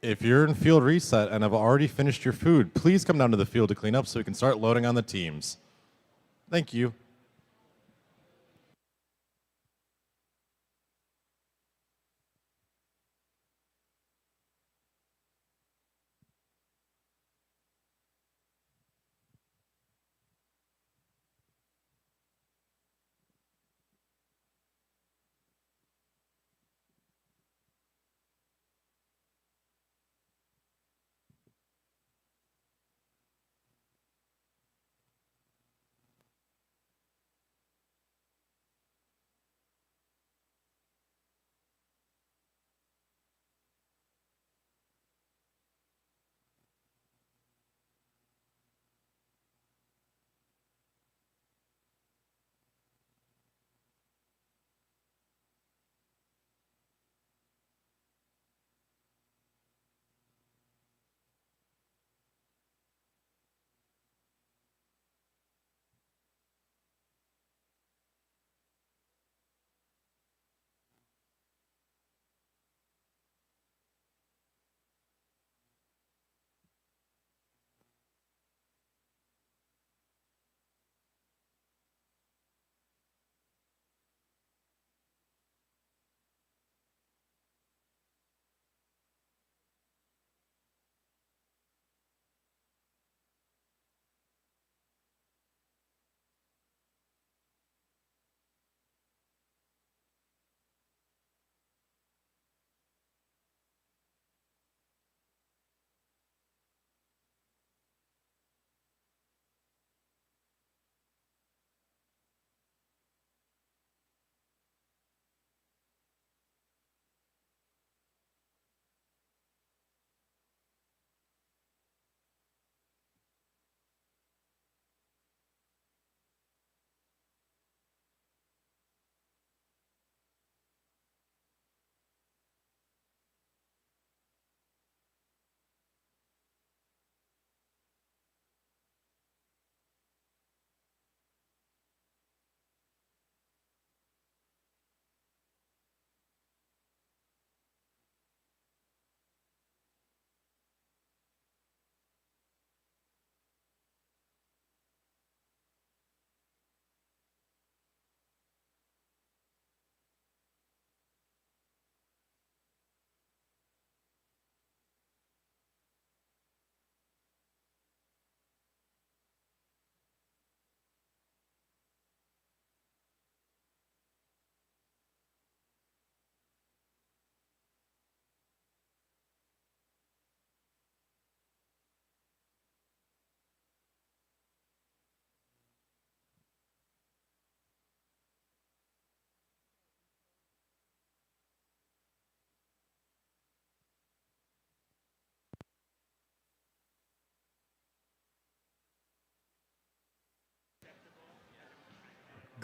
If you're in field reset and have already finished your food, please come down to the field to clean up so we can start loading on the teams. Thank you.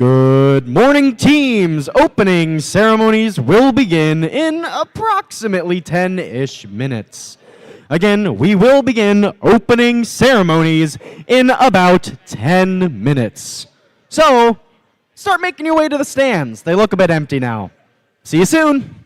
Good morning, teams. Opening ceremonies will begin in approximately 10-ish minutes. Again, we will begin opening ceremonies in about 10 minutes. So, start making your way to the stands. They look a bit empty now. See you soon.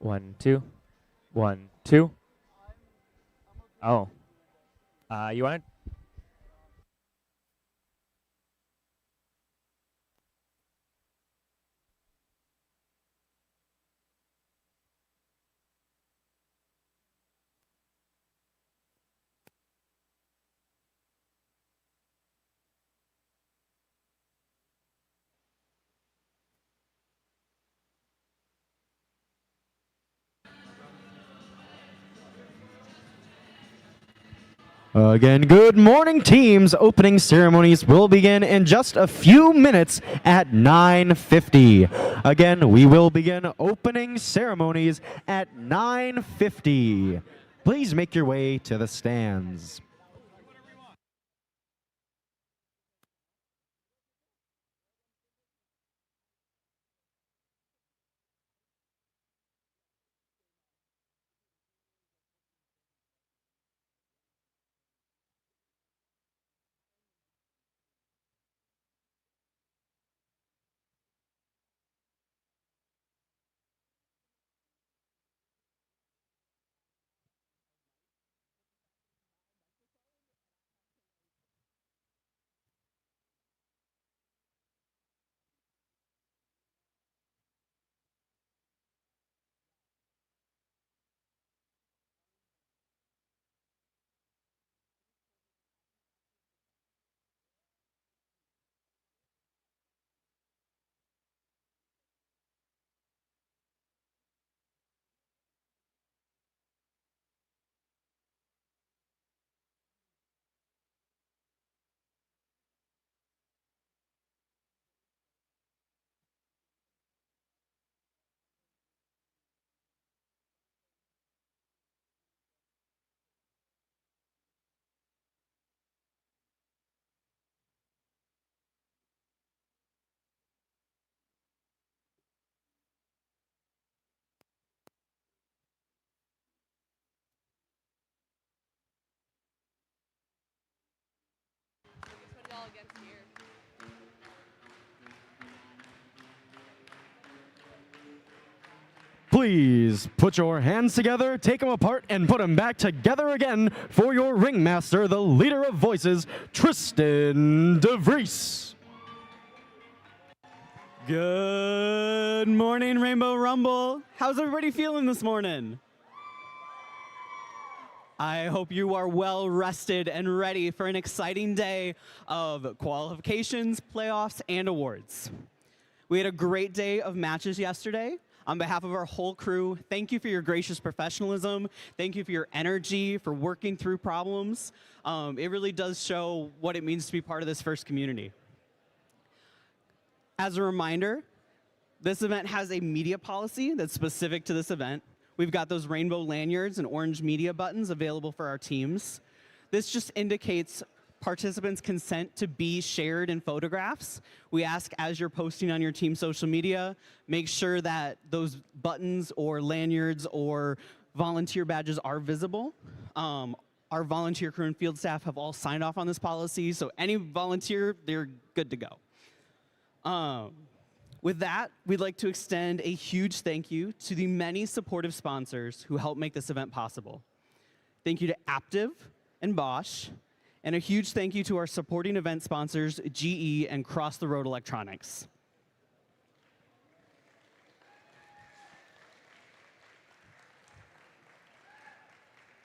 1, 2. 1, 2. Oh. You want to? Again, good morning, teams. Opening ceremonies will begin in just a few minutes at 9:50. Again, we will begin opening ceremonies at 9:50. Please make your way to the stands. Please put your hands together, take them apart, and put them back together again for your ringmaster, the leader of voices, Tristan DeVries. Good morning, Rainbow Rumble. How's everybody feeling this morning? I hope you are well rested and ready for an exciting day of qualifications, playoffs, and awards. We had a great day of matches yesterday. On behalf of our whole crew, thank you for your gracious professionalism. Thank you for your energy, for working through problems. It really does show what it means to be part of this FRC community. As a reminder, this event has a media policy that's specific to this event. We've got those rainbow lanyards and orange media buttons available for our teams. This just indicates participants' consent to be shared in photographs. We ask as you're posting on your team social media, make sure that those buttons or lanyards or volunteer badges are visible. Our volunteer crew and field staff have all signed off on this policy, so any volunteer, they're good to go. With that, we'd like to extend a huge thank you to the many supportive sponsors who help make this event possible. Thank you to Aptiv and Bosch, and a huge thank you to our supporting event sponsors, GE and Cross the Road Electronics.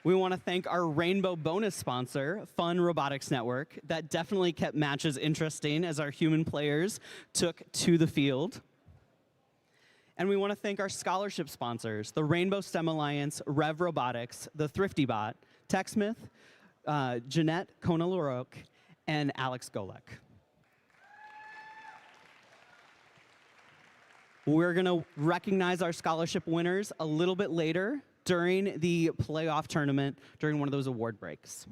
We want to thank our Rainbow bonus sponsor, Fun Robotics Network, that definitely kept matches interesting as our human players took to the field. And we want to thank our scholarship sponsors, the Rainbow STEM Alliance, Rev Robotics, the Thrifty Bot, TechSmith, Jeanette Kona-LaRoque, and Alex Golek. We're going to recognize our scholarship winners a little bit later during the playoff tournament, during one of those award breaks.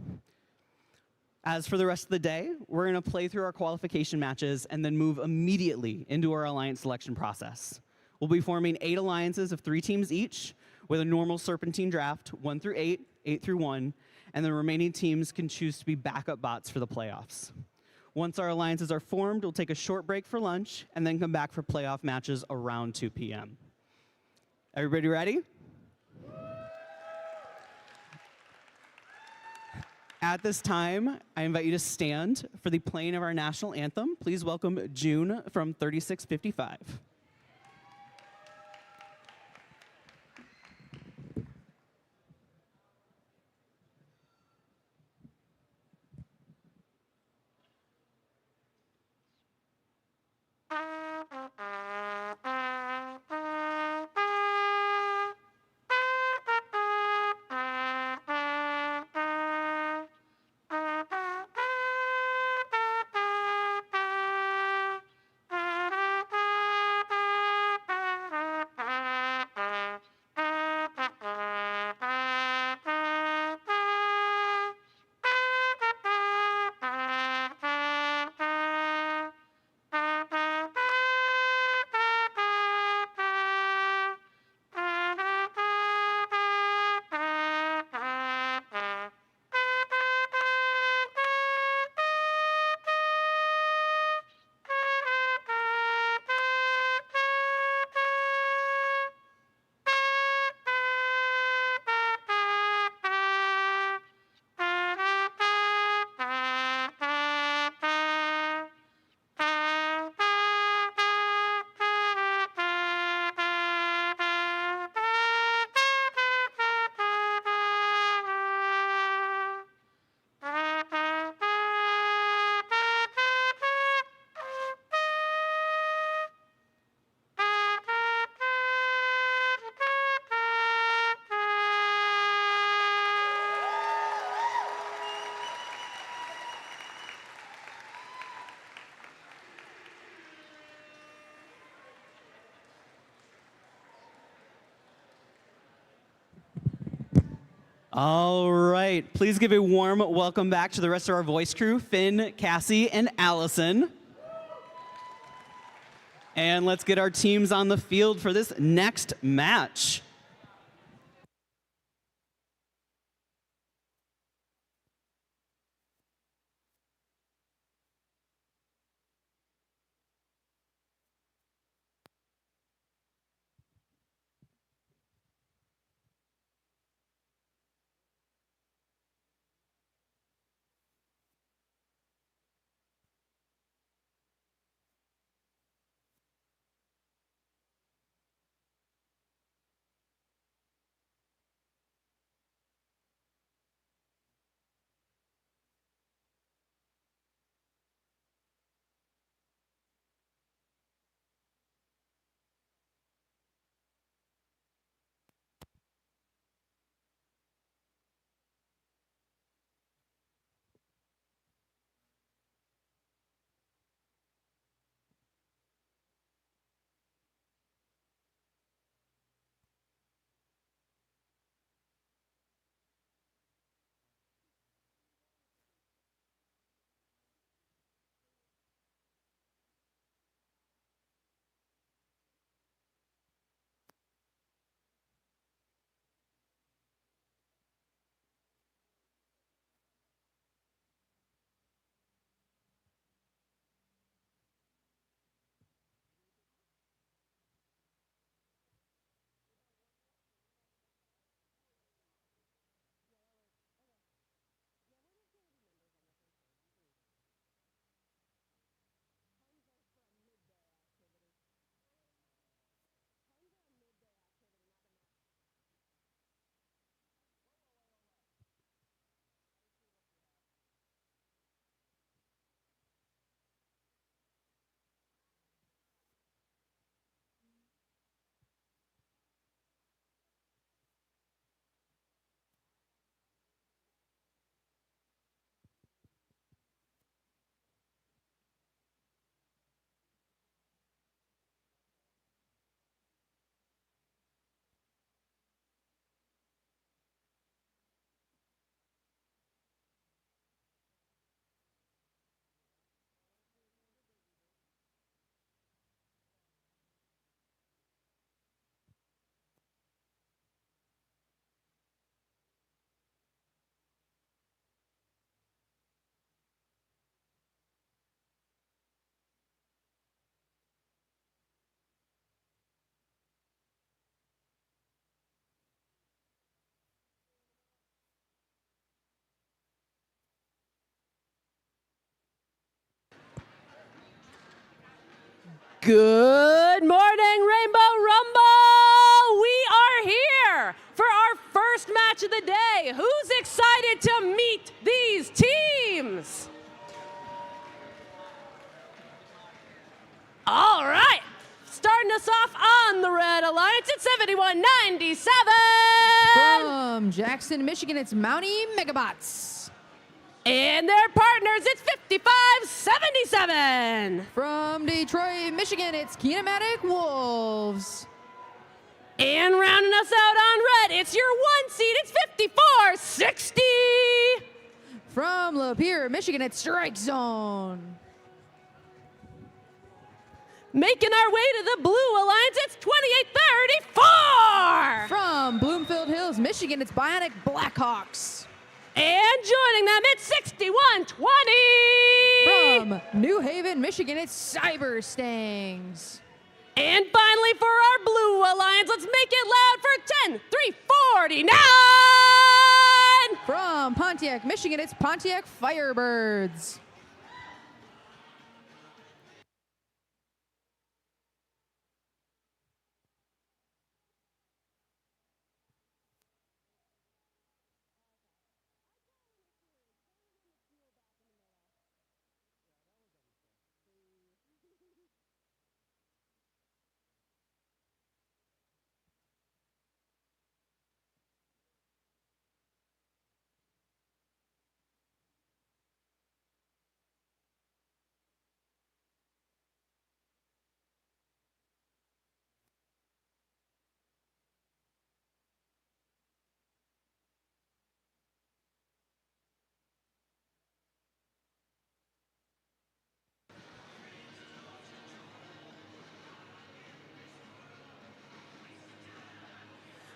As for the rest of the day, we're going to play through our qualification matches and then move immediately into our alliance selection process. We'll be forming 8 alliances of 3 teams each with a normal serpentine draft, 1 through 8, 8 through 1, and the remaining teams can choose to be backup bots for the playoffs. Once our alliances are formed, we'll take a short break for lunch and then come back for playoff matches around 2 p.m. Everybody ready? At this time, I invite you to stand for the playing of our national anthem. Please welcome June from 3655. All right, please give a warm welcome back to the rest of our voice crew, Finn, Cassie, and Allison. And let's get our teams on the field for this next match. Good morning, Rainbow Rumble! We are here for our first match of the day. Who's excited to meet these teams? All right, starting us off on the Red Alliance at 7197. From Jackson, Michigan, it's Mountie Megabots. And their partners, it's 5577. From Detroit, Michigan, it's Kinematic Wolves. And rounding us out on red, it's your one seed, it's 5460. From Lapeer, Michigan, it's Strike Zone. Making our way to the Blue Alliance, it's 2834. From Bloomfield Hills, Michigan, it's Bionic Blackhawks. And joining them, it's 6120. From New Haven, Michigan, it's Cyber Stangs. And finally, for our Blue Alliance, let's make it loud for 10349. From Pontiac, Michigan, it's Pontiac Firebirds.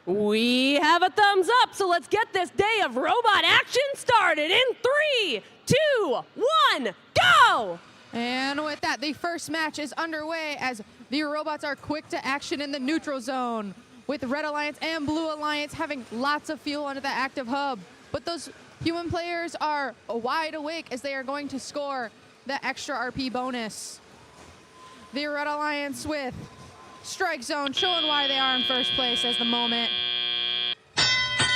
We have a thumbs up, so let's get this day of robot action started in 3, 2, 1, go! And with that, the first match is underway as the robots are quick to action in the neutral zone, with Red Alliance and Blue Alliance having lots of fuel under the active hub. But those human players are wide awake as they are going to score the extra RP bonus. The Red Alliance with Strike Zone showing why they are in first place as the moment.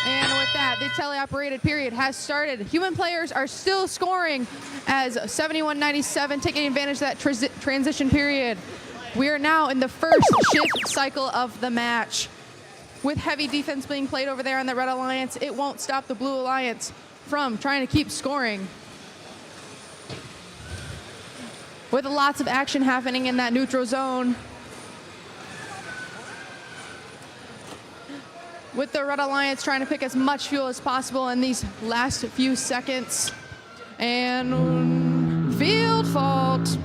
And with that, the teleoperated period has started. Human players are still scoring as 7197 taking advantage of that transition period. We are now in the first shift cycle of the match. With heavy defense being played over there on the Red Alliance, it won't stop the Blue Alliance from trying to keep scoring. With lots of action happening in that neutral zone. With the Red Alliance trying to pick as much fuel as possible in these last few seconds. And field fault.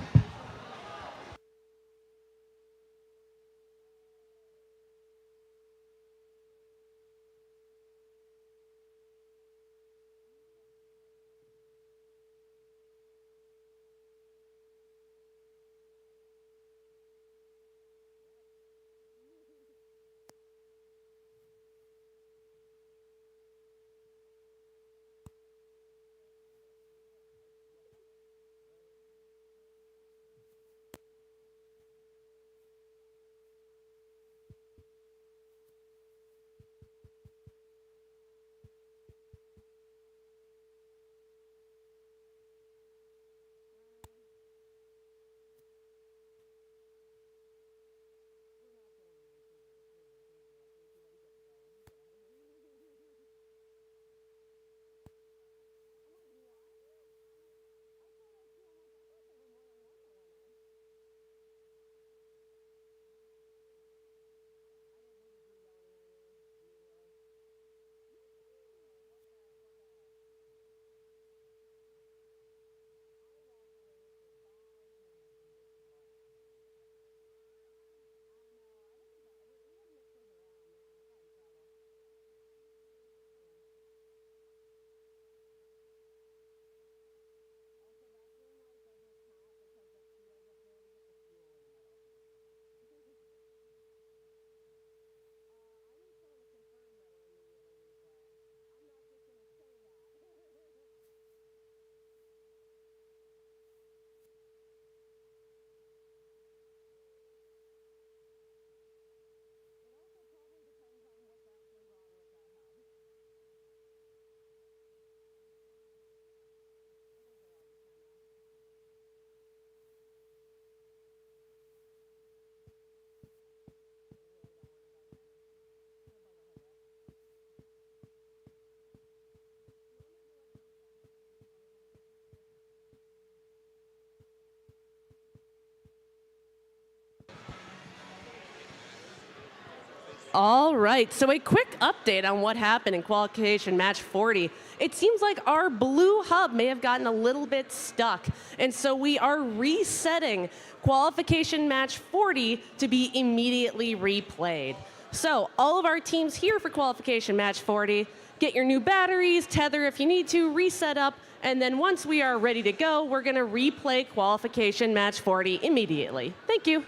All right, so a quick update on what happened in qualification match 40. It seems like our blue hub may have gotten a little bit stuck, and so we are resetting qualification match 40 to be immediately replayed. So all of our teams here for qualification match 40, get your new batteries, tether if you need to, reset up, and then once we are ready to go, we're gonna replay qualification match 40 immediately. Thank you.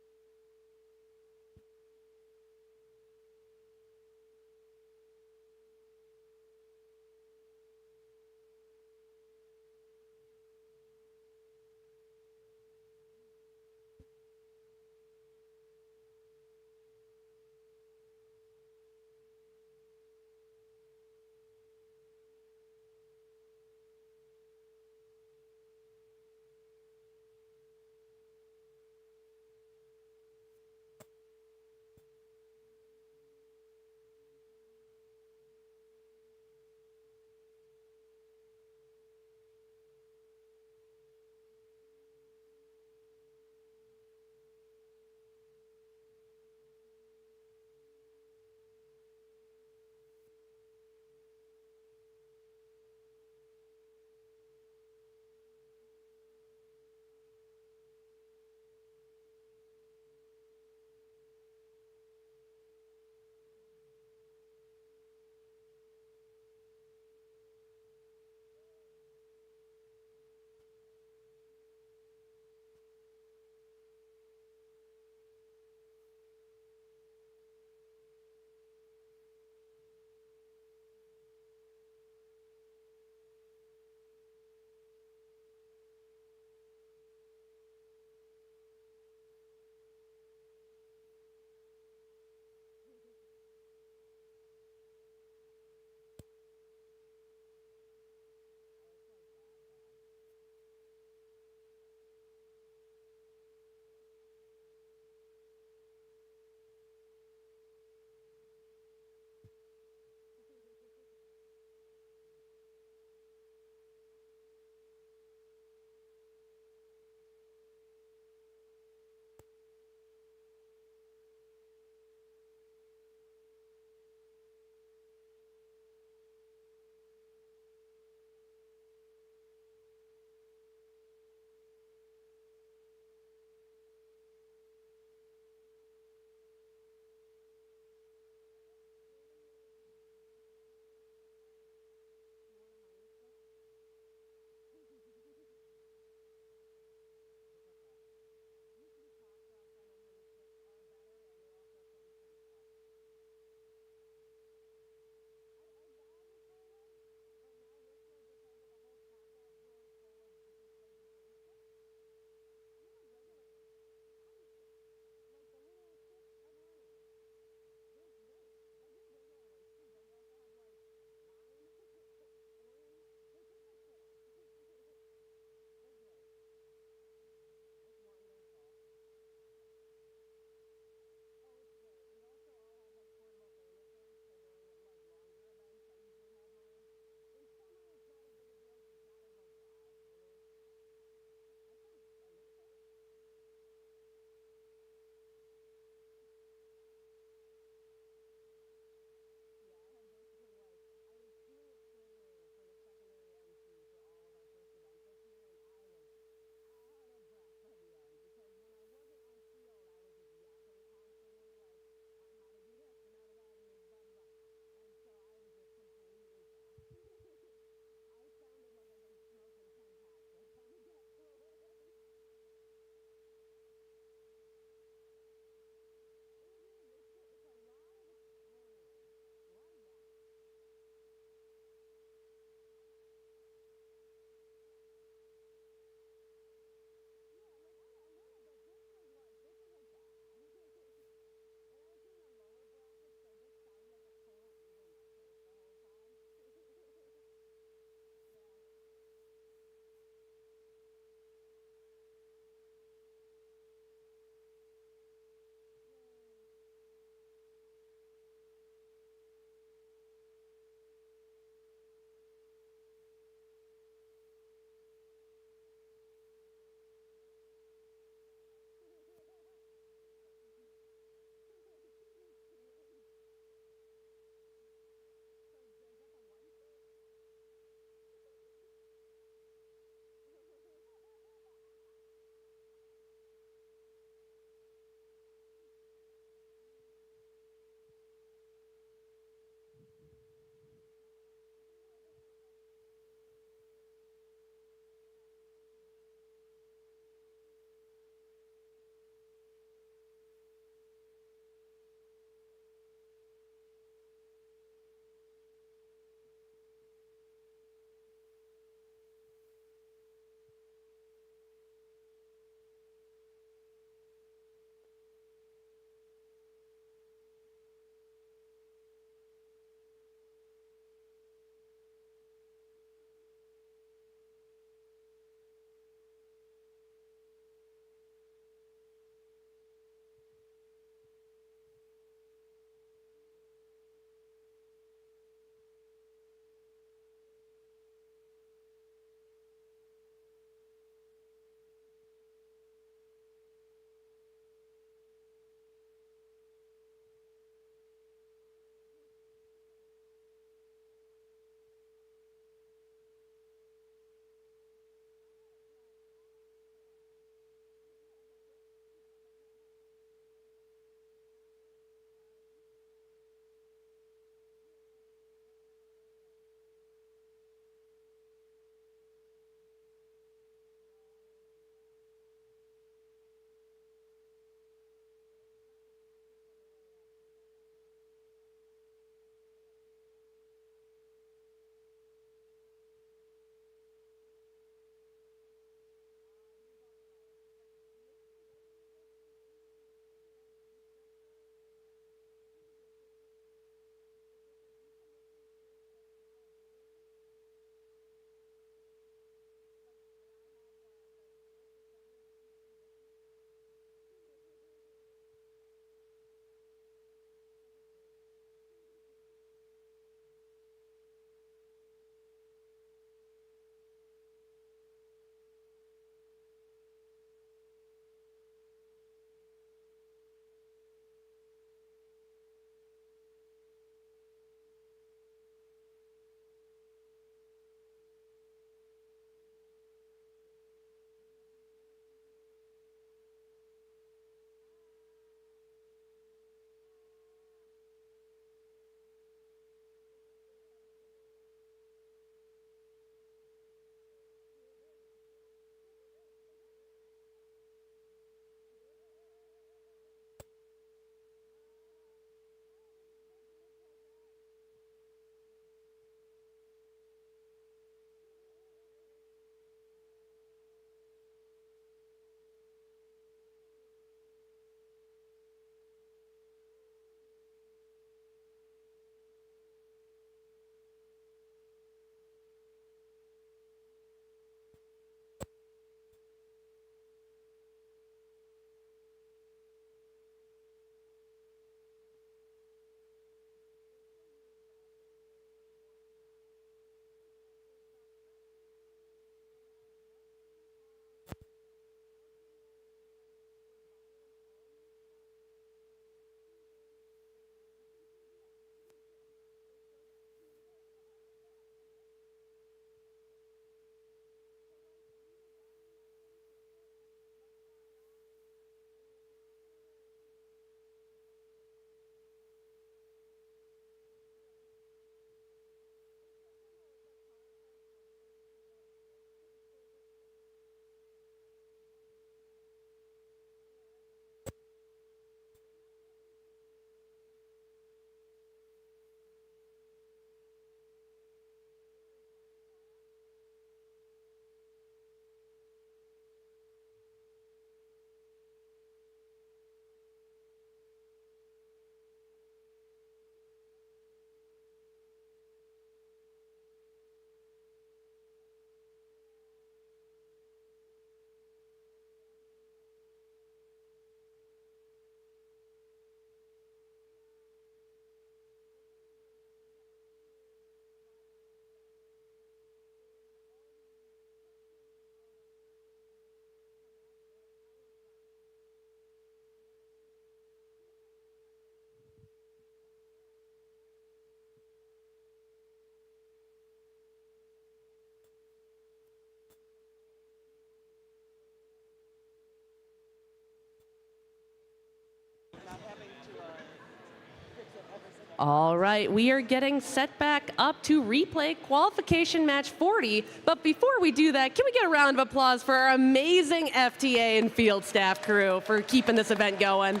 All right, we are getting set back up to replay qualification match 40. But before we do that, can we get a round of applause for our amazing FTA and field staff crew for keeping this event going?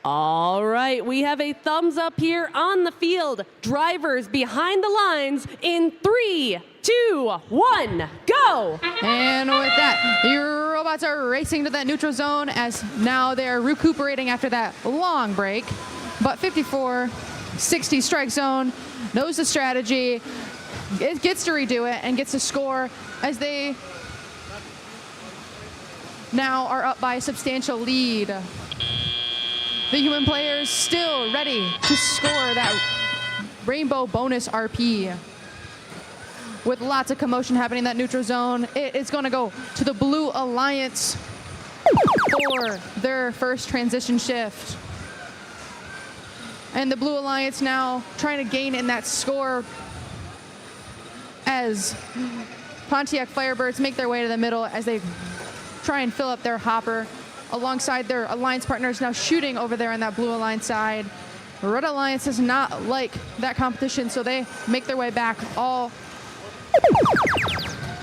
All right, we have a thumbs up here on the field. Drivers behind the lines in 3, 2, 1, go! And with that, the robots are racing to that neutral zone as now they're recuperating after that long break. But 54-60 strike zone knows the strategy, it gets to redo it and gets to score as they now are up by a substantial lead. The human players still ready to score that rainbow bonus RP. With lots of commotion happening in that neutral zone, it is going to go to the Blue Alliance for their first transition shift. And the Blue Alliance now trying to gain in that score as Pontiac Firebirds make their way to the middle as they try and fill up their hopper alongside their alliance partners now shooting over there on that Blue Alliance side. Red Alliance does not like that competition, so they make their way back all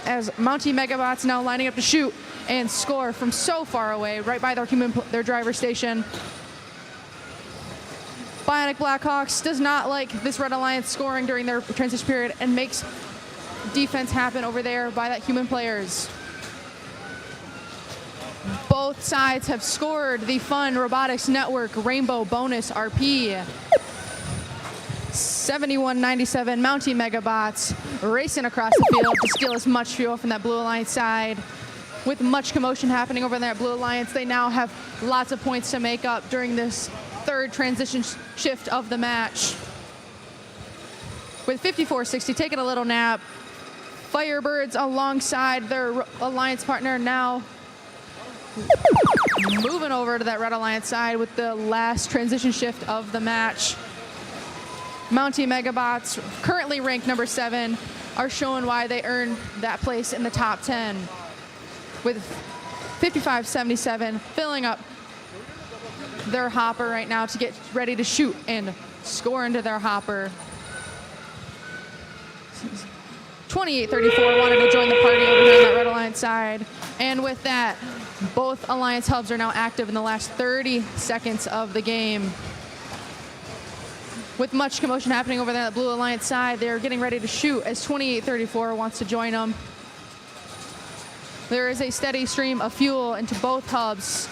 as Mountie Megabots now lining up to shoot and score from so far away, right by their driver station. Bionic Blackhawks does not like this Red Alliance scoring during their transition period and makes defense happen over there by that human players. Both sides have scored the Fun Robotics Network Rainbow Bonus RP. 7197 Mountie Megabots racing across the field to steal as much fuel from that Blue Alliance side. With much commotion happening over there at Blue Alliance, they now have lots of points to make up during this third transition shift of the match. With 54-60 taking a little nap, Firebirds alongside their alliance partner now moving over to that Red Alliance side with the last transition shift of the match. Mountie Megabots, currently ranked number 7, are showing why they earned that place in the top 10. With 55-77 filling up their hopper right now to get ready to shoot and score into their hopper. 28-34 wanted to join the party over here on that Red Alliance side. And with that, both Alliance hubs are now active in the last 30 seconds of the game. With much commotion happening over there on the Blue Alliance side, they're getting ready to shoot as 28-34 wants to join them. There is a steady stream of fuel into both hubs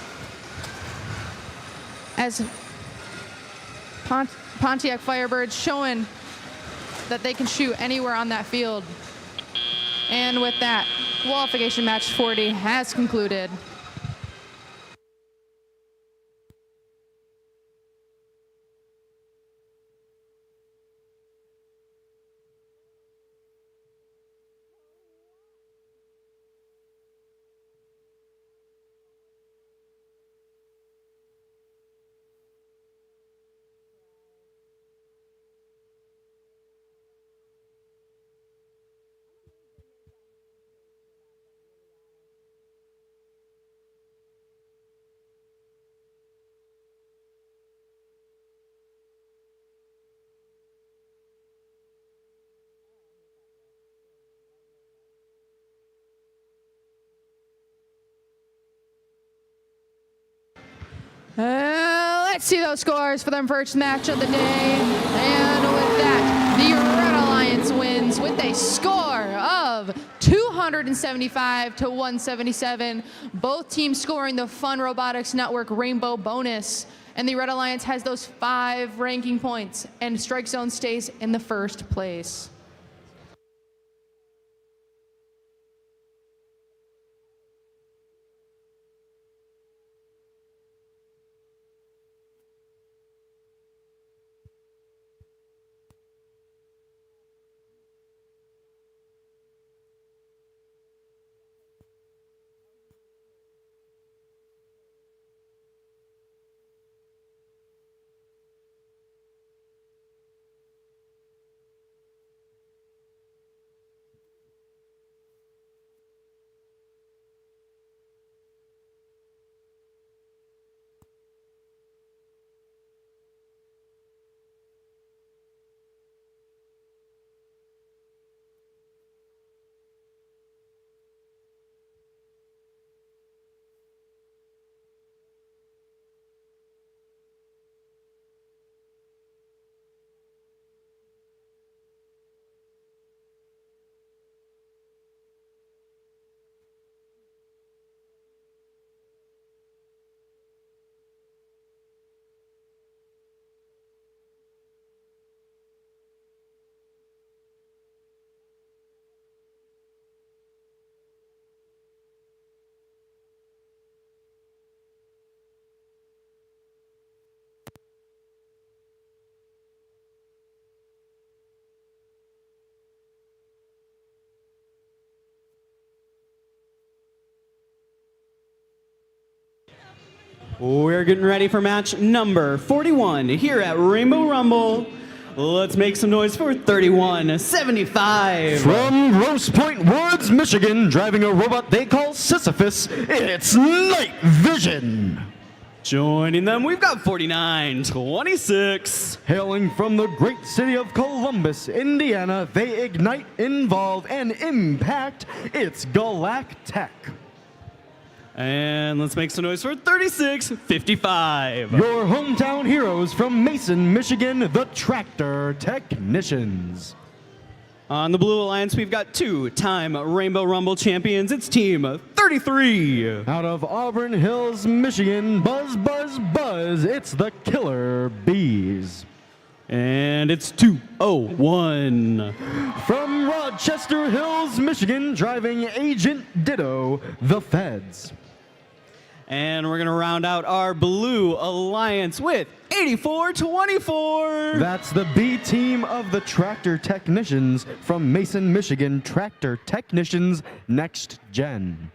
as Pontiac Firebirds showing that they can shoot anywhere on that field. And with that, qualification match 40 has concluded. Let's see those scores for their first match of the day. And with that, the Red Alliance wins with a score of 275-177. Both teams scoring the Fun Robotics Network Rainbow Bonus. And the Red Alliance has those 5 ranking points, and Strike Zone stays in the first place. We're getting ready for match number 41 here at Rainbow Rumble. Let's make some noise for 3175. From Grosse Pointe Woods, Michigan, driving a robot they call Sisyphus, it's Night Vision. Joining them, we've got 4926. Hailing from the great city of Columbus, Indiana, they ignite, involve, and impact. It's Galactech. And let's make some noise for 3655. Your hometown heroes from Mason, Michigan, the Tractor Technicians. On the Blue Alliance, we've got two-time Rainbow Rumble champions. It's Team 33. Out of Auburn Hills, Michigan, buzz, buzz, buzz, it's the Killer Bees. And it's 201. From Rochester Hills, Michigan, driving Agent Ditto, the Feds. And we're going to round out our Blue Alliance with 8424. That's the B team of the Tractor Technicians from Mason, Michigan, Tractor Technicians Next Gen.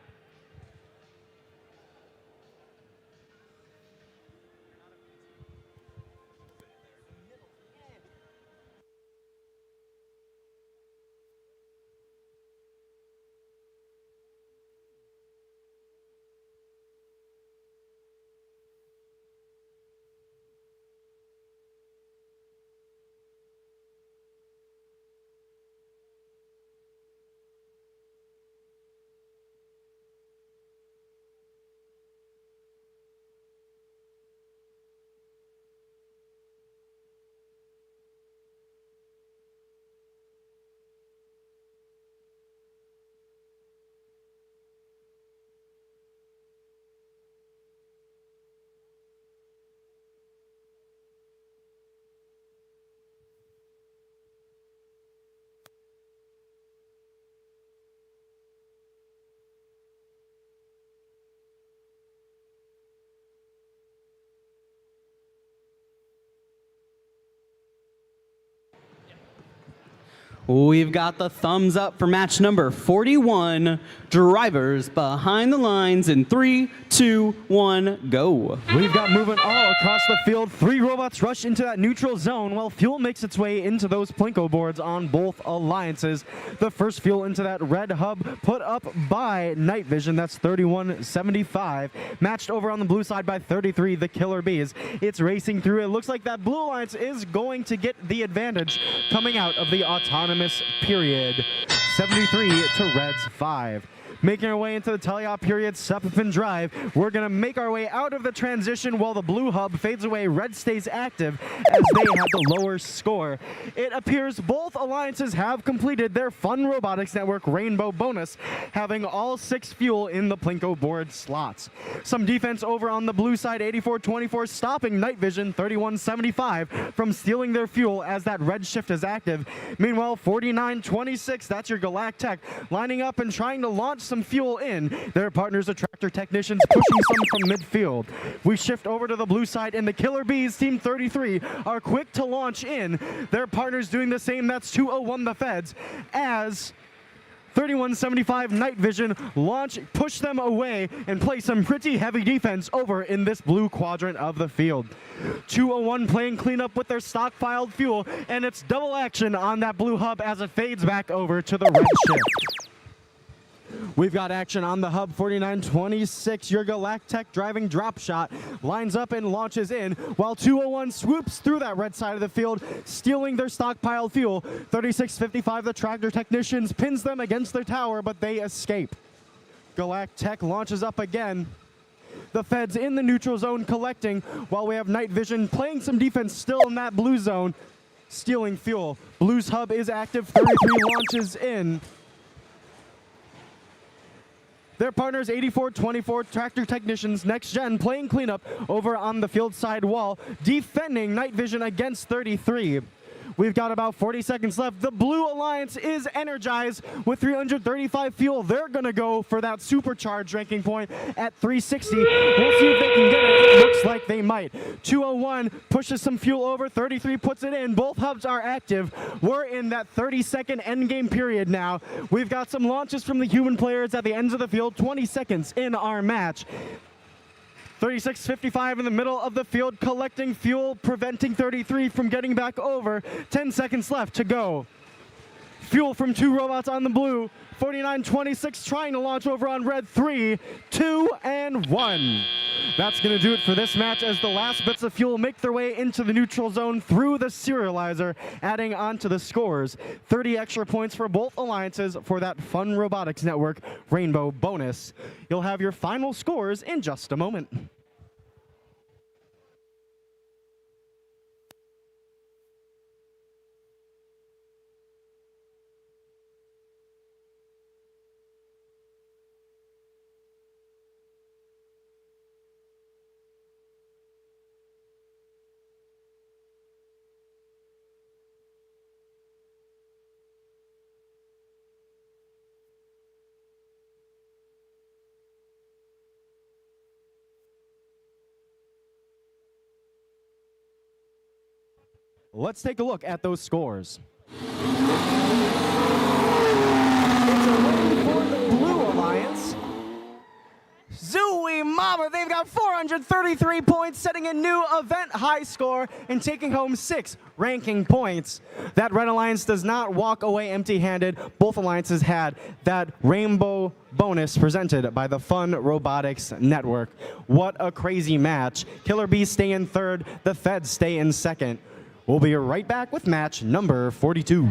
We've got the thumbs up for match number 41. Drivers behind the lines in 3, 2, 1, go. We've got movement all across the field. 3 robots rush into that neutral zone while fuel makes its way into those Plinko boards on both alliances. The first fuel into that red hub put up by Night Vision. That's 3175. Matched over on the blue side by 33, the Killer Bees. It's racing through. It looks like that blue alliance is going to get the advantage coming out of the autonomous period. 73 to Reds 5. Making our way into the teleop period, step up and drive. We're going to make our way out of the transition while the blue hub fades away. Red stays active as they have the lower score. It appears both alliances have completed their Fun Robotics Network Rainbow bonus, having all 6 fuel in the Plinko board slots. Some defense over on the blue side, 84-24, stopping Night Vision 31-75 from stealing their fuel as that red shift is active. Meanwhile, 49-26, that's your Galactech, lining up and trying to launch some fuel in. Their partners, the Tractor Technicians, pushing some from midfield. We shift over to the blue side, and the Killer Bees, Team 33, are quick to launch in. Their partners doing the same. That's 201 the Feds, as 3175 Night Vision push them away and play some pretty heavy defense over in this blue quadrant of the field. 201 playing cleanup with their stockpiled fuel, and it's double action on that blue hub as it fades back over to the red shift. We've got action on the hub. 49-26, your Galactech driving drop shot lines up and launches in, while 201 swoops through that red side of the field, stealing their stockpiled fuel. 36-55, the Tractor Technicians pins them against their tower, but they escape. Galactech launches up again. The Feds in the neutral zone collecting, while we have Night Vision playing some defense still in that blue zone, stealing fuel. Blue's hub is active. 33 launches in. Their partners, 84-24, Tractor Technicians, Next Gen, playing cleanup over on the field side wall, defending Night Vision against 33. We've got about 40 seconds left. The Blue Alliance is energized with 335 fuel. They're going to go for that supercharged ranking point at 360. We'll see if they can get it. It looks like they might. 201 pushes some fuel over. 33 puts it in. Both hubs are active. We're in that 30-second endgame period now. We've got some launches from the human players at the ends of the field. 20 seconds in our match. 36.55 in the middle of the field, collecting fuel, preventing 33 from getting back over. 10 seconds left to go. Fuel from 2 robots on the blue. 49.26 trying to launch over on red. 3, 2, and 1. That's going to do it for this match as the last bits of fuel make their way into the neutral zone through the serializer, adding on to the scores. 30 extra points for both alliances for that Fun Robotics Network Rainbow bonus. You'll have your final scores in just a moment. Let's take a look at those scores. It's a win for the Blue Alliance. Zooey Mama, they've got 433 points, setting a new event high score and taking home 6 ranking points. That Red Alliance does not walk away empty-handed. Both alliances had that rainbow bonus presented by the Fun Robotics Network. What a crazy match. Killer Bees stay in third, the Feds stay in second. We'll be right back with match number 42.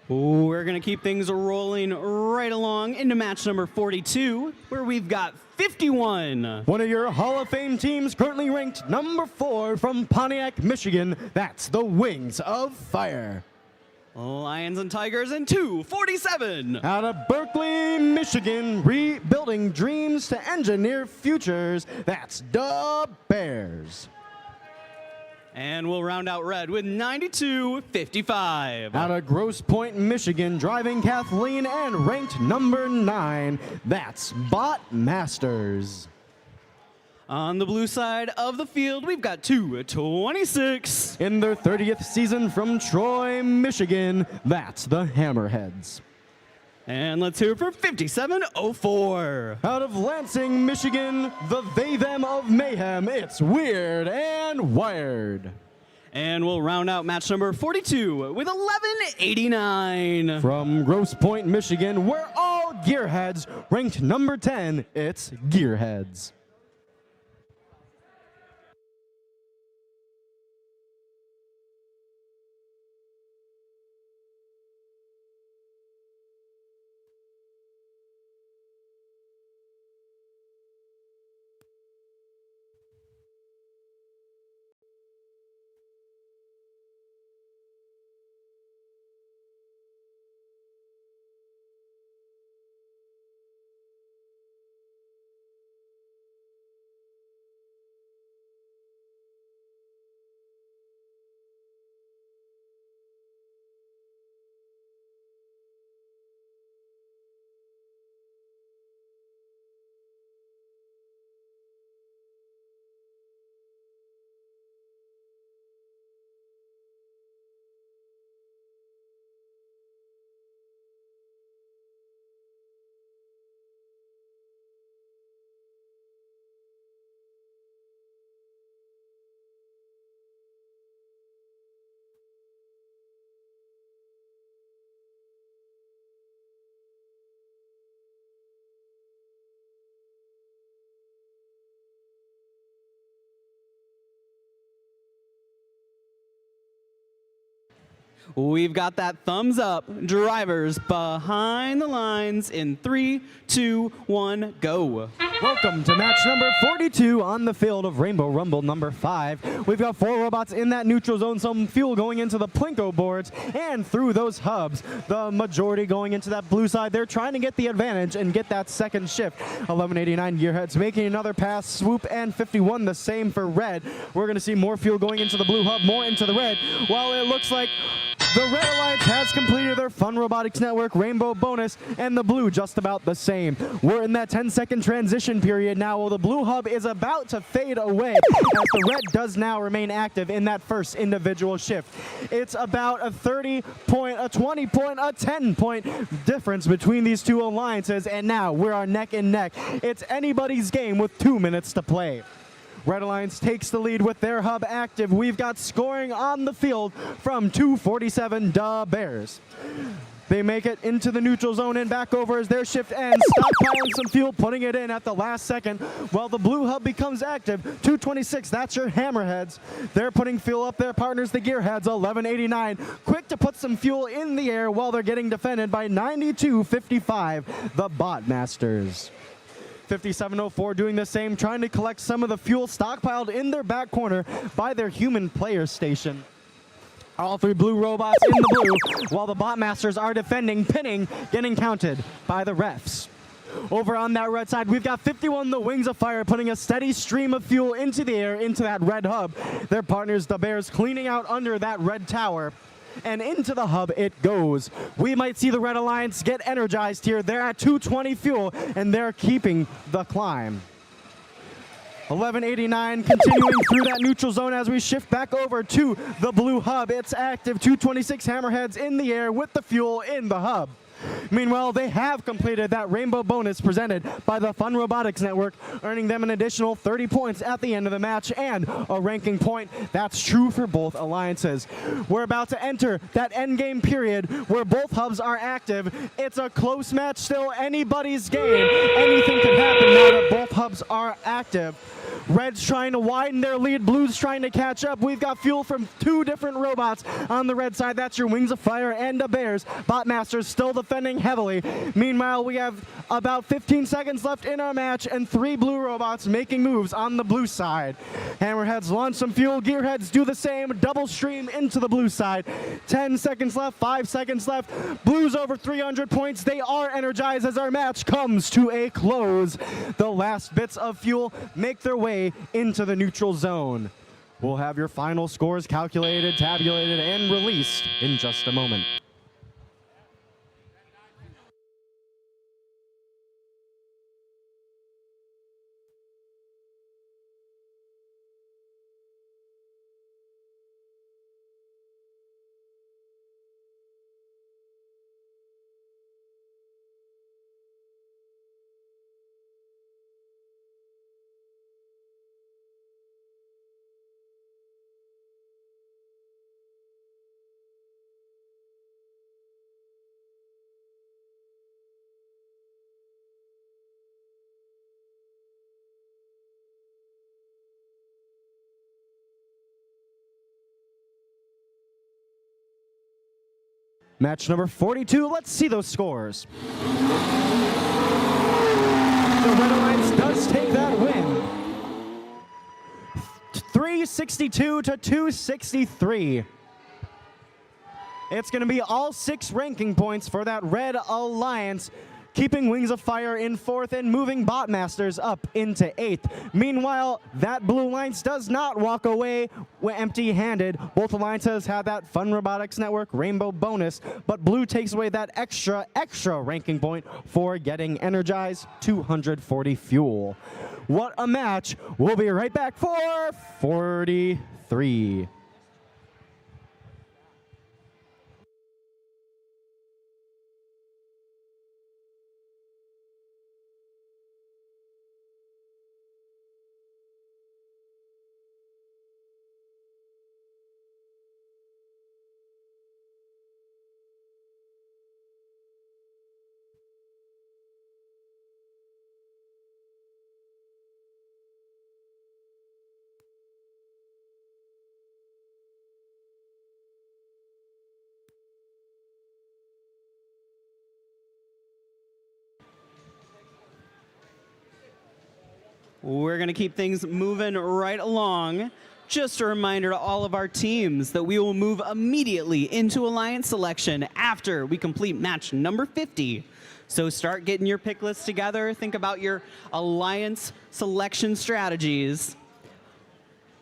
We're going to keep things rolling right along into match number 42, where we've got 51. One of your Hall of Fame teams currently ranked number 4 from Pontiac, Michigan. That's the Wings of Fire. Lions and Tigers in 247. Out of Berkeley, Michigan, rebuilding dreams to engineer futures. That's the Bears. And we'll round out red with 92.55. Out of Grosse Pointe, Michigan, driving Kathleen and ranked number 9. That's Bot Masters. On the blue side of the field, we've got 226. In their 30th season from Troy, Michigan, that's the Hammerheads. And let's hear it for 5704. Out of Lansing, Michigan, the They Them of Mayhem, it's Weird and Wired. And we'll round out match number 42 with 1189. From Grosse Pointe, Michigan, we're all Gearheads, ranked number 10, it's Gearheads. We've got that thumbs up. Drivers behind the lines in 3, 2, 1, go. Welcome to match number 42 on the field of Rainbow Rumble number 5. We've got 4 robots in that neutral zone, some fuel going into the Plinko boards and through those hubs. The majority going into that blue side. They're trying to get the advantage and get that second shift. 1189 Gearheads making another pass, swoop, and 51 the same for red. We're going to see more fuel going into the blue hub, more into the red, while it looks like the Red Alliance has completed their Fun Robotics Network Rainbow bonus, and the blue just about the same. We're in that 10-second transition period now, while the blue hub is about to fade away, as the red does now remain active in that first individual shift. It's about a 30-point, a 20-point, a 10-point difference between these two alliances, and now we're neck and neck. It's anybody's game with 2 minutes to play. Red Alliance takes the lead with their hub active. We've got scoring on the field from 247 Da Bears. They make it into the neutral zone and back over as their shift ends, stockpiling some fuel, putting it in at the last second, while the blue hub becomes active. 226, that's your Hammerheads. They're putting fuel up their partners, the Gearheads, 1189. Quick to put some fuel in the air while they're getting defended by 9255, the Bot Masters. 5704 doing the same, trying to collect some of the fuel stockpiled in their back corner by their human player station. All 3 blue robots in the blue, while the Bot Masters are defending, pinning, getting counted by the refs. Over on that red side, we've got 51 the Wings of Fire putting a steady stream of fuel into the air, into that red hub. Their partners, the Bears, cleaning out under that red tower. And into the hub it goes. We might see the Red Alliance get energized here. They're at 220 fuel, and they're keeping the climb. 1189 continuing through that neutral zone as we shift back over to the blue hub. It's active, 226 Hammerheads in the air with the fuel in the hub. Meanwhile, they have completed that rainbow bonus presented by the Fun Robotics Network, earning them an additional 30 points at the end of the match and a ranking point. That's true for both alliances. We're about to enter that endgame period where both hubs are active. It's a close match still, anybody's game. Anything can happen now that both hubs are active. Red's trying to widen their lead. Blue's trying to catch up. We've got fuel from 2 different robots on the red side. That's your Wings of Fire and the Bears. Botmasters still defending heavily. Meanwhile, we have about 15 seconds left in our match and 3 blue robots making moves on the blue side. Hammerheads launch some fuel. Gearheads do the same. Double stream into the blue side. 10 seconds left. 5 seconds left. Blues over 300 points. They are energized as our match comes to a close. The last bits of fuel make their way into the neutral zone. We'll have your final scores calculated, tabulated, and released in just a moment. Match number 42, let's see those scores. The Red Alliance does take that win. 362 to 263. It's going to be all 6 ranking points for that Red Alliance, keeping Wings of Fire in 4th and moving Botmasters up into 8th. Meanwhile, that Blue Alliance does not walk away empty-handed. Both alliances have that Fun Robotics Network Rainbow bonus, but Blue takes away that extra ranking point for getting energized, 240 fuel. What a match. We'll be right back for 43. We're going to keep things moving right along. Just a reminder to all of our teams that we will move immediately into alliance selection after we complete match number 50. So start getting your pick lists together. Think about your alliance selection strategies.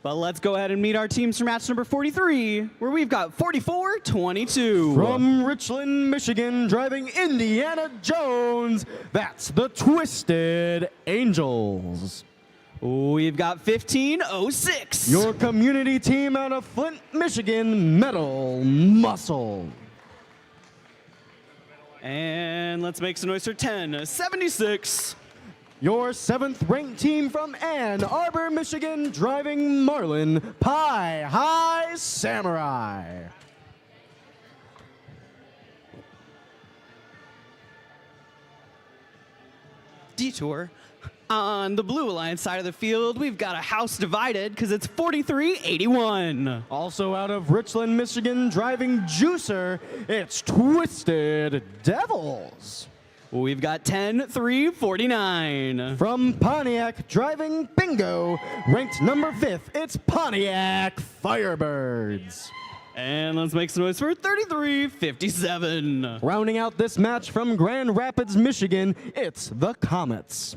But let's go ahead and meet our teams for match number 43, where we've got 44-22. From Richland, Michigan, driving Indiana Jones, that's the Twisted Angels. We've got 15-06. Your community team out of Flint, Michigan, Metal Muscle. And let's make some noise for 10-76. Your 7th ranked team from Ann Arbor, Michigan, driving Marlin Pie High Samurai. Detour. On the Blue Alliance side of the field, we've got a house divided because it's 43-81. Also out of Richland, Michigan, driving Juicer, it's Twisted Devils. We've got 10-3-49. From Pontiac, driving Bingo, ranked number 5th, it's Pontiac Firebirds. And let's make some noise for 33-57. Rounding out this match from Grand Rapids, Michigan, it's the Comets.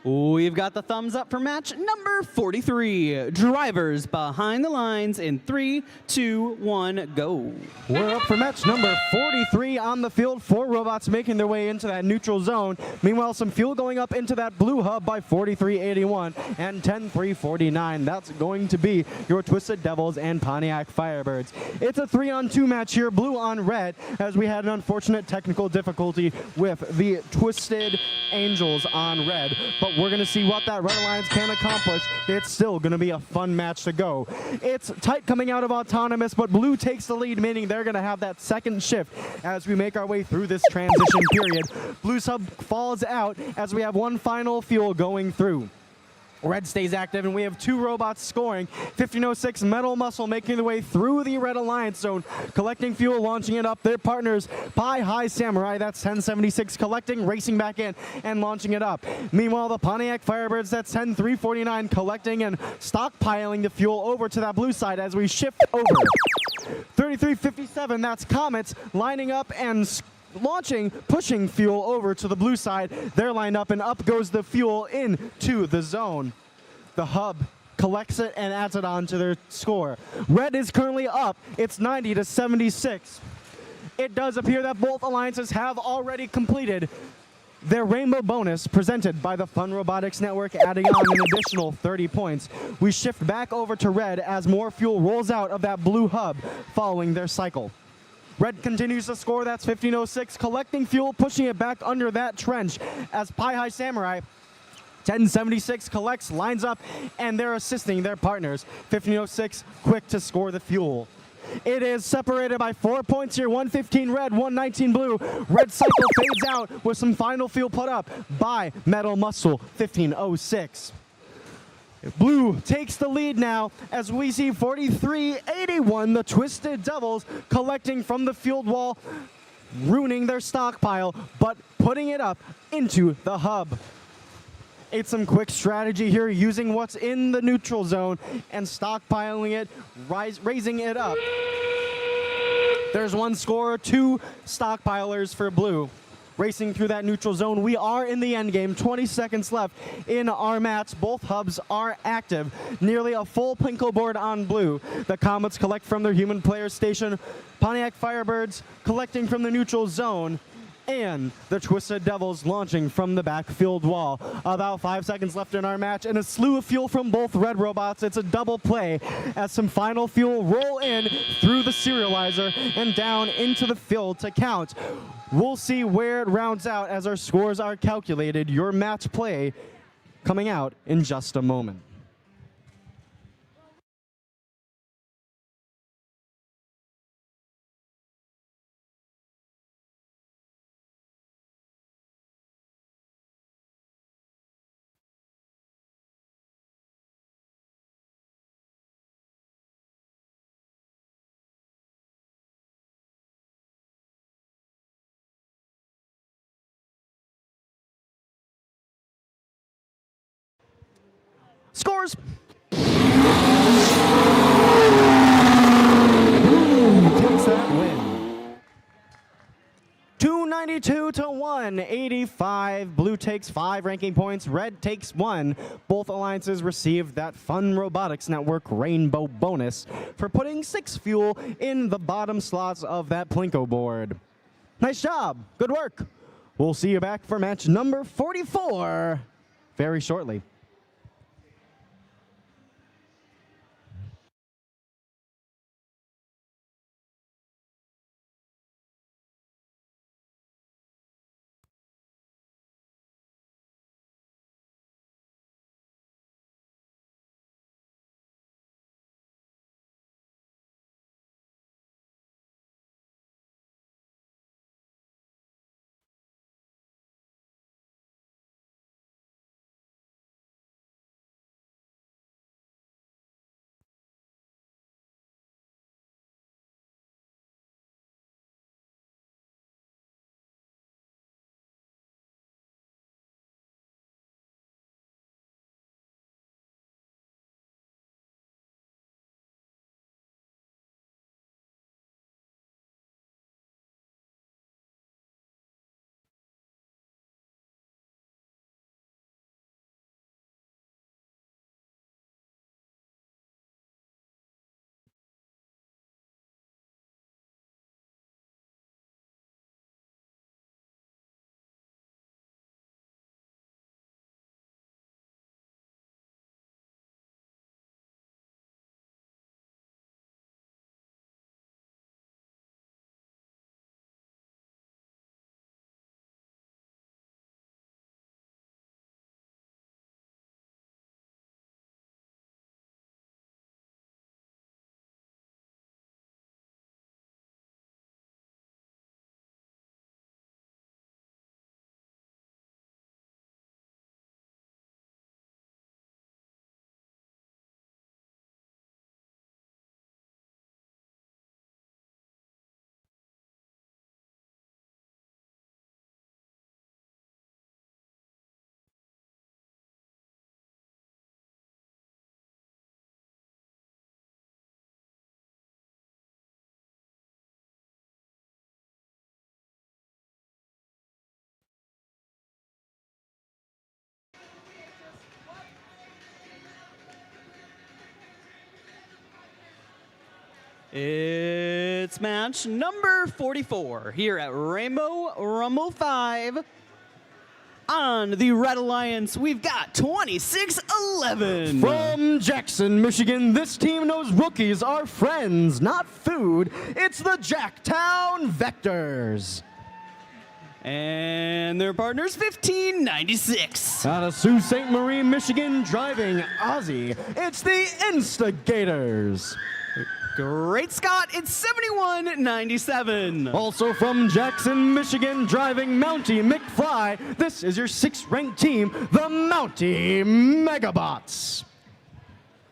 We've got the thumbs up for match number 43. Drivers behind the lines in 3, 2, 1, go. We're up for match number 43 on the field. 4 robots making their way into that neutral zone. Meanwhile, some fuel going up into that blue hub by 4381 and 10349. That's going to be your Twisted Devils and Pontiac Firebirds. It's a 3-on-2 match here, blue on red, as we had an unfortunate technical difficulty with the Twisted Angels on red. But we're going to see what that Red Alliance can accomplish. It's still going to be a fun match to go. It's tight coming out of Autonomous, but blue takes the lead, meaning they're going to have that second shift as we make our way through this transition period. Blue sub falls out as we have one final fuel going through. Red stays active, and we have 2 robots scoring. 1506 Metal Muscle making their way through the Red Alliance zone, collecting fuel, launching it up. Their partners, Pi High Samurai, that's 1076, collecting, racing back in, and launching it up. Meanwhile, the Pontiac Firebirds, that's 10349, collecting and stockpiling the fuel over to that blue side as we shift over. 3357, that's Comets, lining up and launching, pushing fuel over to the blue side. They're lined up, and up goes the fuel into the zone. The hub collects it and adds it on to their score. Red is currently up. It's 90-76. It does appear that both alliances have already completed their rainbow bonus presented by the Fun Robotics Network, adding on an additional 30 points. We shift back over to red as more fuel rolls out of that blue hub following their cycle. Red continues to score. That's 1506, collecting fuel, pushing it back under that trench as Pi High Samurai 1076 collects, lines up, and they're assisting their partners. 1506 quick to score the fuel. It is separated by 4 points here, 115 red, 119 blue. Red cycle fades out with some final fuel put up by Metal Muscle 1506. Blue takes the lead now as we see 4381, the Twisted Devils, collecting from the field wall, ruining their stockpile, but putting it up into the hub. It's some quick strategy here, using what's in the neutral zone and stockpiling it, raising it up. There's one score, 2 stockpilers for blue. Racing through that neutral zone. We are in the end game. 20 seconds left in our match. Both hubs are active. Nearly a full Plinko board on blue. The Comets collect from their human player station. Pontiac Firebirds collecting from the neutral zone. And the Twisted Devils launching from the backfield wall. About 5 seconds left in our match, and a slew of fuel from both red robots. It's a double play as some final fuel roll in through the serializer and down into the field to count. We'll see where it rounds out as our scores are calculated. Your match play coming out in just a moment. Scores! Takes that win. 292 to 185. Blue takes 5 ranking points. Red takes 1. Both alliances received that Fun Robotics Network rainbow bonus for putting 6 fuel in the bottom slots of that Plinko board. Nice job. Good work. We'll see you back for match number 44 very shortly. It's match number 44 here at Rainbow Rumble 5. On the Red Alliance, we've got 26-11. From Jackson, Michigan, this team knows rookies are friends, not food. It's the Jacktown Vectors. And their partners, 1596. Out of Sault Ste. Marie, Michigan, driving Ozzy, it's the Instigators. Great Scott, it's 7197. Also from Jackson, Michigan, driving Mountie McFly, this is your 6th ranked team, the Mountie Megabots.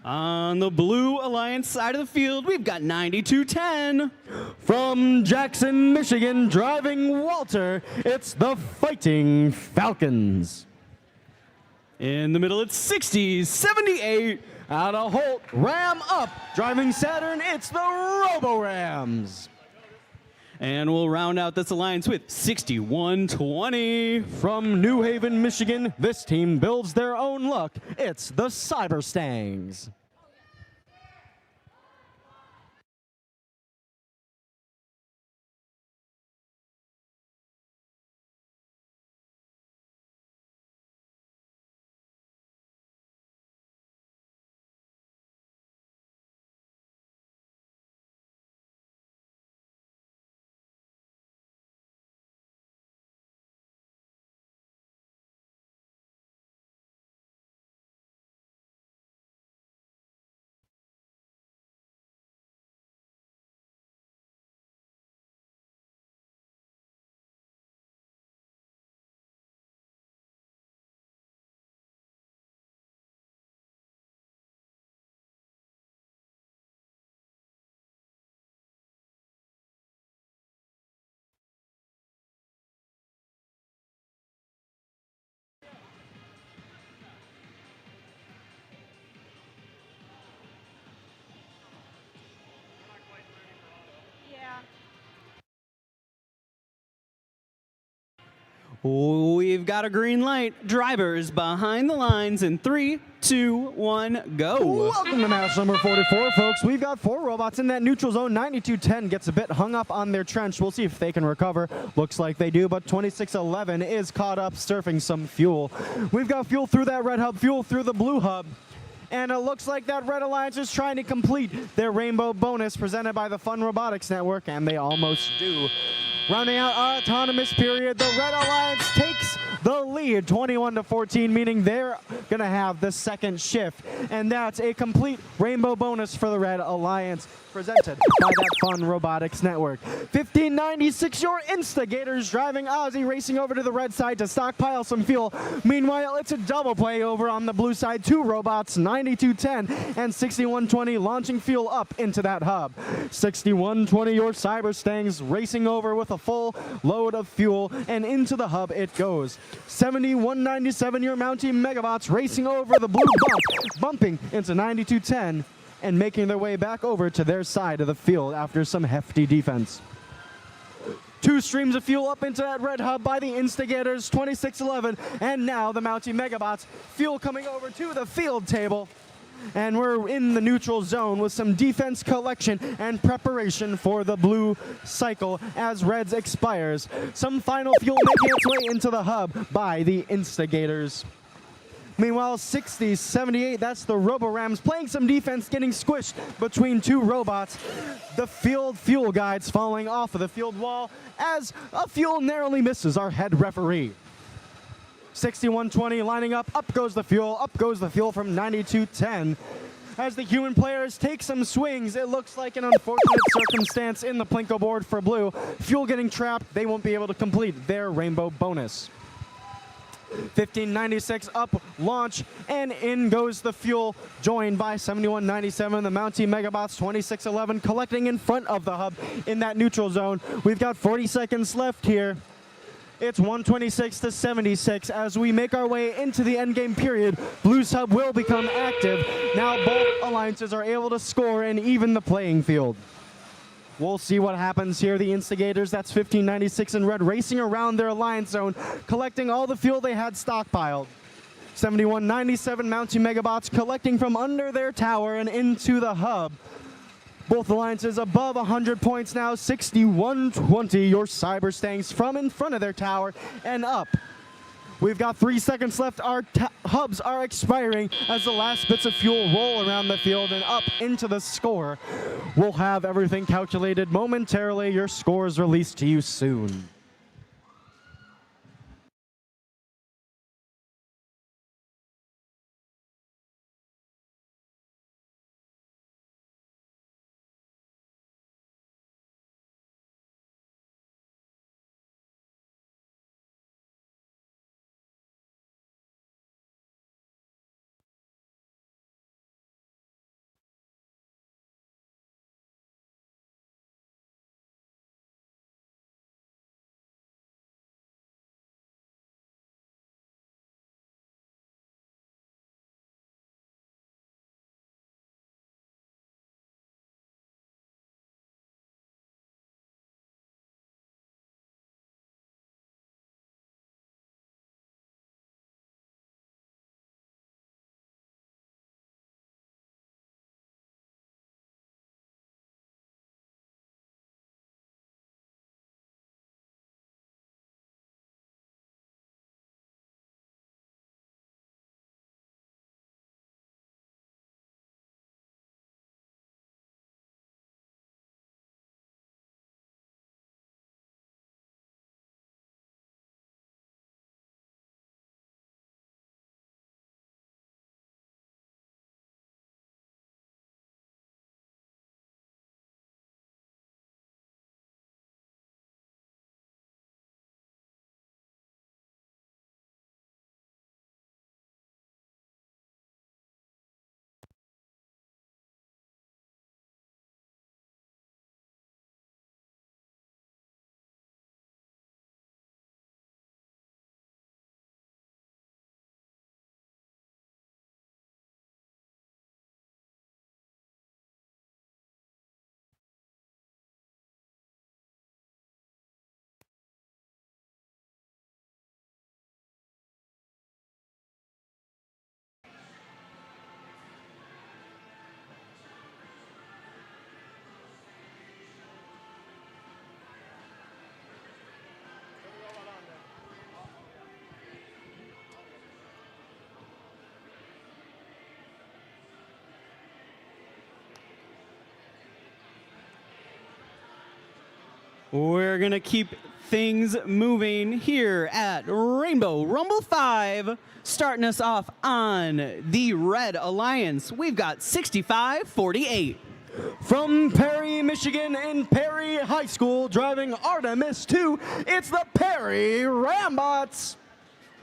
On the Blue Alliance side of the field, we've got 9210. From Jackson, Michigan, driving Walter, it's the Fighting Falcons. In the middle, it's 6078. Out of Holt, Ram up, driving Saturn, it's the Robo-Rams. And we'll round out this alliance with 6120. From New Haven, Michigan, this team builds their own luck, it's the Cyber Stangs. We've got a green light. Drivers behind the lines in 3, 2, 1, go. Welcome to match number 44, folks. We've got 4 robots in that neutral zone. 9210 gets a bit hung up on their trench. We'll see if they can recover. Looks like they do, but 2611 is caught up surfing some fuel. We've got fuel through that red hub, fuel through the blue hub. And it looks like that Red Alliance is trying to complete their rainbow bonus presented by the Fun Robotics Network, and they almost do. Rounding out our autonomous period, the Red Alliance takes the lead, 21-14, meaning they're going to have the second shift. And that's a complete rainbow bonus for the Red Alliance, presented by that Fun Robotics Network. 1596, your Instigators driving Ozzy, racing over to the red side to stockpile some fuel. Meanwhile, it's a double play over on the blue side. 2 robots, 9210 and 6120, launching fuel up into that hub. 6120, your Cyber Stangs, racing over with a full load of fuel, and into the hub it goes. 7197, your Mountie Megabots, racing over the blue bump, bumping into 9210 and making their way back over to their side of the field after some hefty defense. 2 streams of fuel up into that red hub by the Instigators, 2611, and now the Mountie Megabots, fuel coming over to the field table. And we're in the neutral zone with some defense collection and preparation for the blue cycle as Reds expires. Some final fuel making its way into the hub by the Instigators. Meanwhile, 60-78, that's the Robo-Rams playing some defense, getting squished between 2 robots. The field fuel guides falling off of the field wall as a fuel narrowly misses our head referee. 6120 lining up goes the fuel from 9210. As the human players take some swings, it looks like an unfortunate circumstance in the Plinko board for blue. Fuel getting trapped, they won't be able to complete their rainbow bonus. 1596 up, launch, and in goes the fuel, joined by 7197, the Mountie Megabots, 2611, collecting in front of the hub in that neutral zone. We've got 40 seconds left here. It's 126-76 as we make our way into the endgame period. Blue's hub will become active. Now both alliances are able to score and even the playing field. We'll see what happens here. The Instigators, that's 1596 in red, racing around their alliance zone, collecting all the fuel they had stockpiled. 7197 Mountie Megabots collecting from under their tower and into the hub. Both alliances above 100 points now, 61-20. Your Cyber Stangs from in front of their tower and up. We've got 3 seconds left. Our hubs are expiring as the last bits of fuel roll around the field and up into the score. We'll have everything calculated momentarily. Your scores released to you soon. We're going to keep things moving here at Rainbow Rumble 5. Starting us off on the Red Alliance, we've got 65-48. From Perry, Michigan and Perry High School, driving Artemis 2, it's the Perry Rambots.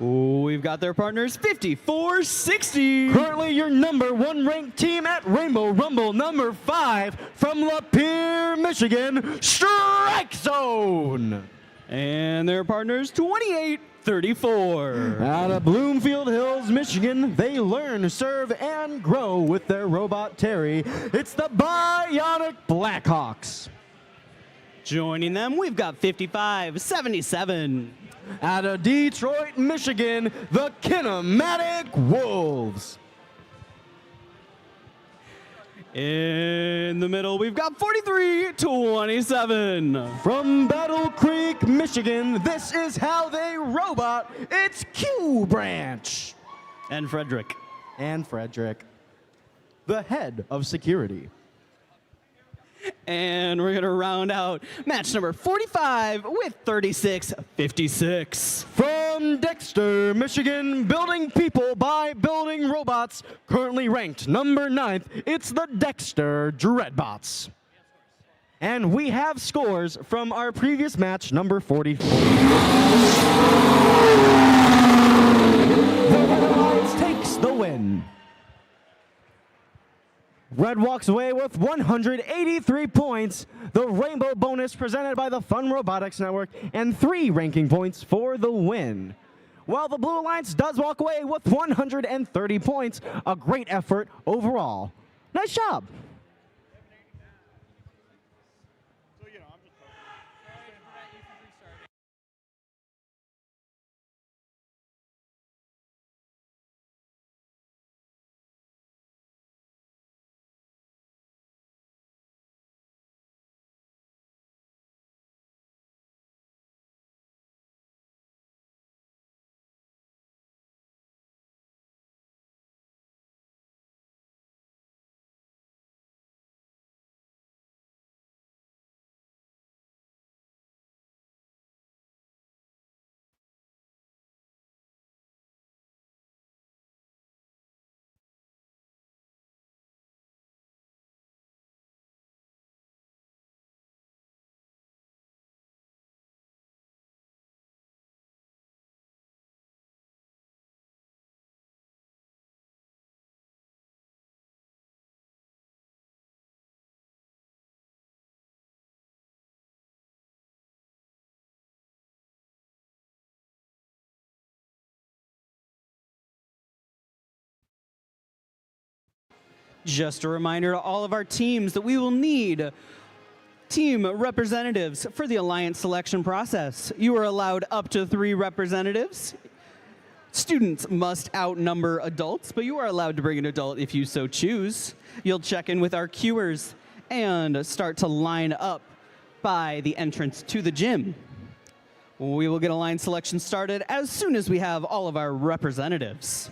We've got their partners 54-60. Currently your #1 ranked team at Rainbow Rumble #5 from Lapeer, Michigan, Strike Zone. And their partners 28-34. Out of Bloomfield Hills, Michigan, they learn, serve, and grow with their robot Terry. It's the Bionic Blackhawks. Joining them, we've got 55-77. Out of Detroit, Michigan, the Kinematic Wolves. In the middle, we've got 43-27. From Battle Creek, Michigan, this is how they robot. It's Q Branch. And Frederick. And Frederick, the head of security. And we're going to round out match number 45 with 36-56. From Dexter, Michigan, building people by building robots, currently ranked #9th, it's the Dexter Dreadbots. And we have scores from our previous match, number 44. The Red Alliance takes the win. Red walks away with 183 points, the Rainbow bonus presented by the Fun Robotics Network, and 3 ranking points for the win. While the Blue Alliance does walk away with 130 points, a great effort overall. Nice job. Just a reminder to all of our teams that we will need team representatives for the alliance selection process. You are allowed up to 3 representatives. Students must outnumber adults, but you are allowed to bring an adult if you so choose. You'll check in with our queuers and start to line up by the entrance to the gym. We will get a line selection started as soon as we have all of our representatives.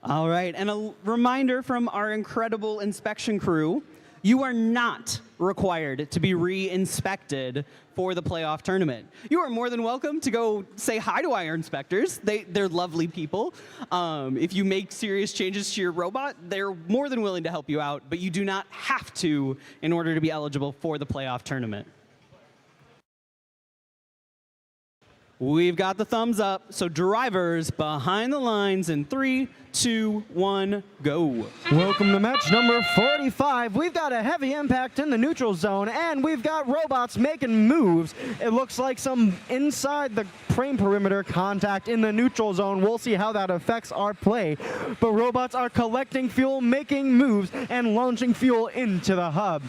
All right, and a reminder from our incredible inspection crew, you are not required to be re-inspected for the playoff tournament. You are more than welcome to go say hi to our inspectors. They're lovely people. If you make serious changes to your robot, they're more than willing to help you out, but you do not have to in order to be eligible for the playoff tournament. We've got the thumbs up, so drivers behind the lines in 3, 2, 1, go. Welcome to match number 45. We've got a heavy impact in the neutral zone, and we've got robots making moves. It looks like some inside the frame perimeter contact in the neutral zone. We'll see how that affects our play. But robots are collecting fuel, making moves, and launching fuel into the hub.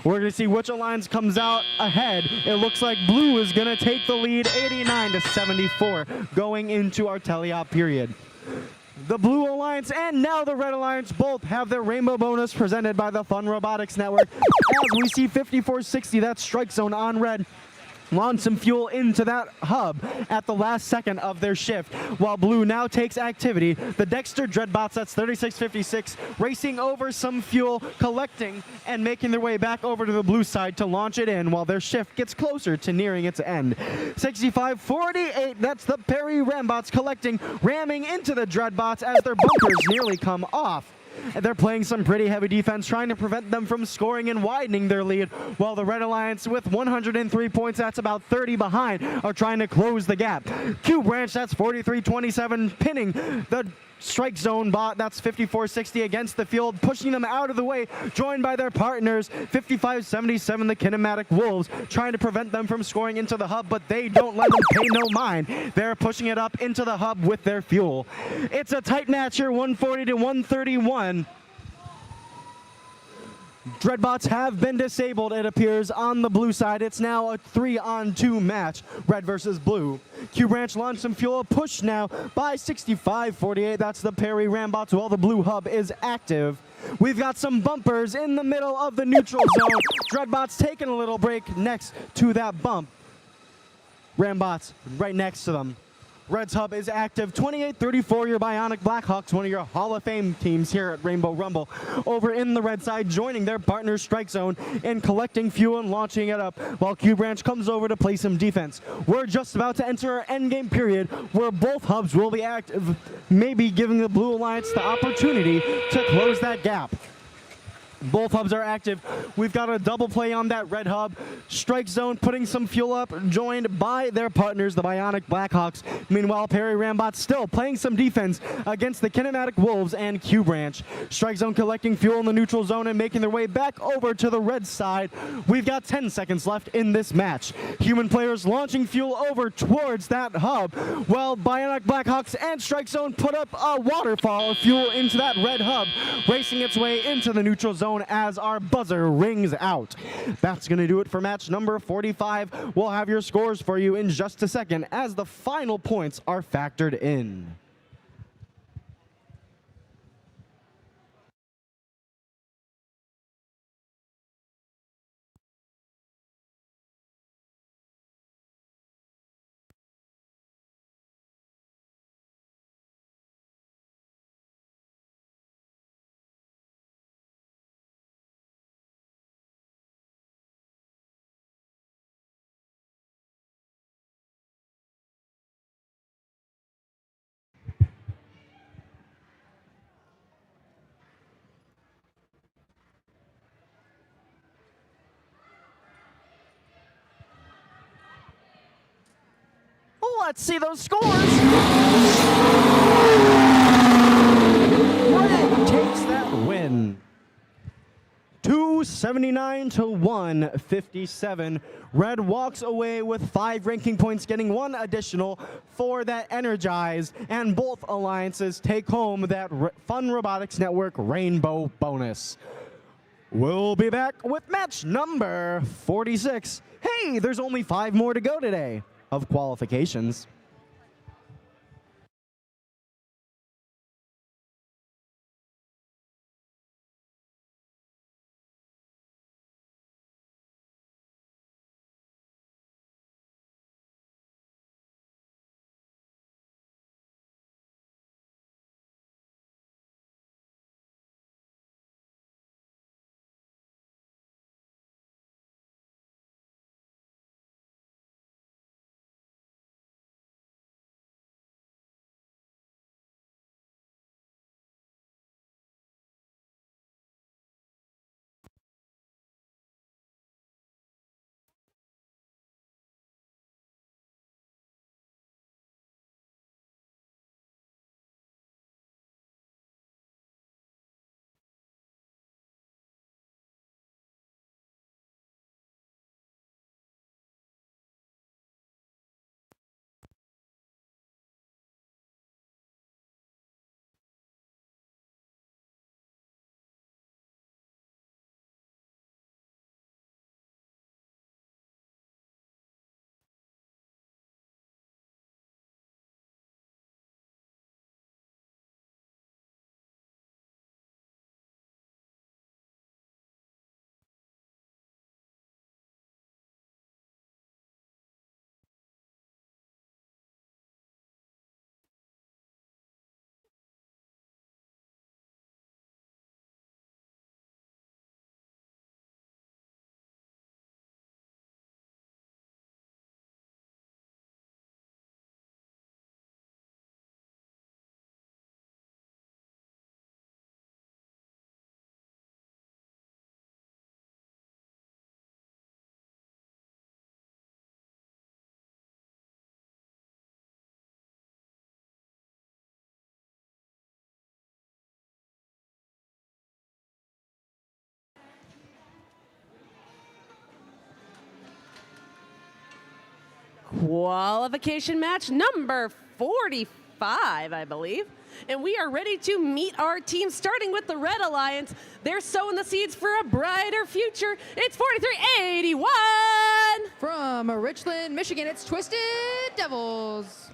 We're going to see which alliance comes out ahead. It looks like blue is going to take the lead 89-74 going into our teleop period. The blue alliance and now the red alliance both have their rainbow bonus presented by the Fun Robotics Network. As we see 5460, that strike zone on red, launch some fuel into that hub at the last second of their shift, while blue now takes activity. The Dexter Dreadbots, that's 3656, racing over some fuel, collecting and making their way back over to the blue side to launch it in while their shift gets closer to nearing its end. 6548, that's the Perry Rambots collecting, ramming into the Dreadbots as their bumpers nearly come off. And they're playing some pretty heavy defense, trying to prevent them from scoring and widening their lead, while the Red Alliance, with 103 points, that's about 30 behind, are trying to close the gap. Q Branch, that's 4327, pinning the strike zone bot, that's 5460 against the field, pushing them out of the way, joined by their partners, 5577, the Kinematic Wolves, trying to prevent them from scoring into the hub, but they don't let them pay no mind. They're pushing it up into the hub with their fuel. It's a tight match here, 140-131. Dreadbots have been disabled, it appears, on the blue side. It's now a 3-on-2 match, red versus blue. Q Branch launched some fuel, push now by 6548. That's the Perry Rambots while the blue hub is active. We've got some bumpers in the middle of the neutral zone. Dreadbots taking a little break next to that bump. Rambots right next to them. Red's hub is active. 2834, your Bionic Blackhawks, one of your Hall of Fame teams here at Rainbow Rumble. Over in the red side, joining their partner Strike Zone and collecting fuel and launching it up, while Q Branch comes over to play some defense. We're just about to enter our endgame period where both hubs will be active, maybe giving the Blue Alliance the opportunity to close that gap. Both hubs are active. We've got a double play on that red hub. Strike Zone putting some fuel up, joined by their partners, the Bionic Blackhawks. Meanwhile, Perry Rambots still playing some defense against the Kinematic Wolves and Q Branch. Strike Zone collecting fuel in the neutral zone and making their way back over to the red side. We've got 10 seconds left in this match. Human players launching fuel over towards that hub, while Bionic Blackhawks and Strike Zone put up a waterfall of fuel into that red hub, racing its way into the neutral zone as our buzzer rings out. That's going to do it for match number 45. We'll have your scores for you in just a second as the final points are factored in. Let's see those scores. Red takes that win. 279 to 157. Red walks away with 5 ranking points, getting 1 additional for that Energize, and both alliances take home that Fun Robotics Network Rainbow bonus. We'll be back with match number 46. Hey, there's only 5 more to go today of qualifications. Qualification match number 45, I believe. And we are ready to meet our team, starting with the Red Alliance. They're sowing the seeds for a brighter future. It's 4381. From Richland, Michigan, it's Twisted Devils.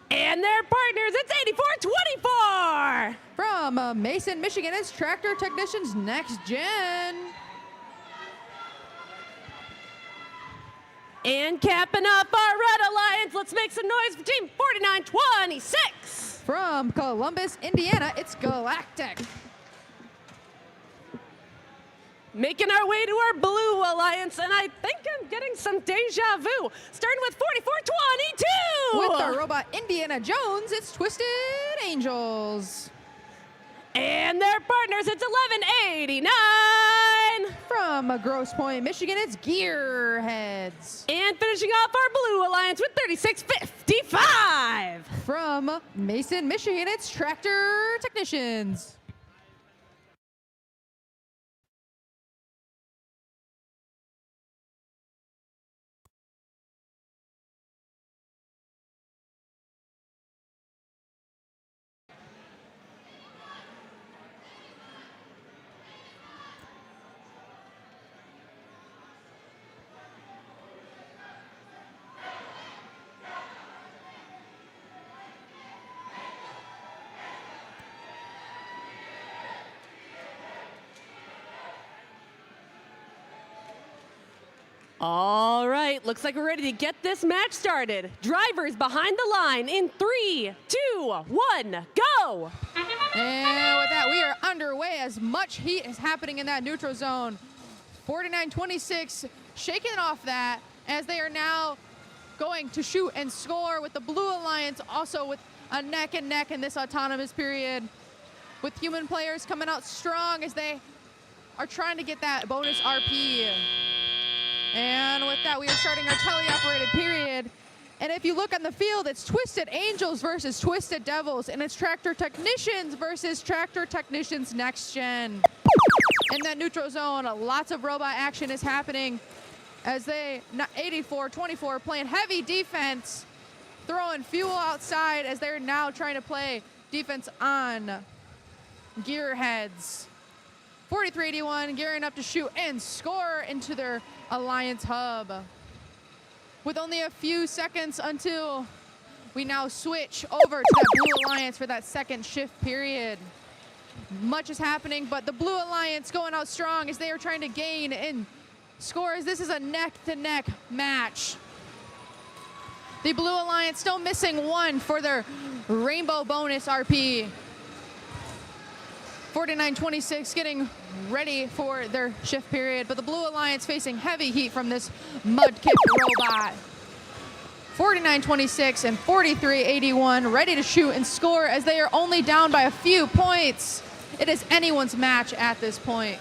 And their partners, it's 8424. From Mason, Michigan, it's Tractor Technicians Next Gen. And capping up our Red Alliance, let's make some noise for Team 4926. From Columbus, Indiana, it's Galactic. Making our way to our Blue Alliance, and I think I'm getting some deja vu. Starting with 4422. With the robot Indiana Jones, it's Twisted Angels. And their partners, it's 1189. From Grosse Pointe, Michigan, it's Gearheads. And finishing off our Blue Alliance with 3655. From Mason, Michigan, it's Tractor Technicians. All right, looks like we're ready to get this match started. Drivers behind the line in 3, 2, 1, go! And with that, we are underway as much heat is happening in that neutral zone. 49-26 shaking off that as they are now going to shoot and score with the Blue Alliance, also with a neck and neck in this autonomous period, with human players coming out strong as they are trying to get that bonus RP. And with that, we are starting our teleoperated period. And if you look on the field, it's Twisted Angels versus Twisted Devils, and it's Tractor Technicians versus Tractor Technicians Next Gen. In that neutral zone, lots of robot action is happening as they, 84-24, playing heavy defense, throwing fuel outside as they're now trying to play defense on gearheads. 43-81, gearing up to shoot and score into their Alliance hub. With only a few seconds until we now switch over to the Blue Alliance for that second shift period. Much is happening, but the Blue Alliance going out strong as they are trying to gain in scores. This is a neck-to-neck match. The Blue Alliance still missing one for their Rainbow bonus RP. 49-26 getting ready for their shift period, but the Blue Alliance facing heavy heat from this Mudkip robot. 49-26 and 43-81 ready to shoot and score as they are only down by a few points. It is anyone's match at this point.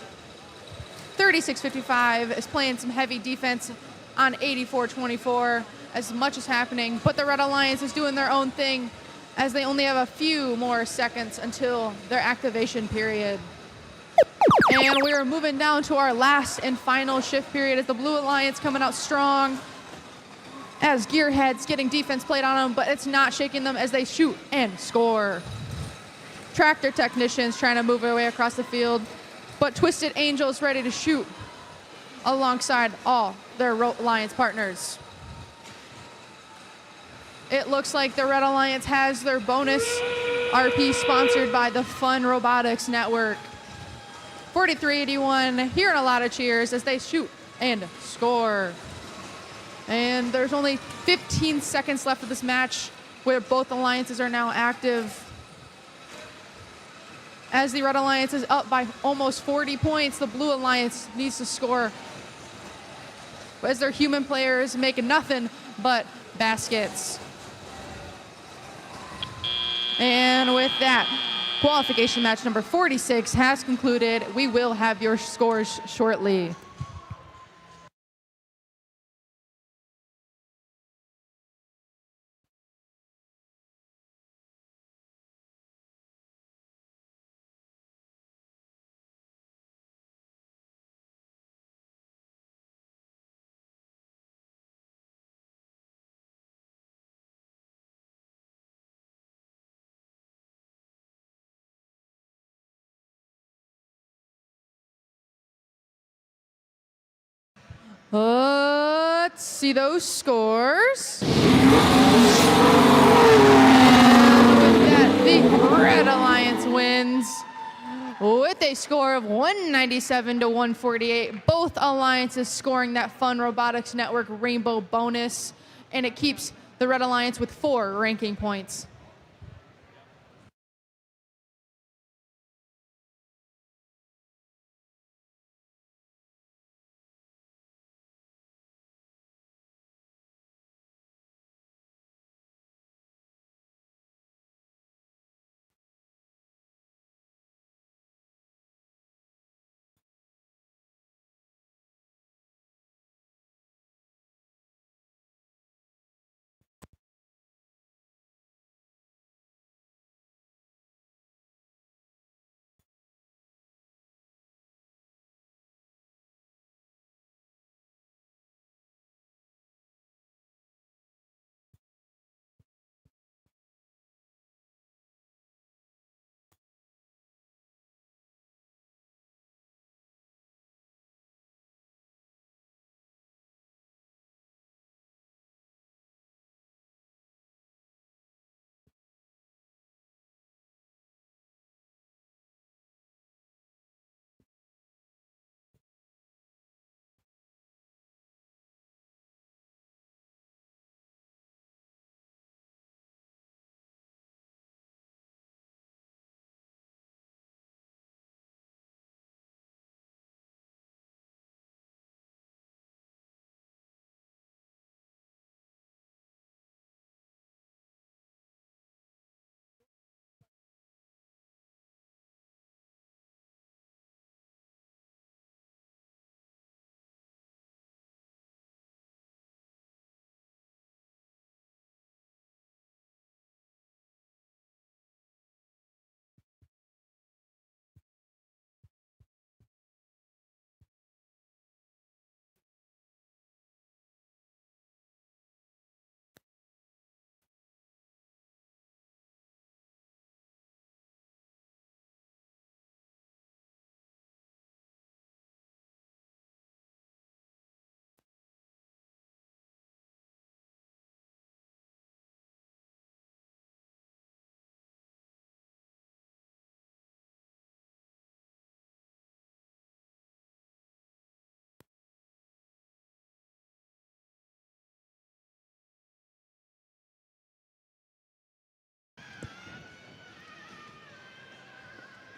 36-55 is playing some heavy defense on 84-24 as much is happening, but the Red Alliance is doing their own thing as they only have a few more seconds until their activation period. And we are moving down to our last and final shift period as the Blue Alliance coming out strong as Gearheads getting defense played on them, but it's not shaking them as they shoot and score. Tractor Technicians trying to move their way across the field, but Twisted Angels ready to shoot alongside all their Alliance partners. It looks like the Red Alliance has their bonus RP sponsored by the Fun Robotics Network. 43-81, hearing a lot of cheers as they shoot and score. And there's only 15 seconds left of this match where both alliances are now active. As the Red Alliance is up by almost 40 points, the Blue Alliance needs to score as their human players make nothing but baskets. And with that, qualification match number 46 has concluded. We will have your scores shortly. Let's see those scores. And with that, the Red Alliance wins with a score of 197-148. Both alliances scoring that Fun Robotics Network Rainbow bonus, and it keeps the Red Alliance with 4 ranking points.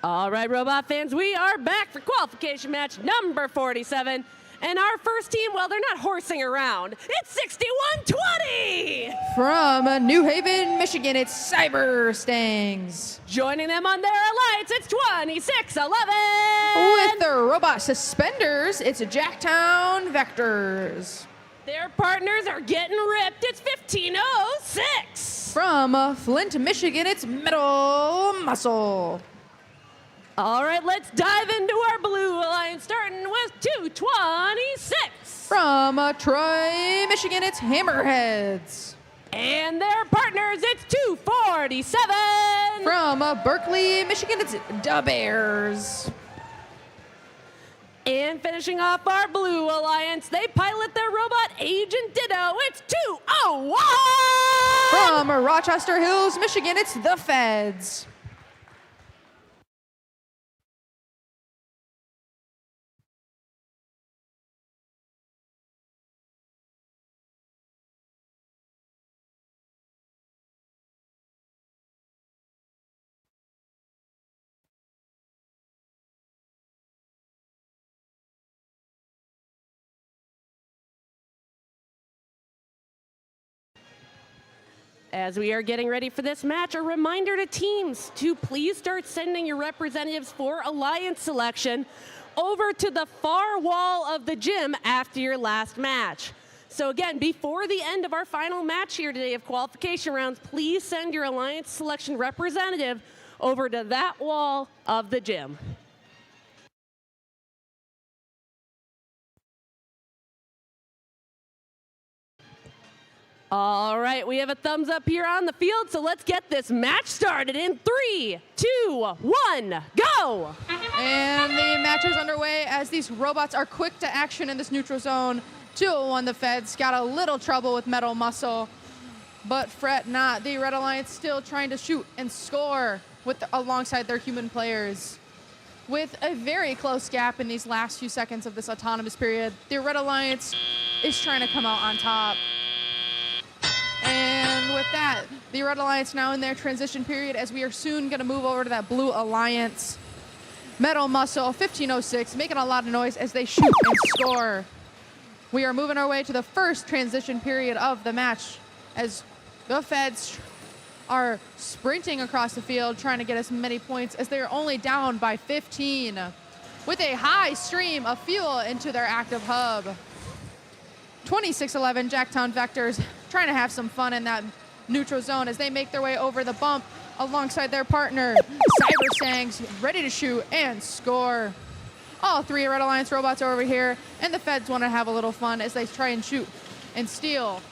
All right, Robot fans, we are back for qualification match number 47. And our first team, well, they're not horsing around. It's 6120! From New Haven, Michigan, it's Cyber Stangs. Joining them on their alliance, it's 2611! With the robot suspenders, it's Jacktown Vectors. Their partners are getting ripped. It's 1506! From Flint, Michigan, it's Metal Muscle. All right, let's dive into our blue alliance, starting with 226. From Troy, Michigan, it's Hammerheads. And their partners, it's 247. From Berkeley, Michigan, it's Da Bears. And finishing off our blue alliance, they pilot their robot Agent Ditto. It's 201. From Rochester Hills, Michigan, it's The Feds. As we are getting ready for this match, a reminder to teams to please start sending your representatives for alliance selection over to the far wall of the gym after your last match. So again, before the end of our final match here today of qualification rounds, please send your alliance selection representative over to that wall of the gym. All right, we have a thumbs up here on the field, so let's get this match started in 3, 2, 1, go! And the match is underway as these robots are quick to action in this neutral zone. 201, the Feds got a little trouble with Metal Muscle, but fret not. The Red Alliance still trying to shoot and score alongside their human players. With a very close gap in these last few seconds of this autonomous period, the Red Alliance is trying to come out on top. And with that, the Red Alliance now in their transition period as we are soon going to move over to that Blue Alliance. Metal Muscle, 1506, making a lot of noise as they shoot and score. We are moving our way to the first transition period of the match as the Feds are sprinting across the field trying to get as many points as they are only down by 15 with a high stream of fuel into their active hub. 2611 Jacktown Vectors trying to have some fun in that neutral zone as they make their way over the bump alongside their partner Cyber Sangs, ready to shoot and score. All three Red Alliance robots are over here, and the Feds want to have a little fun as they try and shoot and steal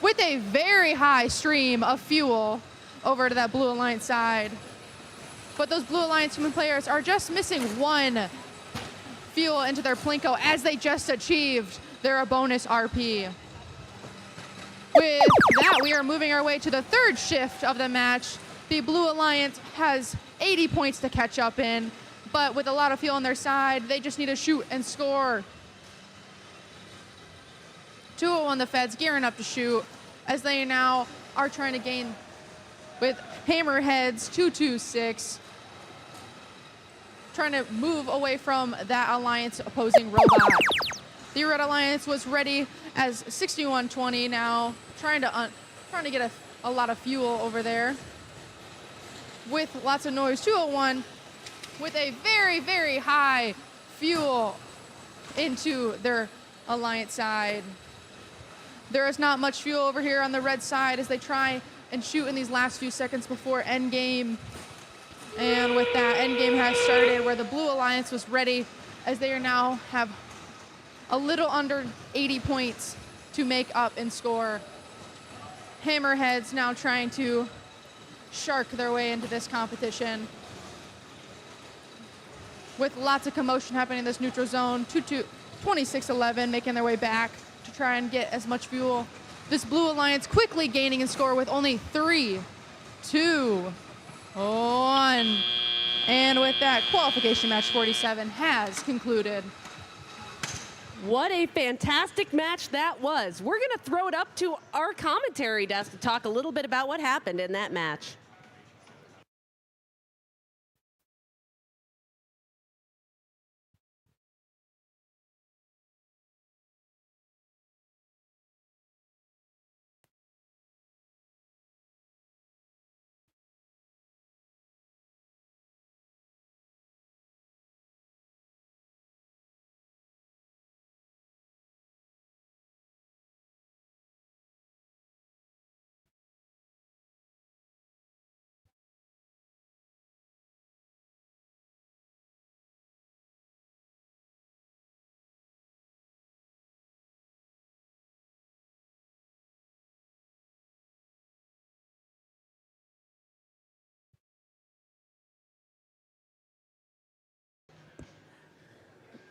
with a very high stream of fuel over to that Blue Alliance side. But those Blue Alliance human players are just missing one fuel into their Plinko as they just achieved their bonus RP. With that, we are moving our way to the third shift of the match. The Blue Alliance has 80 points to catch up in, but with a lot of fuel on their side, they just need to shoot and score. 201 the Feds gearing up to shoot as they now are trying to gain with Hammerheads 226. Trying to move away from that Alliance opposing robot. The Red Alliance was ready as 6120 now, trying to get a lot of fuel over there. With lots of noise, 201 with a very, very high fuel into their Alliance side. There is not much fuel over here on the red side as they try and shoot in these last few seconds before endgame. And with that, endgame has started where the Blue Alliance was ready as they are now have a little under 80 points to make up and score. Hammerheads now trying to shark their way into this competition. With lots of commotion happening in this neutral zone, 2611 making their way back to try and get as much fuel. This Blue Alliance quickly gaining in score with only 3, 2, 1. And with that, qualification match 47 has concluded. What a fantastic match that was. We're going to throw it up to our commentary desk to talk a little bit about what happened in that match.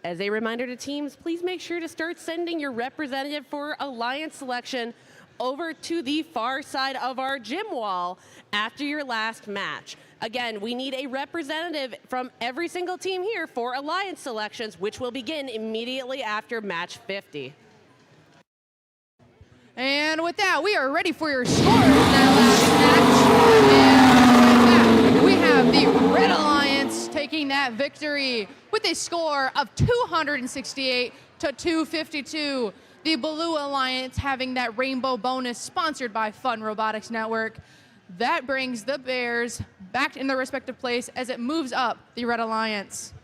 As a reminder to teams, please make sure to start sending your representative for alliance selection over to the far side of our gym wall after your last match. Again, we need a representative from every single team here for alliance selections, which will begin immediately after match 50. And with that, we are ready for your scores in that last match. And with that, we have the Red Alliance taking that victory with a score of 268 to 252. The Blue Alliance having that rainbow bonus sponsored by Fun Robotics Network. That brings the Bears back in their respective place as it moves up the Red Alliance.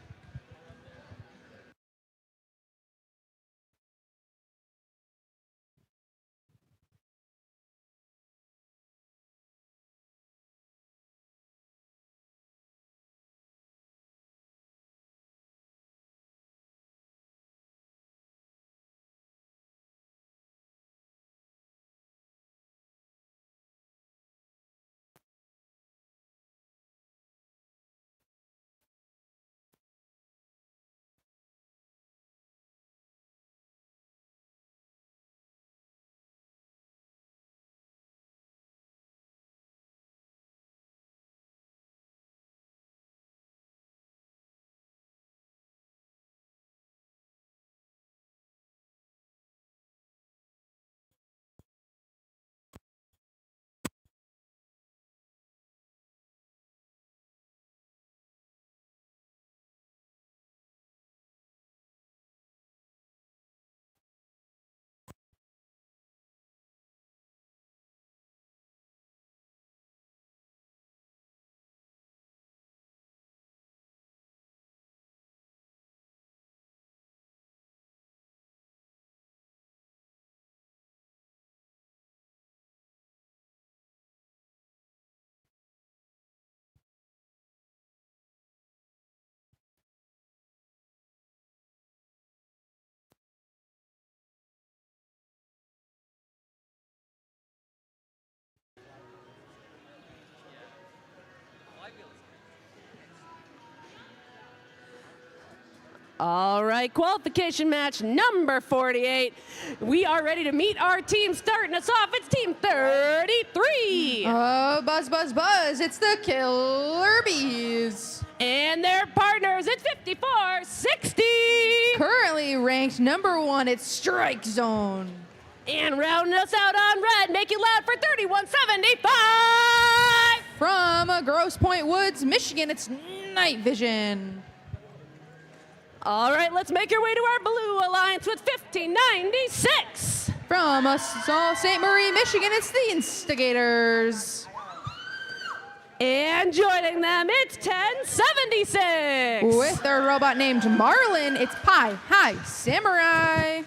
All right, qualification match number 48. We are ready to meet our team. Starting us off, it's team 33. Buzz, buzz, buzz. It's the Killer Bees. And their partners, it's 54-60. Currently ranked number 1, it's Strike Zone. And rounding us out on red, make it loud for 31-75. From Grosse Pointe Woods, Michigan, it's Night Vision. All right, let's make our way to our Blue Alliance with 1596. From St. Marie, Michigan, it's the Instigators. And joining them, it's 1076. With their robot named Marlin, it's Pi High Samurai.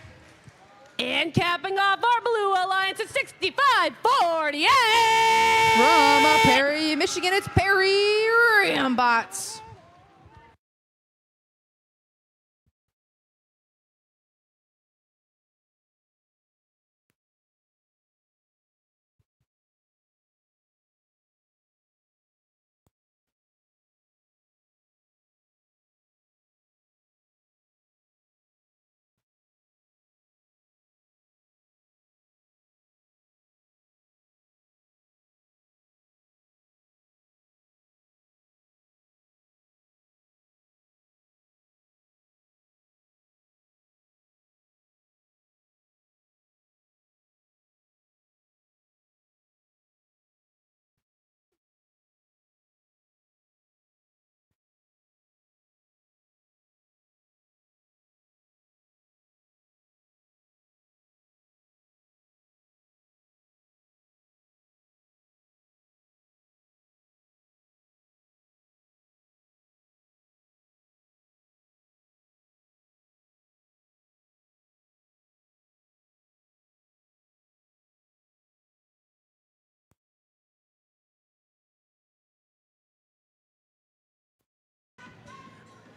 And capping off our Blue Alliance, it's 6548. From Perry, Michigan, it's Perry Rambots.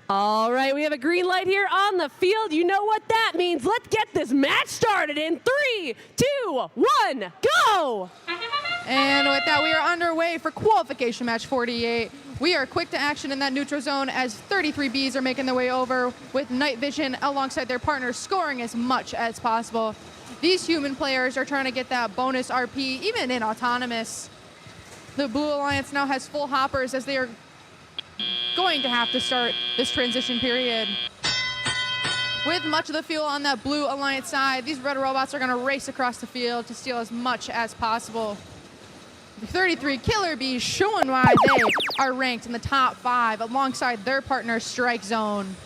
All right, we have a green light here on the field. You know what that means. Let's get this match started in 3, 2, 1, go! And with that, we are underway for qualification match 48. We are quick to action in that neutral zone as 33 Bs are making their way over with night vision alongside their partners, scoring as much as possible. These human players are trying to get that bonus RP, even in autonomous. The Blue Alliance now has full hoppers as they are going to have to start this transition period. With much of the fuel on that Blue Alliance side, these red robots are going to race across the field to steal as much as possible. The 33 Killer Bees showing why they are ranked in the top 5 alongside their partner Strike Zone.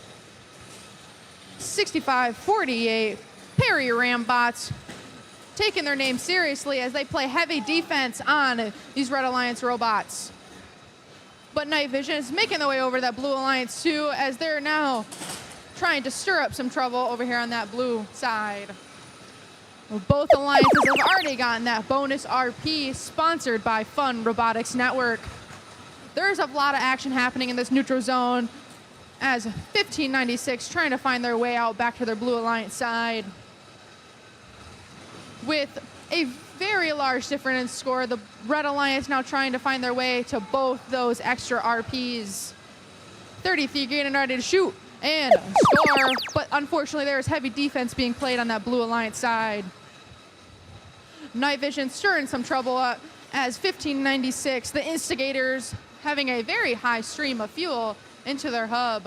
65-48 Perry Rambots taking their name seriously as they play heavy defense on these Red Alliance robots. But Night Vision is making their way over that Blue Alliance too as they're now trying to stir up some trouble over here on that blue side. Both alliances have already gotten that bonus RP sponsored by Fun Robotics Network. There's a lot of action happening in this neutral zone as 1596 trying to find their way out back to their Blue Alliance side. With a very large difference in score, the Red Alliance now trying to find their way to both those extra RPs. 33 getting ready to shoot and score, but unfortunately there is heavy defense being played on that Blue Alliance side. Night Vision stirring some trouble up as 1596, the instigators having a very high stream of fuel into their hub.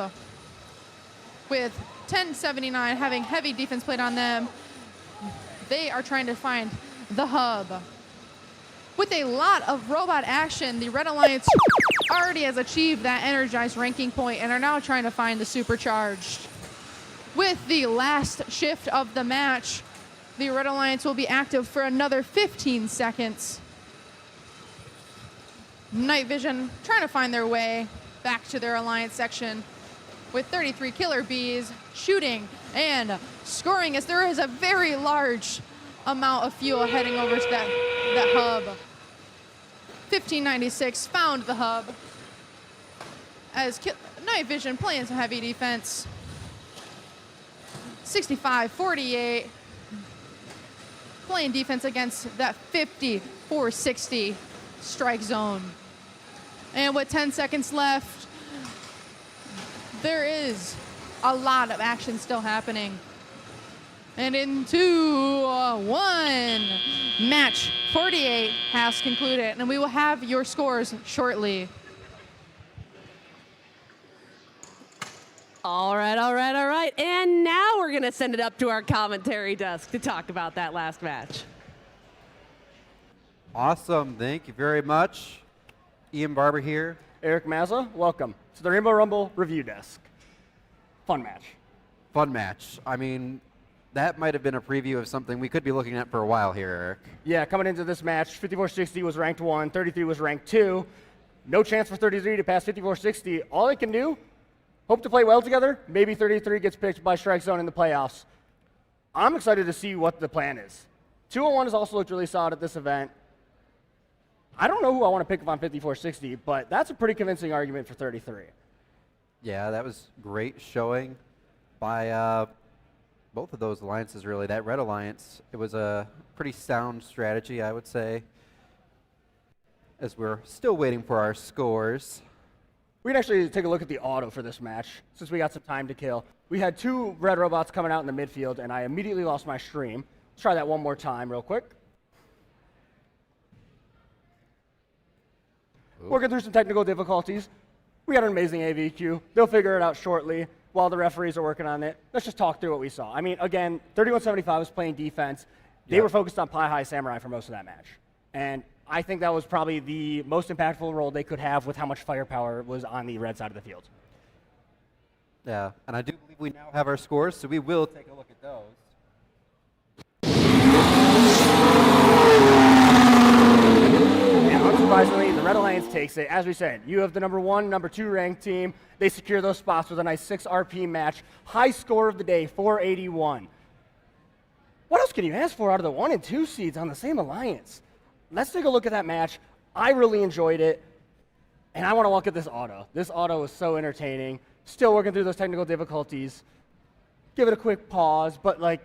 With 1079 having heavy defense played on them, they are trying to find the hub. With a lot of robot action, the Red Alliance already has achieved that energized ranking point and are now trying to find the supercharged. With the last shift of the match, the Red Alliance will be active for another 15 seconds. Night Vision trying to find their way back to their Alliance section with 33 Killer Bees shooting and scoring as there is a very large amount of fuel heading over to that hub. 1596 found the hub as Night Vision playing some heavy defense. 65-48 playing defense against that 50-460 strike zone. And with 10 seconds left, there is a lot of action still happening. And in 2-1, match 48 has concluded, and we will have your scores shortly. All right, all right, all right. And now we're going to send it up to our commentary desk to talk about that last match. Awesome. Thank you very much. Ian Barber here. Eric Mazza, welcome to the Rainbow Rumble review desk. Fun match. Fun match. I mean, that might have been a preview of something we could be looking at for a while here, Eric. Yeah, coming into this match, 5460 was ranked 1, 33 was ranked 2. No chance for 33 to pass 5460. All they can do, hope to play well together. Maybe 33 gets picked by Strike Zone in the playoffs. I'm excited to see what the plan is. 201 has also looked really solid at this event. I don't know who I want to pick up on 5460, but that's a pretty convincing argument for 33. Yeah, that was great showing by both of those alliances, really. That Red Alliance, it was a pretty sound strategy, I would say, as we're still waiting for our scores. We can actually take a look at the auto for this match, since we got some time to kill. We had 2 red robots coming out in the midfield, and I immediately lost my stream. Let's try that one more time real quick. Working through some technical difficulties. We got an amazing AVQ. They'll figure it out shortly while the referees are working on it. Let's just talk through what we saw. I mean, again, 3175 was playing defense. They were focused on Pie High Samurai for most of that match. And I think that was probably the most impactful role they could have with how much firepower was on the red side of the field. Yeah, and I do believe we now have our scores, so we will take a look at those. And unsurprisingly, the Red Alliance takes it. As we said, you have the number 1, number 2 ranked team. They secure those spots with a nice 6 RP match. High score of the day, 481. What else can you ask for out of the 1 and 2 seeds on the same alliance? Let's take a look at that match. I really enjoyed it, and I want to look at this auto. This auto was so entertaining. Still working through those technical difficulties. Give it a quick pause, but like,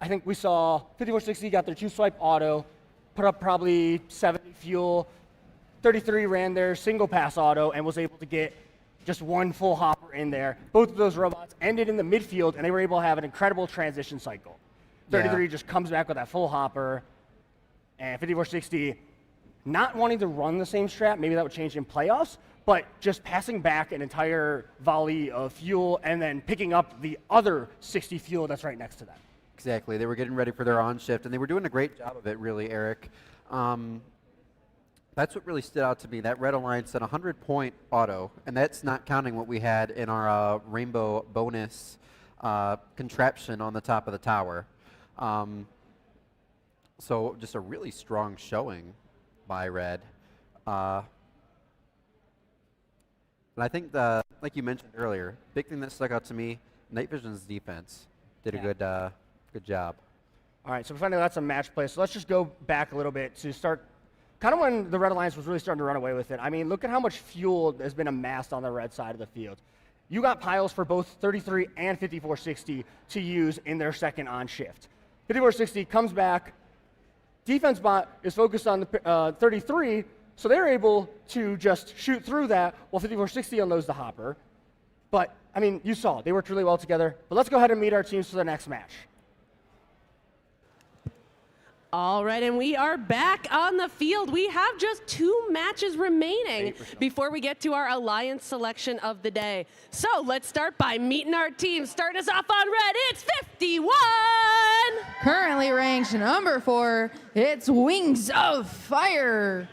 I think we saw 5460 got their 2-swipe auto. put up probably 70 fuel. 33 ran their single pass auto and was able to get just one full hopper in there. Both of those robots ended in the midfield, and they were able to have an incredible transition cycle. 33 just comes back with that full hopper, and 5460 not wanting to run the same strat, maybe that would change in playoffs, but just passing back an entire volley of fuel and then picking up the other 60 fuel that's right next to them. Exactly. They were getting ready for their on shift, and they were doing a great job of it, really, Eric. That's what really stood out to me. That Red Alliance at 100-point auto, and that's not counting what we had in our rainbow bonus contraption on the top of the tower. So just a really strong showing by Red. And I think, like you mentioned earlier, big thing that stuck out to me, Night Vision's defense did a good job. All right, so we finally got some match play. So let's just go back a little bit to start kind of when the Red Alliance was really starting to run away with it. I mean, look at how much fuel has been amassed on the red side of the field. You got piles for both 33 and 5460 to use in their second on shift. 5460 comes back. Defense bot is focused on the 33, so they're able to just shoot through that while 5460 unloads the hopper. But, I mean, you saw, they worked really well together. But let's go ahead and meet our teams for the next match. All right, and we are back on the field. We have just 2 matches remaining before we get to our alliance selection of the day. So let's start by meeting our team. Start us off on red, it's 51! Currently ranked number 4, it's Wings of Fire.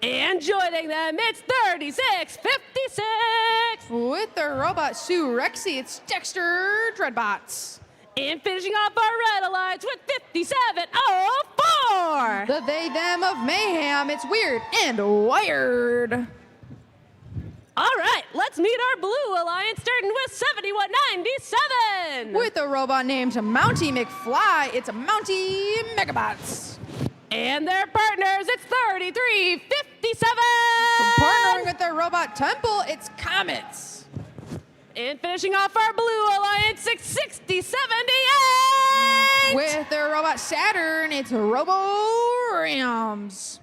And joining them, it's 3656! With the robot Sue Rexy, it's Dexter Dreadbots. And finishing off our red alliance with 5704! The They Them of Mayhem, it's Weird and Wired. All right, let's meet our blue alliance starting with 7197! With a robot named Mountie McFly, it's Mountie Megabots. And their partners, it's 3357! Partnering with their robot Temple, it's Comets. And finishing off our blue alliance, 6078! With their robot Saturn, it's Robo Rams.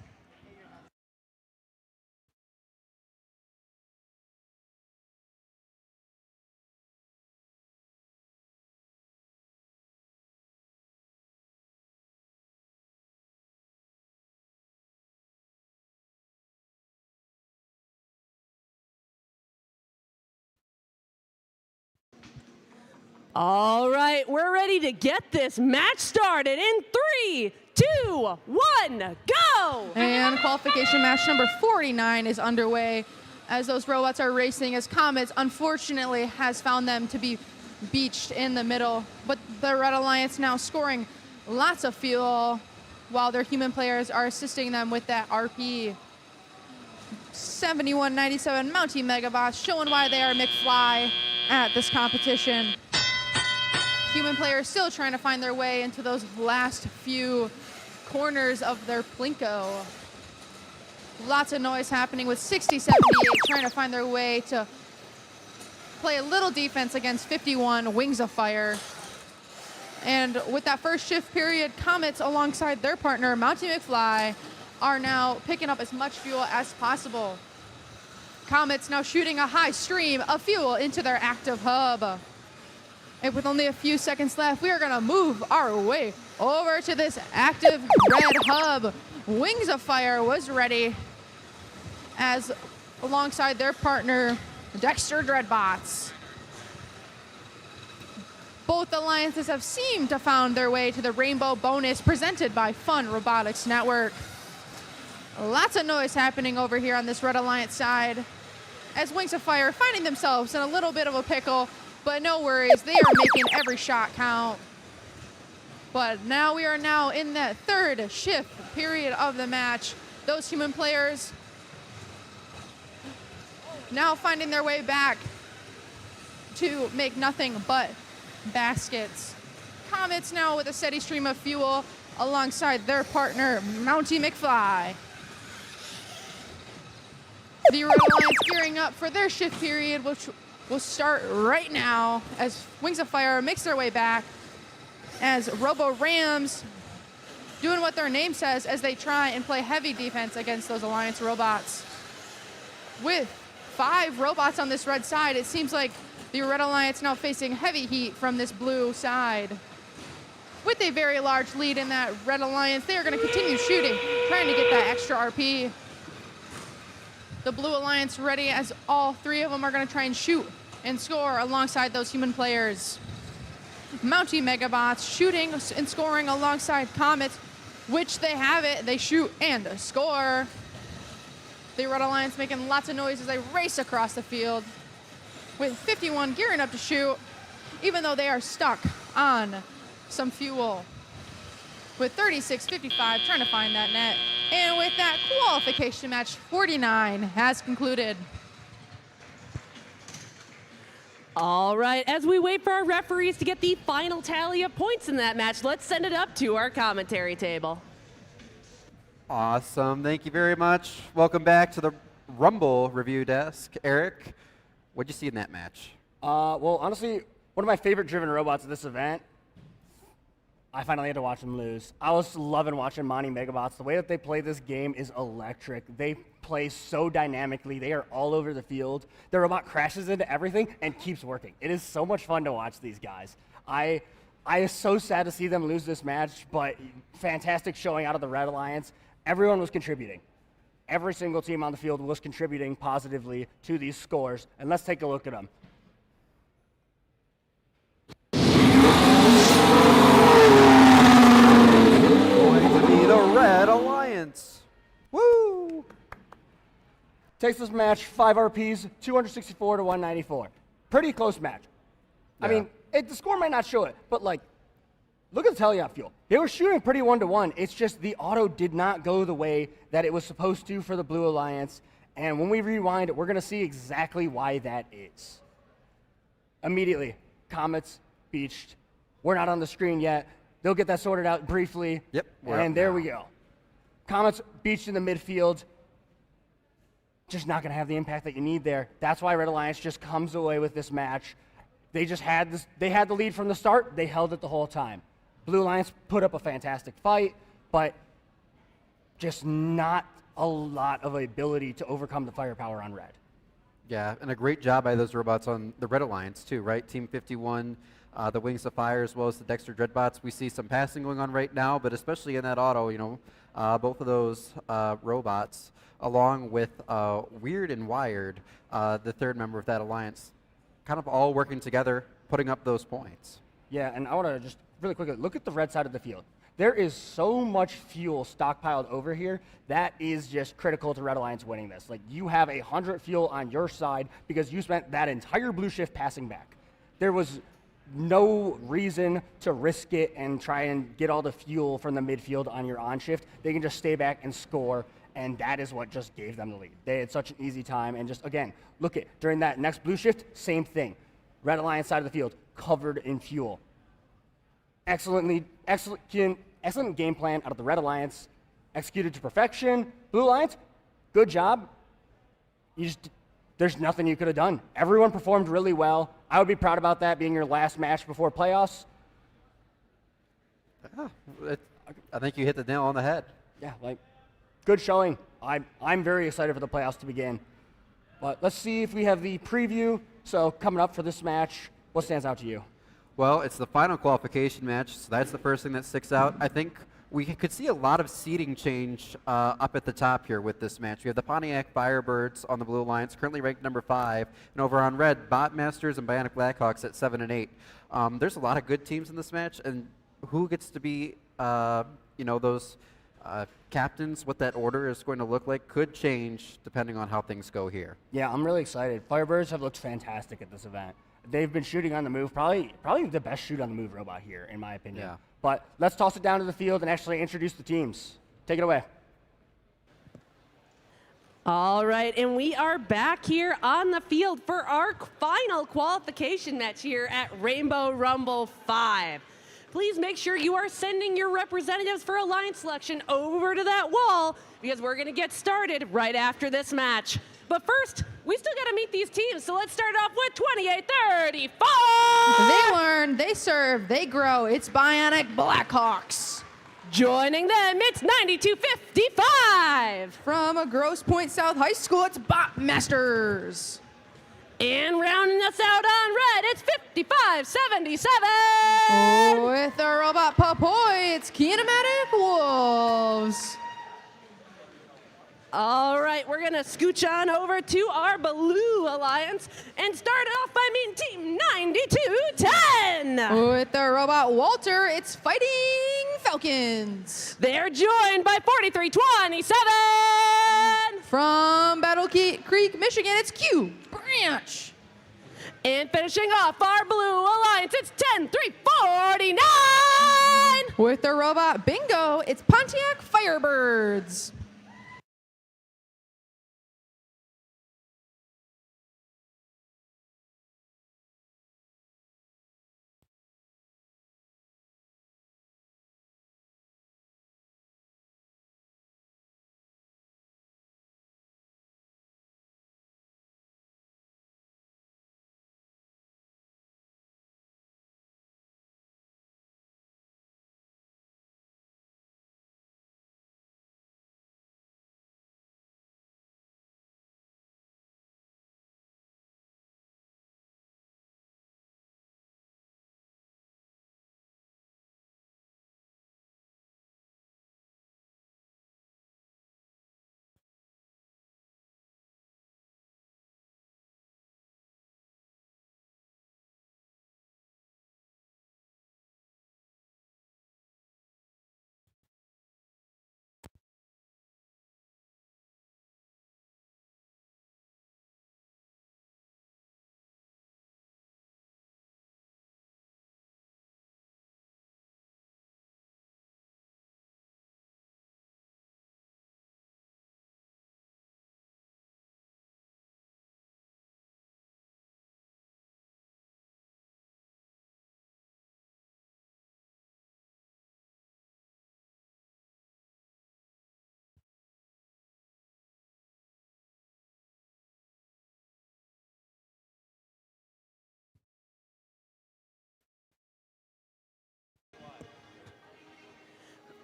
All right, we're ready to get this match started in 3, 2, 1, go! And qualification match number 49 is underway as those robots are racing as Comets unfortunately has found them to be beached in the middle. But the Red Alliance now scoring lots of fuel while their human players are assisting them with that RP. 7197 Mountie Megabots showing why they are McFly at this competition. Human players still trying to find their way into those last few corners of their Plinko. Lots of noise happening with 6078 trying to find their way to play a little defense against 51 Wings of Fire. And with that first shift period, Comets alongside their partner Mountie McFly are now picking up as much fuel as possible. Comets now shooting a high stream of fuel into their active hub. And with only a few seconds left, we are gonna move our way over to this active red hub. Wings of Fire was ready as alongside their partner, Dexter Dreadbots. Both alliances have seemed to found their way to the rainbow bonus presented by Fun Robotics Network. Lots of noise happening over here on this Red Alliance side as Wings of Fire finding themselves in a little bit of a pickle. But no worries, they are making every shot count. But now we are now in that third shift period of the match. Those human players now finding their way back to make nothing but baskets. Comets now with a steady stream of fuel alongside their partner, Mountie McFly. The Red Alliance gearing up for their shift period, which will start right now as Wings of Fire makes their way back as Robo Rams doing what their name says as they try and play heavy defense against those Alliance robots. With 5 robots on this red side, it seems like the Red Alliance now facing heavy heat from this blue side. With a very large lead in that Red Alliance, they are going to continue shooting, trying to get that extra RP. The Blue Alliance ready as all 3 of them are going to try and shoot and score alongside those human players. Mountie Megabots shooting and scoring alongside Comets, which they have it. They shoot and score. The Red Alliance making lots of noise as they race across the field with 51 gearing up to shoot, even though they are stuck on some fuel. With 36:55 trying to find that net. And with that, qualification match 49 has concluded. All right, as we wait for our referees to get the final tally of points in that match, let's send it up to our commentary table. Awesome. Thank you very much. Welcome back to the Rumble review desk. Eric, what'd you see in that match? Well, honestly, one of my favorite driven robots at this event, I finally had to watch them lose. I was loving watching Mountie Megabots. The way that they play this game is electric. They play so dynamically. They are all over the field. Their robot crashes into everything and keeps working. It is so much fun to watch these guys. I is so sad to see them lose this match, but fantastic showing out of the Red Alliance. Everyone was contributing. Every single team on the field was contributing positively to these scores, and let's take a look at them. Going to be the Red Alliance. Woo! Takes this match 5 RPs, 264 to 194. Pretty close match. I Yeah. mean, the score might not show it, but like, look at the tally fuel. They were shooting pretty 1-to-1. It's just the auto did not go the way that it was supposed to for the Blue Alliance. And when we rewind, we're going to see exactly why that is. Immediately, Comets beached. We're not on the screen yet. They'll get that sorted out briefly. Yep, we're And up there now. we go. Comets beached in the midfield. Just not going to have the impact that you need there. That's why Red Alliance just comes away with this match. They just had this. They had the lead from the start. They held it the whole time. Blue Alliance put up a fantastic fight, but just not a lot of ability to overcome the firepower on Red. Yeah, and a great job by those robots on the Red Alliance too, right? Team 51, the Wings of Fire, as well as the Dexter Dreadbots. We see some passing going on right now, but especially in that auto, you know, both of those robots, along with Weird and Wired, the third member of that alliance, kind of all working together, putting up those points. Yeah, and I want to just really quickly look at the red side of the field. There is so much fuel stockpiled over here that is just critical to Red Alliance winning this. Like, you have 100 fuel on your side because you spent that entire blue shift passing back. There was no reason to risk it and try and get all the fuel from the midfield on your on shift. They can just stay back and score, and that is what just gave them the lead. They had such an easy time, and just, again, look at, during that next blue shift, same thing. Red Alliance side of the field, covered in fuel. Excellent game plan out of the Red Alliance, executed to perfection. Blue Alliance, good job. There's nothing you could have done. Everyone performed really well. I would be proud about that being your last match before playoffs. I think you hit the nail on the head. Yeah, like, good showing. I'm very excited for the playoffs to begin. But let's see if we have the preview. So coming up for this match, what stands out to you? Well, it's the final qualification match, so that's the first thing that sticks out. I think we could see a lot of seeding change up at the top here with this match. We have the Pontiac Firebirds on the Blue Alliance, currently ranked number 5, and over on Red, Botmasters and Bionic Blackhawks at 7 and 8. There's a lot of good teams in this match, and who gets to be, those captains, what that order is going to look like, could change depending on how things go here. Yeah, I'm really excited. Firebirds have looked fantastic at this event. They've been shooting on the move, probably the best shoot on the move robot here, in my opinion. Yeah. But let's toss it down to the field and actually introduce the teams. Take it away. All right, and we are back here on the field for our final qualification match here at Rainbow Rumble 5. Please make sure you are sending your representatives for alliance selection over to that wall because we're going to get started right after this match. But first, we still got to meet these teams, so let's start off with 28-35. They learn, they serve, they grow. It's Bionic Blackhawks. Joining them, it's 9255. From Grosse Pointe South High School, it's Bot Masters. And rounding us out on red, it's 5577. With the Robot Papoy, it's Kinematic Wolves. All right, we're going to scooch on over to our Blue Alliance and start off by meeting Team 9210. With the Robot Walter, it's Fighting Falcons. They're joined by 4327. From Battle Creek, Michigan, it's Q Branch. And finishing off our Blue Alliance, it's 10349. With the Robot Bingo, it's Pontiac Firebirds.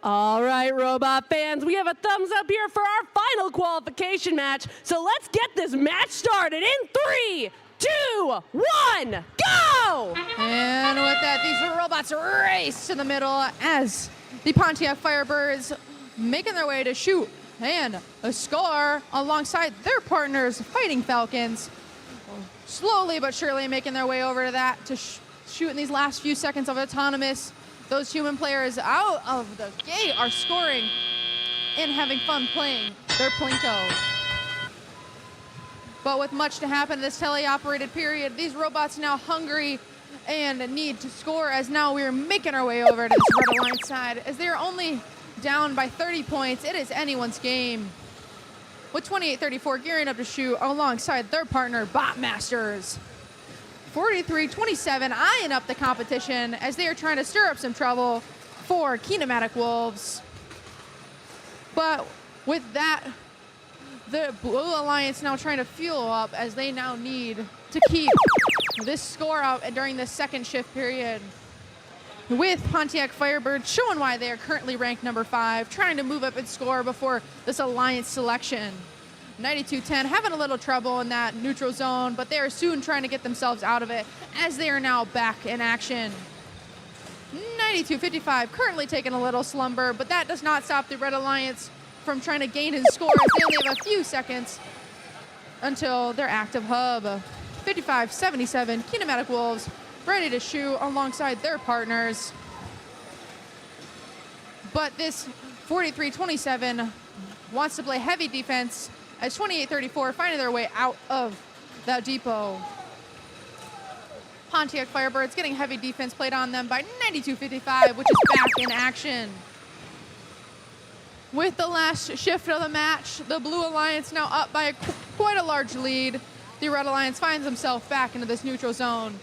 All right, Robot fans, we have a thumbs up here for our final qualification match. So let's get this match started in 3, 2, 1, go! And with that, these robots race to the middle as the Pontiac Firebirds making their way to shoot and score alongside their partners, Fighting Falcons. Slowly but surely making their way over to that to shoot in these last few seconds of autonomous. Those human players out of the gate are scoring and having fun playing their Plinko. But with much to happen in this teleoperated period, these robots now hungry and need to score, as now we're making our way over to this Red Alliance side. As they're only down by 30 points, it is anyone's game. With 28-34 gearing up to shoot alongside their partner, Bot Masters. 43-27 eyeing up the competition as they are trying to stir up some trouble for Kinematic Wolves. But with that, the Blue Alliance now trying to fuel up as they now need to keep this score up during the second shift period. With Pontiac Firebird showing why they are currently ranked number 5, trying to move up in score before this Alliance selection. 9210 having a little trouble in that neutral zone, but they are soon trying to get themselves out of it as they are now back in action. 9255 currently taking a little slumber, but that does not stop the Red Alliance from trying to gain and score as they only have a few seconds until their active hub. 5577 Kinematic Wolves ready to shoot alongside their partners. But this 43-27 wants to play heavy defense as 28-34 finding their way out of the depot. Pontiac Firebirds getting heavy defense played on them by 9255, which is back in action. With the last shift of the match, the Blue Alliance now up by quite a large lead. The Red Alliance finds himself back into this neutral zone.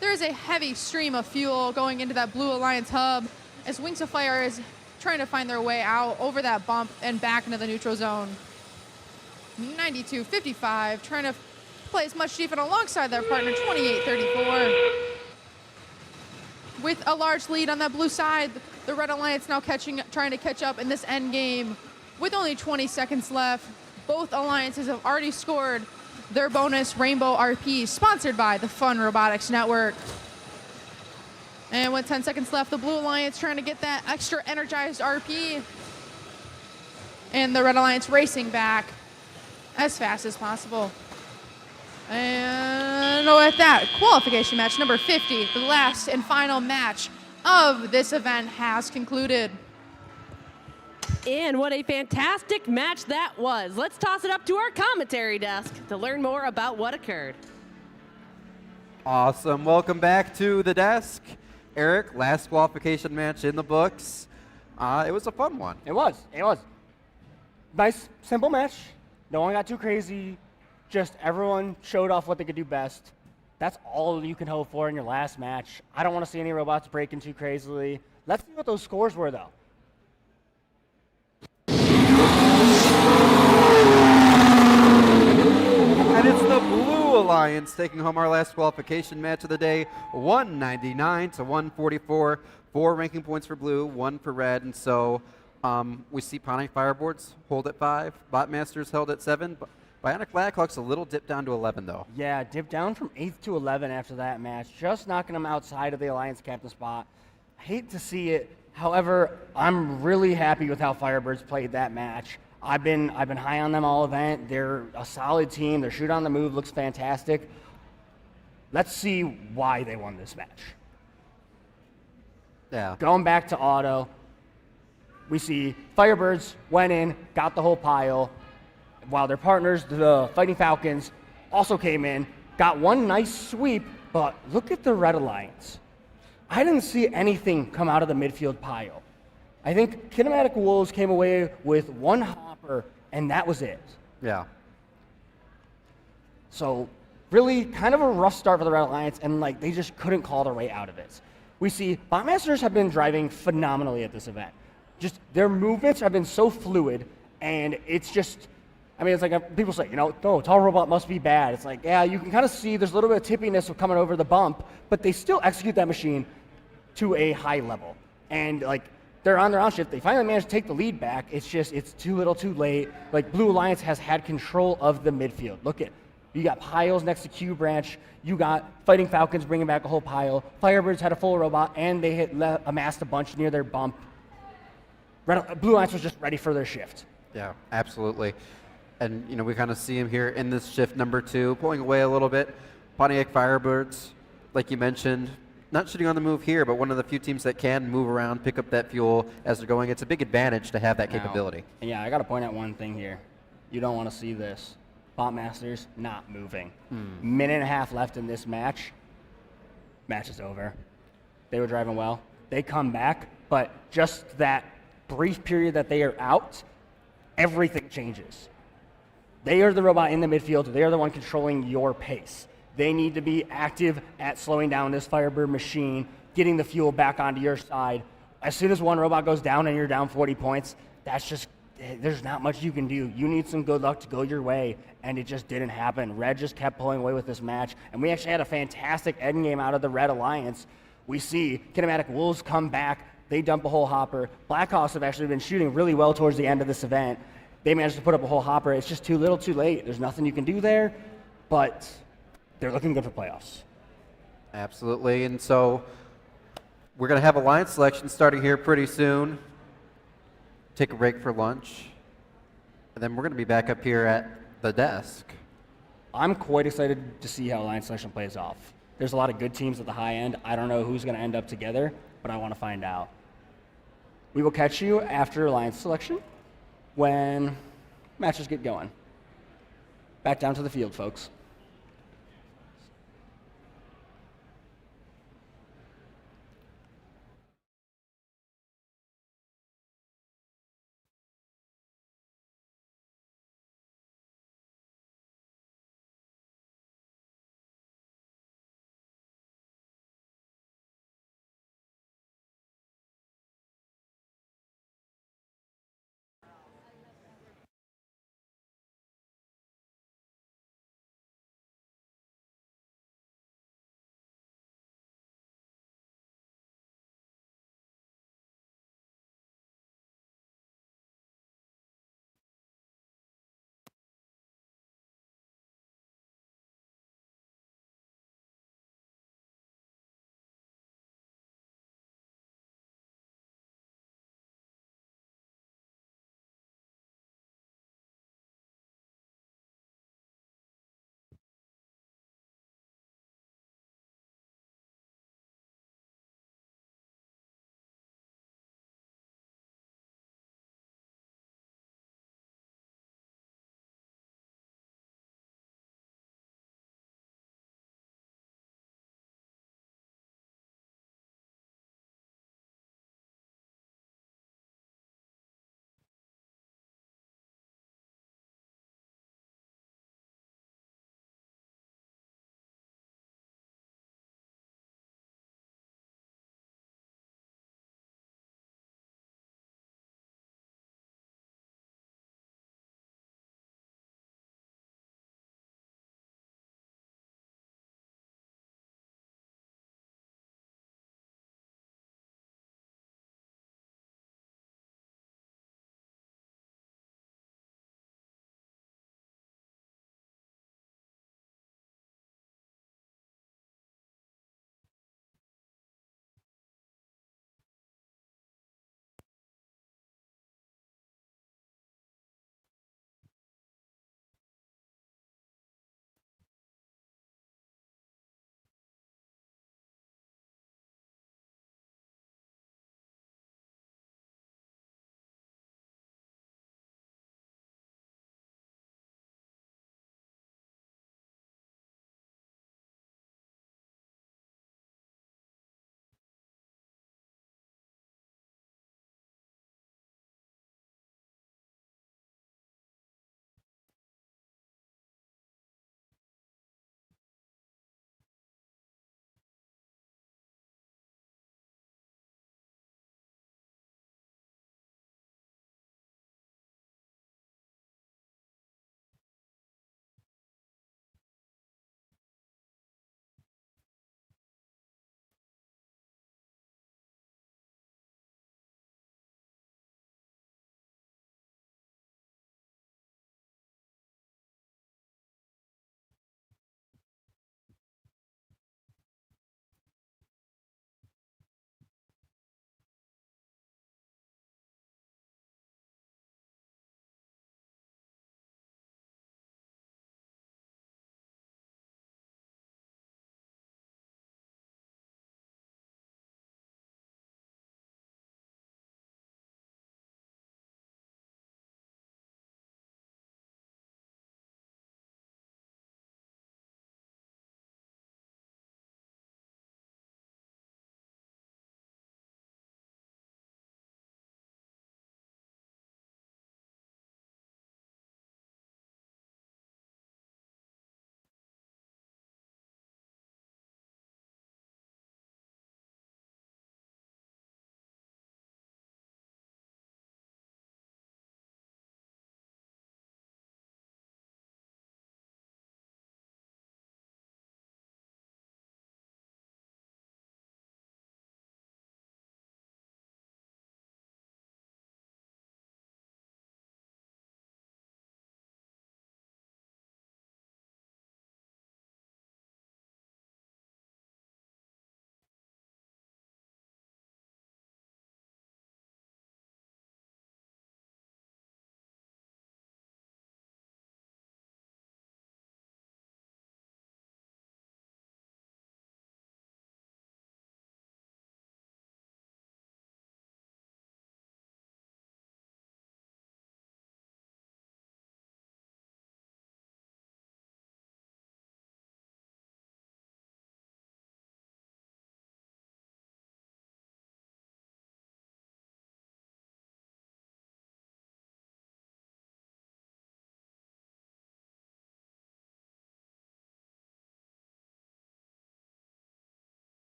There is a heavy stream of fuel going into that Blue Alliance hub as Wings of Fire is trying to find their way out over that bump and back into the neutral zone. 92-55, trying to play as much defense alongside their partner, 28-34. With a large lead on that blue side, The Red Alliance now trying to catch up in this end game with only 20 seconds left. Both alliances have already scored their bonus Rainbow RP, sponsored by the Fun Robotics Network. And with 10 seconds left, the Blue Alliance trying to get that extra energized RP. And the Red Alliance racing back as fast as possible. And with that, qualification match number 50, the last and final match of this event, has concluded. And what a fantastic match that was. Let's toss it up to our commentary desk to learn more about what occurred. Awesome. Welcome back to the desk. Eric, last qualification match in the books. It was a fun one. It was. Nice, simple match. No one got too crazy. Just everyone showed off what they could do best. That's all you can hope for in your last match. I don't want to see any robots breaking too crazily. Let's see what those scores were, though. And it's the Blue Alliance taking home our last qualification match of the day, 199 to 144. 4 ranking points for Blue, 1 for Red, and so we see Ponic Fireboards hold at 5, Botmasters held at 7. Bionic Blackhawks a little dipped down to 11, though. Yeah, dipped down from 8th to 11 after that match, just knocking them outside of the Alliance captain spot. I hate to see it. However, I'm really happy with how Firebirds played that match. I've been high on them all event. They're a solid team. Their shoot on the move looks fantastic. Let's see why they won this match. Yeah. Going back to auto, we see Firebirds went in, got the whole pile, while their partners, the Fighting Falcons, also came in, got one nice sweep, but look at the Red Alliance. I didn't see anything come out of the midfield pile. I think Kinematic Wolves came away with one hopper, and that was it. Yeah. So really kind of a rough start for the Red Alliance, and like they just couldn't call their way out of it. We see Botmasters have been driving phenomenally at this event. Just their movements have been so fluid, and it's just, I mean, it's like people say, no, Tall Robot must be bad. It's like, yeah, you can kind of see there's a little bit of tippiness of coming over the bump, but they still execute that machine to a high level. And like, they're on their own shift. They finally managed to take the lead back. It's just, it's too little too late. Like, Blue Alliance has had control of the midfield. Look at, you got piles next to Q Branch. You got Fighting Falcons bringing back a whole pile. Firebirds had a full robot, and they amassed a bunch near their bump. Blue Alliance was just ready for their shift. Yeah, absolutely. And, you know, we kind of see him here in this shift number 2, pulling away a little bit. Pontiac Firebirds, like you mentioned, not shooting on the move here, but one of the few teams that can move around, pick up that fuel as they're going. It's a big advantage to have that capability. Yeah, I got to point out one thing here. You don't want to see this. Botmasters not moving. Minute and a half left in this match. Match is over. They were driving well. They come back, but just that brief period that they are out, everything changes. They are the robot in the midfield. They are the one controlling your pace. They need to be active at slowing down this Firebird machine, getting the fuel back onto your side. As soon as one robot goes down and you're down 40 points, that's just, there's not much you can do. You need some good luck to go your way, and it just didn't happen. Red just kept pulling away with this match, and we actually had a fantastic end game out of the Red Alliance. We see Kinematic Wolves come back. They dump a whole hopper. Blackhawks have actually been shooting really well towards the end of this event. They managed to put up a whole hopper. It's just too little too late. There's nothing you can do there, but they're looking good for playoffs. Absolutely. And so we're going to have Alliance selection starting here pretty soon. Take a break for lunch. And then we're going to be back up here at the desk. I'm quite excited to see how Alliance selection plays off. There's a lot of good teams at the high end. I don't know who's going to end up together, but I want to find out. We will catch you after Alliance selection when matches get going. Back down to the field, folks.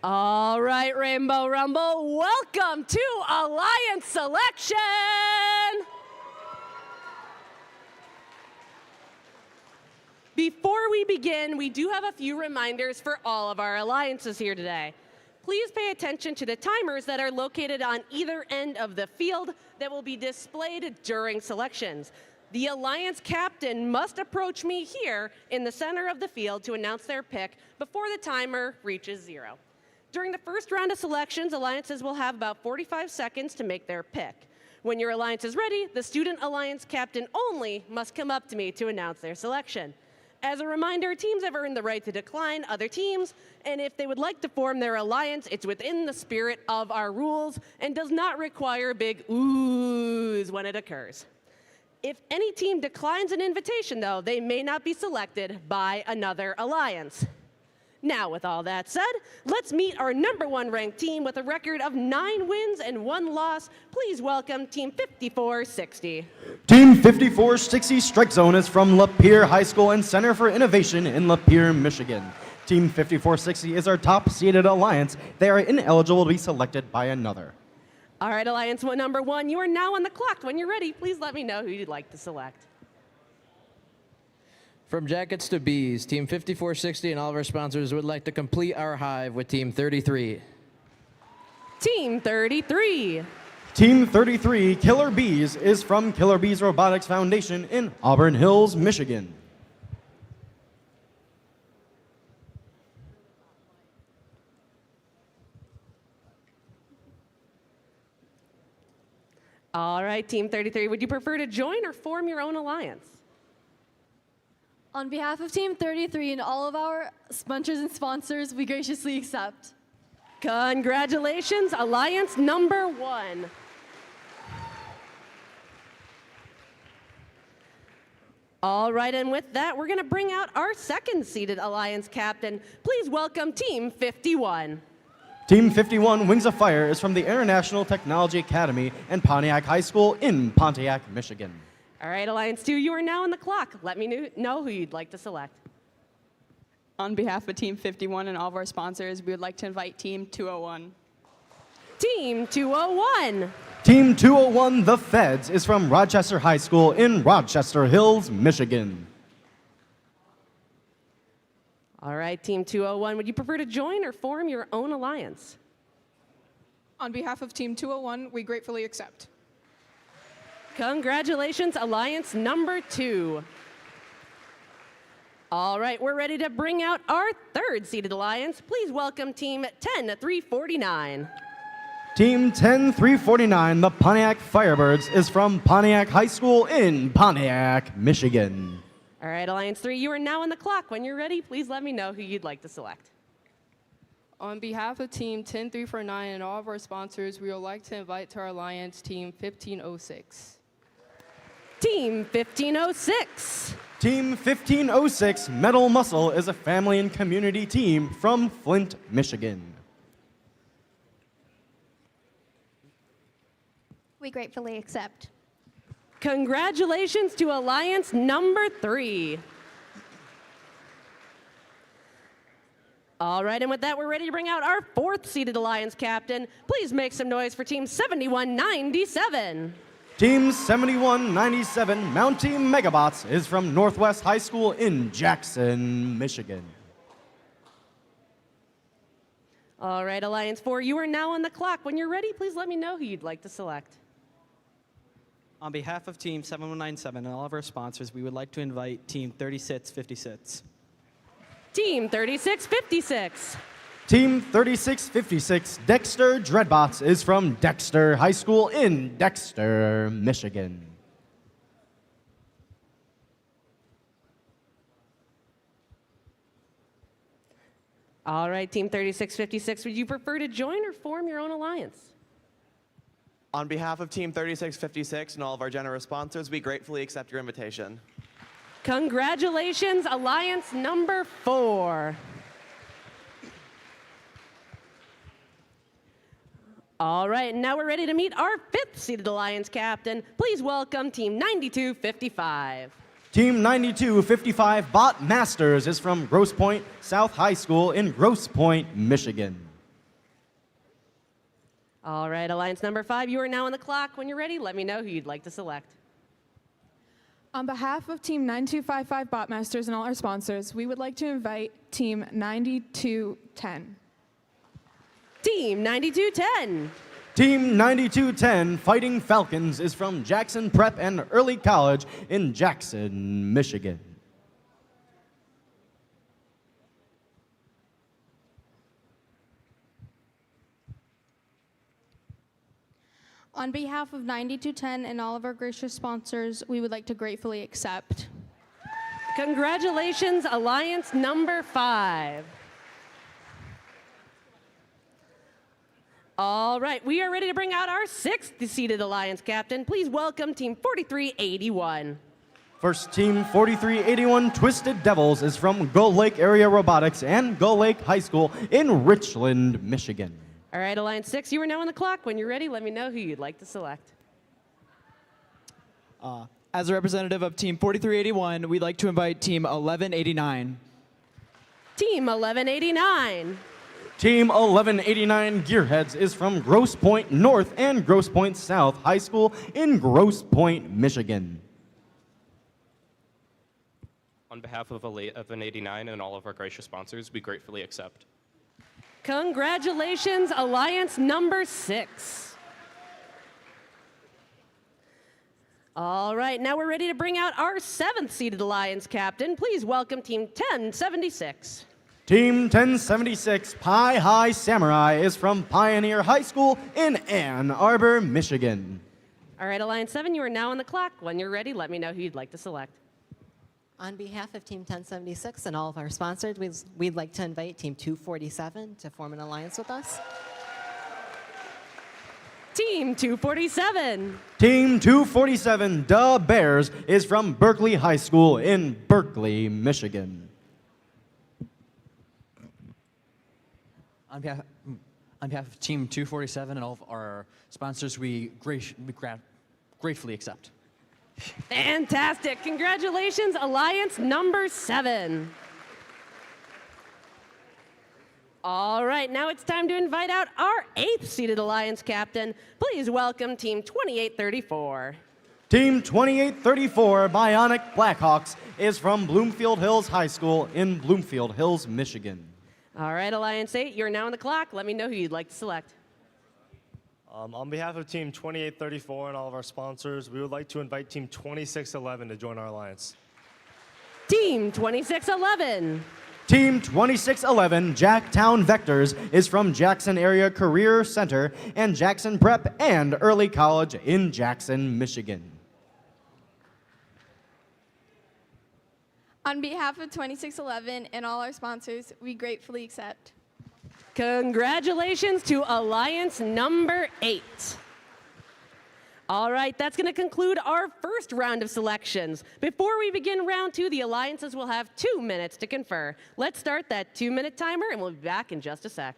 All right, Rainbow Rumble, welcome to Alliance Selection. Before we begin, we do have a few reminders for all of our alliances here today. Please pay attention to the timers that are located on either end of the field that will be displayed during selections. The alliance captain must approach me here in the center of the field to announce their pick before the timer reaches 0. During the first round of selections, alliances will have about 45 seconds to make their pick. When your alliance is ready, the student alliance captain only must come up to me to announce their selection. As a reminder, teams have earned the right to decline other teams, and if they would like to form their alliance, it's within the spirit of our rules and does not require big oohs when it occurs. If any team declines an invitation, though, they may not be selected by another alliance. Now, with all that said, let's meet our #1 ranked team with a record of 9 wins and 1 loss. Please welcome Team 5460. Team 5460 Strike Zone is from Lapeer High School and Center for Innovation in Lapeer, Michigan. Team 5460 is our top-seeded alliance. They are ineligible to be selected by another. All right, Alliance #1, you are now on the clock. When you're ready, please let me know who you'd like to select. From Jackets to Bees, Team 5460 and all of our sponsors would like to complete our hive with Team 33. Team 33. Team 33 Killer Bees is from Killer Bees Robotics Foundation in Auburn Hills, Michigan. All right, Team 33, would you prefer to join or form your own alliance? On behalf of Team 33 and all of our sponsors and sponsors, we graciously accept. Congratulations, Alliance #1. All right, and with that, we're going to bring out our second-seeded alliance captain. Please welcome Team 51. Team 51 Wings of Fire is from the International Technology Academy and Pontiac High School in Pontiac, Michigan. All right, Alliance 2, you are now on the clock. Let me know who you'd like to select. On behalf of Team 51 and all of our sponsors, we would like to invite Team 201. Team 201. Team 201 The Feds is from Rochester High School in Rochester Hills, Michigan. All right, Team 201, would you prefer to join or form your own alliance? On behalf of Team 201, we gratefully accept. Congratulations, Alliance #2. All right, we're ready to bring out our third-seeded alliance. Please welcome Team 10349. Team 10349 The Pontiac Firebirds is from Pontiac High School in Pontiac, Michigan. All right, Alliance 3, you are now on the clock. When you're ready, please let me know who you'd like to select. On behalf of Team 10349 and all of our sponsors, we would like to invite to our alliance Team 1506. Team 1506. Team 1506 Metal Muscle is a family and community team from Flint, Michigan. We gratefully accept. Congratulations to Alliance #3. All right, and with that, we're ready to bring out our fourth-seeded alliance captain. Please make some noise for Team 7197. Team 7197 Mountie Megabots is from Northwest High School in Jackson, Michigan. All right, Alliance 4, you are now on the clock. When you're ready, please let me know who you'd like to select. On behalf of Team 7197 and all of our sponsors, we would like to invite Team 3656. Team 3656. Team 3656 Dexter Dreadbots is from Dexter High School in Dexter, Michigan. All right, Team 3656, would you prefer to join or form your own alliance? On behalf of Team 3656 and all of our generous sponsors, we gratefully accept your invitation. Congratulations, Alliance #4. All right, now we're ready to meet our fifth-seeded alliance captain. Please welcome Team 9255. Team 9255 Bot Masters is from Grosse Pointe South High School in Grosse Pointe, Michigan. All right, Alliance number 5, you are now on the clock. When you're ready, let me know who you'd like to select. On behalf of Team 9255 Botmasters and all our sponsors, we would like to invite Team 9210. Team 9210. Team 9210 Fighting Falcons is from Jackson Prep and Early College in Jackson, Michigan. On behalf of 9210 and all of our gracious sponsors, we would like to gratefully accept. Congratulations, Alliance number 5. All right, we are ready to bring out our 6th seeded Alliance captain. Please welcome Team 4381. First, Team 4381 Twisted Devils is from Gull Lake Area Robotics and Gull Lake High School in Richland, Michigan. All right, Alliance 6, you are now on the clock. When you're ready, let me know who you'd like to select. As a representative of Team 4381, we'd like to invite Team 1189. Team 1189. Team 1189 Gearheads is from Grosse Pointe North and Grosse Pointe South High School in Grosse Pointe, Michigan. On behalf of 1189 and all of our gracious sponsors, we gratefully accept. Congratulations, Alliance number 6. All right, now we're ready to bring out our 7th seeded Alliance captain. Please welcome Team 1076. Team 1076 Pie High Samurai is from Pioneer High School in Ann Arbor, Michigan. All right, Alliance 7, you are now on the clock. When you're ready, let me know who you'd like to select. On behalf of Team 1076 and all of our sponsors, we'd like to invite Team 247 to form an alliance with us. Team 247. Team 247 Da Bears is from Berkeley High School in Berkeley, Michigan. On behalf of Team 247 and all of our sponsors, we gratefully accept. Fantastic. Congratulations, Alliance number 7. All right, now it's time to invite out our 8th seeded Alliance captain. Please welcome Team 2834. Team 2834 Bionic Blackhawks is from Bloomfield Hills High School in Bloomfield Hills, Michigan. All right, Alliance 8, you're now on the clock. Let me know who you'd like to select. On behalf of Team 2834 and all of our sponsors, we would like to invite Team 2611 to join our alliance. Team 2611. Team 2611 Jacktown Vectors is from Jackson Area Career Center and Jackson Prep and Early College in Jackson, Michigan. On behalf of 2611 and all our sponsors, we gratefully accept. Congratulations to Alliance number 8. All right, that's going to conclude our first round of selections. Before we begin round 2, the alliances will have 2 minutes to confer. Let's start that 2-minute timer, and we'll be back in just a sec.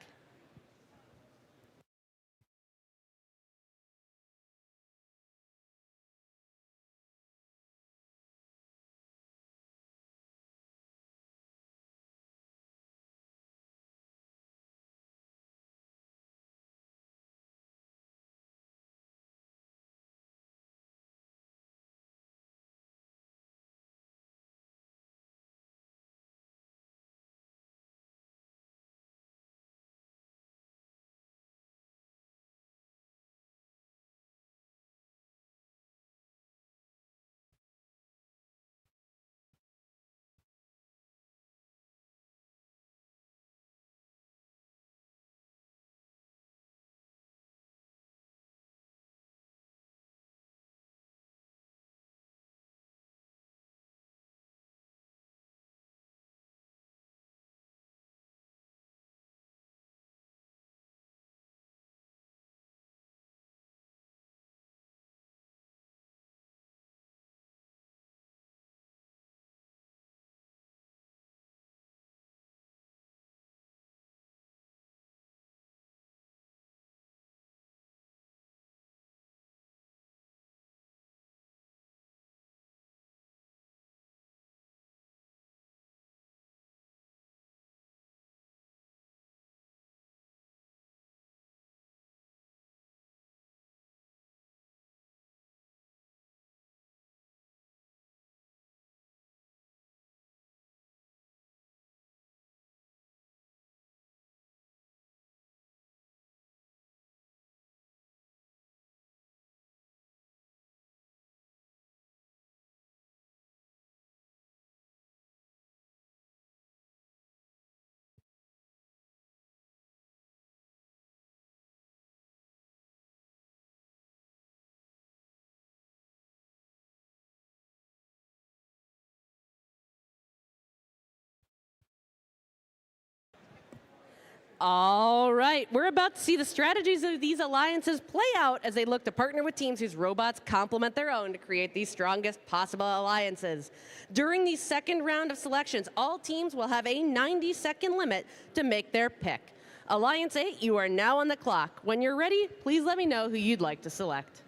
All right, we're about to see the strategies of these alliances play out as they look to partner with teams whose robots complement their own to create the strongest possible alliances. During the second round of selections, all teams will have a 90-second limit to make their pick. Alliance 8, you are now on the clock. When you're ready, please let me know who you'd like to select.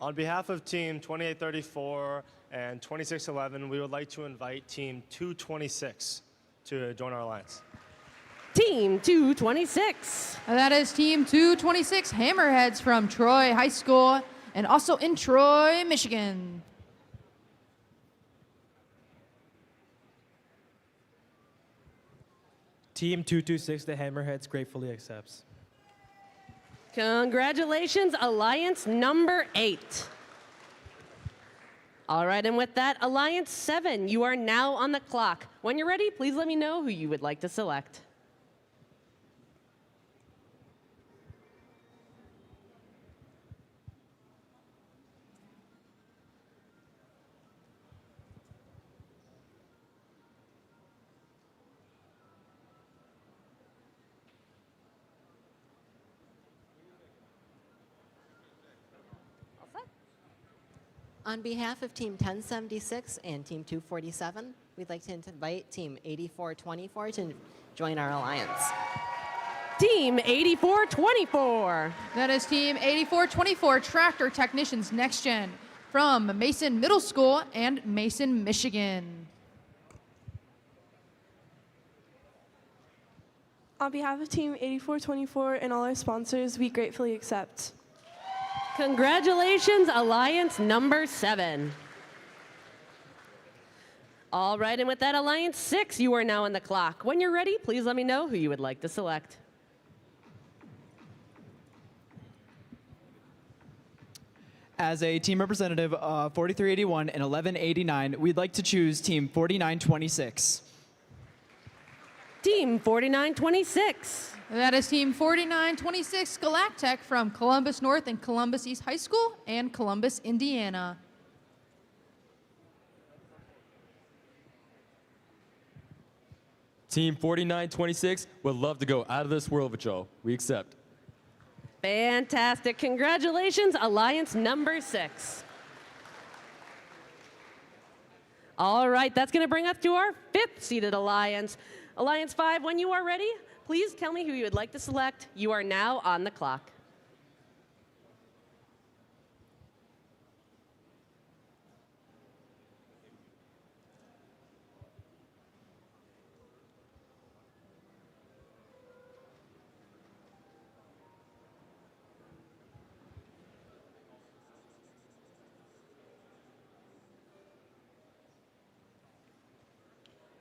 On behalf of Team 2834 and 2611, we would like to invite Team 226 to join our alliance. Team 226. That is Team 226 Hammerheads from Troy High School and also in Troy, Michigan. Team 226, the Hammerheads, gratefully accepts. Congratulations, Alliance number 8. All right, and with that, Alliance 7, you are now on the clock. When you're ready, please let me know who you would like to select. On behalf of Team 1076 and Team 247, we'd like to invite Team 8424 to join our alliance. Team 8424. That is Team 8424 Tractor Technicians Next Gen from Mason Middle School and Mason, Michigan. On behalf of Team 8424 and all our sponsors, we gratefully accept. Congratulations, Alliance number 7. All right, and with that, Alliance 6, you are now on the clock. When you're ready, please let me know who you would like to select. As a team representative of 4381 and 1189, we'd like to choose Team 4926. Team 4926. That is Team 4926 Galactech from Columbus North and Columbus East High School and Columbus, Indiana. Team 4926 would love to go out of this world with y'all. We accept. Fantastic. Congratulations, Alliance number 6. All right, that's going to bring us to our 5th seeded alliance. Alliance 5, when you are ready, please tell me who you would like to select. You are now on the clock.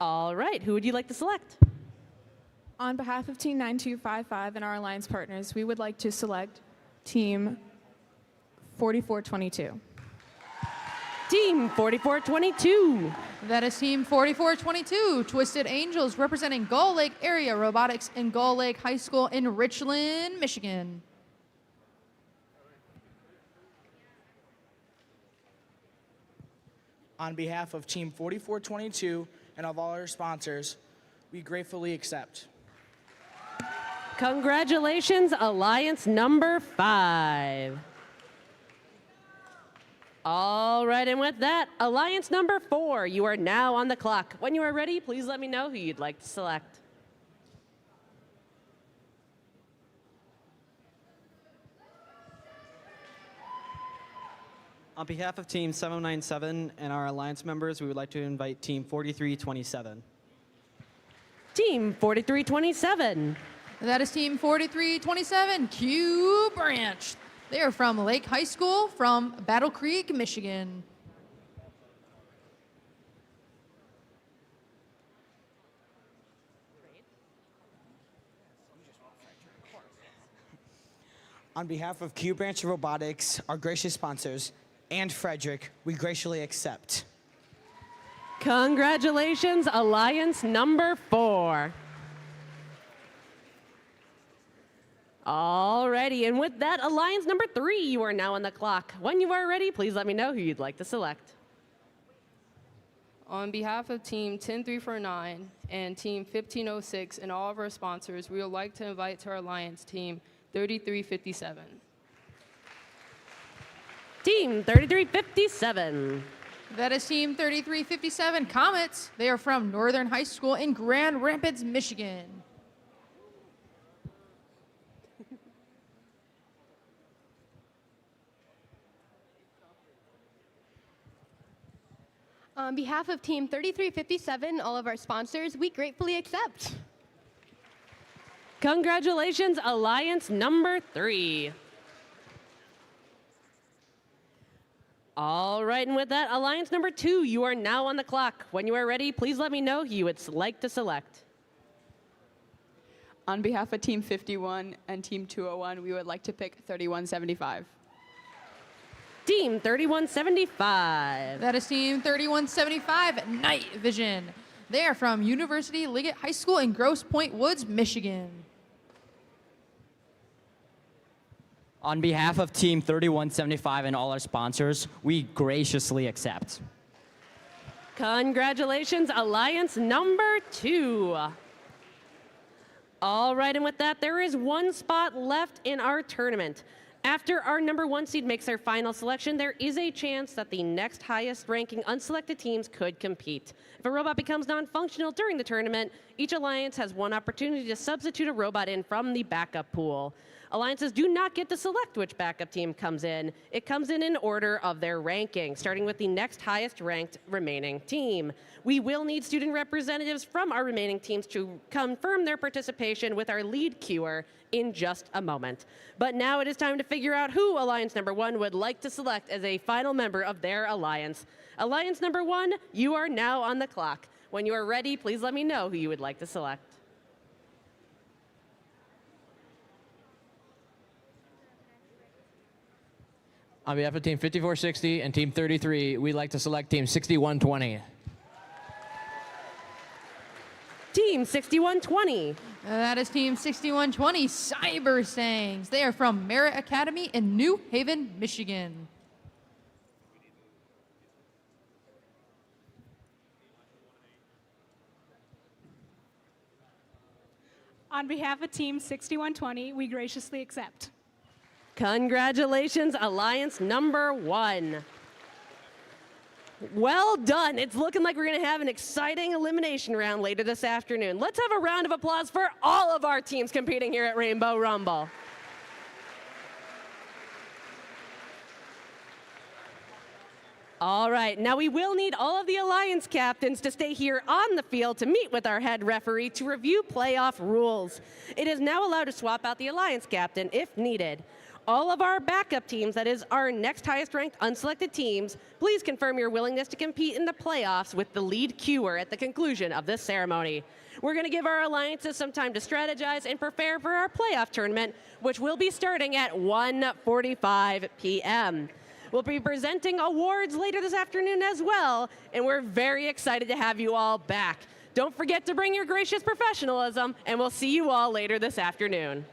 All right, who would you like to select? On behalf of Team 9255 and our alliance partners, we would like to select Team 4422. Team 4422. That is Team 4422 Twisted Angels representing Gull Lake Area Robotics and Gull Lake High School in Richland, Michigan. On behalf of Team 4422 and of all our sponsors, we gratefully accept. Congratulations, Alliance number 5. All right, and with that, Alliance number 4, you are now on the clock. When you are ready, please let me know who you'd like to select. On behalf of Team 797 and our alliance members, we would like to invite Team 4327. Team 4327. That is Team 4327 Q Branch. They are from Lake High School from Battle Creek, Michigan. On behalf of Q Branch Robotics, our gracious sponsors, and Frederick, we graciously accept. Congratulations, Alliance number 4. Alrighty, and with that, Alliance number 3, you are now on the clock. When you are ready, please let me know who you'd like to select. On behalf of Team 10349 and Team 1506 and all of our sponsors, we would like to invite to our Alliance Team 3357. Team 3357. That is Team 3357 Comets. They are from Northern High School in Grand Rapids, Michigan. On behalf of Team 3357, all of our sponsors, we gratefully accept. Congratulations, Alliance number 3. All right, and with that, Alliance number 2, you are now on the clock. When you are ready, please let me know who you would like to select. On behalf of Team 51 and Team 201, we would like to pick 3175. Team 3175. That is Team 3175 Night Vision. They are from University Liggett High School in Grosse Pointe Woods, Michigan. On behalf of Team 3175 and all our sponsors, we graciously accept. Congratulations, Alliance number 2. All right, and with that, there is one spot left in our tournament. After our number 1 seed makes their final selection, there is a chance that the next highest ranking unselected teams could compete. If a robot becomes non-functional during the tournament, each alliance has one opportunity to substitute a robot in from the backup pool. Alliances do not get to select which backup team comes in. It comes in order of their ranking, starting with the next highest ranked remaining team. We will need student representatives from our remaining teams to confirm their participation with our lead queuer in just a moment. But now it is time to figure out who Alliance number 1 would like to select as a final member of their alliance. Alliance number 1, you are now on the clock. When you are ready, please let me know who you would like to select. On behalf of Team 5460 and Team 33, we'd like to select Team 6120. Team 6120. That is Team 6120 Cyber Sangs. They are from Merritt Academy in New Haven, Michigan. On behalf of Team 6120, we graciously accept. Congratulations, Alliance number 1. Well done. It's looking like we're going to have an exciting elimination round later this afternoon. Let's have a round of applause for all of our teams competing here at Rainbow Rumble. All right, now we will need all of the Alliance captains to stay here on the field to meet with our head referee to review playoff rules. It is now allowed to swap out the Alliance captain if needed. All of our backup teams, that is our next highest ranked unselected teams, please confirm your willingness to compete in the playoffs with the lead queuer at the conclusion of this ceremony. We're going to give our alliances some time to strategize and prepare for our playoff tournament, which will be starting at 1:45 p.m. We'll be presenting awards later this afternoon as well, and we're very excited to have you all back. Don't forget to bring your gracious professionalism, and we'll see you all later this afternoon.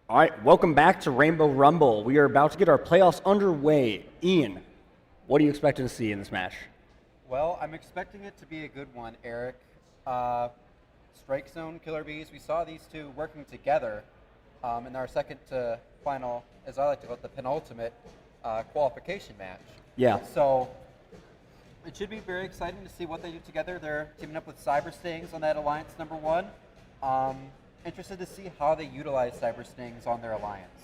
All right, welcome back to Rainbow Rumble. We are about to get our playoffs underway. Ian, what are you expecting to see in this match? Well, I'm expecting it to be a good one, Eric. Strike Zone, Killer Bees, we saw these two working together in our second to final, as I like to call it, the penultimate qualification match. Yeah. So it should be very exciting to see what they do together. They're teaming up with Cyber Stings on that alliance number 1. Interested to see how they utilize Cyber Stings on their alliance.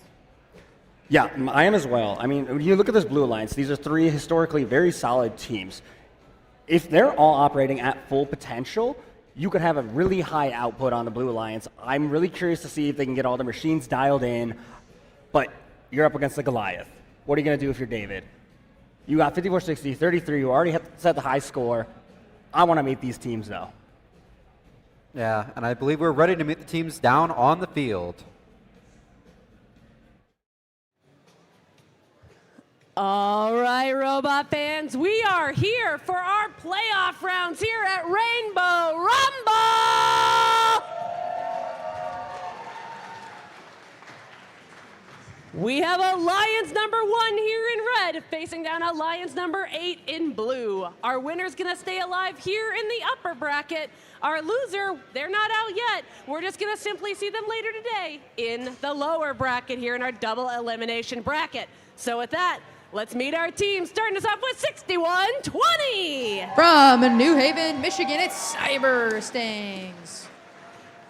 Yeah, I am as well. I mean, when you look at this Blue Alliance, these are 3 historically very solid teams. If they're all operating at full potential, you could have a really high output on the Blue Alliance. I'm really curious to see if they can get all the machines dialed in, but you're up against the Goliath. What are you going to do if you're David? You got 54-60, 33, you already have set the high score. I want to meet these teams, though. Yeah, and I believe we're ready to meet the teams down on the field. All right, Robot fans, we are here for our playoff rounds here at Rainbow Rumble! We have Alliance number 1 here in red, facing down Alliance number 8 in blue. Our winner's gonna stay alive here in the upper bracket. Our loser, they're not out yet. We're just gonna simply see them later today in the lower bracket here in our double elimination bracket. So with that, let's meet our team, starting us off with 6120. From New Haven, Michigan, it's Cyber Stings.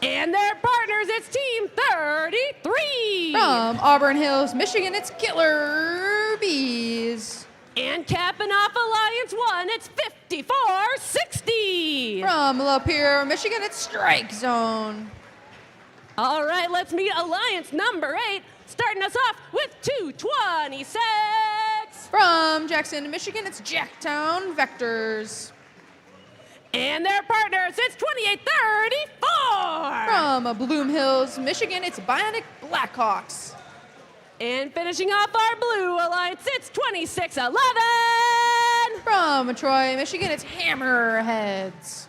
And their partners, it's Team 33. From Auburn Hills, Michigan, it's Killer Bees. And capping off Alliance 1, it's 54-60. From Lapeer, Michigan, it's Strike Zone. All right, let's meet Alliance number 8, starting us off with 226. From Jackson, Michigan, it's Jacktown Vectors. And their partners, it's 28-34. From Bloom Hills, Michigan, it's Bionic Blackhawks. And finishing off our blue alliance, it's 26-11. From Troy, Michigan, it's Hammerheads.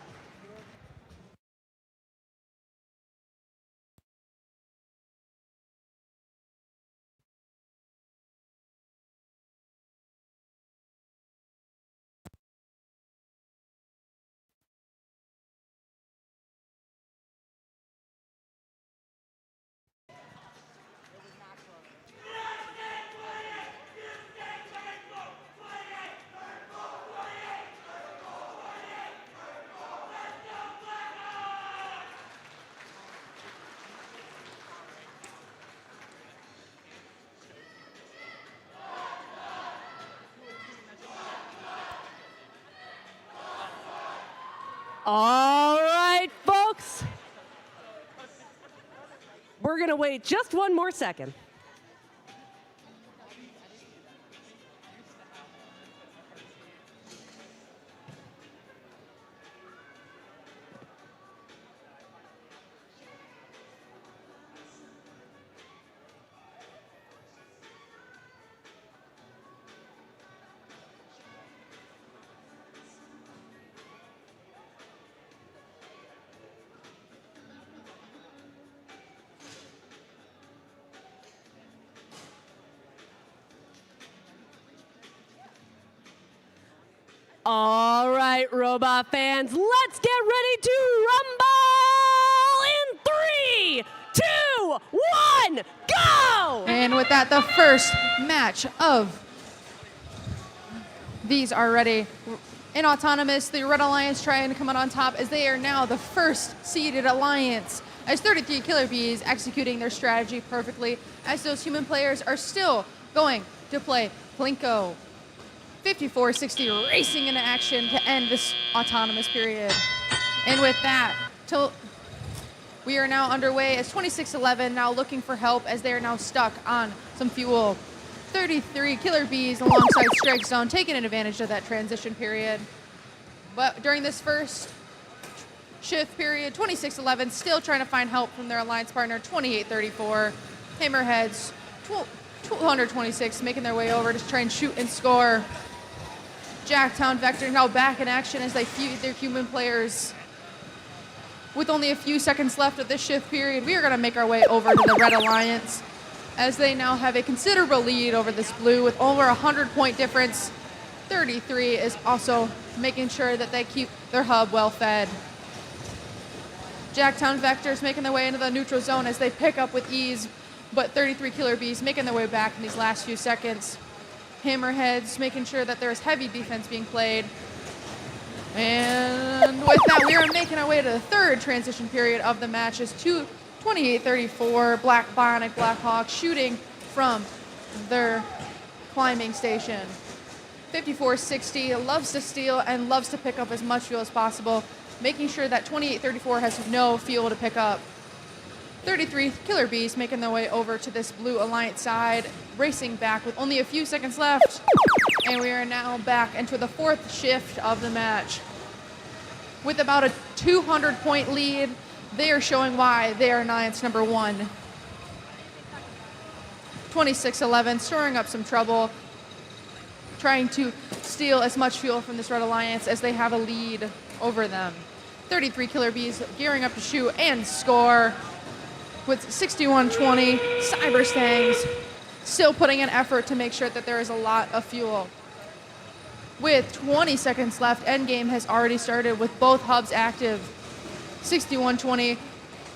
All right, folks. We're going to wait just one more second. All right, Robot fans, let's get ready to rumble in 3, 2, 1, go! And with that, the first match of these are ready. In Autonomous, the Red Alliance trying to come out on top as they are now the first seeded alliance, as 33 Killer Bees executing their strategy perfectly, as those human players are still going to play Plinko. 54-60 racing into action to end this Autonomous period. And with that, we are now underway as 26-11 now looking for help as they are now stuck on some fuel. 33 Killer Bees alongside Strike Zone taking advantage of that transition period. But during this first shift period, 26-11 still trying to find help from their alliance partner, 28-34. Hammerheads, 226 making their way over to try and shoot and score. Jacktown Vector now back in action as they feud their human players. With only a few seconds left of this shift period, we are going to make our way over to the Red Alliance as they now have a considerable lead over this blue with over a 100-point difference. 33 is also making sure that they keep their hub well fed. Jacktown Vectors making their way into the neutral zone as they pick up with ease, but 33 Killer Bees making their way back in these last few seconds. Hammerheads making sure that there's heavy defense being played. And with that, we are making our way to the third transition period of the match as 28-34 Black Bionic Blackhawk shooting from their climbing station. 54-60 loves to steal and loves to pick up as much fuel as possible, making sure that 28-34 has no fuel to pick up. 33 Killer Bees making their way over to this Blue Alliance side, racing back with only a few seconds left. And we are now back into the fourth shift of the match. With about a 200-point lead, they are showing why they are Alliance number 1. 26-11, storing up some trouble, trying to steal as much fuel from this Red Alliance as they have a lead over them. 33 Killer Bees gearing up to shoot and score with 61-20. Cyber Stangs still putting in effort to make sure that there is a lot of fuel. With 20 seconds left, endgame has already started with both hubs active. 61-20,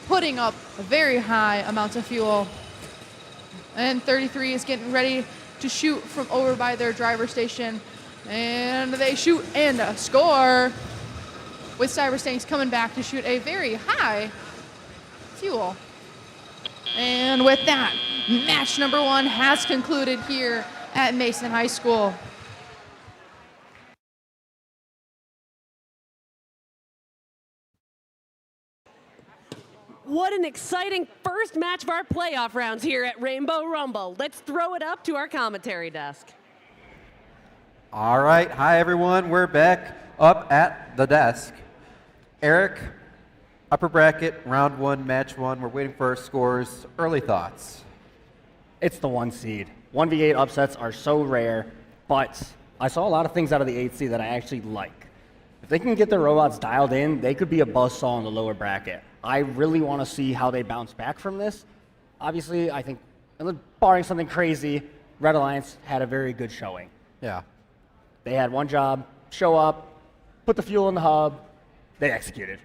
putting up very high amounts of fuel. And 33 is getting ready to shoot from over by their driver station. And they shoot and score, with Cyber Stangs coming back to shoot a very high fuel. And with that, match number 1 has concluded here at Mason High School. What an exciting first match of our playoff rounds here at Rainbow Rumble. Let's throw it up to our commentary desk. All right. Hi, everyone. We're back up at the desk. Eric, upper bracket, round 1, match 1. We're waiting for our scores. Early thoughts? It's the 1 seed. 1v8 upsets are so rare, but I saw a lot of things out of the 8 seed that I actually like. If they can get their robots dialed in, they could be a buzzsaw in the lower bracket. I really want to see how they bounce back from this. Obviously, I think, barring something crazy, Red Alliance had a very good showing. Yeah. They had one job: show up, put the fuel in the hub. They executed.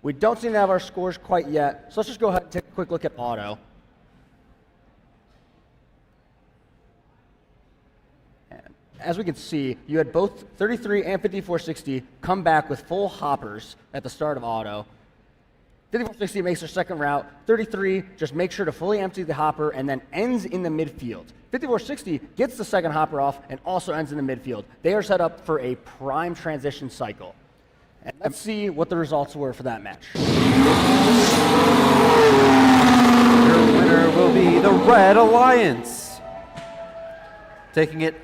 We don't seem to have our scores quite yet, so let's just go ahead and take a quick look at auto. As we can see, you had both 33 and 5460 come back with full hoppers at the start of auto. 5460 makes their second route. 33 just makes sure to fully empty the hopper and then ends in the midfield. 5460 gets the second hopper off and also ends in the midfield. They are set up for a prime transition cycle. And let's see what the results were for that match. Your winner will be the Red Alliance, taking it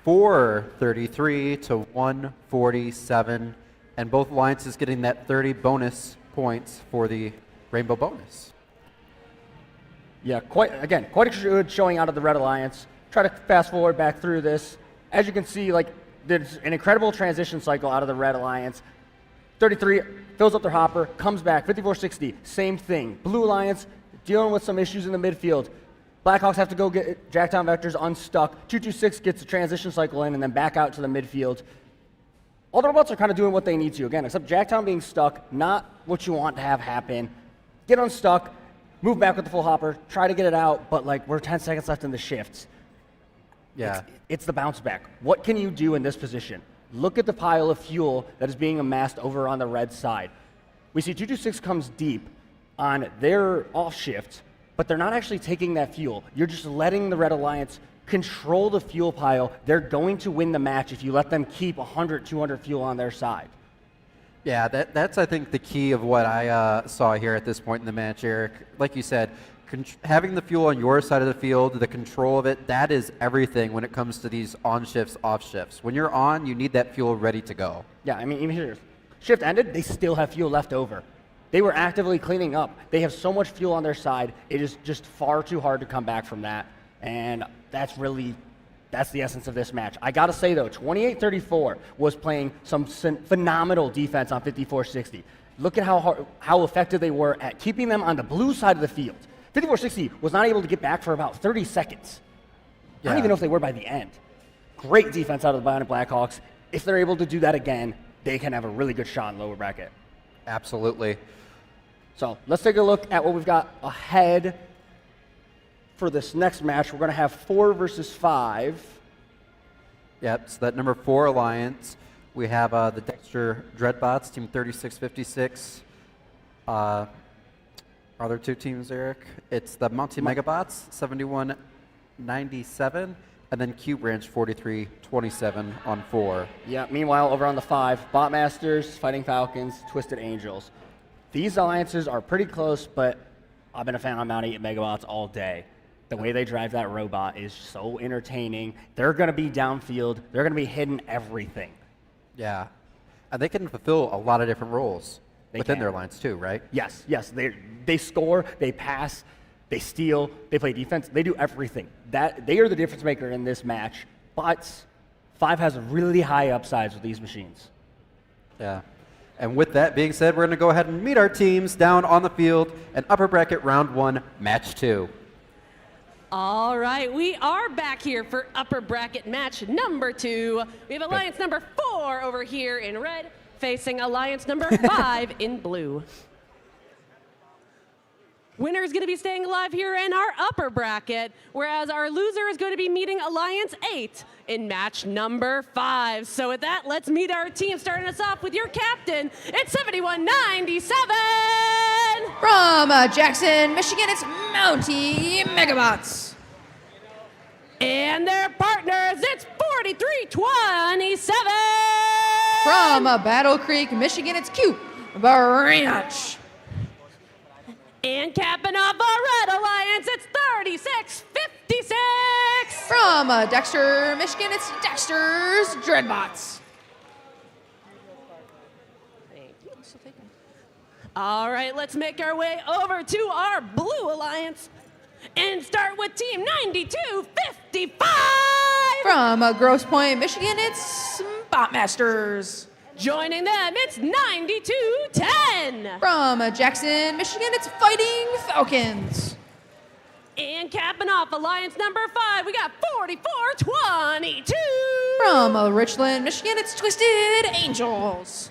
433 to 147, and both alliances getting that 30 bonus points for the Rainbow bonus. Yeah, quite a good showing out of the Red Alliance. Try to fast forward back through this. As you can see, there's an incredible transition cycle out of the Red Alliance. 33 fills up their hopper, comes back. 5460, same thing. Blue Alliance dealing with some issues in the midfield. Blackhawks have to go get Jacktown Vectors unstuck. 226 gets a transition cycle in and then back out to the midfield. All the robots are kind of doing what they need to, again, except Jacktown being stuck, not what you want to have happen. Get unstuck, move back with the full hopper, try to get it out, but we're 10 seconds left in the shifts. Yeah. It's the bounce back. What can you do in this position? Look at the pile of fuel that is being amassed over on the red side. We see 226 comes deep on their off shift, but they're not actually taking that fuel. You're just letting the Red Alliance control the fuel pile. They're going to win the match if you let them keep 100, 200 fuel on their side. Yeah, that's I think the key of what I saw here at this point in the match, Eric. Like you said, having the fuel on your side of the field, the control of it, that is everything when it comes to these on shifts, off shifts. When you're on, you need that fuel ready to go. Yeah, I mean, even here, shift ended, they still have fuel left over. They were actively cleaning up. They have so much fuel on their side, it is just far too hard to come back from that. And that's the essence of this match. I gotta say though, 28-34 was playing some phenomenal defense on 5460. Look at how effective they were at keeping them on the blue side of the field. 5460 was not able to get back for about 30 seconds. I don't Yeah. even know if they were by the end. Great defense out of the Bionic Blackhawks. If they're able to do that again, they can have a really good shot in lower bracket. Absolutely. So let's take a look at what we've got ahead for this next match. We're going to have 4 versus 5. Yep, so that number 4 alliance, we have the Dexter Dreadbots, team 3656. Are there 2 teams, Eric? It's the Monty Megabots, 7197, and then Q Branch 4327 on 4. Yeah, meanwhile, over on the 5, Botmasters, Fighting Falcons, Twisted Angels. These alliances are pretty close, but I've been a fan of Mount 8 Megabots all day. The way they drive that robot is so entertaining. They're going to be downfield. They're going to be hitting everything. Yeah, and they can fulfill a lot of different roles within can. their lines too, right? Yes, yes. They score, they pass, they steal, they play defense. They do everything. They are the difference maker in this match. But 5 has really high upsides with these machines. Yeah. And with that being said, we're going to go ahead and meet our teams down on the field in upper bracket round 1, match 2. All right, we are back here for upper bracket match number 2. We have alliance number 4 over here in red, facing alliance number 5 in blue. Winner is going to be staying alive here in our upper bracket, whereas our loser is going to be meeting alliance 8 in match number 5. So with that, let's meet our team, starting us off with your captain. It's 7197! From Jackson, Michigan, it's Mountie Megabots. And their partners, it's 4327! From Battle Creek, Michigan, it's Q Branch. And capping off our red alliance, it's 3656! From Dexter, Michigan, it's Dexter's Dreadbots. All right, let's make our way over to our blue alliance and start with team 9255! From Grosse Pointe, Michigan, it's Botmasters. Joining them, it's 9210! From Jackson, Michigan, it's Fighting Falcons. And capping off alliance number 5, we got 4422! From Richland, Michigan, it's Twisted Angels.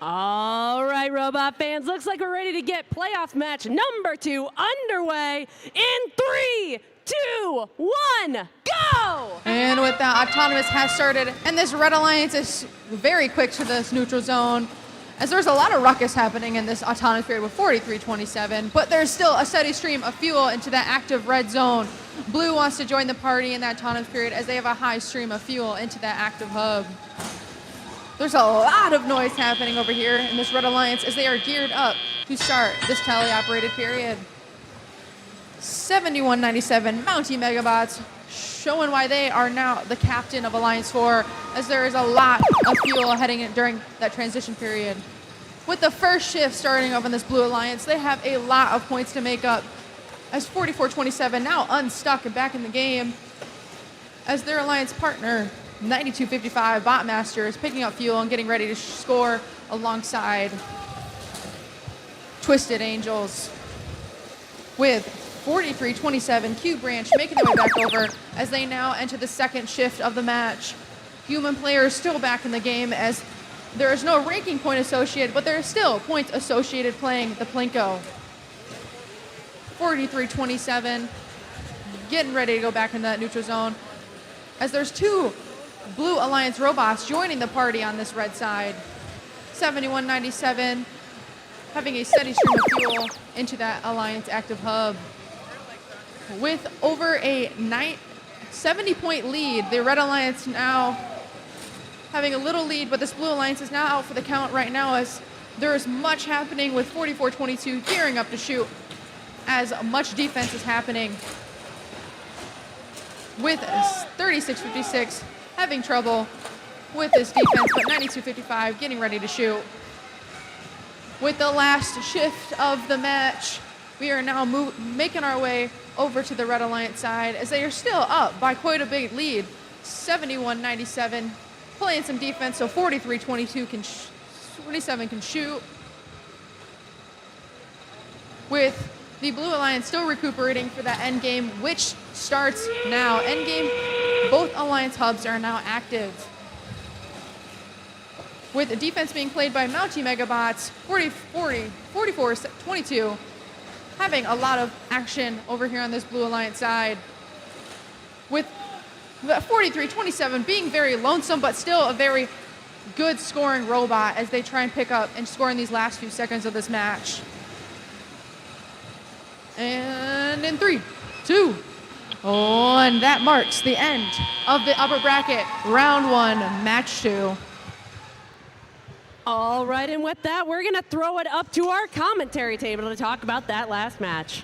All right, Robot fans, looks like we're ready to get playoff match number 2 underway in 3, 2, 1, go! And with that, Autonomous has started, and this Red Alliance is very quick to this neutral zone, as there's a lot of ruckus happening in this Autonomous period with 43-27, but there's still a steady stream of fuel into that active red zone. Blue wants to join the party in that Autonomous period as they have a high stream of fuel into that active hub. There's a lot of noise happening over here in this Red Alliance as they are geared up to start this tele-operated period. 7197 Mountie Megabots showing why they are now the captain of Alliance 4, as there is a lot of fuel heading in during that transition period. With the first shift starting up in this Blue Alliance, they have a lot of points to make up, as 44-27 now unstuck and back in the game, as their Alliance partner 9255 Botmaster is picking up fuel and getting ready to score alongside Twisted Angels, with 43-27 Q Branch making their way back over as they now enter the second shift of the match. Human players still back in the game as there is no ranking point associated, but there is still points associated playing the Plinko. 43-27 getting ready to go back into that neutral zone, as there's 2 Blue Alliance robots joining the party on this red side. 7197 having a steady stream of fuel into that Alliance active hub. With over a 70-point lead, the Red Alliance now having a little lead, but this Blue Alliance is now out for the count right now, as there is much happening with 44-22 gearing up to shoot, as much defense is happening. With 36-56 having trouble with this defense, but 92-55 getting ready to shoot. With the last shift of the match, we are now making our way over to the Red Alliance side, as they are still up by quite a big lead, 71-97, playing some defense, so 43-22 27 can shoot. With the Blue Alliance still recuperating for that end game, which starts now. End game, both Alliance hubs are now active. With the defense being played by Mountie Megabots, 44-22, having a lot of action over here on this Blue Alliance side. With the 43-27 being very lonesome, but still a very good scoring robot as they try and pick up and score in these last few seconds of this match. And in 3, 2, 1, that marks the end of the upper bracket, round 1, match 2. All right, and with that, we're going to throw it up to our commentary table to talk about that last match.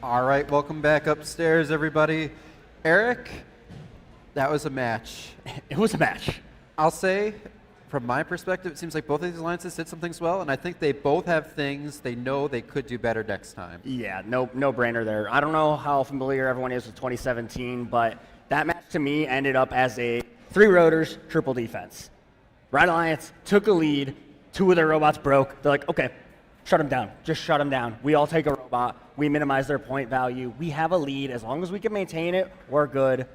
All right, welcome back upstairs, everybody. Eric, that was a match. It was a match. I'll say, from my perspective, it seems like both of these alliances did some things well, and I think they both have things they know they could do better next time. Yeah, no brainer there. I don't know how familiar everyone is with 2017, but that match to me ended up as a 3 rotors, triple defense. Red Alliance took a lead, 2 of their robots broke. They're like, okay, shut them down. Just shut them down. We all take a robot. We minimize their point value. We have a lead. As long as we can maintain it, we're good.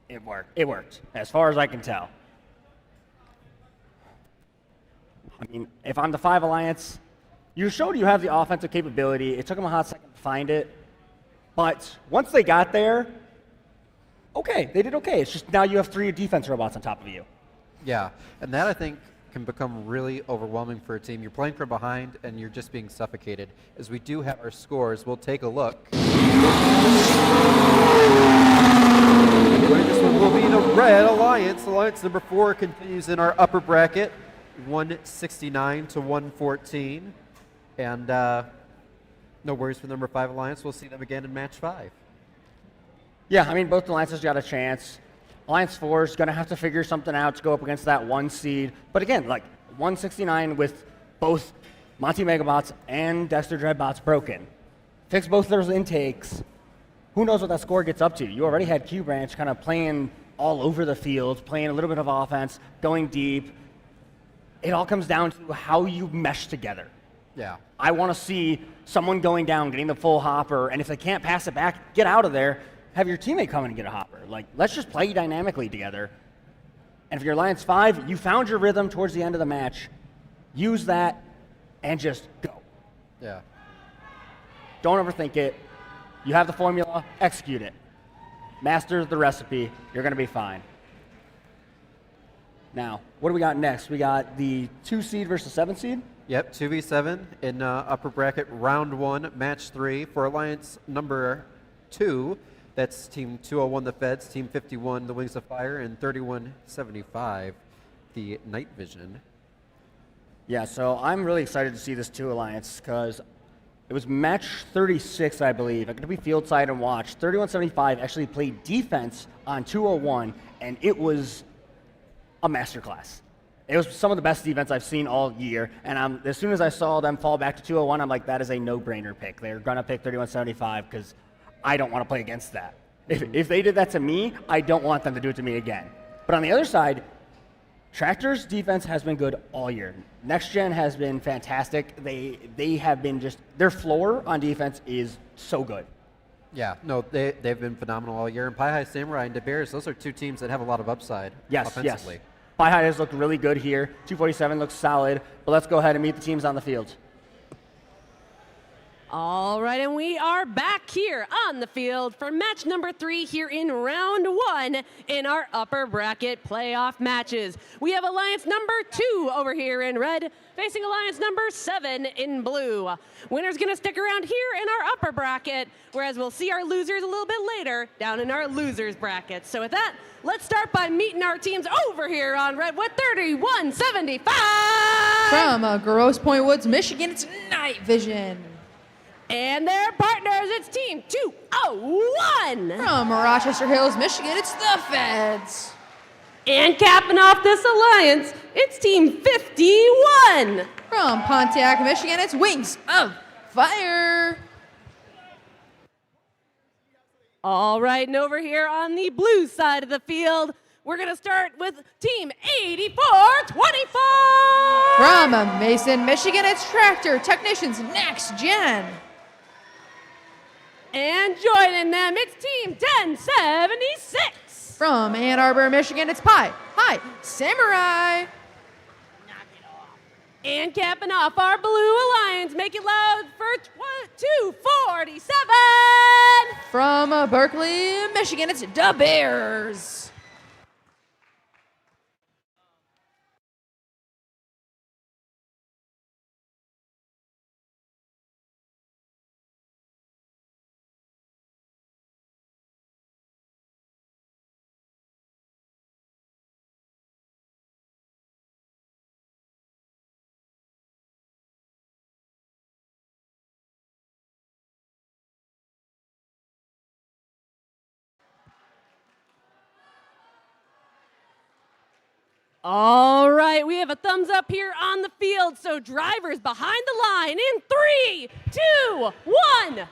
It worked. It worked, as far as I can tell. I mean, if I'm the 5 Alliance, you showed you have the offensive capability. It took them a hot second to find it. But once they got there, okay, they did okay. It's just now you have 3 defense robots on top of you. Yeah, and that I think can become really overwhelming for a team. You're playing from behind and you're just being suffocated. As we do have our scores, we'll take a look. This one will be the Red Alliance. Alliance number 4 continues in our upper bracket, 169 to 114. And no worries for number 5 Alliance. We'll see them again in match 5. Yeah, I mean, both Alliances got a chance. Alliance 4 is going to have to figure something out to go up against that 1 seed. But again, like 169 with both Monty Megabots and Dexter Dreadbots broken. Fix both of those intakes. Who knows what that score gets up to? You already had Q Branch kind of playing all over the field, playing a little bit of offense, going deep. It all comes down to how you mesh together. Yeah. I want to see someone going down, getting the full hopper, and if they can't pass it back, get out of there. Have your teammate come in and get a hopper. Like, let's just play dynamically together. And if you're Alliance 5, you found your rhythm towards the end of the match. Use that and just go. Yeah. Don't overthink it. You have the formula, execute it. Master the recipe, you're going to be fine. Now, what do we got next? We got the 2 seed versus 7 seed. Yep, 2v7 in upper bracket, round 1, match 3 for Alliance number 2. That's Team 201, the Feds, Team 51, the Wings of Fire, and 3175, the Night Vision. Yeah, so I'm really excited to see this 2 Alliance because it was match 36, I believe. I got to be field side and watch. 3175 actually played defense on 201, and it was a masterclass. It was some of the best defense I've seen all year, and as soon as I saw them fall back to 201, I'm like, that is a no-brainer pick. They're going to pick 3175 because I don't want to play against that. If they did that to me, I don't want them to do it to me again. But on the other side, Tractor's defense has been good all year. Next Gen has been fantastic. They have been just, their floor on defense is so good. Yeah, no, they've been phenomenal all year. And Pi High Samurai and De Beers, those are 2 teams that have a lot of upside offensively. Yes. Pi High has looked really good here. 247 looks solid. But let's go ahead and meet the teams on the field. All right, and we are back here on the field for match number 3 here in round 1 in our upper bracket playoff matches. We have Alliance number 2 over here in red facing Alliance number 7 in blue. Winner's gonna stick around here in our upper bracket, whereas we'll see our losers a little bit later down in our losers bracket. So with that, let's start by meeting our teams over here on red with 3175. From Grosse Pointe Woods, Michigan, it's Night Vision. And their partners, it's Team 201. From Rochester Hills, Michigan, it's the Feds. And capping off this alliance, it's Team 51. From Pontiac, Michigan, it's Wings of Fire. All right, and over here on the blue side of the field, we're going to start with Team 8424. From Mason, Michigan, it's Tractor Technicians Next Gen. And joining them, it's Team 1076. From Ann Arbor, Michigan, it's Pi High Samurai. And capping off our blue alliance, make it loud for 247. From Berkeley, Michigan, it's the Bears. All right, we have a thumbs up here on the field, so drivers behind the line in 3, 2, 1, go!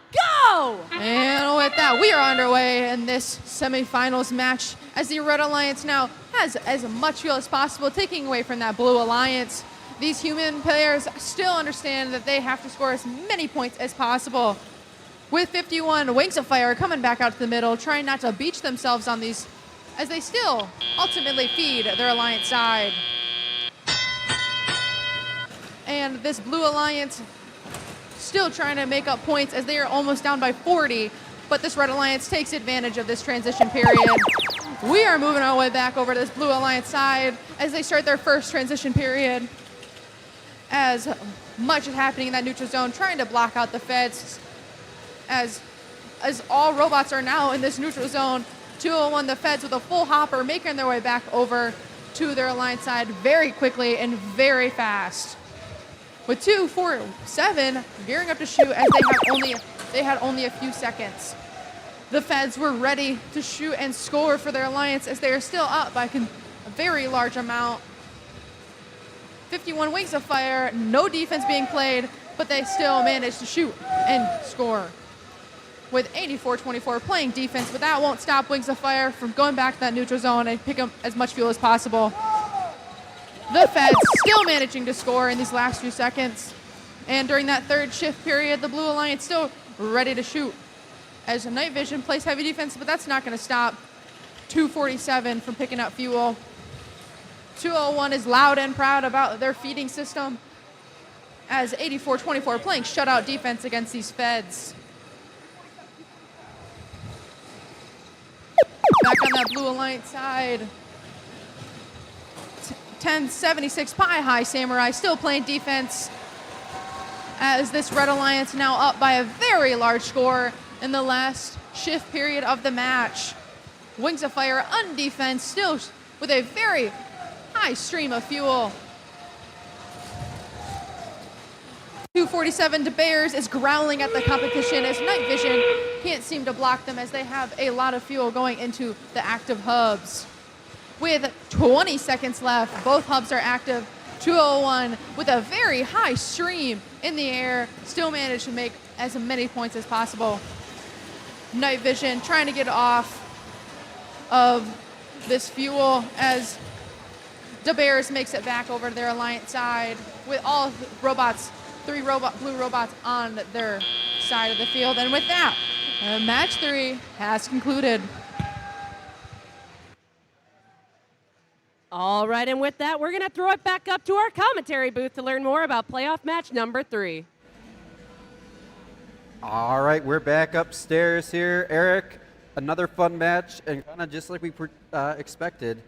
And with that, we are underway in this semifinals match as the Red Alliance now has as much fuel as possible, taking away from that Blue Alliance. These human players still understand that they have to score as many points as possible. With 51, Wings of Fire coming back out to the middle, trying not to beach themselves on these as they still ultimately feed their Alliance side. And this Blue Alliance still trying to make up points as they are almost down by 40, but this Red Alliance takes advantage of this transition period. We are moving our way back over to this Blue Alliance side as they start their first transition period. As much is happening in that neutral zone, trying to block out the Feds as all robots are now in this neutral zone. 201, the Feds with a full hopper, making their way back over to their Alliance side very quickly and very fast. With 247 gearing up to shoot as they had only a few seconds. The Feds were ready to shoot and score for their Alliance as they are still up by a very large amount. 51 Wings of Fire, no defense being played, but they still managed to shoot and score. With 84-24 playing defense, but that won't stop Wings of Fire from going back to that neutral zone and pick up as much fuel as possible. The Feds still managing to score in these last few seconds. And during that third shift period, the Blue Alliance still ready to shoot. As Night Vision plays heavy defense, but that's not going to stop 247 from picking up fuel. 201 is loud and proud about their feeding system as 84-24 playing shutout defense against these Feds. Back on that Blue Alliance side. 1076 Pie High Samurai still playing defense as this Red Alliance now up by a very large score in the last shift period of the match. Wings of Fire on defense still with a very high stream of fuel. 247 to Bears is growling at the competition as Night Vision can't seem to block them as they have a lot of fuel going into the active hubs. With 20 seconds left, both hubs are active. 201 with a very high stream in the air, still managed to make as many points as possible. Night Vision trying to get off of this fuel as the Bears makes it back over to their Alliance side with all robots, blue robots on their side of the field. And with that, match 3 has concluded. All right, and with that, we're going to throw it back up to our commentary booth to learn more about playoff match number 3. All right, we're back upstairs here. Eric, another fun match, and kind of just like we expected,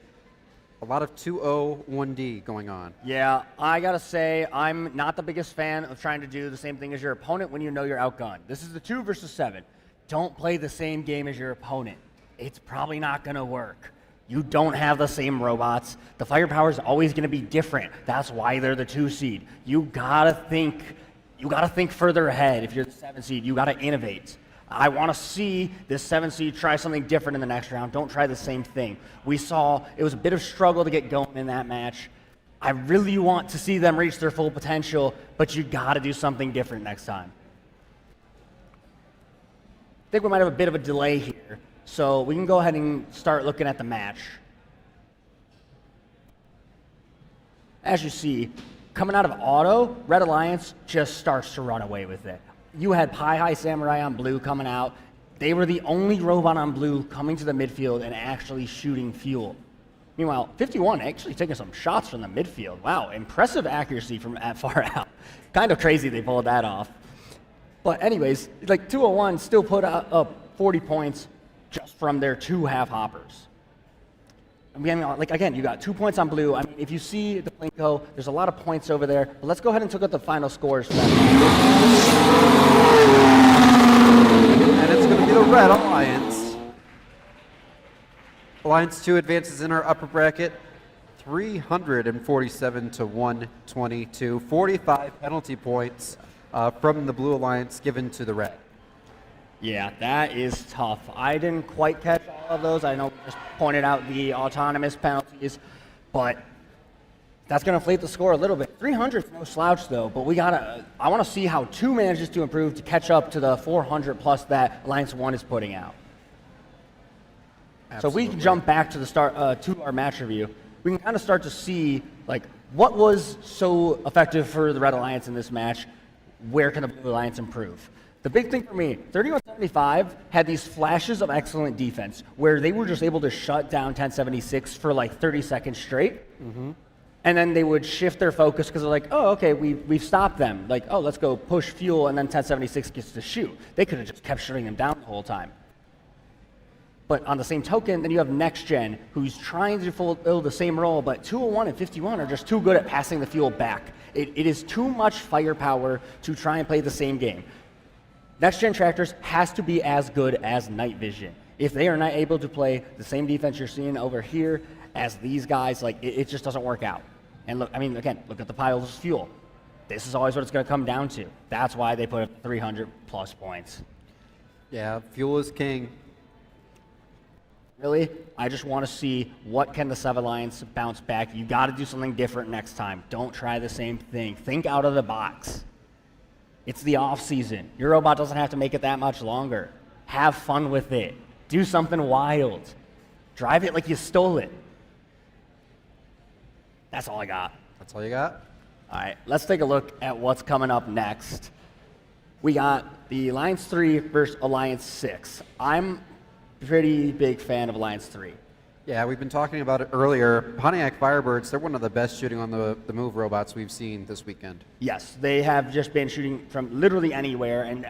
a lot of 2-0 1D going on. Yeah, I gotta say, I'm not the biggest fan of trying to do the same thing as your opponent when you know you're outgunned. This is the 2 versus 7. Don't play the same game as your opponent. It's probably not gonna work. You don't have the same robots. The firepower is always gonna be different. That's why they're the 2 seed. You gotta think further ahead. If you're the 7 seed, you gotta innovate. I want to see this 7 seed try something different in the next round. Don't try the same thing. We saw it was a bit of struggle to get going in that match. I really want to see them reach their full potential, but you got to do something different next time. I think we might have a bit of a delay here, so we can go ahead and start looking at the match. As you see, coming out of auto, Red Alliance just starts to run away with it. You had Pie High Samurai on blue coming out. They were the only robot on blue coming to the midfield and actually shooting fuel. Meanwhile, 51 actually taking some shots from the midfield. Wow, impressive accuracy from that far out. Kind of crazy they pulled that off. But anyways, like 201 still put up 40 points just from their 2 half hoppers. I mean, like again, you got 2 points on blue. I mean, if you see the Plinko, there's a lot of points over there. But let's go ahead and look at the final scores for that. And it's going to be the Red Alliance. Alliance 2 advances in our upper bracket, 347 to 122. 45 penalty points from the Blue Alliance given to the Red. Yeah, that is tough. I didn't quite catch all of those. I know we just pointed out the autonomous penalties, but that's going to inflate the score a little bit. 300 is no slouch, though, but I want to see how 2 manages to improve to catch up to the 400 plus that Alliance 1 is putting out. Absolutely. So if we can jump back to the start to our match review, we can kind of start to see like what was so effective for the Red Alliance in this match. Where can the Blue Alliance improve? The big thing for me, 3175 had these flashes of excellent defense where they were just able to shut down 1076 for like 30 seconds straight. Mm-hmm. And then they would shift their focus because they're like, oh, okay, we've stopped them. Like, oh, let's go push fuel, and then 1076 gets to shoot. They could have just kept shutting them down the whole time. But on the same token, then you have Next Gen, who's trying to fulfill the same role, but 201 and 51 are just too good at passing the fuel back. It is too much firepower to try and play the same game. Next Gen Tractors has to be as good as Night Vision. If they are not able to play the same defense you're seeing over here as these guys, like it just doesn't work out. And look, I mean, again, look at the piles of fuel. This is always what it's going to come down to. That's why they put up 300 plus points. Yeah, fuel is king. Really, I just want to see what can the 7 Alliance bounce back. You got to do something different next time. Don't try the same thing. Think out of the box. It's the off season. Your robot doesn't have to make it that much longer. Have fun with it. Do something wild. Drive it like you stole it. That's all I got. That's all you got? All right, let's take a look at what's coming up next. We got the Alliance 3 versus Alliance 6. I'm a pretty big fan of Alliance 3. Yeah, we've been talking about it earlier. Pontiac Firebirds, they're one of the best shooting on the move robots we've seen this weekend. Yes, they have just been shooting from literally anywhere and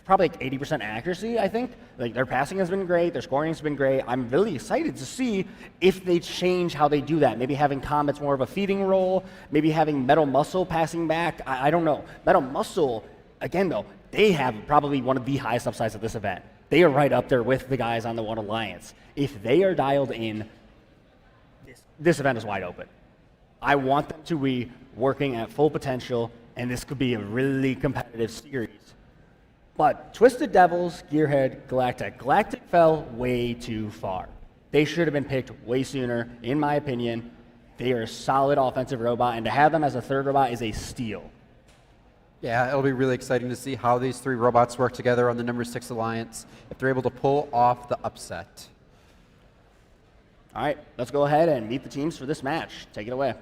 probably like 80% accuracy, I think. Like their passing has been great, their scoring has been great. I'm really excited to see if they change how they do that. Maybe having Comet's more of a feeding role, maybe having Metal Muscle passing back. I don't know. Metal Muscle, again though, they have probably one of the highest upsides of this event. They are right up there with the guys on the One Alliance. If they are dialed in, this event is wide open. I want them to be working at full potential, and this could be a really competitive series. But Twisted Devils, Gearhead, Galactic. Galactic fell way too far. They should have been picked way sooner, in my opinion. They are a solid offensive robot, and to have them as a third robot is a steal. Yeah, it'll be really exciting to see how these three robots work together on the number 6 Alliance, if they're able to pull off the upset. All right, let's go ahead and meet the teams for this match. Take it away.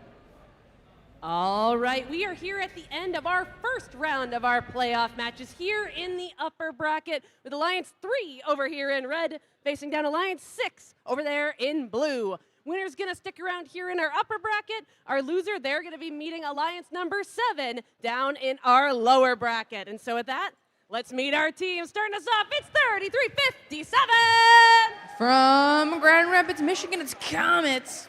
All right, we are here at the end of our first round of our playoff matches here in the upper bracket with Alliance 3 over here in red, facing down Alliance 6 over there in blue. Winner's gonna stick around here in our upper bracket. Our loser, they're gonna be meeting Alliance number 7 down in our lower bracket. And so with that, let's meet our team. Starting us off, it's 3357! From Grand Rapids, Michigan, it's Comets.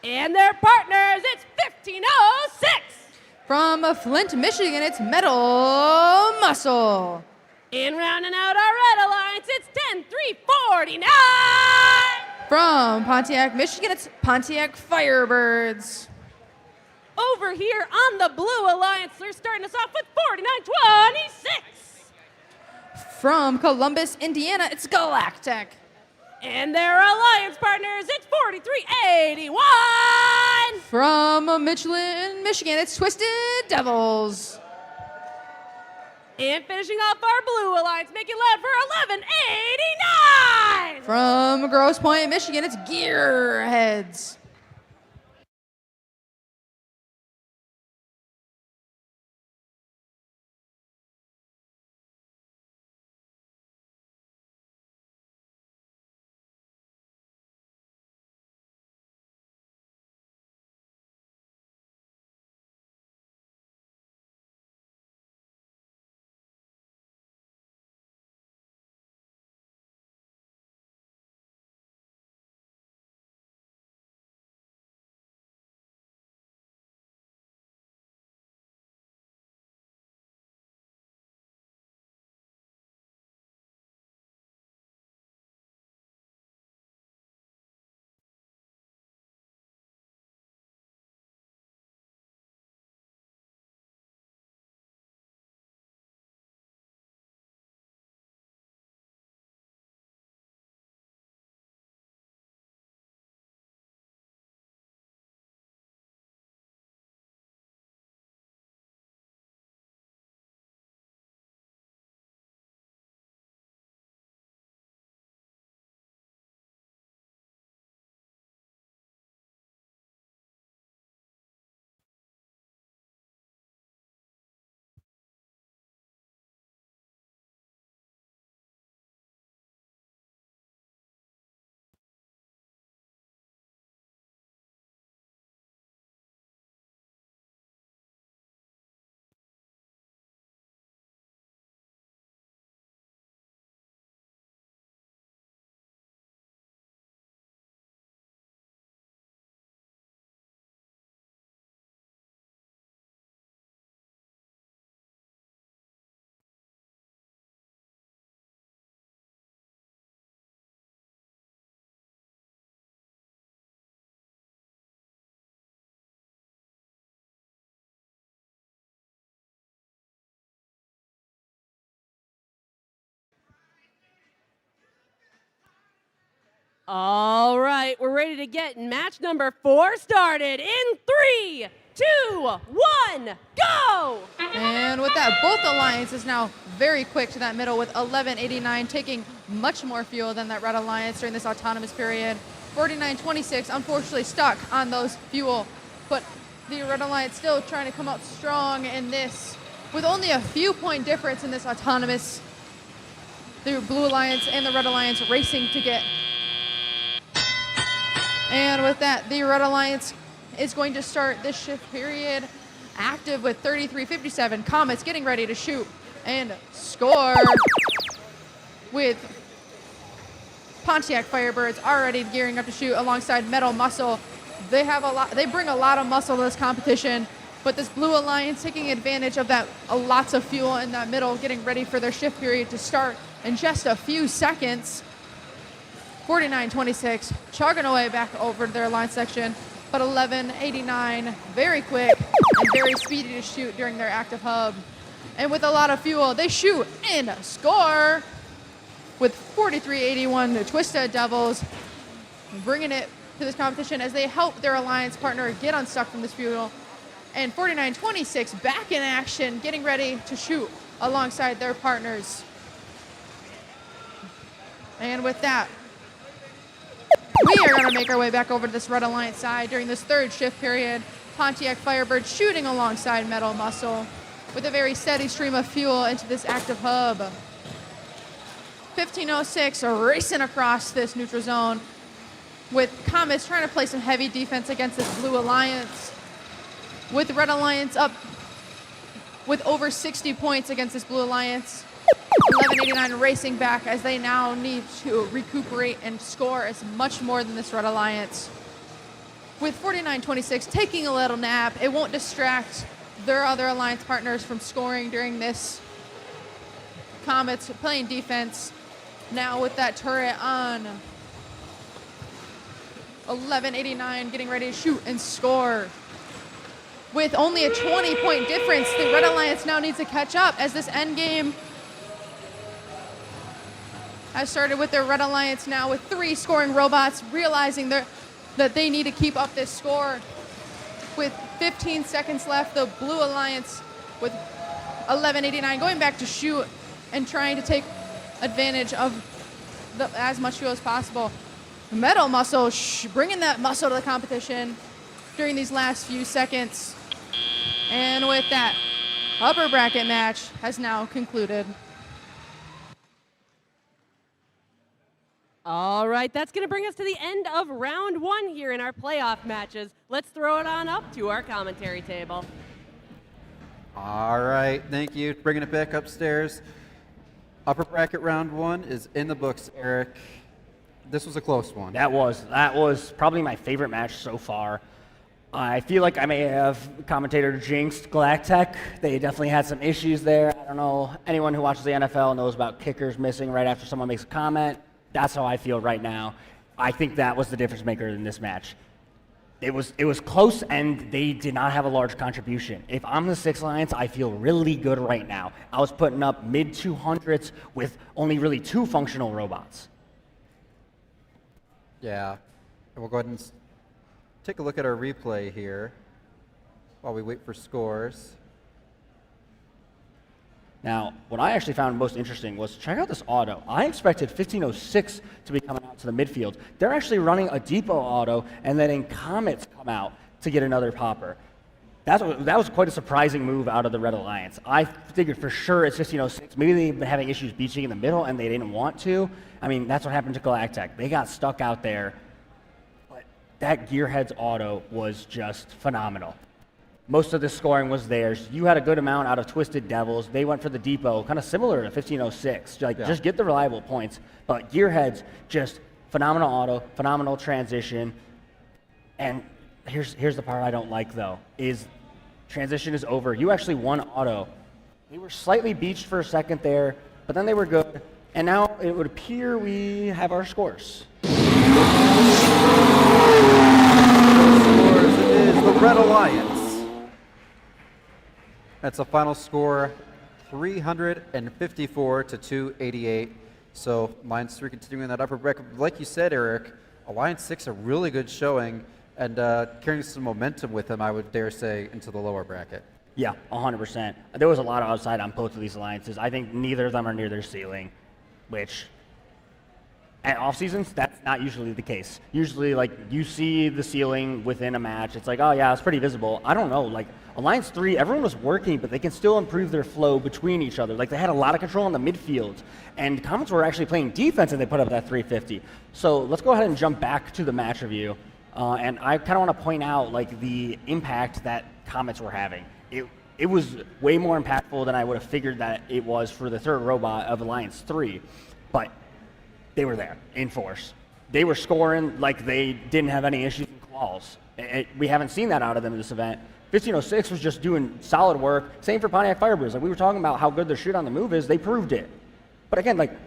And their partners, it's 1506! From Flint, Michigan, it's Metal Muscle. And rounding out our red alliance, it's 10349! From Pontiac, Michigan, it's Pontiac Firebirds. Over here on the blue alliance, they're starting us off with 4926! From Columbus, Indiana, it's Galactic. And their alliance partners, it's 4381! From Michelin, Michigan, it's Twisted Devils. And finishing off our blue alliance, making loud for 1189! From Grosse Pointe, Michigan, it's Gearheads. All right, we're ready to get match number 4 started in 3, 2, 1, go! And with that, both alliances now very quick to that middle with 1189, taking much more fuel than that red alliance during this autonomous period. 4926 unfortunately stuck on those fuel, but the red alliance still trying to come out strong in this with only a few point difference in this autonomous. The blue alliance and the red alliance racing to get And with that, the Red Alliance is going to start this shift period active with 33-57. Comets getting ready to shoot and score with Pontiac Firebirds already gearing up to shoot alongside Metal Muscle. They bring a lot of muscle to this competition, but this Blue Alliance taking advantage of that lots of fuel in that middle, getting ready for their shift period to start in just a few seconds. 49-26, chugging away back over to their line section, but 11-89, very quick and very speedy to shoot during their active hub. And with a lot of fuel, they shoot and score with 43-81, the Twisted Devils bringing it to this competition as they help their alliance partner get unstuck from this fuel. And 49-26 back in action, getting ready to shoot alongside their partners. And with that, we are going to make our way back over to this Red Alliance side during this third shift period. Pontiac Firebird shooting alongside Metal Muscle with a very steady stream of fuel into this active hub. 15:06 racing across this neutral zone with Comets trying to play some heavy defense against this Blue Alliance. With Red Alliance up with over 60 points against this Blue Alliance. 11:89 racing back as they now need to recuperate and score as much more than this Red Alliance. With 49-26 taking a little nap, it won't distract their other alliance partners from scoring during this. Comets playing defense now with that turret on. 11:89 getting ready to shoot and score. With only a 20-point difference, the Red Alliance now needs to catch up as this end game has started with their Red Alliance now with 3 scoring robots, realizing that they need to keep up this score. With 15 seconds left, the Blue Alliance with 11:89 going back to shoot and trying to take advantage of as much fuel as possible. Metal Muscle bringing that muscle to the competition during these last few seconds. And with that, upper bracket match has now concluded. All right, that's going to bring us to the end of round 1 here in our playoff matches. Let's throw it on up to our commentary table. All right, thank you. Bringing it back upstairs. Upper bracket round 1 is in the books, Eric. This was a close one. That was probably my favorite match so far. I feel like I may have commentator jinxed Galactech. They definitely had some issues there. I don't know, anyone who watches the NFL knows about kickers missing right after someone makes a comment. That's how I feel right now. I think that was the difference maker in this match. It was close, and they did not have a large contribution. If I'm the Six Alliance, I feel really good right now. I was putting up mid-200s with only really 2 functional robots. Yeah, and we'll go ahead and take a look at our replay here while we wait for scores. Now, what I actually found most interesting was check out this auto. I expected 1506 to be coming out to the midfield. They're actually running a depot auto and letting Comets come out to get another popper. That was quite a surprising move out of the Red Alliance. I figured for sure it's 1506. Maybe they've been having issues beaching in the middle and they didn't want to. I mean, that's what happened to Galactech. They got stuck out there. But that Gearheads auto was just phenomenal. Most of the scoring was theirs. You had a good amount out of Twisted Devils. They went for the depot, kind of similar to 1506. Just get the reliable points. But Gearheads, just phenomenal auto, phenomenal transition. And here's the part I don't like, though, is transition is over. You actually won auto. They were slightly beached for a second there, but then they were good. And now it would appear we have our scores. Scores, it is the Red Alliance. That's a final score, 354 to 288. So Alliance 3 continuing that upper bracket. Like you said, Eric, Alliance 6 a really good showing and carrying some momentum with them, I would dare say, into the lower bracket. Yeah, 100%. There was a lot of upside on both of these alliances. I think neither of them are near their ceiling, which at off seasons, that's not usually the case. Usually, like, you see the ceiling within a match. It's like, oh yeah, it's pretty visible. I don't know, like, Alliance 3, everyone was working, but they can still improve their flow between each other. Like, they had a lot of control in the midfield, and Comets were actually playing defense, and they put up that 350. So let's go ahead and jump back to the match review. And I kind of want to point out like the impact that comets were having. It was way more impactful than I would have figured that it was for the third robot of Alliance 3, but they were there in force. They were scoring like they didn't have any issues in quals. We haven't seen that out of them in this event. 1506 was just doing solid work. Same for Pontiac Firebirds. Like we were talking about how good their shit on the move is, they proved it. But again, like,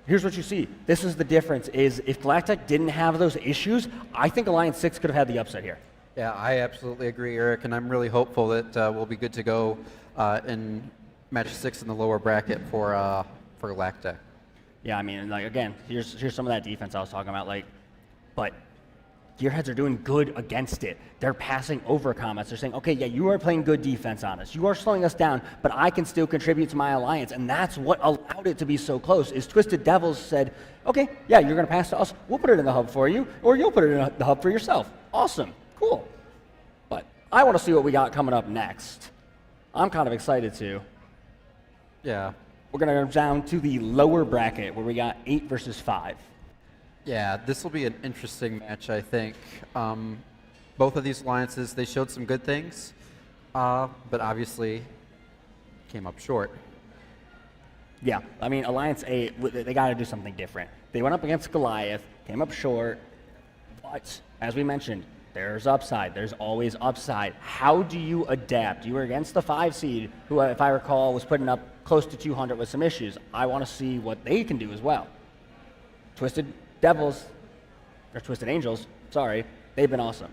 here's what you see. This is the difference, is if Galactic didn't have those issues, I think Alliance 6 could have had the upset here. Yeah, I absolutely agree, Eric, and I'm really hopeful that we'll be good to go in match 6 in the lower bracket for Galactic. Yeah, I mean, like again, here's some of that defense I was talking about. Like, but Gearheads are doing good against it. They're passing over comets. They're saying, okay, yeah, you are playing good defense on us. You are slowing us down, but I can still contribute to my alliance, and that's what allowed it to be so close. Is Twisted Devils said, okay, yeah, you're going to pass to us. We'll put it in the hub for you, or you'll put it in the hub for yourself. Awesome. Cool. But I want to see what we got coming up next. I'm kind of excited too. Yeah. We're going to go down to the lower bracket where we got 8 versus 5. Yeah, this will be an interesting match, I think. Both of these alliances, they showed some good things, but obviously came up short. Yeah, I mean, Alliance 8, they got to do something different. They went up against Goliath, came up short, but as we mentioned, there's upside. There's always upside. How do you adapt? You were against the 5 seed, who, if I recall, was putting up close to 200 with some issues. I want to see what they can do as well. Twisted Devils, or Twisted Angels, sorry, they've been awesome.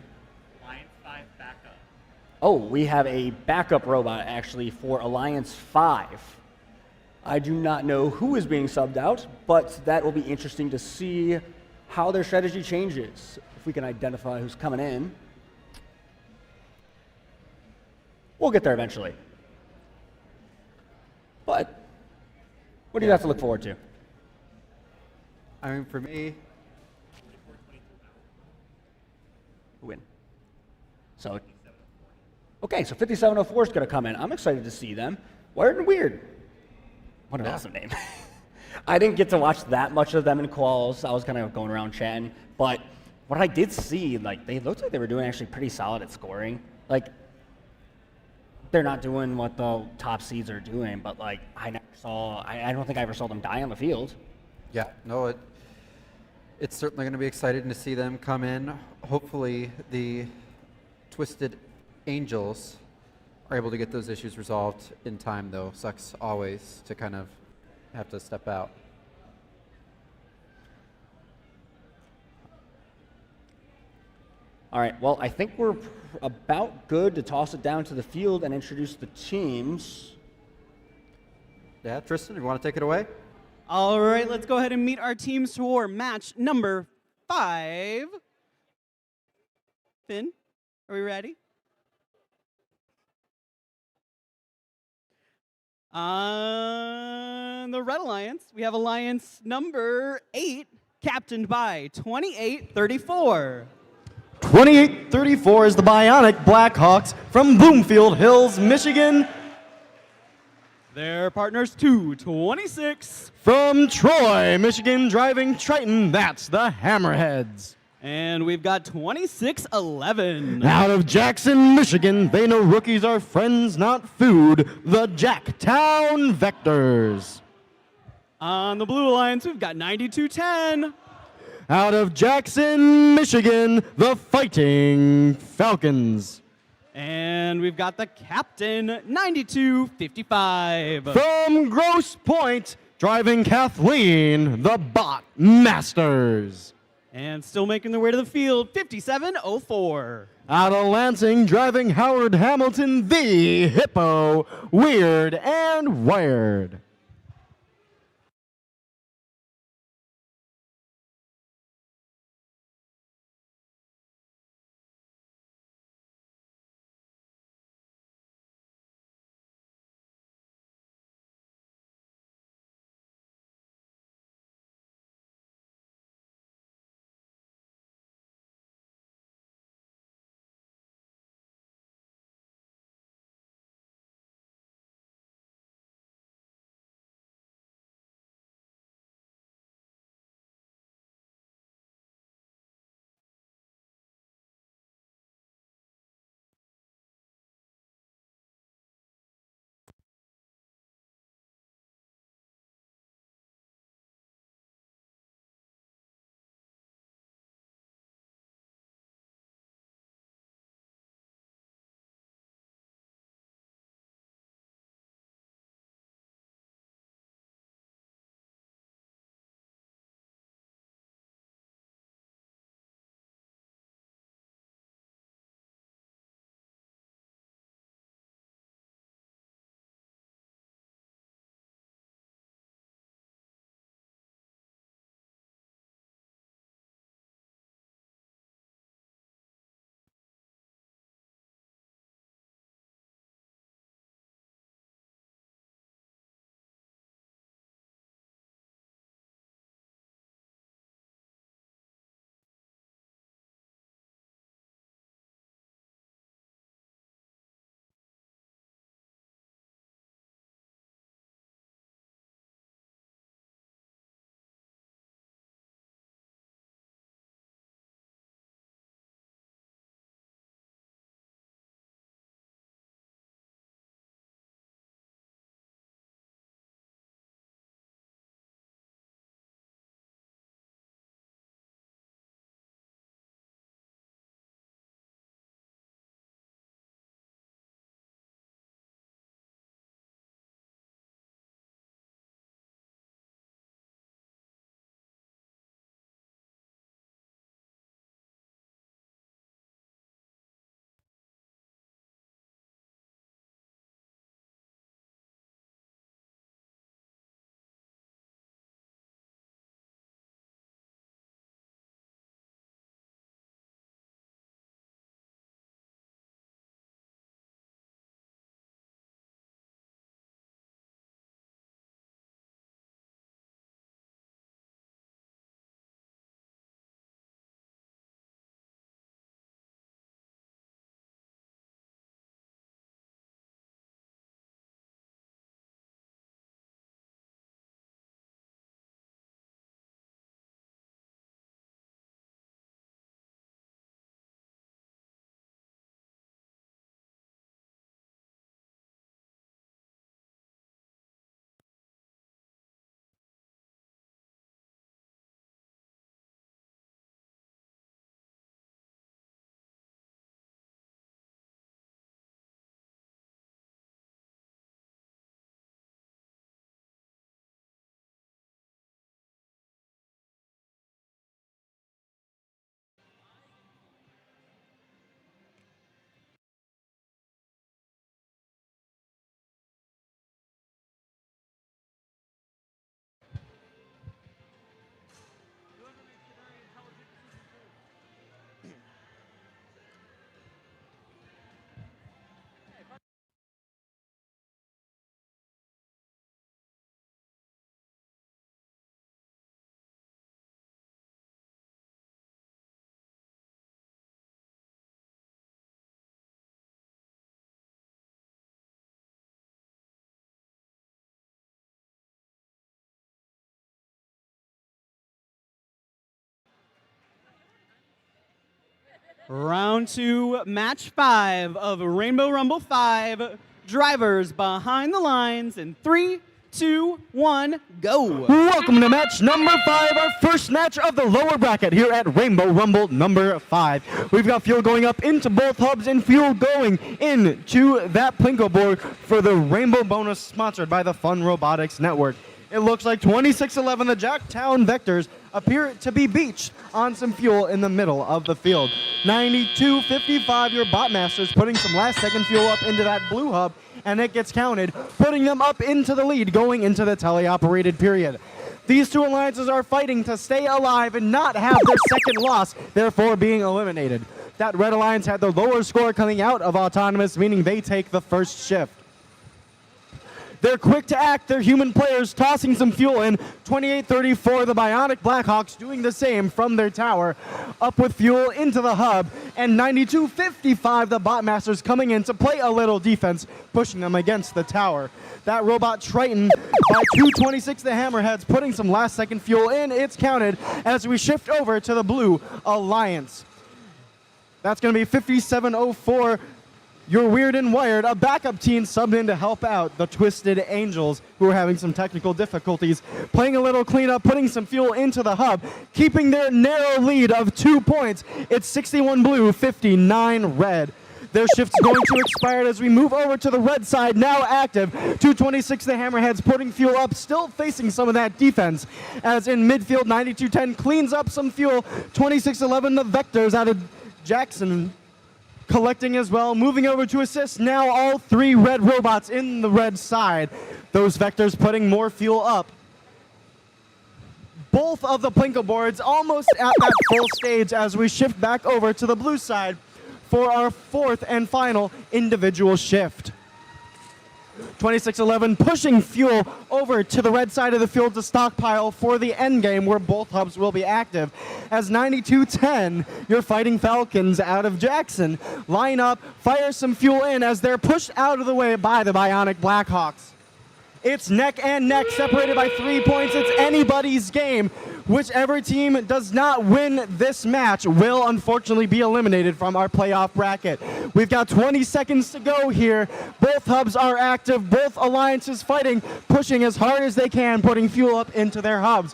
Alliance 5 backup. Oh, we have a backup robot actually for Alliance 5. I do not know who is being subbed out, but that will be interesting to see how their strategy changes. If we can identify who's coming in. We'll get there eventually. But what do you have to look forward to? I mean, for me, win. So, okay, so 5704 is going to come in. I'm excited to see them. Wired and Weird. What an awesome name. I didn't get to watch that much of them in quals. I was kind of going around chatting, but what I did see, like, they looked like they were doing actually pretty solid at scoring. Like, they're not doing what the top seeds are doing, but like, I don't think I ever saw them die on the field. Yeah, no, it's certainly going to be exciting to see them come in. Hopefully the Twisted Angels are able to get those issues resolved in time, though. Sucks always to kind of have to step out. All right, well, I think we're about good to toss it down to the field and introduce the teams. Yeah, Tristan, you want to take it away? All right, let's go ahead and meet our teams for match number 5. Finn, are we ready? On the Red Alliance, we have Alliance number 8, captained by 2834. 2834 is the Bionic Blackhawks from Bloomfield Hills, Michigan. Their partners 226. From Troy, Michigan, driving Triton, that's the Hammerheads. And we've got 2611. Out of Jackson, Michigan, they know rookies are friends, not food, the Jacktown Vectors. On the Blue Alliance, we've got 9210. Out of Jackson, Michigan, the Fighting Falcons. And we've got the captain, 9255. From Grosse Pointe, driving Kathleen, the Bot Masters. And still making their way to the field, 5704. Out of Lansing, driving Howard Hamilton, the Hippo, Weird and Wired. Round 2, match 5 of Rainbow Rumble 5. Drivers behind the lines in 3, 2, 1, go. Welcome to match number 5, our first match of the lower bracket here at Rainbow Rumble number 5. We've got fuel going up into both hubs and fuel going into that Plinko board for the Rainbow bonus sponsored by the Fun Robotics Network. It looks like 2611, the Jacktown Vectors, appear to be beached on some fuel in the middle of the field. 9255, your Botmasters putting some last second fuel up into that blue hub, and it gets counted, putting them up into the lead going into the teleoperated period. These two alliances are fighting to stay alive and not have their second loss, therefore being eliminated. That Red Alliance had the lower score coming out of Autonomous, meaning they take the first shift. They're quick to act, they're human players tossing some fuel in. 2834, the Bionic Blackhawks doing the same from their tower, up with fuel into the hub. And 9255, the Botmasters coming in to play a little defense, pushing them against the tower. That Robot Triton by 226, the Hammerheads, putting some last second fuel in. It's counted as we shift over to the Blue Alliance. That's going to be 5704. You're Weird and Wired, a backup team subbed in to help out the Twisted Angels, who are having some technical difficulties, playing a little cleanup, putting some fuel into the hub, keeping their narrow lead of 2 points. It's 61 blue, 59 red. Their shift's going to expire as we move over to the red side, now active. 226, the Hammerheads putting fuel up, still facing some of that defense. As in midfield, 9210 cleans up some fuel. 2611, the Vectors out of Jackson, collecting as well, moving over to assist. Now all 3 red robots in the red side. Those Vectors putting more fuel up. Both of the Plinko boards almost at that full stage as we shift back over to the blue side for our 4th and final individual shift. 2611 pushing fuel over to the red side of the field to stockpile for the end game where both hubs will be active. As 9210, your Fighting Falcons out of Jackson, line up, fire some fuel in as they're pushed out of the way by the Bionic Blackhawks. It's neck and neck, separated by 3 points. It's anybody's game. Whichever team does not win this match will unfortunately be eliminated from our playoff bracket. We've got 20 seconds to go here. Both hubs are active, both alliances fighting, pushing as hard as they can, putting fuel up into their hubs.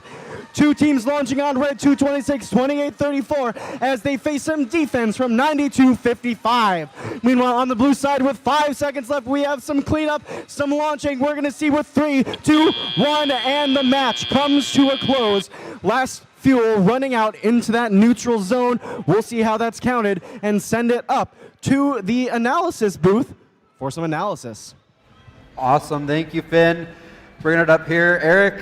2 teams launching on red, 226, 2834, as they face some defense from 9255. Meanwhile, on the blue side, with 5 seconds left, we have some cleanup, some launching. We're going to see with 3, 2, 1, and the match comes to a close. Last fuel running out into that neutral zone. We'll see how that's counted and send it up to the analysis booth for some analysis. Awesome. Thank you, Finn. Bringing it up here. Eric,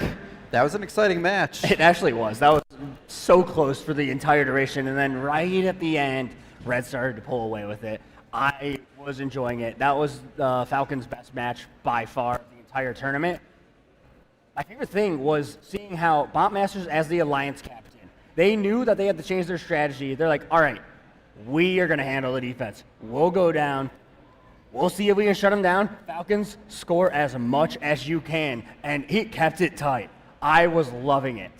that was an exciting match. It actually was. That was so close for the entire duration, and then right at the end, Red started to pull away with it. I was enjoying it. That was the Falcons' best match by far the entire tournament. My favorite thing was seeing how Botmasters, as the Alliance captain, they knew that they had to change their strategy. They're like, all right, we are going to handle the defense. We'll go down. We'll see if we can shut them down. Falcons, score as much as you can. And he kept it tight. I was loving it.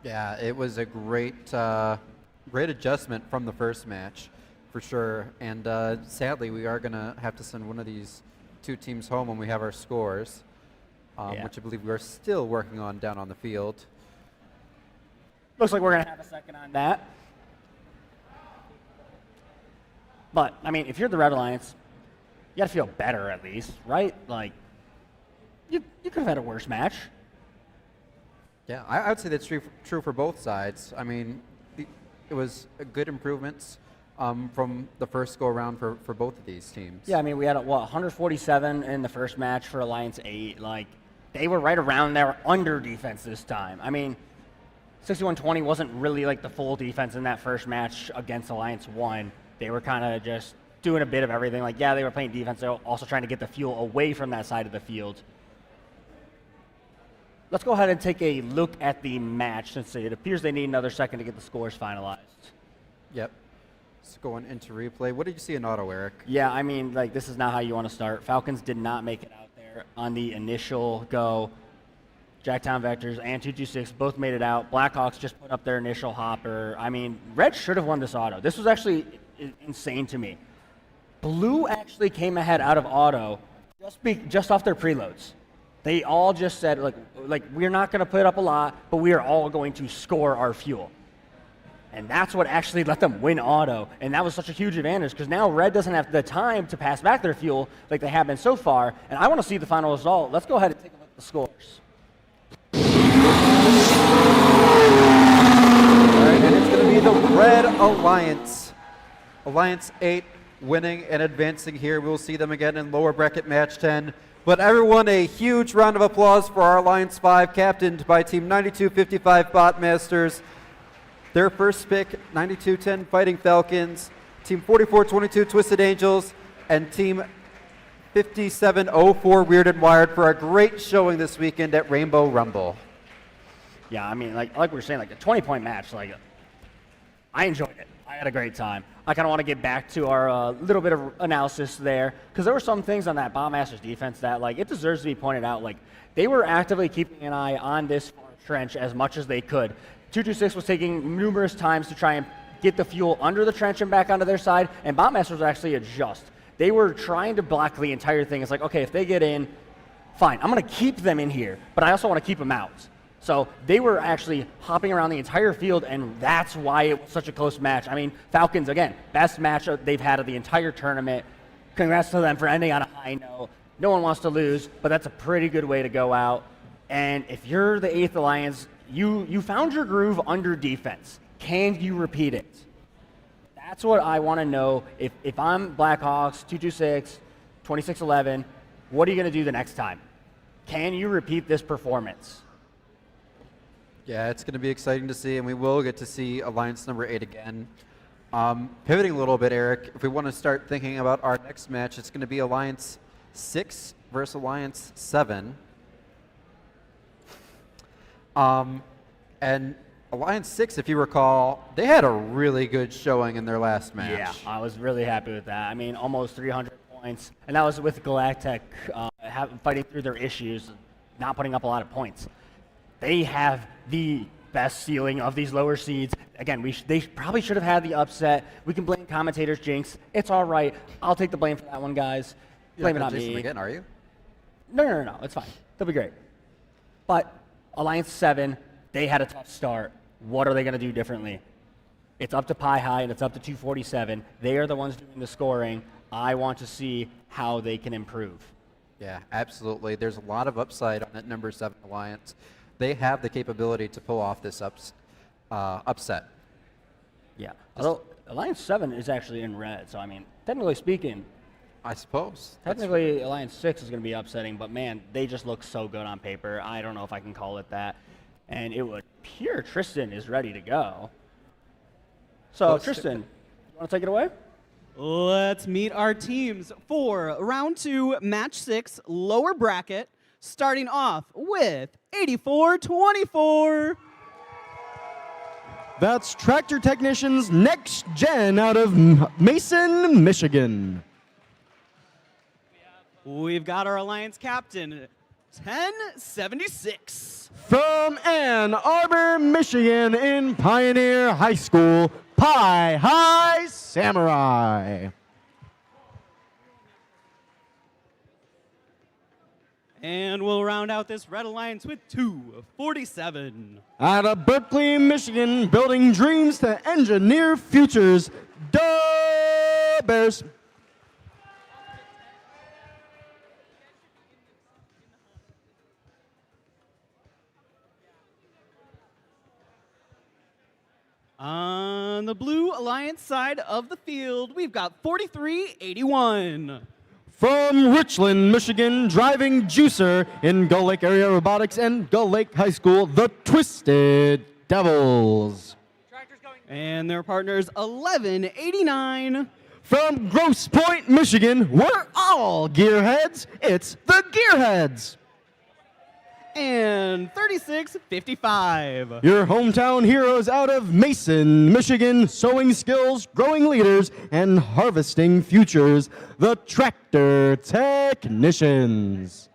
Yeah, it was a great, great adjustment from the first match, for sure. And sadly, we are going to have to send one of these 2 teams home when we have our scores. Which I believe we are still working on down on the field. Looks like we're going to have a second on that. But, I mean, if you're the Red Alliance, you got to feel better at least, right? Like, you could have had a worse match. Yeah, I would say that's true for both sides. I mean, it was good improvements from the first go-around for both of these teams. Yeah, I mean, we had, 147 in the first match for Alliance 8. Like, they were right around there under defense this time. I mean, 61-20 wasn't really like the full defense in that first match against Alliance 1. They were kind of just doing a bit of everything. Like, yeah, they were playing defense. They were also trying to get the fuel away from that side of the field. Let's go ahead and take a look at the match since it appears they need another second to get the scores finalized. Yep. It's going into replay. What did you see in auto, Eric? Yeah, I mean, like, this is not how you want to start. Falcons did not make it out there on the initial go. Jacktown Vectors and 226 both made it out. Blackhawks just put up their initial hopper. I mean, Red should have won this auto. This was actually insane to me. Blue actually came ahead out of auto just off their preloads. They all just said, like we're not going to put up a lot, but we are all going to score our fuel. And that's what actually let them win auto. And that was such a huge advantage because now Red doesn't have the time to pass back their fuel like they have been so far. And I want to see the final result. Let's go ahead and take a look at the scores. All right, and it's going to be the Red Alliance. Alliance 8 winning and advancing here. We will see them again in lower bracket match 10. But everyone, a huge round of applause for our Alliance 5, captained by Team 9255 Botmasters. Their first pick, 9210 Fighting Falcons, Team 4422 Twisted Angels, and Team 5704 Weird and Wired for a great showing this weekend at Rainbow Rumble. Yeah, I mean, like we were saying, like a 20-point match. Like, I enjoyed it. I had a great time. I kind of want to get back to our little bit of analysis there because there were some things on that Botmasters defense that, like, it deserves to be pointed out. Like, they were actively keeping an eye on this far trench as much as they could. 226 was taking numerous times to try and get the fuel under the trench and back onto their side, and Botmasters would actually adjust. They were trying to block the entire thing. It's like, okay, if they get in, fine. I'm going to keep them in here, but I also want to keep them out. So they were actually hopping around the entire field, and that's why it was such a close match. I mean, Falcons, again, best match they've had of the entire tournament. Congrats to them for ending on a high note. No one wants to lose, but that's a pretty good way to go out. And if you're the 8th Alliance, you found your groove under defense. Can you repeat it? That's what I want to know. If I'm Blackhawks, 226, 2611, what are you going to do the next time? Can you repeat this performance? Yeah, it's going to be exciting to see, and we will get to see Alliance number 8 again. Pivoting a little bit, Eric, if we want to start thinking about our next match, it's going to be Alliance 6 versus Alliance 7. And Alliance 6, if you recall, they had a really good showing in their last match. Yeah, I was really happy with that. I mean, almost 300 points, and that was with Galactic fighting through their issues, not putting up a lot of points. They have the best ceiling of these lower seeds. Again, they probably should have had the upset. We can blame commentators jinx. It's all right. I'll take the blame for that one, guys. Blame it on me. Again, are you? No. It's fine. They'll be great. But Alliance 7, they had a tough start. What are they going to do differently? It's up to Pi High and it's up to 247. They are the ones doing the scoring. I want to see how they can improve. Yeah, absolutely. There's a lot of upside on that number 7 Alliance. They have the capability to pull off this upset. Yeah. Although Alliance 7 is actually in red, so I mean, technically speaking, I suppose. Technically, Alliance 6 is going to be upsetting, but man, they just look so good on paper. I don't know if I can call it that. And it would appear Tristan is ready to go. So, Tristan, you want to take it away? Let's meet our teams for round 2, match 6, lower bracket, starting off with 84-24. That's Tractor Technicians Next Gen out of Mason, Michigan. We've got our Alliance captain, 1076. From Ann Arbor, Michigan in Pioneer High School, Pi High Samurai. And we'll round out this Red Alliance with 247. Out of Berkeley, Michigan, building dreams to engineer futures, Duh Bears. On the Blue Alliance side of the field, we've got 4381. From Richland, Michigan, driving juicer in Gull Lake Area Robotics and Gull Lake High School, the Twisted Devils. And their partners, 1189. From Grosse Pointe, Michigan, we're all gearheads. It's the Gearheads. And 3655. Your hometown heroes out of Mason, Michigan, sowing skills, growing leaders, and harvesting futures, the Tractor Technicians.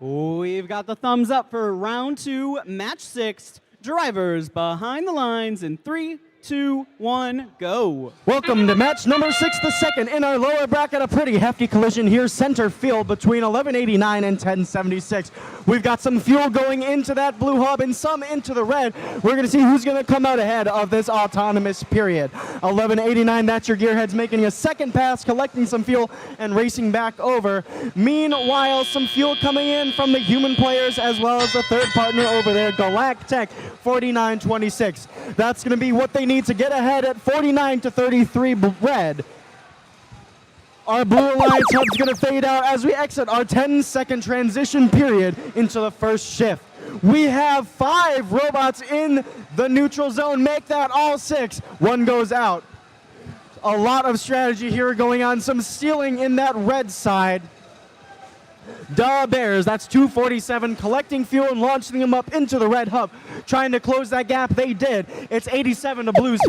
We've got the thumbs up for round 2, match 6. Drivers behind the lines in 3, 2, 1, go. Welcome to match number 6, the second in our lower bracket. A pretty hefty collision here, center field between 1189 and 1076. We've got some fuel going into that blue hub and some into the red. We're going to see who's going to come out ahead of this autonomous period. 1189, that's your gearheads making a second pass, collecting some fuel and racing back over. Meanwhile, some fuel coming in from the human players as well as the third partner over there, Galactech, 4926. That's going to be what they need to get ahead at 49 to 33 red. Our Blue Alliance hub's going to fade out as we exit our 10-second transition period into the first shift. We have 5 robots in the neutral zone. Make that all 6. 1 goes out. A lot of strategy here going on. Some stealing in that red side. Da Bears, that's 247, collecting fuel and launching them up into the red hub. Trying to close that gap, they did. It's 87 to Blue's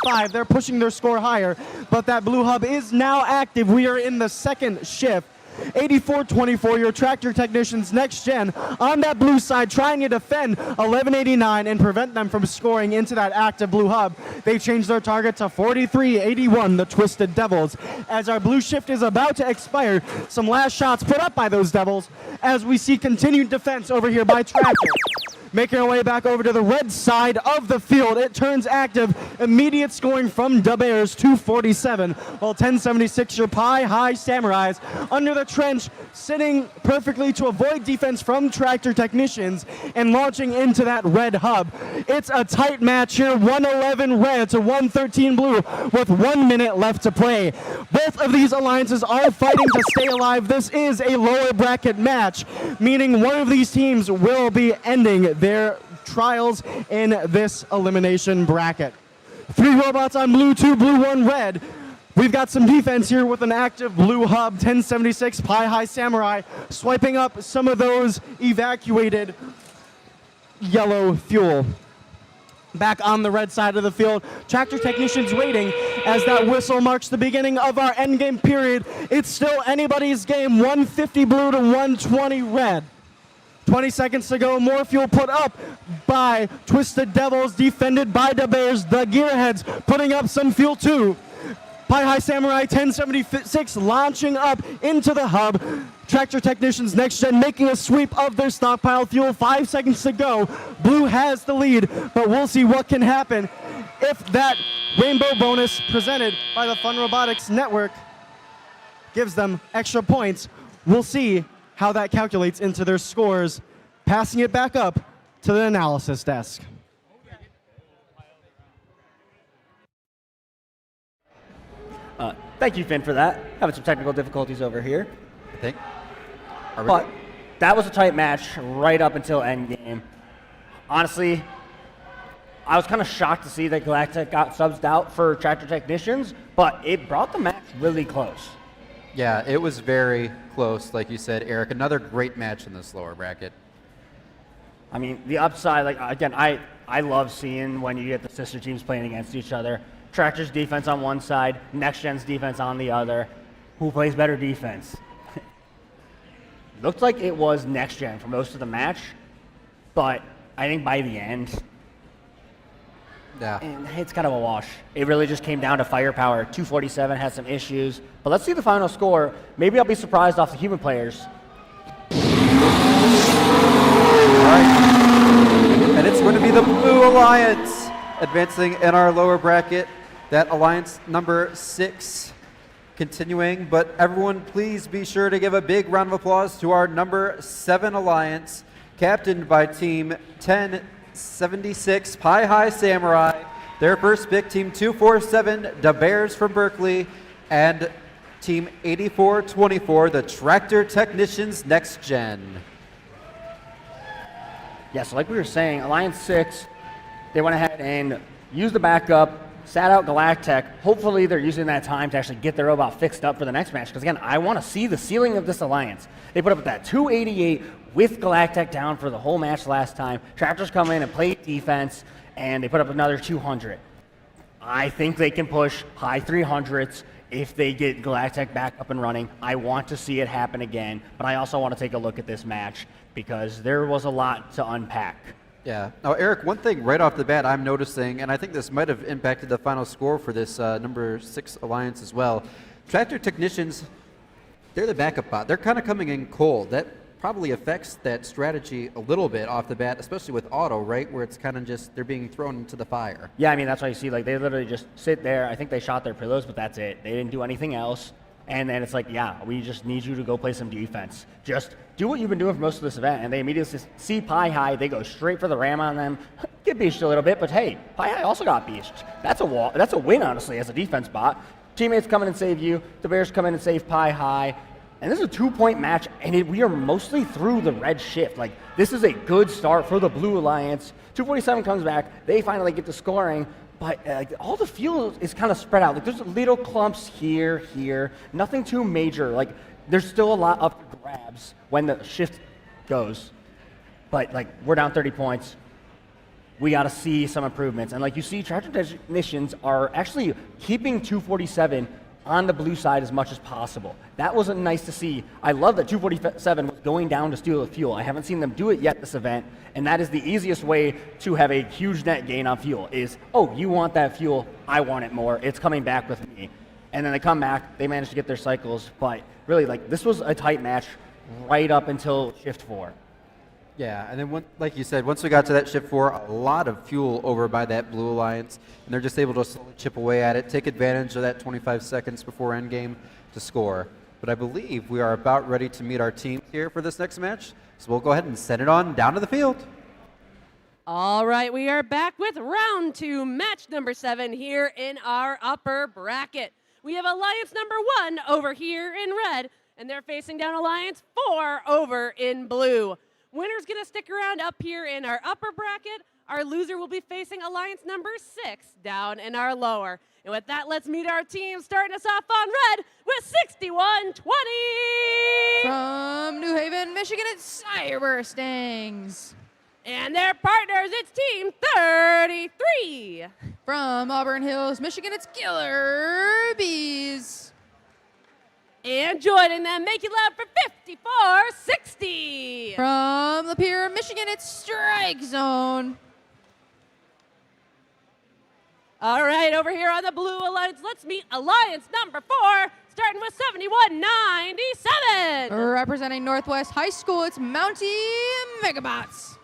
55. They're pushing their score higher, but that blue hub is now active. We are in the second shift. 84-24, your tractor technicians next gen on that blue side trying to defend 1189 and prevent them from scoring into that active blue hub. They changed their target to 43-81, the Twisted Devils. As our blue shift is about to expire, some last shots put up by those Devils as we see continued defense over here by tractor. Making our way back over to the red side of the field. It turns active. Immediate scoring from Da Bears, 247. While 1076, your Pi High Samurais under the trench, sitting perfectly to avoid defense from tractor technicians and launching into that red hub. It's a tight match here, 111 red to 113 blue with 1 minute left to play. Both of these alliances are fighting to stay alive. This is a lower bracket match, meaning one of these teams will be ending their trials in this elimination bracket. 3 robots on blue, 2 blue, 1 red. We've got some defense here with an active blue hub, 1076 Pi High Samurai, swiping up some of those evacuated yellow fuel. Back on the red side of the field, tractor technicians waiting as that whistle marks the beginning of our endgame period. It's still anybody's game, 150 blue to 120 red. 20 seconds to go, more fuel put up by Twisted Devils, defended by Da Bears. The Gearheads putting up some fuel too. Pi High Samurai 1076 launching up into the hub. Tractor technicians next gen making a sweep of their stockpile fuel. 5 seconds to go. Blue has the lead, but we'll see what can happen if that rainbow bonus presented by the Fun Robotics Network gives them extra points. We'll see how that calculates into their scores. Passing it back up to the analysis desk. Thank you, Finn, for that. Having some technical difficulties over here. I think. But that was a tight match right up until endgame. Honestly, I was kind of shocked to see that Galactic got subbed out for tractor technicians, but it brought the match really close. Yeah, it was very close, like you said, Eric. Another great match in this lower bracket. I mean, the upside, like, again, I love seeing when you get the sister teams playing against each other. Tractor's defense on one side, Next Gen's defense on the other. Who plays better defense? Looked like it was Next Gen for most of the match, but I think by the end, and it's kind of a wash. It really just came down to firepower. 247 had some issues, but let's see the final score. Maybe I'll be surprised off the human players. All right. And it's going to be the Blue Alliance advancing in our lower bracket. That alliance number 6 continuing, but everyone please be sure to give a big round of applause to our number 7 alliance, captained by team 1076 Pi High Samurai. Their first pick, team 247 Da Bears from Berkeley, and team 8424 the Tractor Technicians Next Gen. Yeah, so like we were saying, Alliance 6, they went ahead and used the backup, sat out Galactech. Hopefully they're using that time to actually get their robot fixed up for the next match, because again, I want to see the ceiling of this alliance. They put up that 288 with Galactech down for the whole match last time. Tractors come in and play defense, and they put up another 200. I think they can push high 300s if they get Galactic back up and running. I want to see it happen again, but I also want to take a look at this match because there was a lot to unpack. Yeah. Now, Eric, one thing right off the bat I'm noticing, and I think this might have impacted the final score for this number 6 alliance as well. Tractor Technicians, they're the backup bot. They're kind of coming in cold. That probably affects that strategy a little bit off the bat, especially with auto, right, where it's kind of just they're being thrown into the fire. Yeah, I mean, that's why you see, like, they literally just sit there. I think they shot their pillows, but that's it. They didn't do anything else. And then it's like, yeah, we just need you to go play some defense. Just do what you've been doing for most of this event. And they immediately see Pie High. They go straight for the ram on them. Get beached a little bit, but hey, Pie High also got beached. That's a win, honestly, as a defense bot. Teammates come in and save you. The Bears come in and save Pie High. And this is a 2-point match, and we are mostly through the red shift. Like, this is a good start for the Blue Alliance. 247 comes back. They finally get to scoring. But all the fuel is kind of spread out. Like, there's little clumps here, nothing too major. Like, there's still a lot up for grabs when the shift goes. But, like, we're down 30 points. We got to see some improvements. And, like, you see, Tractor Technicians are actually keeping 247 on the blue side as much as possible. That was nice to see. I love that 247 was going down to steal the fuel. I haven't seen them do it yet this event, and that is the easiest way to have a huge net gain on fuel is, oh, you want that fuel, I want it more, it's coming back with me. And then they come back, they manage to get their cycles, but really, like, this was a tight match right up until shift 4. Yeah, and then like you said, once we got to that shift 4, a lot of fuel over by that Blue Alliance, and they're just able to slowly chip away at it, take advantage of that 25 seconds before endgame to score. But I believe we are about ready to meet our team here for this next match, so we'll go ahead and send it on down to the field. All right, we are back with round 2, match number 7 here in our upper bracket. We have Alliance number 1 over here in red, and they're facing down Alliance 4 over in blue. Winner's going to stick around up here in our upper bracket. Our loser will be facing Alliance number 6 down in our lower. And with that, let's meet our team, starting us off on red with 6120. From New Haven, Michigan, it's Cyber Stings. And their partners, it's Team 33. From Auburn Hills, Michigan, it's Killer Bees. And joining them, make it loud for 5460. From Lapeer, Michigan, it's Strike Zone. All right, over here on the Blue Alliance, let's meet Alliance number 4, starting with 7197. Representing Northwest High School, it's Mountie Megabots.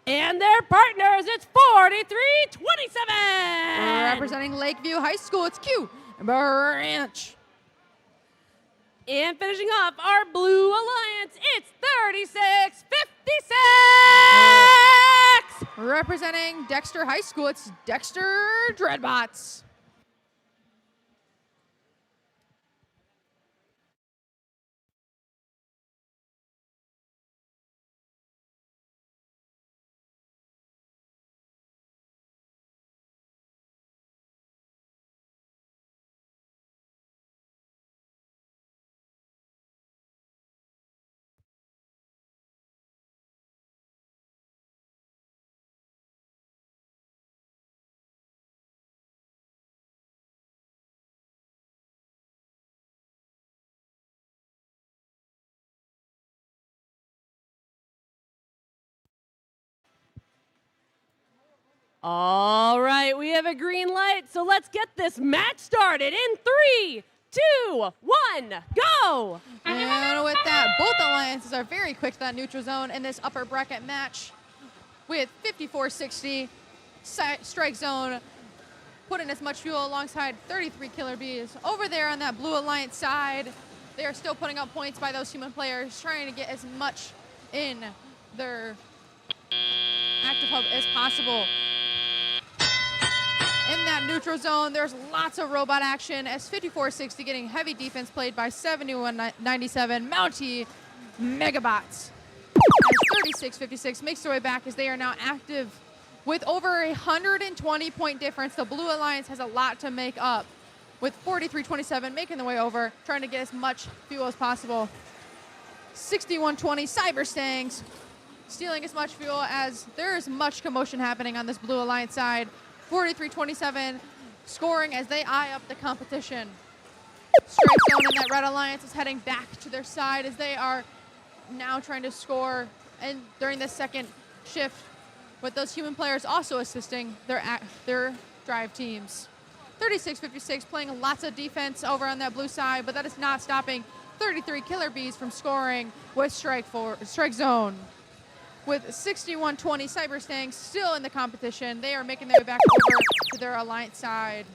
And their partners, it's 4327. Representing Lakeview High School, it's Q Branch. And finishing off our Blue Alliance, it's 3656. Representing Dexter High School, it's Dexter Dreadbots. All right, we have a green light, so let's get this match started in 3, 2, 1, go! And with that, both alliances are very quick to that neutral zone in this upper bracket match with 5460 Strike Zone putting as much fuel alongside 33 Killer Bees. Over there on that Blue Alliance side, they are still putting up points by those human players, trying to get as much in their active hub as possible. In that neutral zone, there's lots of robot action as 5460 getting heavy defense played by 7197 Mountie Megabots. As 3656 makes their way back as they are now active with over a 120-point difference. The Blue Alliance has a lot to make up with 4327 making their way over, trying to get as much fuel as possible. 6120 Cyber Stangs stealing as much fuel as there is much commotion happening on this Blue Alliance side. 4327 scoring as they eye up the competition. Strike Zone and that Red Alliance is heading back to their side as they are now trying to score, and during the second shift, with those human players also assisting their drive teams. 36-56 playing lots of defense over on that blue side, but that is not stopping 33 Killer Bees from scoring with Strike Zone. With 61-20, Cyberstang still in the competition. They are making their way back over to their Alliance side.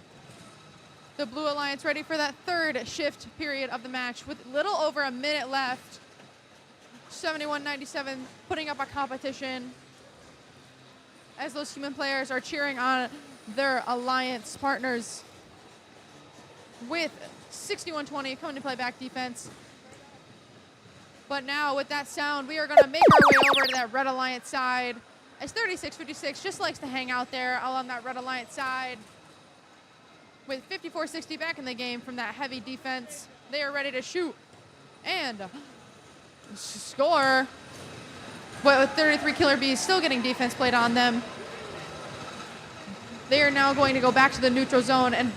The Blue Alliance ready for that third shift period of the match with little over a minute left. 71-97 putting up a competition as those human players are cheering on their Alliance partners with 61-20 coming to play back defense. But now with that sound, we are going to make our way over to that Red Alliance side as 36-56 just likes to hang out there along that Red Alliance side. With 54-60 back in the game from that heavy defense, they are ready to shoot and score. But with 33 Killer Bees still getting defense played on them, they are now going to go back to the neutral zone and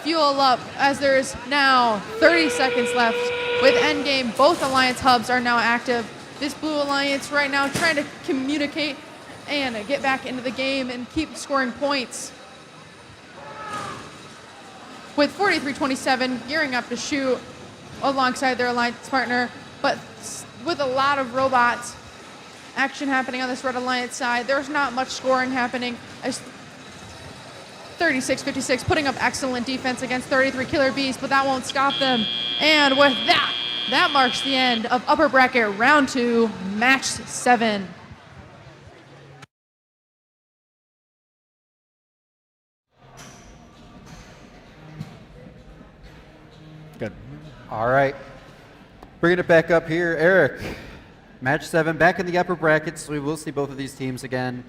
fuel up as there is now 30 seconds left. With endgame, both Alliance hubs are now active. This Blue Alliance right now trying to communicate and get back into the game and keep scoring points. With 43-27 gearing up to shoot alongside their Alliance partner, but with a lot of robots action happening on this Red Alliance side, there's not much scoring happening as 36-56 putting up excellent defense against 33 Killer Bees, but that won't stop them. And with that, that marks the end of upper bracket round 2, match 7. Good. All right. Bringing it back up here, Eric. Match 7, back in the upper brackets. We will see both of these teams again.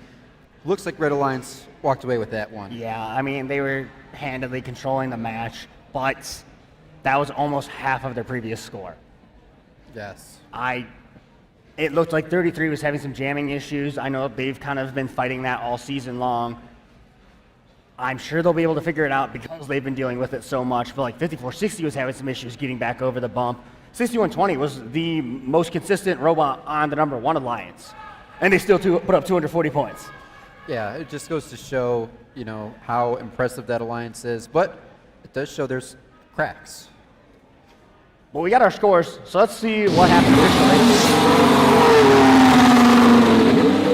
Looks like Red Alliance walked away with that one. Yeah, I mean, they were handily controlling the match, but that was almost half of their previous score. Yes. It looked like 33 was having some jamming issues. I know they've kind of been fighting that all season long. I'm sure they'll be able to figure it out because they've been dealing with it so much. But like 54-60 was having some issues getting back over the bump. 61-20 was the most consistent robot on the number 1 Alliance, and they still put up 240 points. Yeah, it just goes to show, you know, how impressive that Alliance is, but it does show there's cracks. Well, we got our scores, so let's see what happened officially.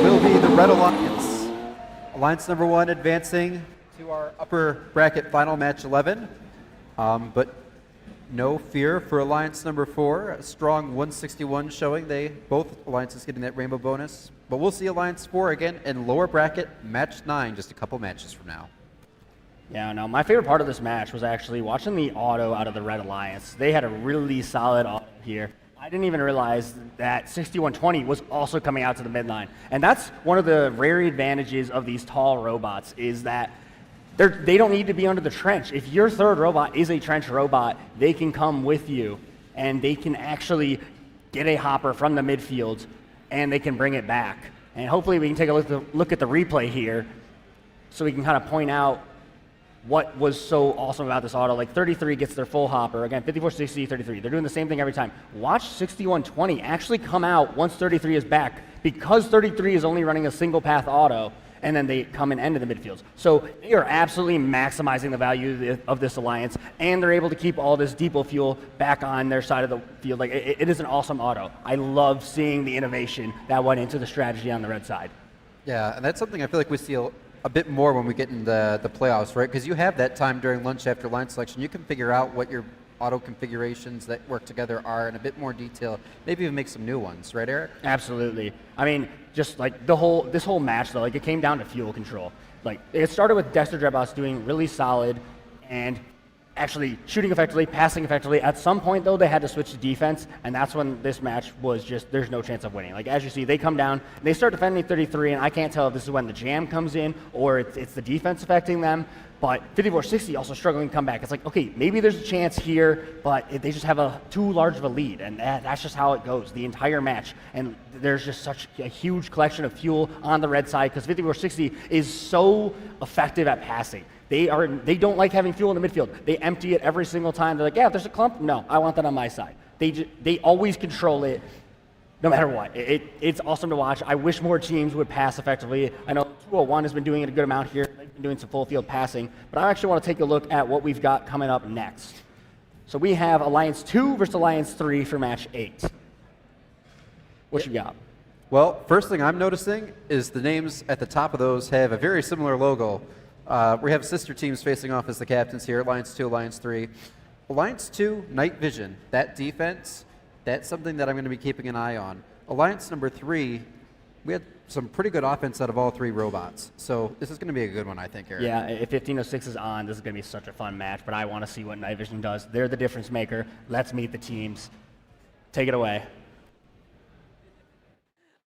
Will be the Red Alliance. Alliance number 1 advancing to our upper bracket final match 11. But no fear for Alliance number 4. A strong 161 showing. Both alliances getting that rainbow bonus. But we'll see Alliance 4 again in lower bracket match 9, just a couple matches from now. Yeah, no, my favorite part of this match was actually watching the auto out of the Red Alliance. They had a really solid auto here. I didn't even realize that 61-20 was also coming out to the midline. And that's one of the rare advantages of these tall robots is that they don't need to be under the trench. If your third robot is a trench robot, they can come with you and they can actually get a hopper from the midfield and they can bring it back. And hopefully we can take a look at the replay here so we can kind of point out what was so awesome about this auto. Like 33 gets their full hopper. Again, 54-60, 33. They're doing the same thing every time. Watch 61-20 actually come out once 33 is back because 33 is only running a single path auto, and then they come and end in the midfields. So they are absolutely maximizing the value of this alliance, and they're able to keep all this depot fuel back on their side of the field. Like it is an awesome auto. I love seeing the innovation that went into the strategy on the red side. Yeah, and that's something I feel like we see a bit more when we get in the playoffs, right? Because you have that time during lunch after line selection. You can figure out what your auto configurations that work together are in a bit more detail. Maybe even make some new ones, right, Eric? Absolutely. I mean, just like this whole match, though, like it came down to fuel control. Like it started with Dexter Dreadbots doing really solid and actually shooting effectively, passing effectively. At some point, though, they had to switch to defense, and that's when this match was just, there's no chance of winning. Like, as you see, they come down, they start defending 33, and I can't tell if this is when the jam comes in or it's the defense affecting them, but 54-60 also struggling to come back. It's like, okay, maybe there's a chance here, but they just have too large of a lead, and that's just how it goes the entire match. And there's just such a huge collection of fuel on the red side because 54-60 is so effective at passing. They don't like having fuel in the midfield. They empty it every single time. They're like, yeah, if there's a clump, no, I want that on my side. They always control it, no matter what. It's awesome to watch. I wish more teams would pass effectively. I know 201 has been doing it a good amount here. They've been doing some full field passing, but I actually want to take a look at what we've got coming up next. So we have Alliance 2 versus Alliance 3 for match 8. What you got? Well, first thing I'm noticing is the names at the top of those have a very similar logo. We have sister teams facing off as the captains here, Alliance 2, Alliance 3. Alliance 2, Night Vision, that defense, that's something that I'm going to be keeping an eye on. Alliance number 3, we had some pretty good offense out of all 3 robots. So this is going to be a good one, I think, Eric. Yeah, if 1506 is on, this is going to be such a fun match, but I want to see what Night Vision does. They're the difference maker. Let's meet the teams. Take it away.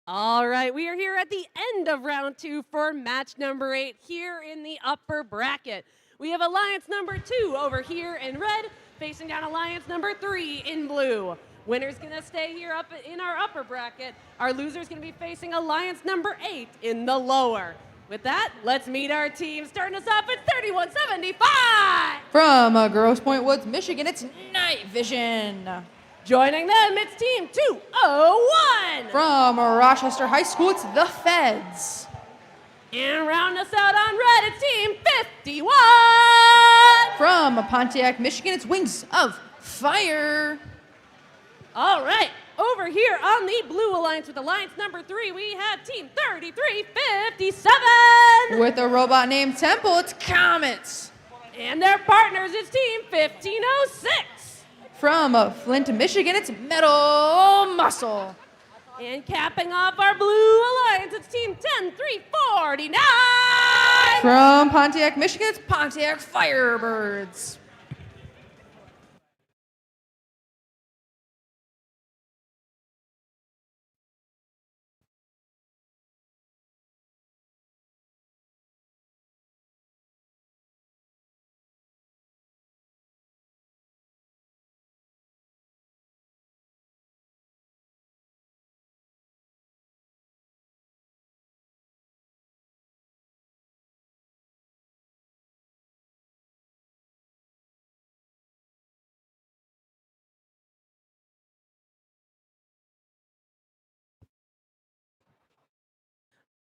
All right, we are here at the end of round 2 for match number 8 here in the upper bracket. We have Alliance number 2 over here in red, facing down Alliance number 3 in blue. Winner's gonna stay here up in our upper bracket. Our loser's gonna be facing Alliance number 8 in the lower. With that, let's meet our team. Starting us off at 3175. From Grosse Pointe Woods, Michigan, it's Night Vision. Joining them, it's Team 201. From Rochester High School, it's the Feds. And round us out on red, it's Team 51. From Pontiac, Michigan, it's Wings of Fire. All right, over here on the blue alliance with alliance number 3, we have Team 3357. With a robot named Temple, it's Comets. And their partners is Team 1506. From Flint, Michigan, it's Metal Muscle. And capping off our blue alliance, it's Team 10349. From Pontiac, Michigan, it's Pontiac Firebirds.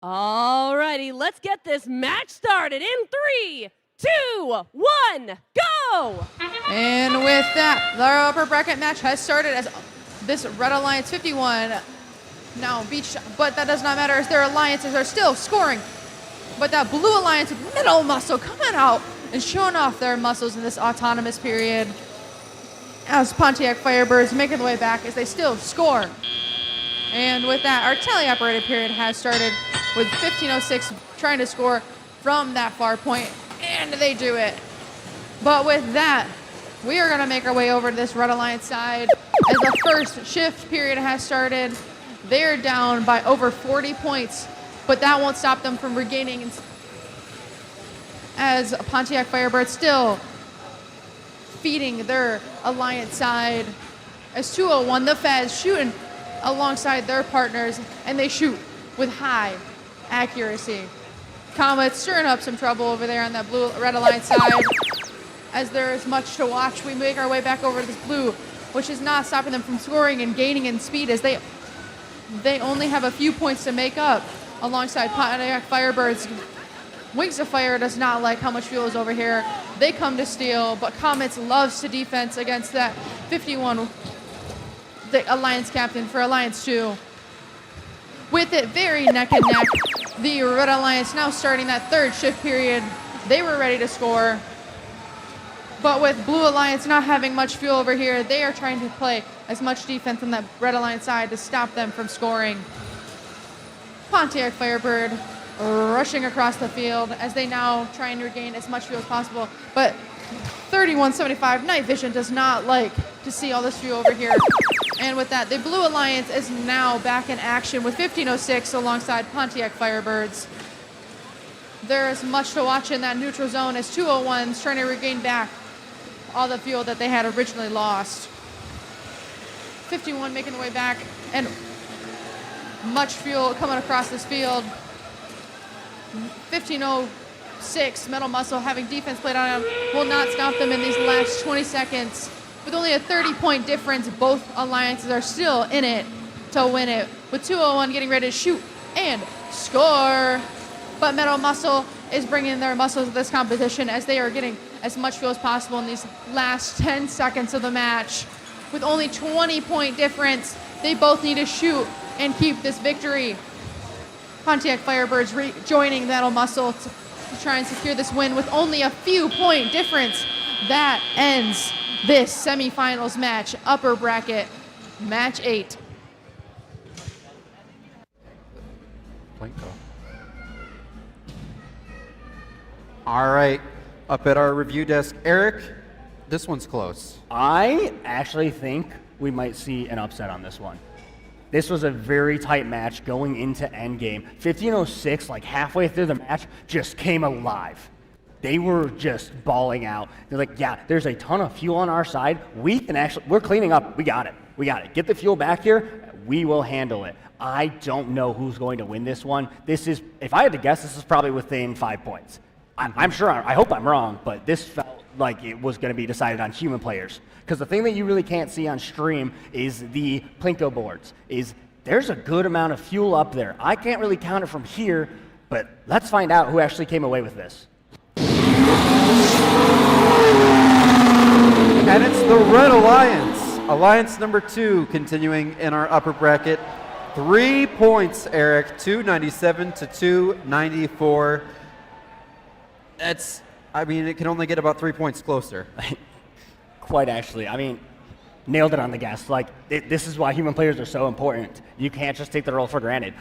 All righty, let's get this match started in 3, 2, 1, go! And with that, the upper bracket match has started as this Red Alliance 51 now beached, but that does not matter as their alliances are still scoring. But that Blue Alliance with Metal Muscle coming out and showing off their muscles in this autonomous period as Pontiac Firebirds making their way back as they still score. And with that, our tele-operated period has started with 1506 trying to score from that far point, and they do it. But with that, we are going to make our way over to this Red Alliance side as the first shift period has started. They're down by over 40 points, but that won't stop them from regaining as Pontiac Firebird still feeding their Alliance side as 201, the Fez, shooting alongside their partners, and they shoot with high accuracy. Comet stirring up some trouble over there on that blue Red Alliance side. As there is much to watch, we make our way back over to this blue, which is not stopping them from scoring and gaining in speed as they only have a few points to make up alongside Pontiac Firebirds. Wings of Fire does not like how much fuel is over here. They come to steal, but Comets loves to defense against that 51, the Alliance captain for Alliance 2. With it very neck and neck, the Red Alliance now starting that third shift period. They were ready to score. But with Blue Alliance not having much fuel over here, they are trying to play as much defense on that Red Alliance side to stop them from scoring. Pontiac Firebird rushing across the field as they now try and regain as much fuel as possible. But 3175 Night Vision does not like to see all this fuel over here. And with that, the Blue Alliance is now back in action with 1506 alongside Pontiac Firebirds. There is much to watch in that neutral zone as 201's trying to regain back all the fuel that they had originally lost. 51 making their way back, and much fuel coming across this field. 6, Metal Muscle, having defense played on him, will not stop them in these last 20 seconds. With only a 30-point difference, both alliances are still in it to win it, with 201 getting ready to shoot and score. But Metal Muscle is bringing their muscles to this competition as they are getting as much fuel as possible in these last 10 seconds of the match. With only 20-point difference, they both need to shoot and keep this victory. Pontiac Firebirds joining Metal Muscle to try and secure this win with only a few point difference. That ends this semifinals match, upper bracket, match 8. All right, up at our review desk, Eric, this one's close. I actually think we might see an upset on this one. This was a very tight match going into endgame. 1506, like halfway through the match, just came alive. They were just bawling out. They're like, yeah, there's a ton of fuel on our side. We're cleaning up. We got it. Get the fuel back here. We will handle it. I don't know who's going to win this one. If I had to guess, this is probably within 5 points. I'm sure, I hope I'm wrong, but this felt like it was going to be decided on human players. Because the thing that you really can't see on stream is the Plinko boards. There's a good amount of fuel up there. I can't really count it from here, but let's find out who actually came away with this. And it's the Red Alliance. Alliance number 2 continuing in our upper bracket. 3 points, Eric, 297 to 294. It can only get about 3 points closer. Quite actually. Nailed it on the gas. This is why human players are so important. You can't just take the roll for granted.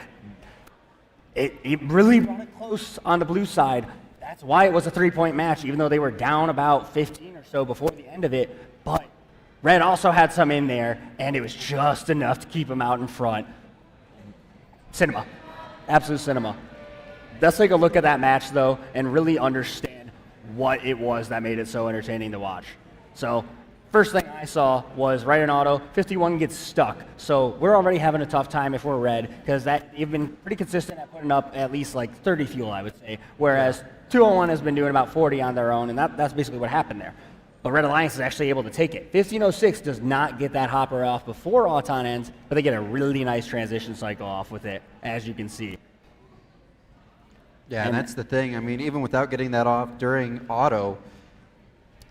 It really brought it close on the blue side. That's why it was a 3-point match, even though they were down about 15 or so before the end of it. But Red also had some in there, and it was just enough to keep them out in front. Cinema. Absolute cinema. Let's take a look at that match, though, and really understand what it was that made it so entertaining to watch. So, first thing I saw was right in auto, 51 gets stuck. So we're already having a tough time if we're Red, because they've been pretty consistent at putting up at least 30 fuel, I would say, whereas 201 has been doing about 40 on their own, and that's basically what happened there. But Red Alliance is actually able to take it. 1506 does not get that hopper off before Auton ends, but they get a really nice transition cycle off with it, as you can see. Yeah, and that's the thing. Even without getting that off during auto,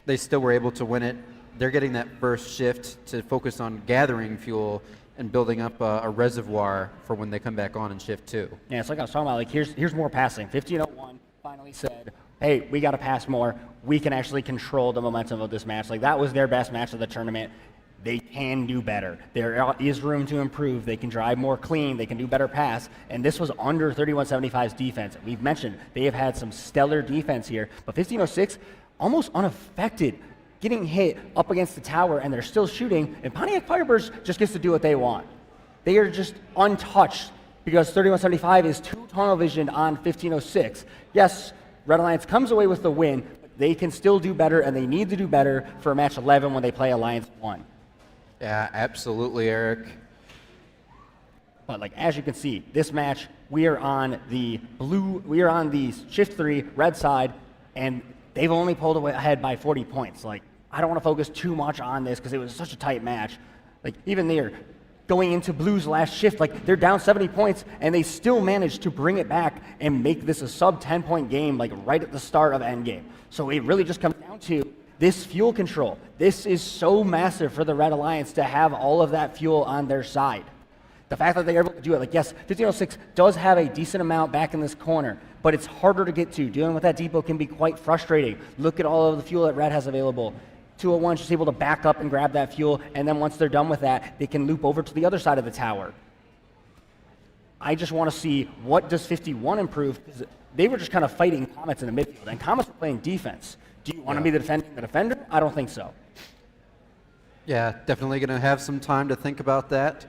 they still were able to win it. They're getting that first shift to focus on gathering fuel and building up a reservoir for when they come back on in shift 2. Yeah, it's like I was talking about, here's more passing. 1501 finally said, hey, we got to pass more. We can actually control the momentum of this match. That was their best match of the tournament. They can do better. There is room to improve. They can drive more clean. They can do better pass. And this was under 3175's defense. We've mentioned they have had some stellar defense here, but 1506 almost unaffected, getting hit up against the tower, and they're still shooting, and Pontiac Firebirds just gets to do what they want. They are just untouched because 3175 is too tunnel visioned on 1506. Yes, Red Alliance comes away with the win, but they can still do better, and they need to do better for match 11 when they play Alliance 1. Yeah, absolutely, Eric. But as you can see, this match, we are on the shift 3 red side, and they've only pulled ahead by 40 points. I don't want to focus too much on this because it was such a tight match. Even there, going into blue's last shift, they're down 70 points, and they still managed to bring it back and make this a sub 10-point game, right at the start of endgame. So it really just comes down to this fuel control. This is so massive for the Red Alliance to have all of that fuel on their side. The fact that they're able to do it, yes, 1506 does have a decent amount back in this corner, but it's harder to get to. Dealing with that depot can be quite frustrating. Look at all of the fuel that Red has available. 201 is just able to back up and grab that fuel, and then once they're done with that, they can loop over to the other side of the tower. I just want to see what does 51 improve, because they were just kind of fighting Comets in the midfield, and Comets were playing defense. Do you want to be the defender? I don't think so. Yeah, definitely going to have some time to think about that.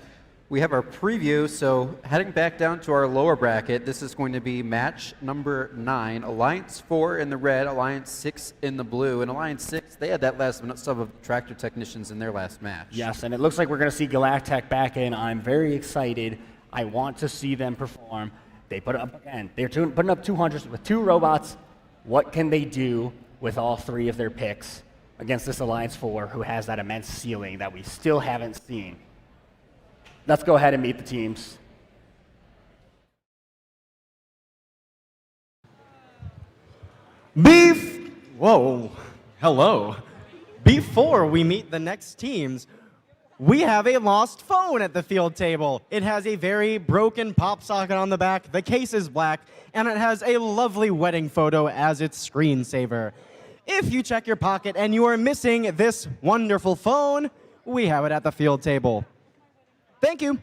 We have our preview, so heading back down to our lower bracket, this is going to be match number 9, Alliance 4 in the red, Alliance 6 in the blue. And Alliance 6, they had that last-minute sub of tractor technicians in their last match. Yes, and it looks like we're going to see Galactech back in. I'm very excited. I want to see them perform. They put it up again. They're putting up 200s with 2 robots What can they do with all three of their picks against this Alliance 4 who has that immense ceiling that we still haven't seen? Let's go ahead and meet the teams. Hello. Before we meet the next teams, we have a lost phone at the field table. It has a very broken pop socket on the back, the case is black, and it has a lovely wedding photo as its screensaver. If you check your pocket and you are missing this wonderful phone, we have it at the field table. Thank you.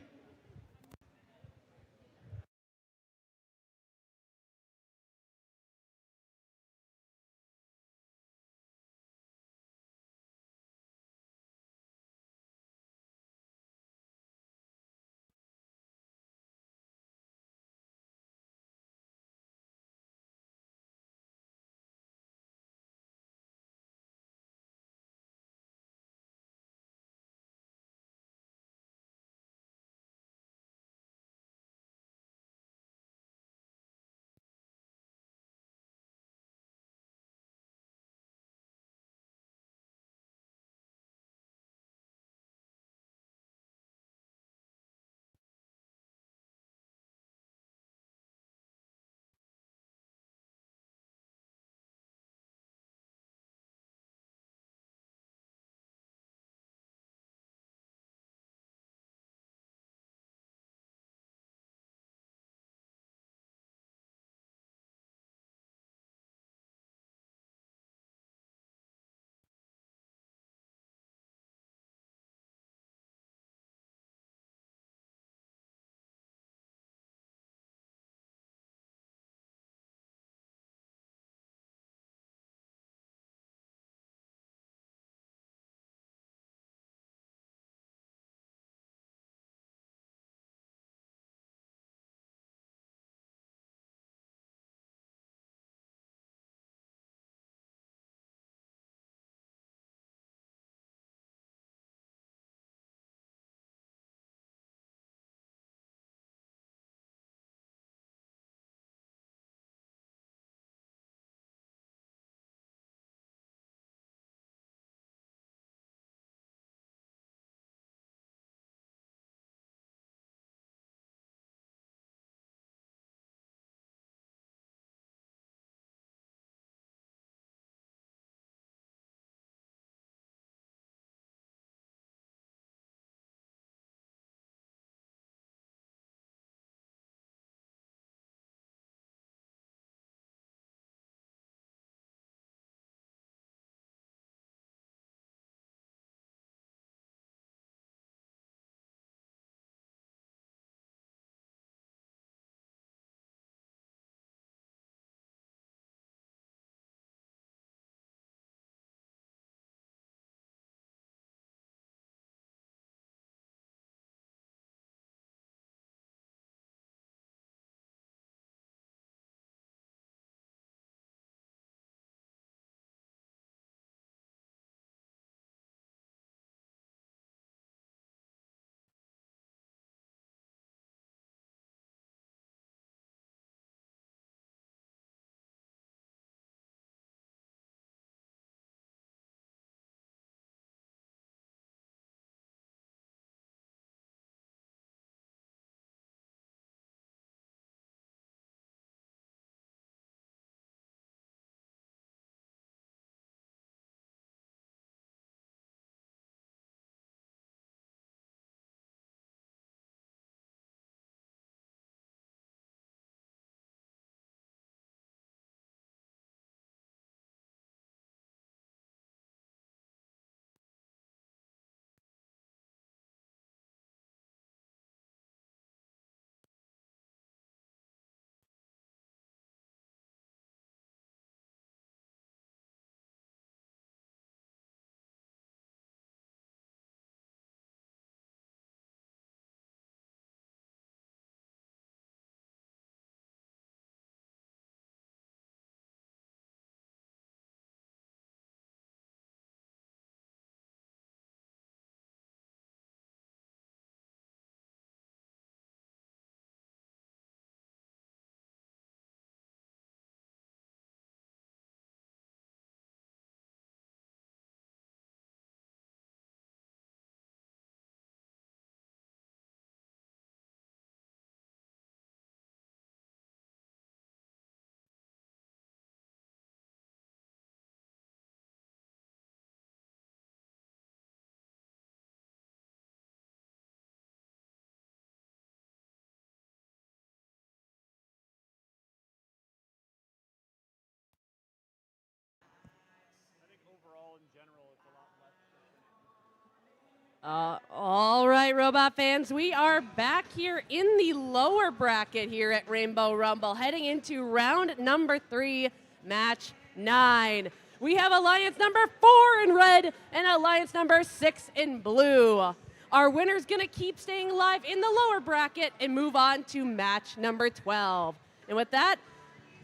All right, Robot fans, we are back here in the lower bracket here at Rainbow Rumble, heading into round number 3, match 9. We have alliance number 4 in red and alliance number 6 in blue. Our winner's gonna keep staying alive in the lower bracket and move on to match number 12. And with that,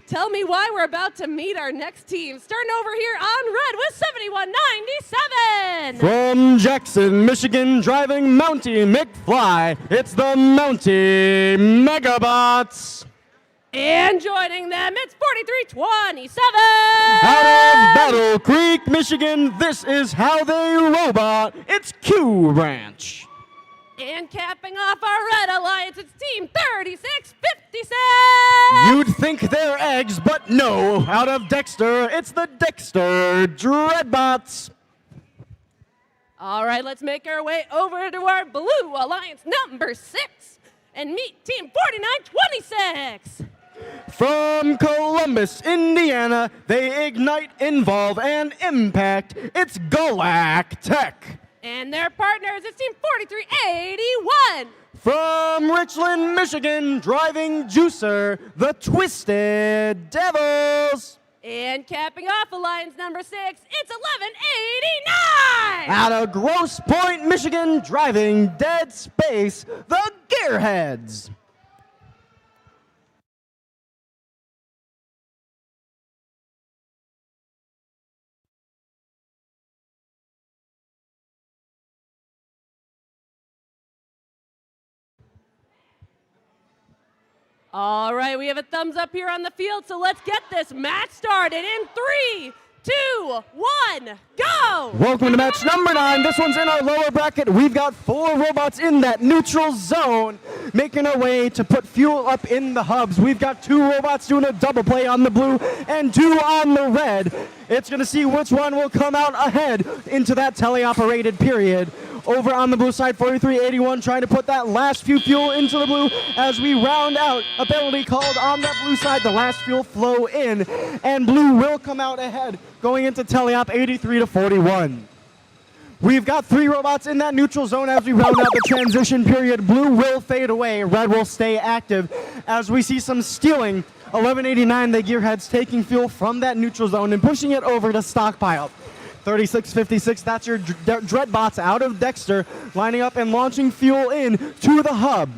tell me why we're about to meet our next team. Starting over here on red with 7197. From Jackson, Michigan, driving Mountie McFly, it's the Mountie Megabots. And joining them, it's 4327. Out of Battle Creek, Michigan, this is how they robot. It's Q Branch. And capping off our red alliance, it's Team 3656. You'd think they're eggs, but no. Out of Dexter, it's the Dexter Dreadbots. All right, let's make our way over to our blue alliance number 6 and meet Team 4926. From Columbus, Indiana, they ignite, involve, and impact. It's Galactech. And their partners, it's Team 4381. From Richland, Michigan, driving Juicer, the Twisted Devils. And capping off alliance number 6, it's 1189. Out of Grosse Pointe, Michigan, driving Dead Space, the Gearheads. All right, we have a thumbs up here on the field, so let's get this match started in 3, 2, 1, go! Welcome to match number 9. This one's in our lower bracket. We've got 4 robots in that neutral zone, making our way to put fuel up in the hubs. We've got 2 robots doing a double play on the blue and 2 on the red. It's going to see which one will come out ahead into that teleoperated period. Over on the blue side, 4381 trying to put that last few fuel into the blue as we round out a penalty called on that blue side. The last fuel flow in, and blue will come out ahead going into teleop 83 to 41. We've got 3 robots in that neutral zone as we round out the transition period. Blue will fade away, red will stay active as we see some stealing. 1189, the Gearheads taking fuel from that neutral zone and pushing it over to stockpile. 3656, that's your Dreadbots out of Dexter, lining up and launching fuel in to the hub.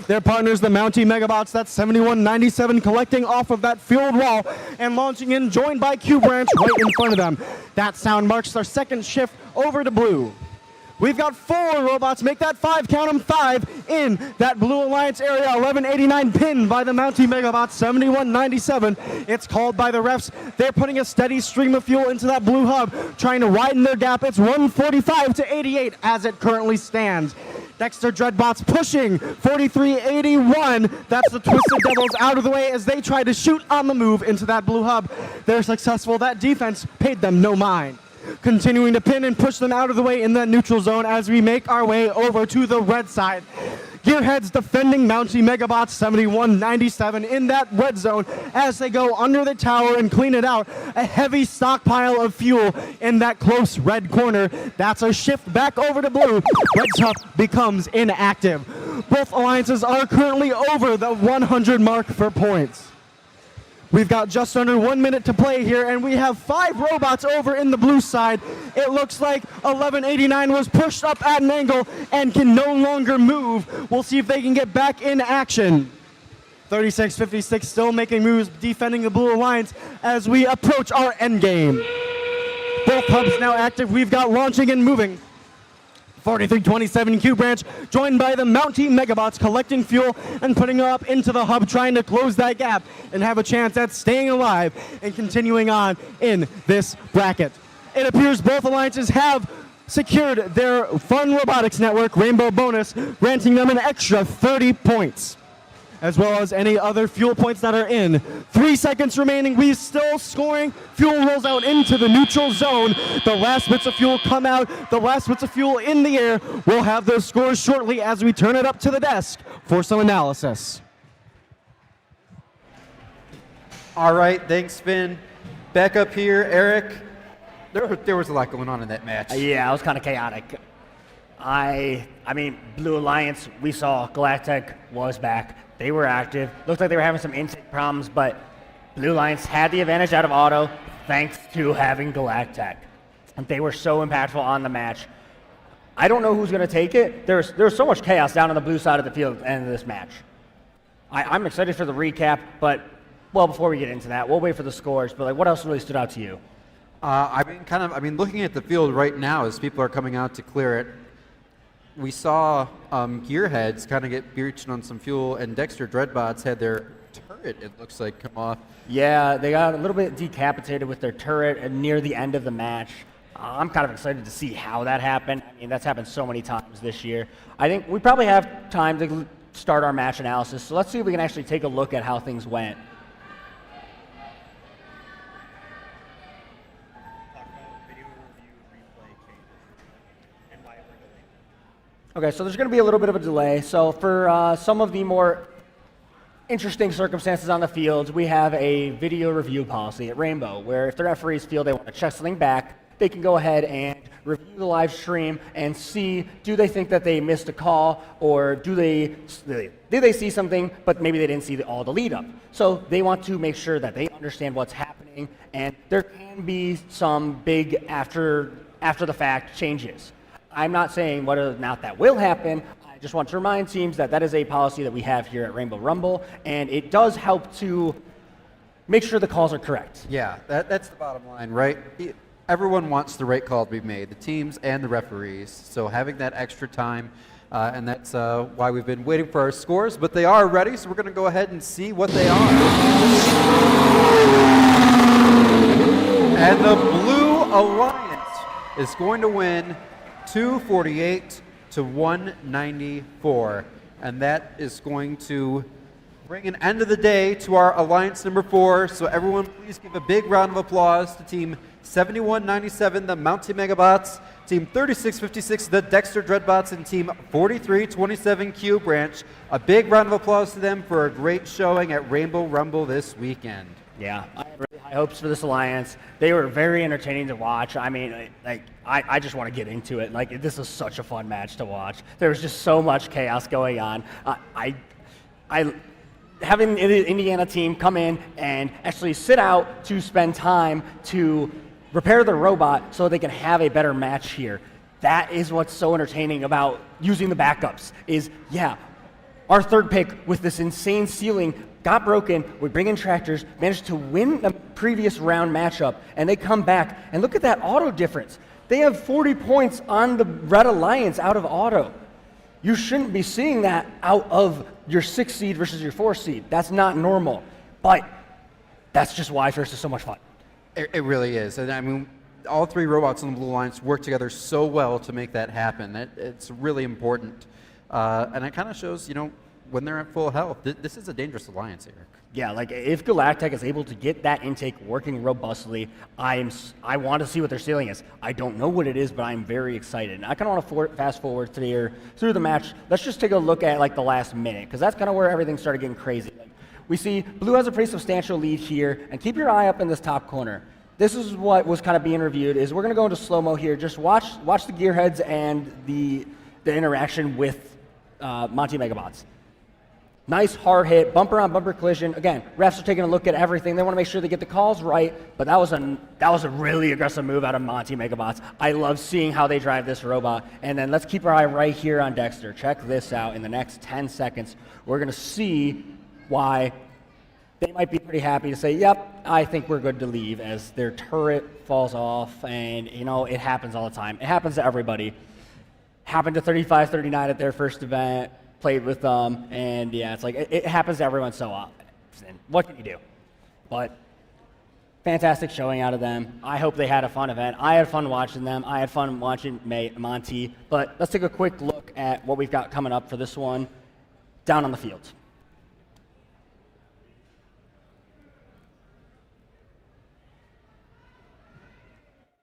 Their partners, the Mountie Megabots, that's 7197, collecting off of that fueled wall and launching in, joined by Q Branch right in front of them. That sound marks our second shift over to blue. We've got 4 robots, make that 5, count them 5, in that Blue Alliance area. 1189 pinned by the Mountie Megabots, 7197. It's called by the refs. They're putting a steady stream of fuel into that blue hub, trying to widen their gap. It's 145 to 88 as it currently stands. Dexter Dreadbots pushing 4381. That's the Twisted Devils out of the way as they try to shoot on the move into that blue hub. They're successful. That defense paid them no mind. Continuing to pin and push them out of the way in that neutral zone as we make our way over to the red side. Gearheads defending Mountie Megabots 7197 in that red zone as they go under the tower and clean it out. A heavy stockpile of fuel in that close red corner. That's a shift back over to blue. Red Tough becomes inactive. Both alliances are currently over the 100 mark for points. We've got just under 1 minute to play here, and we have 5 robots over in the blue side. It looks like 1189 was pushed up at an angle and can no longer move. We'll see if they can get back in action. 3656 still making moves, defending the blue alliance as we approach our end game. Both hubs now active. We've got launching and moving. 4327 Q Branch, joined by the Mountie Megabots, collecting fuel and putting it up into the hub, trying to close that gap and have a chance at staying alive and continuing on in this bracket. It appears both alliances have secured their Fun Robotics Network Rainbow bonus, granting them an extra 30 points, as well as any other fuel points that are in. 3 seconds remaining. We're still scoring. Fuel rolls out into the neutral zone. The last bits of fuel come out. The last bits of fuel in the air. We'll have those scores shortly as we turn it up to the desk for some analysis. All right, thanks, Finn. Back up here, Eric. There was a lot going on in that match. Yeah, it was kind of chaotic. I mean, Blue Alliance, we saw Galactic was back. They were active. Looked like they were having some intake problems, but Blue Alliance had the advantage out of auto thanks to having Galactic. And they were so impactful on the match. I don't know who's going to take it. There's so much chaos down on the blue side of the field at the end of this match. I'm excited for the recap, but, well, before we get into that, we'll wait for the scores, but like, what else really stood out to you? I mean, looking at the field right now as people are coming out to clear it, we saw Gearheads kind of get breached on some fuel, and Dexter Dreadbots had their turret, it looks like, come off. Yeah, they got a little bit decapitated with their turret near the end of the match. I'm kind of excited to see how that happened. I mean, that's happened so many times this year. I think we probably have time to start our match analysis, so let's see if we can actually take a look at how things went. Okay, so there's going to be a little bit of a delay. So for some of the more interesting circumstances on the fields, we have a video review policy at Rainbow, where if the referees feel they want to check something back, they can go ahead and review the live stream and see, do they think that they missed a call, or did they see something, but maybe they didn't see all the lead up. So they want to make sure that they understand what's happening, and there can be some big after the fact changes. I'm not saying whether or not that will happen. I just want to remind teams that that is a policy that we have here at Rainbow Rumble, and it does help to make sure the calls are correct. Yeah, that's the bottom line, right? Everyone wants the right call to be made, the teams and the referees. So having that extra time, and that's why we've been waiting for our scores, but they are ready, so we're going to go ahead and see what they are. And the Blue Alliance is going to win 248 to 194, and that is going to bring an end of the day to our Alliance number 4. So everyone, please give a big round of applause to Team 7197, the Mountie Megabots, Team 3656, the Dexter Dreadbots, and Team 4327 Q Branch. A big round of applause to them for a great showing at Rainbow Rumble this weekend. Yeah, I have really high hopes for this alliance. They were very entertaining to watch. I mean, I just want to get into it. Like, this is such a fun match to watch. There was just so much chaos going on. Having the Indiana team come in and actually sit out to spend time to repair their robot so they can have a better match here. That is what's so entertaining about using the backups is, yeah, our third pick with this insane ceiling got broken. We bring in tractors, managed to win the previous round matchup, and they come back. And look at that auto difference. They have 40 points on the Red Alliance out of auto. You shouldn't be seeing that out of your 6 seed versus your 4 seed. That's not normal. But that's just why FRC is so much fun. It really is. And I mean, all 3 robots on the Blue Alliance work together so well to make that happen. It's really important. And it kind of shows, you know, when they're at full health, this is a dangerous alliance, Eric. Yeah, like if Galactic is able to get that intake working robustly, I want to see what their ceiling is. I don't know what it is, but I'm very excited. And I kind of want to fast forward through the match. Let's just take a look at like the last minute, because that's kind of where everything started getting crazy. Like, we see Blue has a pretty substantial lead here, and keep your eye up in this top corner. This is what was kind of being reviewed. Is we're going to go into slow-mo here. Just watch the gearheads and the interaction with Mountie Megabots. Nice hard hit, bumper on bumper collision. Again, refs are taking a look at everything. They want to make sure they get the calls right, but that was a really aggressive move out of Mountie Megabots. I love seeing how they drive this robot. And then let's keep our eye right here on Dexter. Check this out. In the next 10 seconds, we're going to see why they might be pretty happy to say, yep, I think we're good to leave, as their turret falls off. And, you know, it happens all the time. It happens to everybody. Happened to 35-39 at their first event. Played with them, and yeah, it's like it happens to everyone so often. What can you do? But fantastic showing out of them. I hope they had a fun event. I had fun watching them. I had fun watching Monty. But let's take a quick look at what we've got coming up for this one down on the field.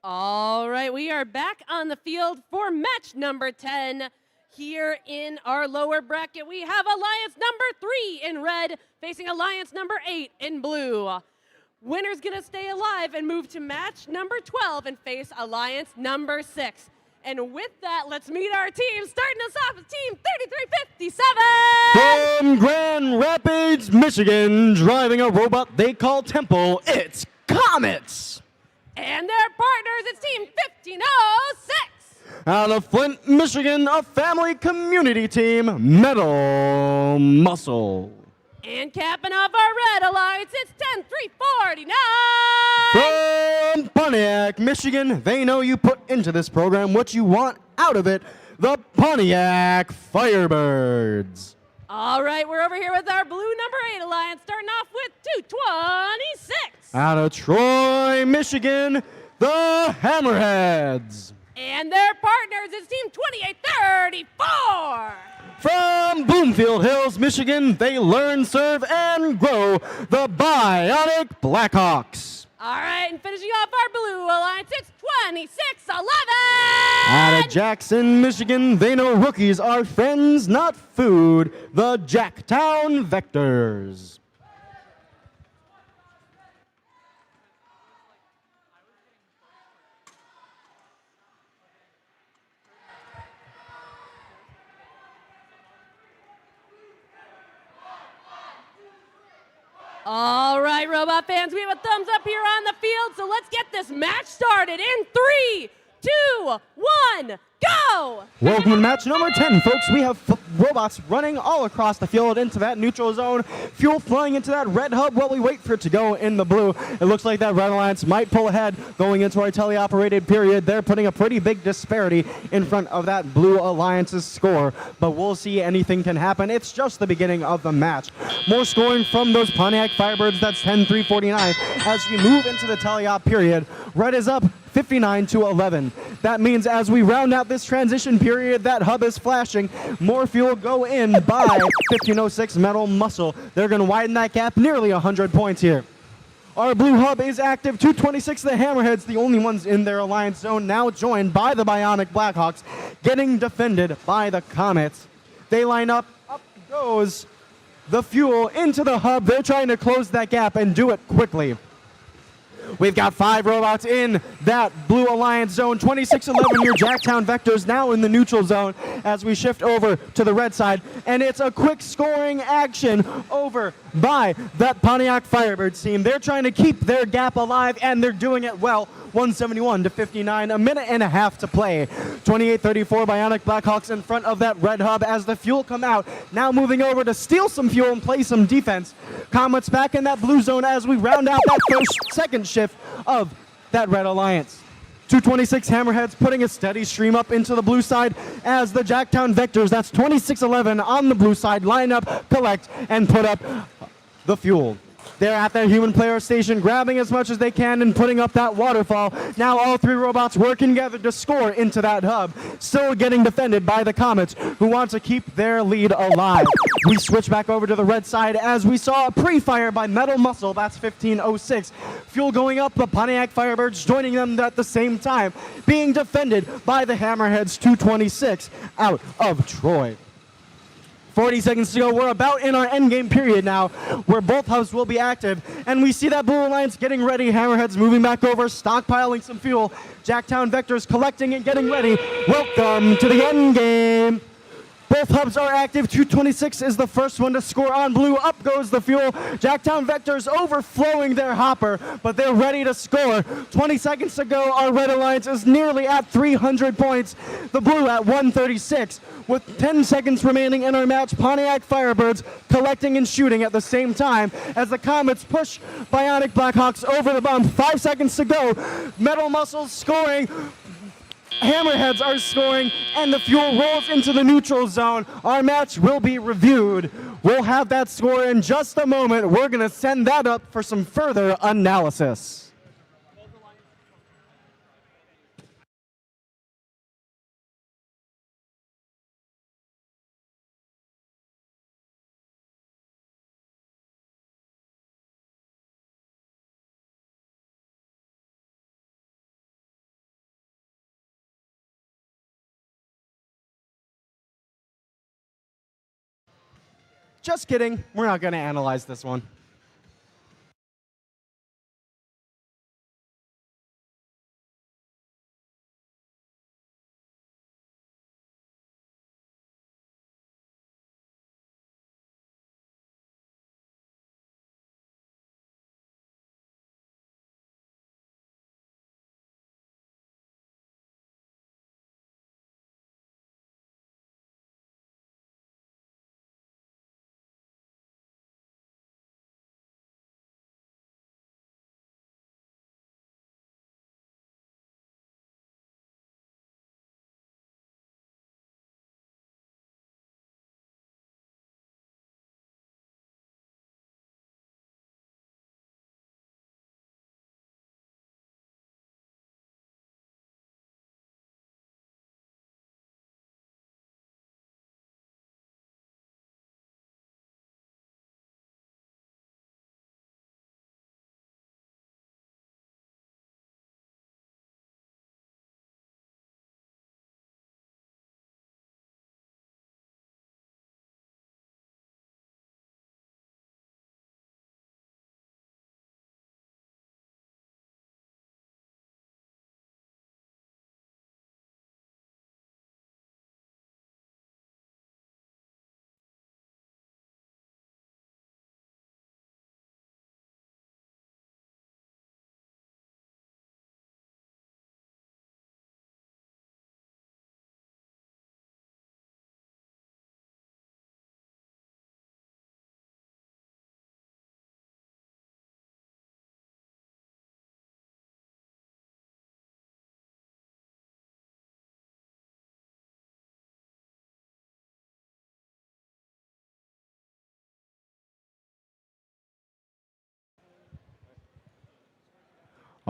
All right, we are back on the field for match number 10. Here in our lower bracket, we have Alliance number 3 in red facing Alliance number 8 in blue. Winner's gonna stay alive and move to match number 12 and face Alliance number 6. And with that, let's meet our team. Starting us off with Team 3357. From Grand Rapids, Michigan, driving a robot they call Temple, it's Comets. And their partners, it's Team 1506. Out of Flint, Michigan, a family community team, Metal Muscle. And capping off our Red Alliance, it's 10349. From Pontiac, Michigan, they know you put into this program what you want out of it, the Pontiac Firebirds. All right, we're over here with our blue number 8 Alliance, starting off with 226. Out of Troy, Michigan, the Hammerheads. And their partners is Team 2834. From Bloomfield Hills, Michigan, they learn, serve, and grow, the Bionic Blackhawks. All right, and finishing off our blue alliance, it's 2611. Out of Jackson, Michigan, they know rookies are friends, not food, the Jacktown Vectors. All right, Robot fans, we have a thumbs up here on the field, so let's get this match started in 3, 2, 1, go! Welcome to match number 10, folks. We have robots running all across the field into that neutral zone. Fuel flying into that red hub while we wait for it to go in the blue. It looks like that Red Alliance might pull ahead going into our teleoperated period. They're putting a pretty big disparity in front of that Blue Alliance's score, but we'll see. Anything can happen. It's just the beginning of the match. More scoring from those Pontiac Firebirds. That's 10-3-49 as we move into the teleop period. Red is up 59-11. That means as we round out this transition period, that hub is flashing. More fuel go in by 1506 Metal Muscle. They're going to widen that gap nearly 100 points here. Our blue hub is active. 226, the Hammerheads, the only ones in their alliance zone, now joined by the Bionic Blackhawks, getting defended by the Comets. They line up goes the fuel into the hub. They're trying to close that gap and do it quickly. We've got 5 robots in that Blue Alliance zone. 2611, your Jacktown Vectors now in the neutral zone as we shift over to the red side. And it's a quick scoring action over by that Pontiac Firebirds team. They're trying to keep their gap alive, and they're doing it well. 171-59, a minute and a half to play. 28-34, Bionic Blackhawks in front of that red hub as the fuel come out. Now moving over to steal some fuel and play some defense. Comets back in that blue zone as we round out that second shift of that Red Alliance. 226 Hammerheads putting a steady stream up into the blue side as the Jacktown Vectors, that's 2611 on the blue side, line up, collect, and put up the fuel. They're at their human player station, grabbing as much as they can and putting up that waterfall. Now all 3 robots working together to score into that hub. Still getting defended by the Comets, who want to keep their lead alive. We switch back over to the red side as we saw a pre-fire by Metal Muscle. That's 1506. Fuel going up, the Pontiac Firebirds joining them at the same time. Being defended by the Hammerheads 226 out of Troy. 40 seconds to go. We're about in our endgame period now, where both hubs will be active. And we see that Blue Alliance getting ready. Hammerheads moving back over, stockpiling some fuel. Jacktown Vectors collecting and getting ready. Welcome to the endgame. Both hubs are active. 226 is the first one to score on blue. Up goes the fuel. Jacktown Vectors overflowing their hopper, but they're ready to score. 20 seconds to go. Our Red Alliance is nearly at 300 points. The blue at 136. With 10 seconds remaining in our match, Pontiac Firebirds collecting and shooting at the same time as the Comets push Bionic Blackhawks over the bump. 5 seconds to go. Metal Muscles scoring. Hammerheads are scoring, and the fuel rolls into the neutral zone. Our match will be reviewed. We'll have that score in just a moment. We're going to send that up for some further analysis. Just kidding. We're not going to analyze this one.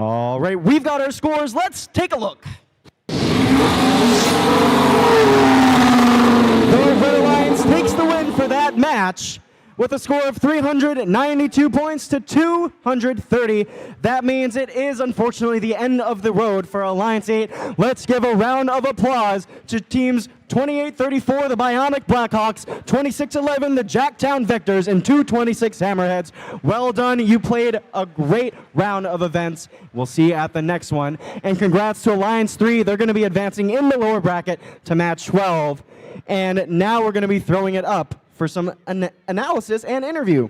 All right, we've got our scores. Let's take a look. The Red Alliance takes the win for that match with a score of 392 points to 230. That means it is unfortunately the end of the road for Alliance 8. Let's give a round of applause to teams 28-34, the Bionic Blackhawks, 26-11, the Jacktown Victors, and 226 Hammerheads. Well done. You played a great round of events. We'll see you at the next one. And congrats to Alliance 3. They're going to be advancing in the lower bracket to match 12. And now we're going to be throwing it up for some analysis and interview.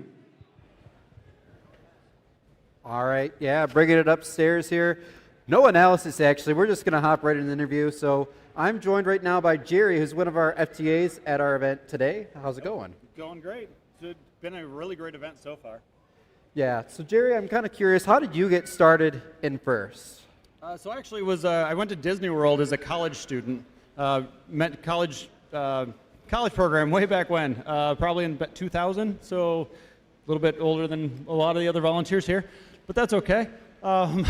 All right, yeah, bringing it upstairs here. No analysis, actually. We're just going to hop right in the interview. So I'm joined right now by Jerry, who's one of our FTAs at our event today. How's it going? Going great. It's been a really great event so far. Yeah, so Jerry, I'm kind of curious, how did you get started in FRC? So I actually I went to Disney World as a college student. Met college program way back when, probably in 2000, so a little bit older than a lot of the other volunteers here, but that's okay. When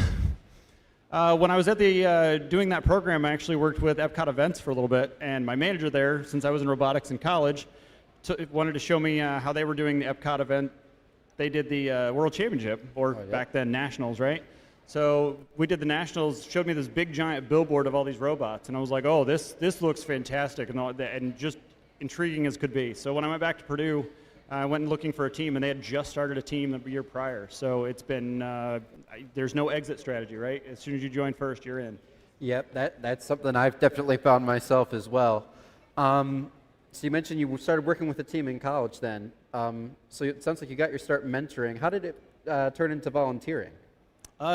I was at doing that program, I actually worked with Epcot Events for a little bit, and my manager there, since I was in robotics in college, wanted to show me how they were doing the Epcot event. They did the World Championship, or back then Nationals, right? So we did the Nationals, showed me this big giant billboard of all these robots, and I was like, oh, this looks fantastic, and just intriguing as could be. So when I went back to Purdue, I went looking for a team, and they had just started a team the year prior. So it's been, there's no exit strategy, right? As soon as you join first, you're in. Yep, that's something I've definitely found myself as well. So you mentioned you started working with a team in college then. So it sounds like you got your start mentoring. How did it turn into volunteering?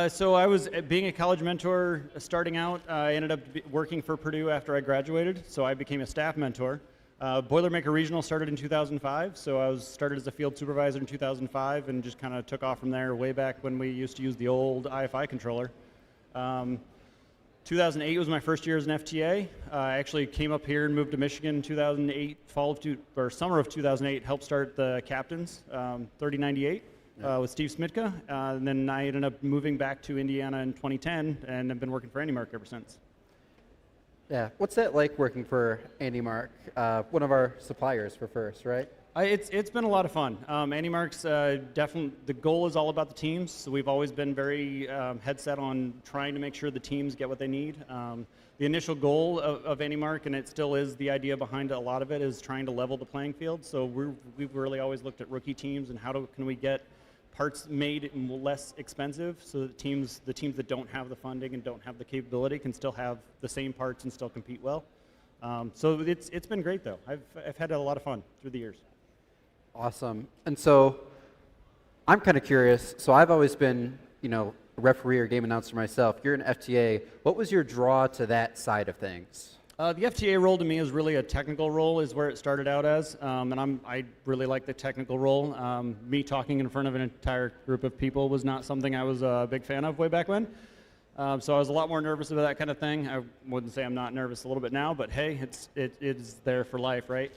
So I was being a college mentor starting out. I ended up working for Purdue after I graduated, so I became a staff mentor. Boilermaker Regional started in 2005, so I started as a field supervisor in 2005 and just kind of took off from there way back when we used to use the old IFI controller. 2008 was my first year as an FTA. I actually came up here and moved to Michigan in 2008, summer of 2008, helped start the Captains, 3098. With Steve Smitka, and then I ended up moving back to Indiana in 2010, and I've been working for AndyMark ever since. Yeah, what's that like working for AndyMark, one of our suppliers for FRC, right? It's been a lot of fun. AndyMark's definitely, the goal is all about the teams, so we've always been very head set on trying to make sure the teams get what they need. The initial goal of AndyMark, and it still is the idea behind a lot of it, is trying to level the playing field. So we've really always looked at rookie teams and can we get parts made less expensive so that the teams that don't have the funding and don't have the capability can still have the same parts and still compete well. So it's been great though. I've had a lot of fun through the years. Awesome. And so I'm kind of curious. So I've always been, a referee or game announcer myself. You're an FTA. What was your draw to that side of things? The FTA role to me is really a technical role, is where it started out as, and I really like the technical role. Me talking in front of an entire group of people was not something I was a big fan of way back when. So I was a lot more nervous about that kind of thing. I wouldn't say I'm not nervous a little bit now, but hey, it is there for life, right?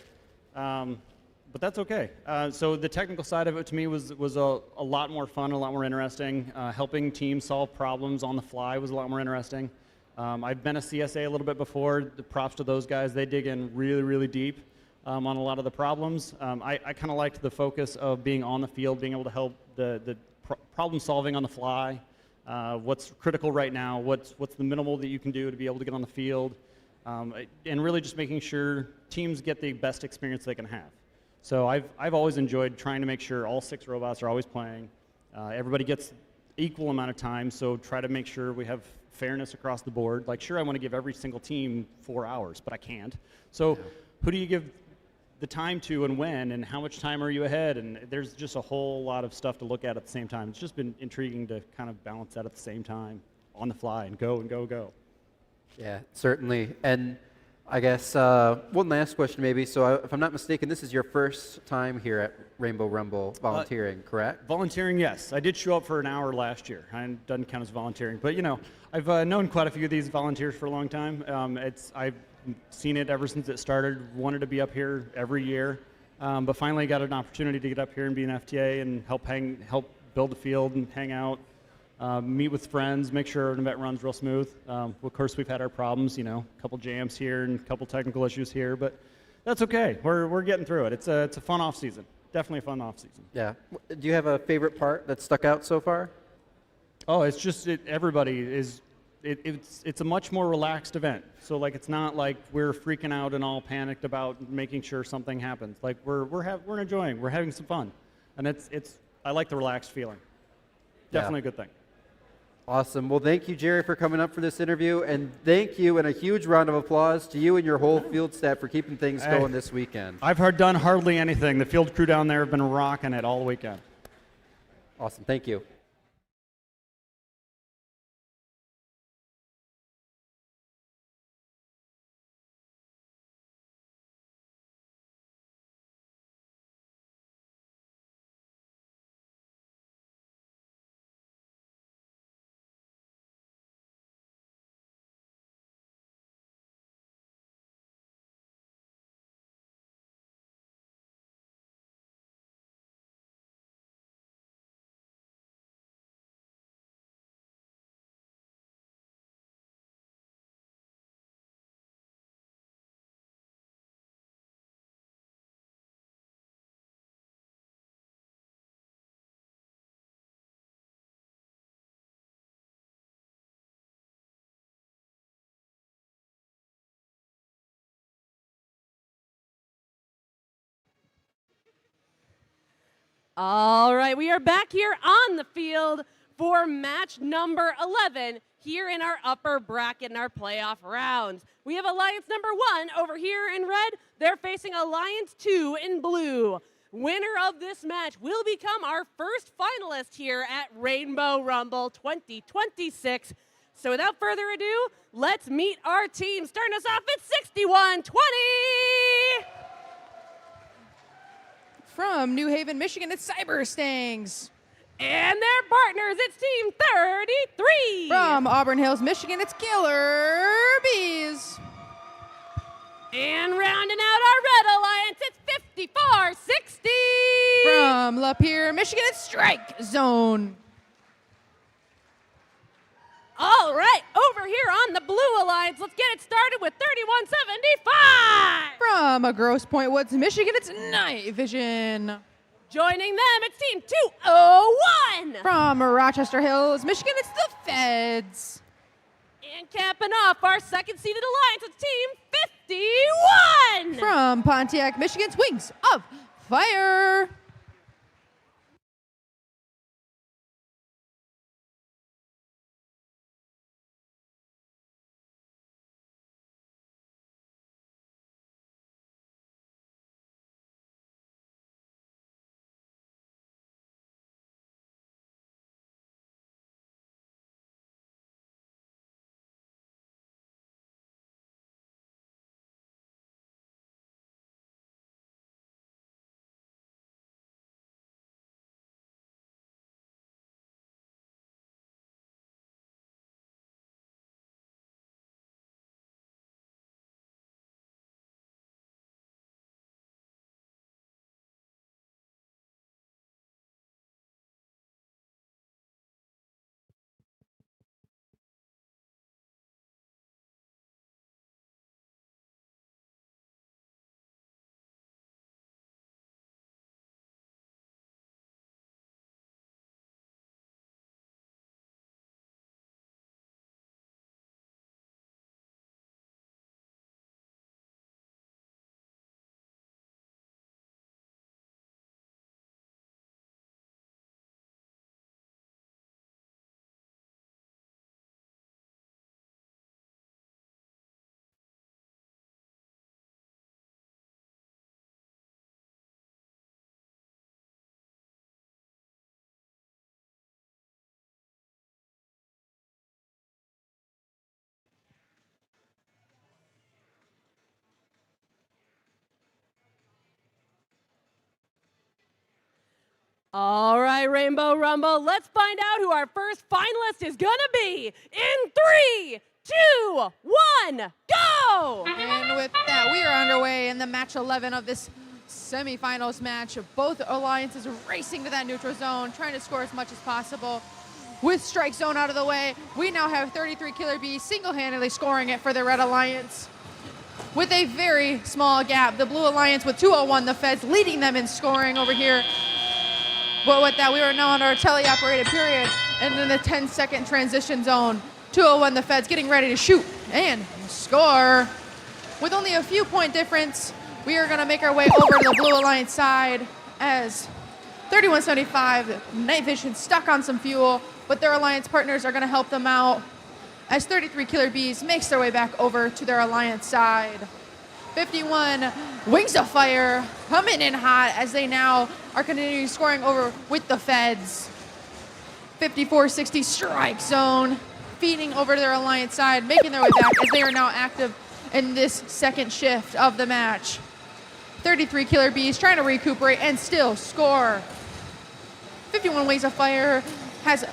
But that's okay. So the technical side of it to me was a lot more fun, a lot more interesting. Helping teams solve problems on the fly was a lot more interesting. I've been a CSA a little bit before. The props to those guys. They dig in really, really deep on a lot of the problems. I kind of liked the focus of being on the field, being able to help the problem solving on the fly. What's critical right now? What's the minimal that you can do to be able to get on the field? And really just making sure teams get the best experience they can have. So I've always enjoyed trying to make sure all 6 robots are always playing. Everybody gets equal amount of time, so try to make sure we have fairness across the board. Like, sure, I want to give every single team 4 hours, but I can't. So who do you give the time to and when, and how much time are you ahead? And there's just a whole lot of stuff to look at the same time. It's just been intriguing to kind of balance that at the same time on the fly and go and go, go. Yeah, certainly. And I guess one last question maybe. So if I'm not mistaken, this is your first time here at Rainbow Rumble volunteering, correct? Volunteering, yes. I did show up for an hour last year. It doesn't count as volunteering. But, I've known quite a few of these volunteers for a long time. I've seen it ever since it started, wanted to be up here every year, but finally got an opportunity to get up here and be an FTA and help build the field and hang out. meet with friends, make sure an event runs real smooth. Of course, we've had our problems, you know, a couple jams here and a couple technical issues here, but that's okay. We're getting through it. It's a fun off season. Definitely a fun off season. Yeah. Do you have a favorite part that stuck out so far? Oh, it's just everybody is. It's a much more relaxed event. So like it's not like we're freaking out and all panicked about making sure something happens. Like we're enjoying. We're having some fun, and I like the relaxed feeling. Definitely a good thing. Awesome. Well, thank you, Jerry, for coming up for this interview, and thank you, and a huge round of applause to you and your whole field staff for keeping things going this weekend. I've done hardly anything. The field crew down there have been rocking it all weekend. Awesome. Thank you. All right, we are back here on the field for match number 11 here in our upper bracket in our playoff rounds. We have Alliance number 1 over here in red. They're facing Alliance 2 in blue. Winner of this match will become our first finalist here at Rainbow Rumble 2026. So without further ado, let's meet our team. Starting us off at 61-20. From New Haven, Michigan, it's Cyber Stangs. And their partners, it's Team 33. From Auburn Hills, Michigan, it's Killer Bees. And rounding out our Red Alliance, it's 54-60. From Lapeer, Michigan, it's Strike Zone. All right, over here on the Blue Alliance, let's get it started with 31-75. From Grosse Pointe Woods, Michigan, it's Night Vision. Joining them, it's Team 201. From Rochester Hills, Michigan, it's the Feds. And capping off our second-seeded alliance, it's Team 51. From Pontiac, Michigan's Wings of Fire. All right, Rainbow Rumble, let's find out who our first finalist is gonna be in 3, 2, 1, go! And with that, we are underway in the match 11 of this semifinals match. Both alliances racing to that neutral zone, trying to score as much as possible. With Strike Zone out of the way, we now have 33 Killer Bees single-handedly scoring it for the Red Alliance. With a very small gap, the Blue Alliance with 201, the Feds leading them in scoring over here. But with that, we are now on our teleoperated period and in the 10-second transition zone. 201, the Feds getting ready to shoot and score. With only a few point difference, we are going to make our way over to the Blue Alliance side as 3175, Night Vision stuck on some fuel, but their Alliance partners are going to help them out as 33 Killer Bees makes their way back over to their Alliance side. 51 Wings of Fire coming in hot as they now are continuing scoring over with the Feds. 5460 Strike Zone feeding over to their Alliance side, making their way back as they are now active in this second shift of the match. 33 Killer Bees trying to recuperate and still score. 51 Wings of Fire has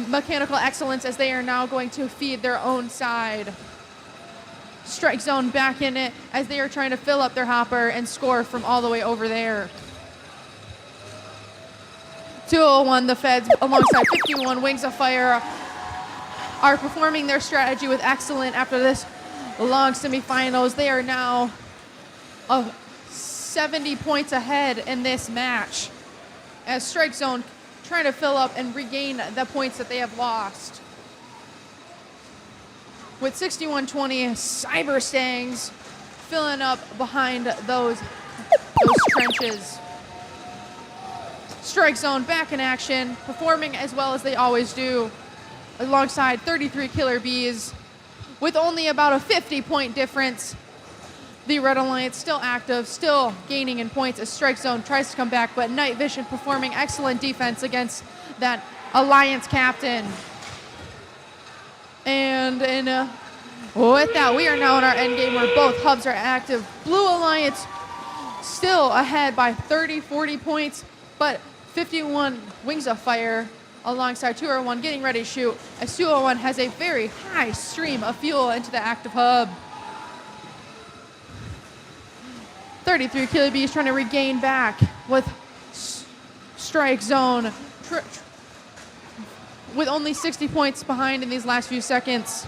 mechanical excellence as they are now going to feed their own side. Strike Zone back in it as they are trying to fill up their hopper and score from all the way over there. 201, the Feds alongside 51 Wings of Fire are performing their strategy with excellence after this long semifinals. They are now 70 points ahead in this match as Strike Zone trying to fill up and regain the points that they have lost. With 6120 Cyber Stangs filling up behind those trenches. Strike Zone back in action, performing as well as they always do, alongside 33 Killer Bees. With only about a 50-point difference, the Red Alliance still active, still gaining in points as Strike Zone tries to come back, but Night Vision performing excellent defense against that Alliance captain. And with that, we are now in our end game where both hubs are active. Blue Alliance still ahead by 30, 40 points, but 51 Wings of Fire alongside 201 getting ready to shoot as 201 has a very high stream of fuel into the active hub. 33 Killer Bees trying to regain back with Strike Zone with only 60 points behind in these last few seconds.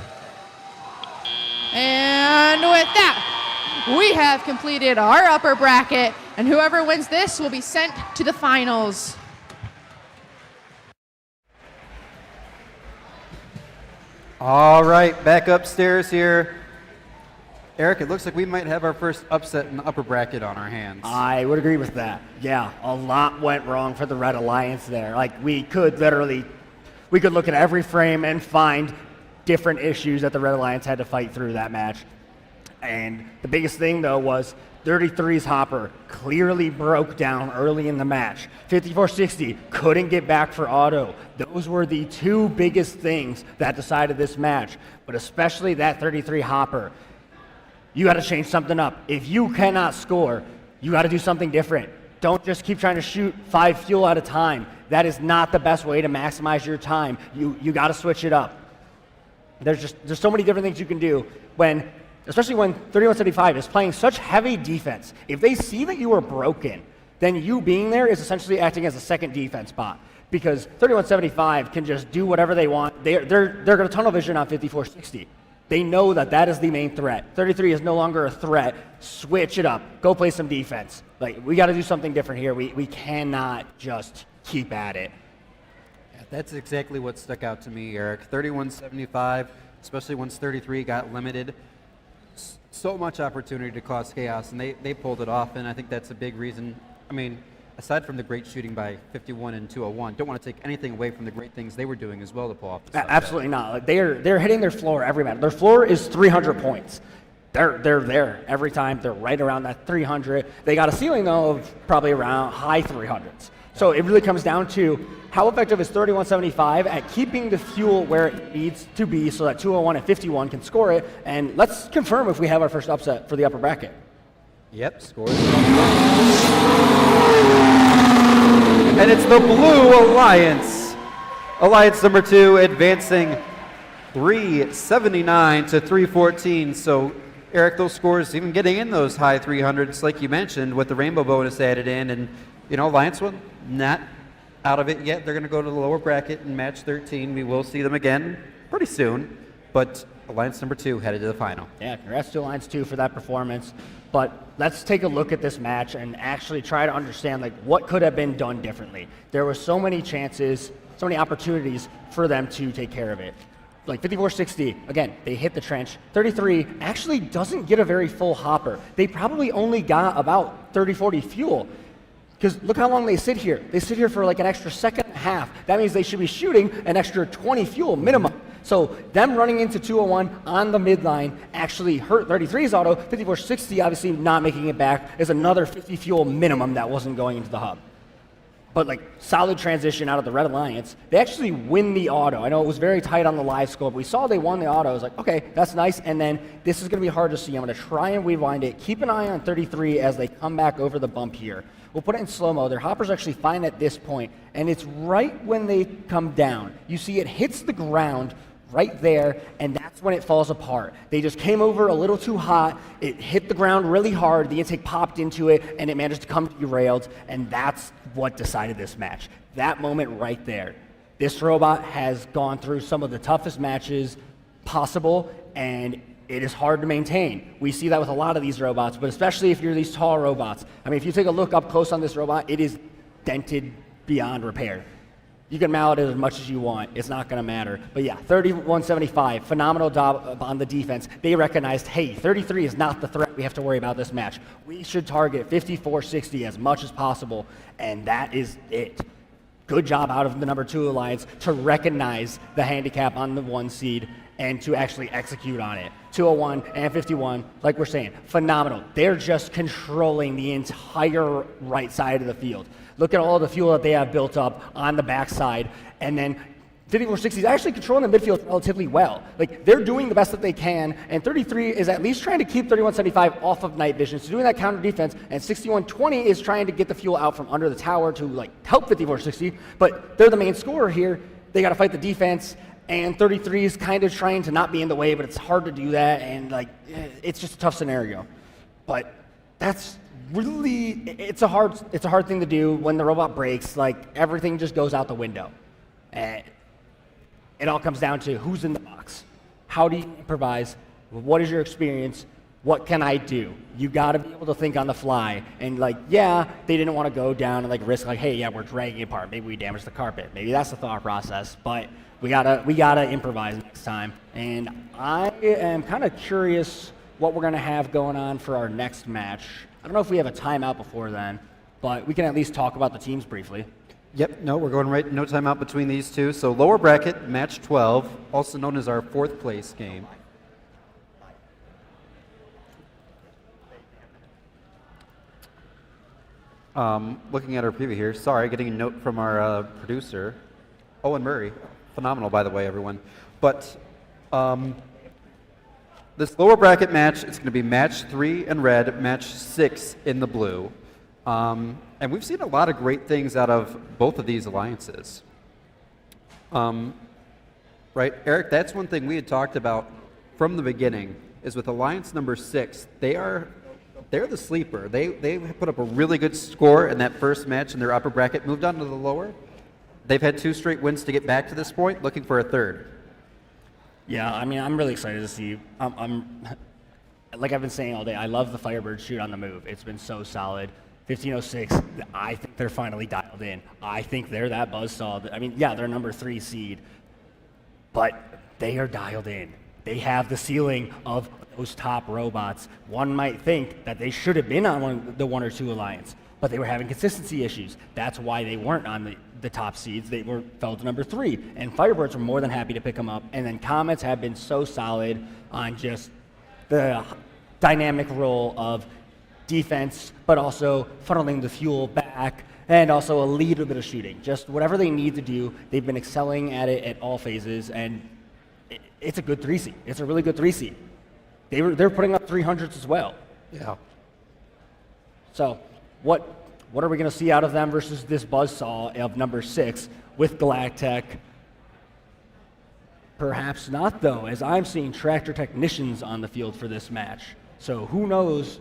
And with that, we have completed our upper bracket, and whoever wins this will be sent to the finals. All right, back upstairs here. Eric, it looks like we might have our first upset in the upper bracket on our hands. I would agree with that. Yeah, a lot went wrong for the Red Alliance there. Like, we could look at every frame and find different issues that the Red Alliance had to fight through that match. And the biggest thing, though, was 33's hopper clearly broke down early in the match. 5460 couldn't get back for auto. Those were the two biggest things that decided this match, but especially that 33 hopper. You got to change something up. If you cannot score, you got to do something different. Don't just keep trying to shoot 5 fuel at a time. That is not the best way to maximize your time. You got to switch it up. There's so many different things you can do especially when 3175 is playing such heavy defense. If they see that you are broken, then you being there is essentially acting as a second defense bot, because 3175 can just do whatever they want. They're going to tunnel vision on 5460. They know that is the main threat. 33 is no longer a threat. Switch it up. Go play some defense. Like, we got to do something different here. We cannot just keep at it. Yeah, that's exactly what stuck out to me, Eric. 3175, especially once 33 got limited. So much opportunity to cause chaos, and they pulled it off, and I think that's a big reason. I mean, aside from the great shooting by 51 and 201, don't want to take anything away from the great things they were doing as well to pull off the Absolutely not. Like, they're hitting their floor every match. Their floor is 300 points. They're there every time. They're right around that 300. They got a ceiling, though, of probably around high 300s. So it really comes down to how effective is 3175 at keeping the fuel where it needs to be so that 201 and 51 can score it. And let's confirm if we have our first upset for the upper bracket. Yep, scores. And it's the Blue Alliance. Alliance number 2 advancing 379 to 314. So, Eric, those scores even getting in those high 300s, like you mentioned, with the rainbow bonus added in. And, Alliance one, not out of it yet. They're going to go to the lower bracket in match 13. We will see them again pretty soon. But Alliance number 2 headed to the final. Yeah, congrats to Alliance 2 for that performance. But let's take a look at this match and actually try to understand like what could have been done differently. There were so many chances, so many opportunities for them to take care of it. Like 54-60, again, they hit the trench. 33 actually doesn't get a very full hopper. They probably only got about 30-40 fuel. Because look how long they sit here. They sit here for like an extra second and a half. That means they should be shooting an extra 20 fuel minimum. So them running into 201 on the midline actually hurt 33's auto. 54-60 obviously not making it back is another 50 fuel minimum that wasn't going into the hub. But like solid transition out of the Red Alliance. They actually win the auto. I know it was very tight on the live scope. We saw they won the auto. I was like, okay, that's nice. And then this is going to be hard to see. I'm going to try and rewind it. Keep an eye on 33 as they come back over the bump here. We'll put it in slow-mo. Their hopper's actually fine at this point, and it's right when they come down. You see it hits the ground right there, and that's when it falls apart. They just came over a little too hot. It hit the ground really hard. The intake popped into it, and it managed to come derailed, and that's what decided this match. That moment right there. This robot has gone through some of the toughest matches possible, and it is hard to maintain. We see that with a lot of these robots, but especially if you're these tall robots. I mean, if you take a look up close on this robot, it is dented beyond repair. You can mallet it as much as you want. It's not going to matter. But yeah, 31-75, phenomenal job on the defense. They recognized, hey, 33 is not the threat we have to worry about this match. We should target 54-60 as much as possible, and that is it. Good job out of the number 2 Alliance to recognize the handicap on the 1 seed and to actually execute on it. 201 and 51, like we're saying, phenomenal. They're just controlling the entire right side of the field. Look at all the fuel that they have built up on the backside, and then 54-60 is actually controlling the midfield relatively well. Like, they're doing the best that they can, and 33 is at least trying to keep 31-75 off of night vision, so doing that counter defense, and 61-20 is trying to get the fuel out from under the tower to like help 54-60, but they're the main scorer here. They got to fight the defense, and 33 is kind of trying to not be in the way, but it's hard to do that, and like it's just a tough scenario. But that's really, it's a hard thing to do when the robot breaks. Like, everything just goes out the window. And it all comes down to who's in the box. How do you improvise? What is your experience? What can I do? You got to be able to think on the fly. And like, yeah, they didn't want to go down and like risk like, hey, yeah, we're dragging it apart. Maybe we damage the carpet. Maybe that's the thought process. But we gotta improvise next time. And I am kind of curious what we're gonna have going on for our next match. I don't know if we have a timeout before then, but we can at least talk about the teams briefly. Yep, no, we're going right, no timeout between these two. So lower bracket, match 12, also known as our 4th place game. Looking at our preview here, sorry, getting a note from our producer, Owen Murray. Phenomenal, by the way, everyone. But this lower bracket match, it's going to be match 3 in red, match 6 in the blue. And we've seen a lot of great things out of both of these alliances. Right, Eric, that's one thing we had talked about from the beginning, is with alliance number 6, they're the sleeper. They put up a really good score in that first match in their upper bracket, moved on to the lower. They've had 2 straight wins to get back to this point, looking for a 3rd. Yeah, I mean, I'm really excited to see. Like I've been saying all day, I love the Firebird shoot on the move. It's been so solid. 1506, I think they're finally dialed in. I think they're that buzzsaw. I mean, yeah, they're number 3 seed, but they are dialed in. They have the ceiling of those top robots. One might think that they should have been on the 1 or 2 alliance, but they were having consistency issues. That's why they weren't on the top seeds. They fell to number 3, and Firebirds were more than happy to pick them up. And then Comets have been so solid on just the dynamic role of defense, but also funneling the fuel back, and also a little bit of shooting. Just whatever they need to do, they've been excelling at it at all phases, and it's a good 3 seed. It's a really good 3 seed. They're putting up 300s as well. Yeah. So what are we going to see out of them versus this buzzsaw of number 6 with Galactech? Perhaps not, though, as I'm seeing tractor technicians on the field for this match. So who knows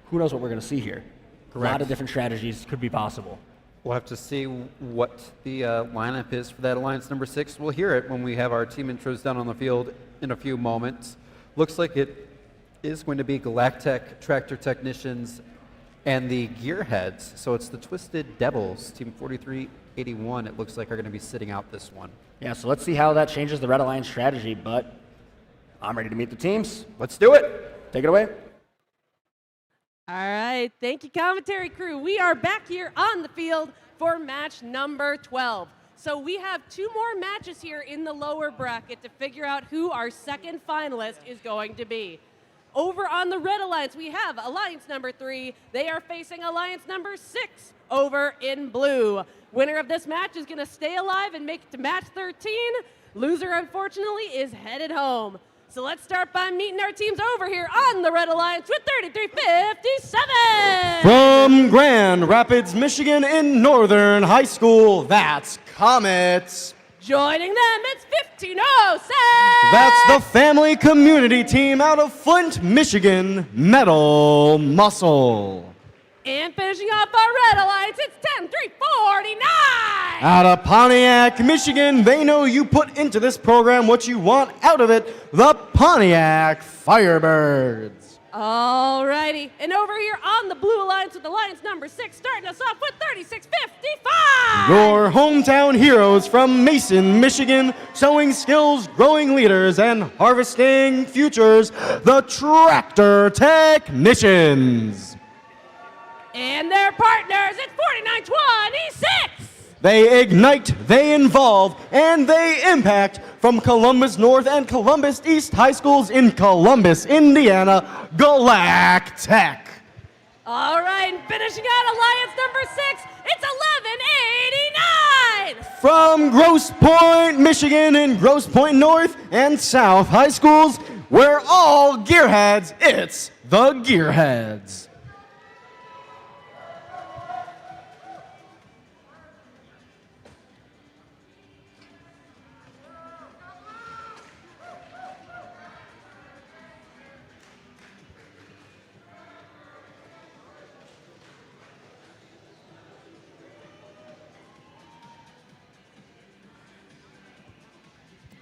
what we're going to see here. Correct. A lot of different strategies could be possible. We'll have to see what the lineup is for that Alliance number 6. We'll hear it when we have our team intros down on the field in a few moments. Looks like it is going to be Galactech, Tractor Technicians, and the Gearheads. So it's the Twisted Devils, Team 4381, it looks like, are going to be sitting out this one. Yeah, so let's see how that changes the Red Alliance strategy, but I'm ready to meet the teams. Let's do it. Take it away. All right, thank you, commentary crew. We are back here on the field for match number 12. So we have 2 more matches here in the lower bracket to figure out who our second finalist is going to be. Over on the Red Alliance, we have Alliance number 3. They are facing Alliance number 6 over in blue. Winner of this match is going to stay alive and make it to match 13. Loser, unfortunately, is headed home. So let's start by meeting our teams over here on the Red Alliance with 3357. From Grand Rapids, Michigan in Northern High School, that's Comets. Joining them, it's 1506. That's the family community team out of Flint, Michigan, Metal Muscle. And finishing off our Red Alliance, it's 10349. Out of Pontiac, Michigan, they know you put into this program what you want out of it, the Pontiac Firebirds. All righty, and over here on the Blue Alliance with Alliance number 6, starting us off with 3655. Your hometown heroes from Mason, Michigan, showing skills, growing leaders, and harvesting futures, the Tractor Technicians. And their partners, it's 4926. They ignite, they involve, and they impact from Columbus North and Columbus East High Schools in Columbus, Indiana, Galactech. All right, and finishing out Alliance number 6, it's 1189. From Grosse Pointe, Michigan, in Grosse Pointe North and South High Schools, we're all gearheads, it's the Gearheads.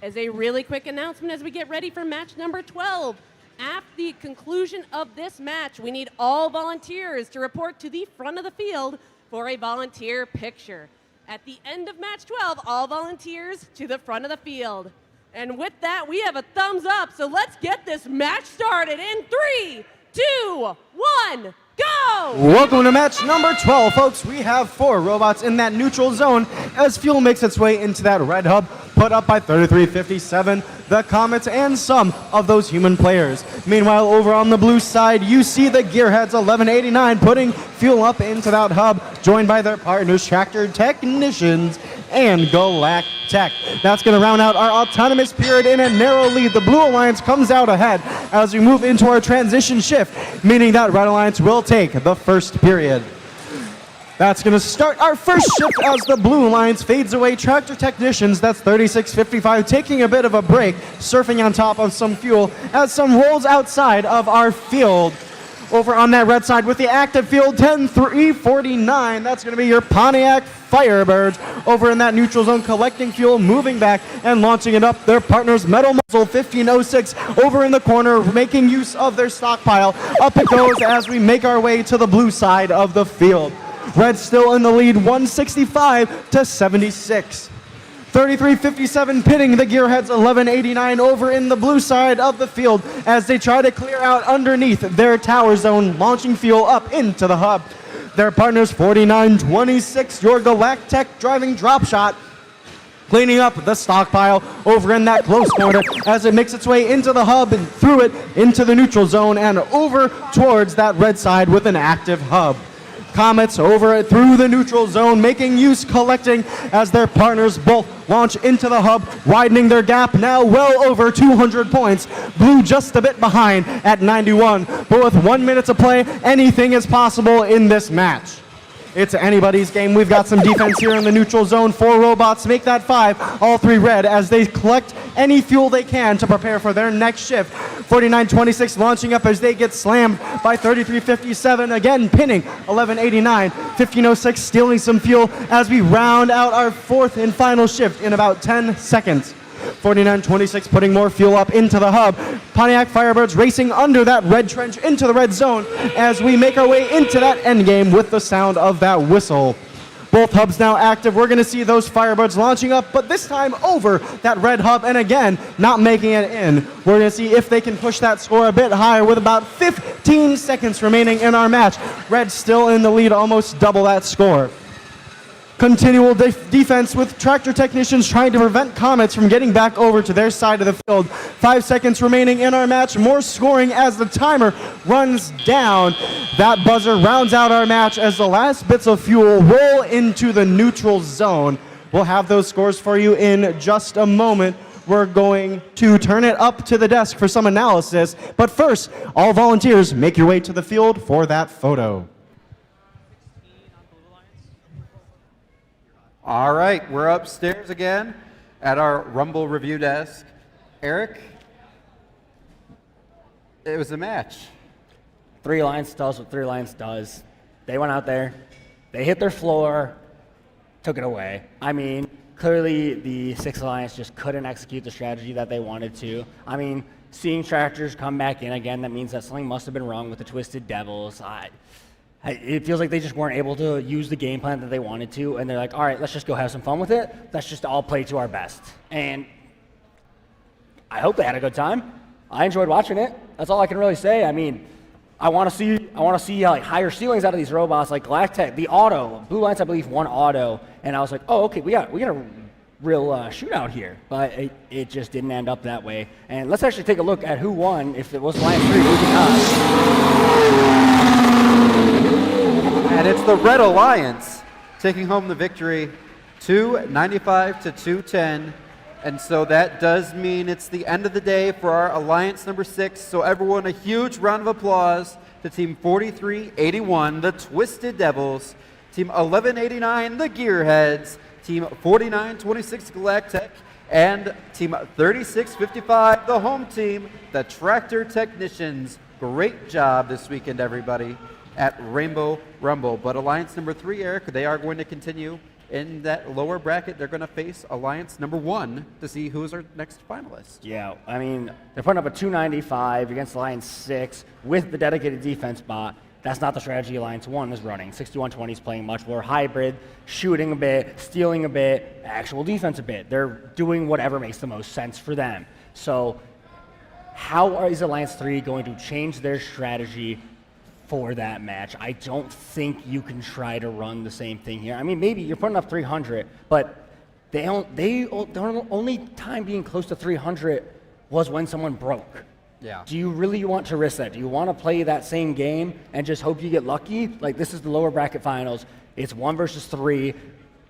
As a really quick announcement as we get ready for match number 12. After the conclusion of this match, we need all volunteers to report to the front of the field for a volunteer picture. At the end of match 12, all volunteers to the front of the field. And with that, we have a thumbs up, so let's get this match started in 3, 2, 1, go! Welcome to match number 12, folks. We have 4 robots in that neutral zone as fuel makes its way into that red hub put up by 3357, the Comets, and some of those human players. Meanwhile, over on the blue side, you see the Gearheads 1189 putting fuel up into that hub, joined by their partners, Tractor Technicians and Galactech. That's going to round out our autonomous period in a narrow lead. The Blue Alliance comes out ahead as we move into our transition shift, meaning that Red Alliance will take the first period. That's going to start our first shift as the Blue Alliance fades away. Tractor Technicians, that's 3655, taking a bit of a break, surfing on top of some fuel as some rolls outside of our field. Over on that red side with the active field, 10349, that's going to be your Pontiac Firebirds. Over in that neutral zone, collecting fuel, moving back, and launching it up. Their partners, Metal Muscle 1506, over in the corner, making use of their stockpile. Up it goes as we make our way to the blue side of the field. Red still in the lead, 165 to 76. 3357 pitting the Gearheads 1189 over in the blue side of the field as they try to clear out underneath their tower zone, launching fuel up into the hub. Their partners 4926, your Galactech driving drop shot, cleaning up the stockpile over in that close corner as it makes its way into the hub and through it into the neutral zone and over towards that red side with an active hub. Comets over through the neutral zone, making use, collecting as their partners both launch into the hub, widening their gap now well over 200 points. Blue just a bit behind at 91, but with 1 minute to play, anything is possible in this match. It's anybody's game. We've got some defense here in the neutral zone. 4 robots make that 5, all 3 red as they collect any fuel they can to prepare for their next shift. 49-26 launching up as they get slammed by 33-57, again pinning 11-89. 15-06 stealing some fuel as we round out our 4th and final shift in about 10 seconds. 49-26 putting more fuel up into the hub. Pontiac Firebirds racing under that red trench into the red zone as we make our way into that end game with the sound of that whistle. Both hubs now active. We're going to see those Firebirds launching up, but this time over that red hub, and again, not making it in. We're going to see if they can push that score a bit higher with about 15 seconds remaining in our match. Red still in the lead, almost double that score. Continual defense with tractor technicians trying to prevent Comets from getting back over to their side of the field. 5 seconds remaining in our match. More scoring as the timer runs down. That buzzer rounds out our match as the last bits of fuel roll into the neutral zone. We'll have those scores for you in just a moment. We're going to turn it up to the desk for some analysis. But first, all volunteers, make your way to the field for that photo. All right, we're upstairs again at our Rumble review desk. Eric, it was a match. 3 Alliance does what 3 Alliance does. They went out there, they hit their floor, took it away. I mean, clearly the 6 Alliance just couldn't execute the strategy that they wanted to. I mean, seeing tractors come back in again, that means that something must have been wrong with the Twisted Devils. It feels like they just weren't able to use the game plan that they wanted to, and they're like, all right, let's just go have some fun with it. Let's just all play to our best. And I hope they had a good time. I enjoyed watching it. That's all I can really say. I mean, I want to see like higher ceilings out of these robots, like Galactech, the auto. Blue Lions, I believe, won auto, and I was like, oh, okay, we got a real shootout here. But it just didn't end up that way. And let's actually take a look at who won. If it was Lions 3, maybe not. And it's the Red Alliance taking home the victory, 295 to 210. And so that does mean it's the end of the day for our Alliance number 6. So everyone, a huge round of applause to Team 4381, the Twisted Devils, Team 1189, the Gearheads, Team 4926, Galactech, and Team 3655, the home team, the Tractor Technicians. Great job this weekend, everybody, at Rainbow Rumble. But Alliance number 3, Eric, they are going to continue in that lower bracket. They're going to face Alliance number 1 to see who's our next finalist. Yeah, I mean, they're putting up a 295 against Alliance 6 with the dedicated defense bot. That's not the strategy Alliance 1 is running. 6120 is playing much more hybrid, shooting a bit, stealing a bit, actual defense a bit. They're doing whatever makes the most sense for them. So how is Alliance 3 going to change their strategy for that match? I don't think you can try to run the same thing here. I mean, maybe you're putting up 300, but their only time being close to 300 was when someone broke. Yeah. Do you really want to risk that? Do you want to play that same game and just hope you get lucky? Like, this is the lower bracket finals. It's 1 versus 3.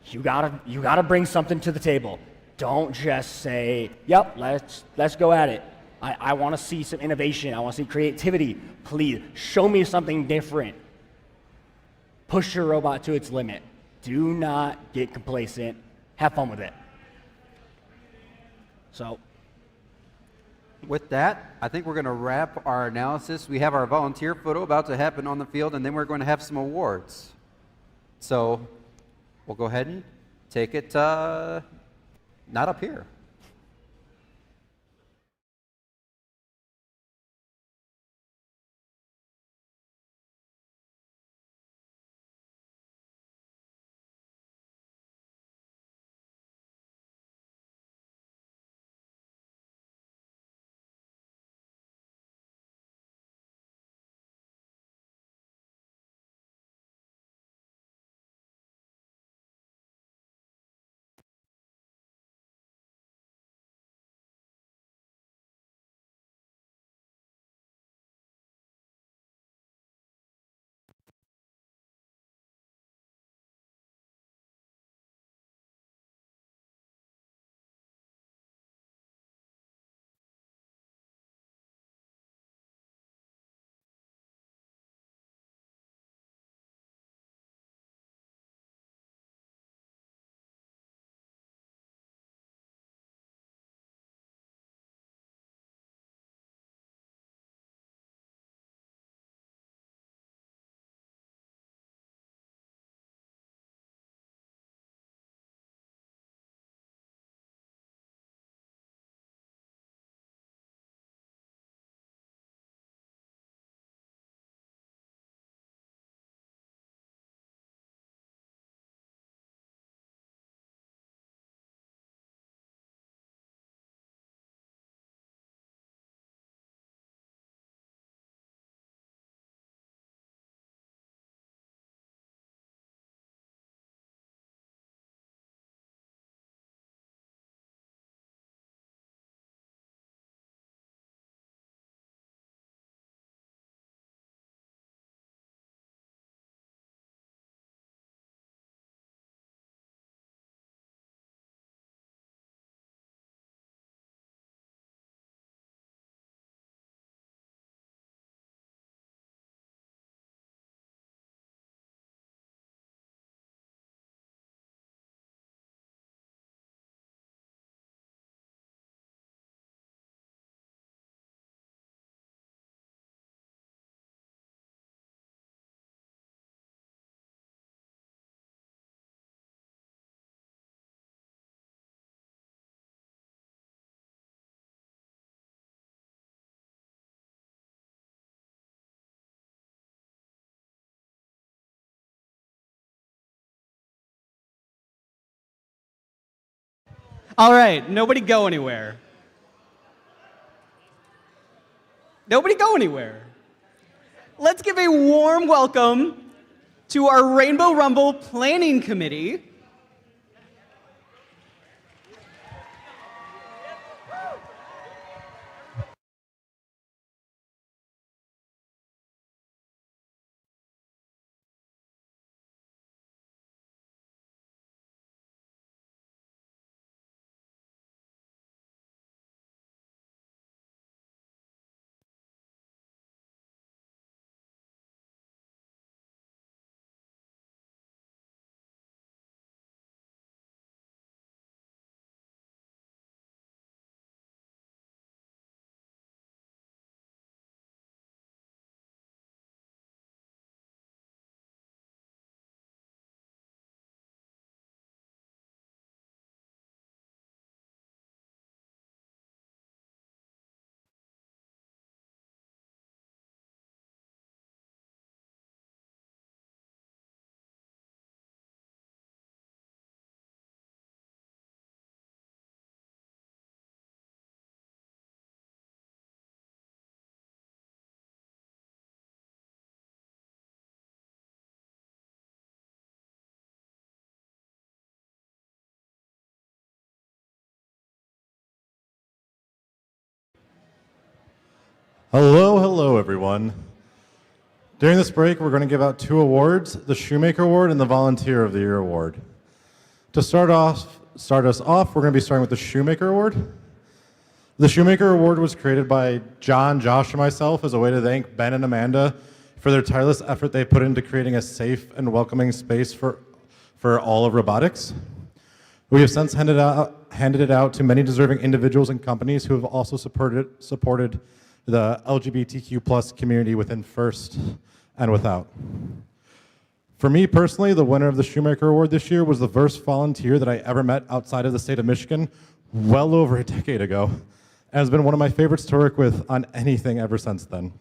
You gotta bring something to the table. Don't just say, yep, let's go at it. I want to see some innovation. I want to see creativity. Please, show me something different. Push your robot to its limit. Do not get complacent. Have fun with it. So, with that, I think we're going to wrap our analysis. We have our volunteer photo about to happen on the field, and then we're going to have some awards. So we'll go ahead and take it, not up here. All right, nobody go anywhere. Nobody go anywhere. Let's give a warm welcome to our Rainbow Rumble Planning Committee. Hello, everyone. During this break, we're going to give out 2 awards, the Shoemaker Award and the Volunteer of the Year Award. To start us off, we're going to be starting with the Shoemaker Award. The Shoemaker Award was created by John, Josh, and myself as a way to thank Ben and Amanda for their tireless effort they put into creating a safe and welcoming space for all of robotics. We have since handed it out to many deserving individuals and companies who have also supported the LGBTQ plus community within FIRST and without. For me personally, the winner of the Shoemaker Award this year was the first volunteer that I ever met outside of the state of Michigan well over a decade ago, and has been one of my favorites to work with on anything ever since then.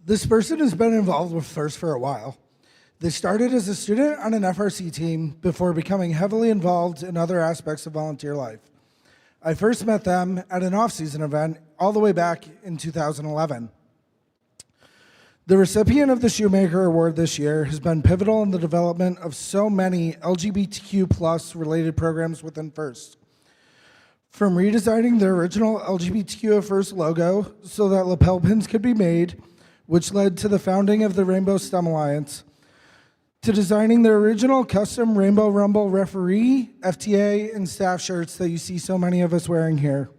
This person has been involved with FIRST for a while. They started as a student on an FRC team before becoming heavily involved in other aspects of volunteer life. I first met them at an off-season event all the way back in 2011. The recipient of the Shoemaker Award this year has been pivotal in the development of so many LGBTQ plus related programs within FIRST. From redesigning the original LGBTQ at FIRST logo so that lapel pins could be made, which led to the founding of the Rainbow STEM Alliance, to designing the original custom Rainbow Rumble referee, FTA, and staff shirts that you see so many of us wearing here.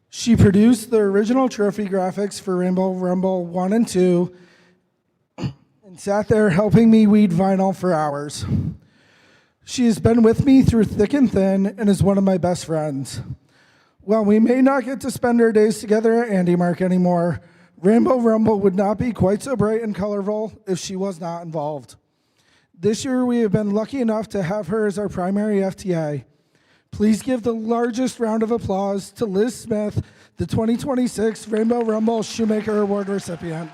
She produced the original trophy graphics for Rainbow Rumble 1 and 2 and sat there helping me weed vinyl for hours. She has been with me through thick and thin and is one of my best friends. While we may not get to spend our days together at Andy Mark anymore, Rainbow Rumble would not be quite so bright and colorful if she was not involved. This year, we have been lucky enough to have her as our primary FTA. Please give the largest round of applause to Liz Smith, the 2026 Rainbow Rumble Shoemaker Award recipient.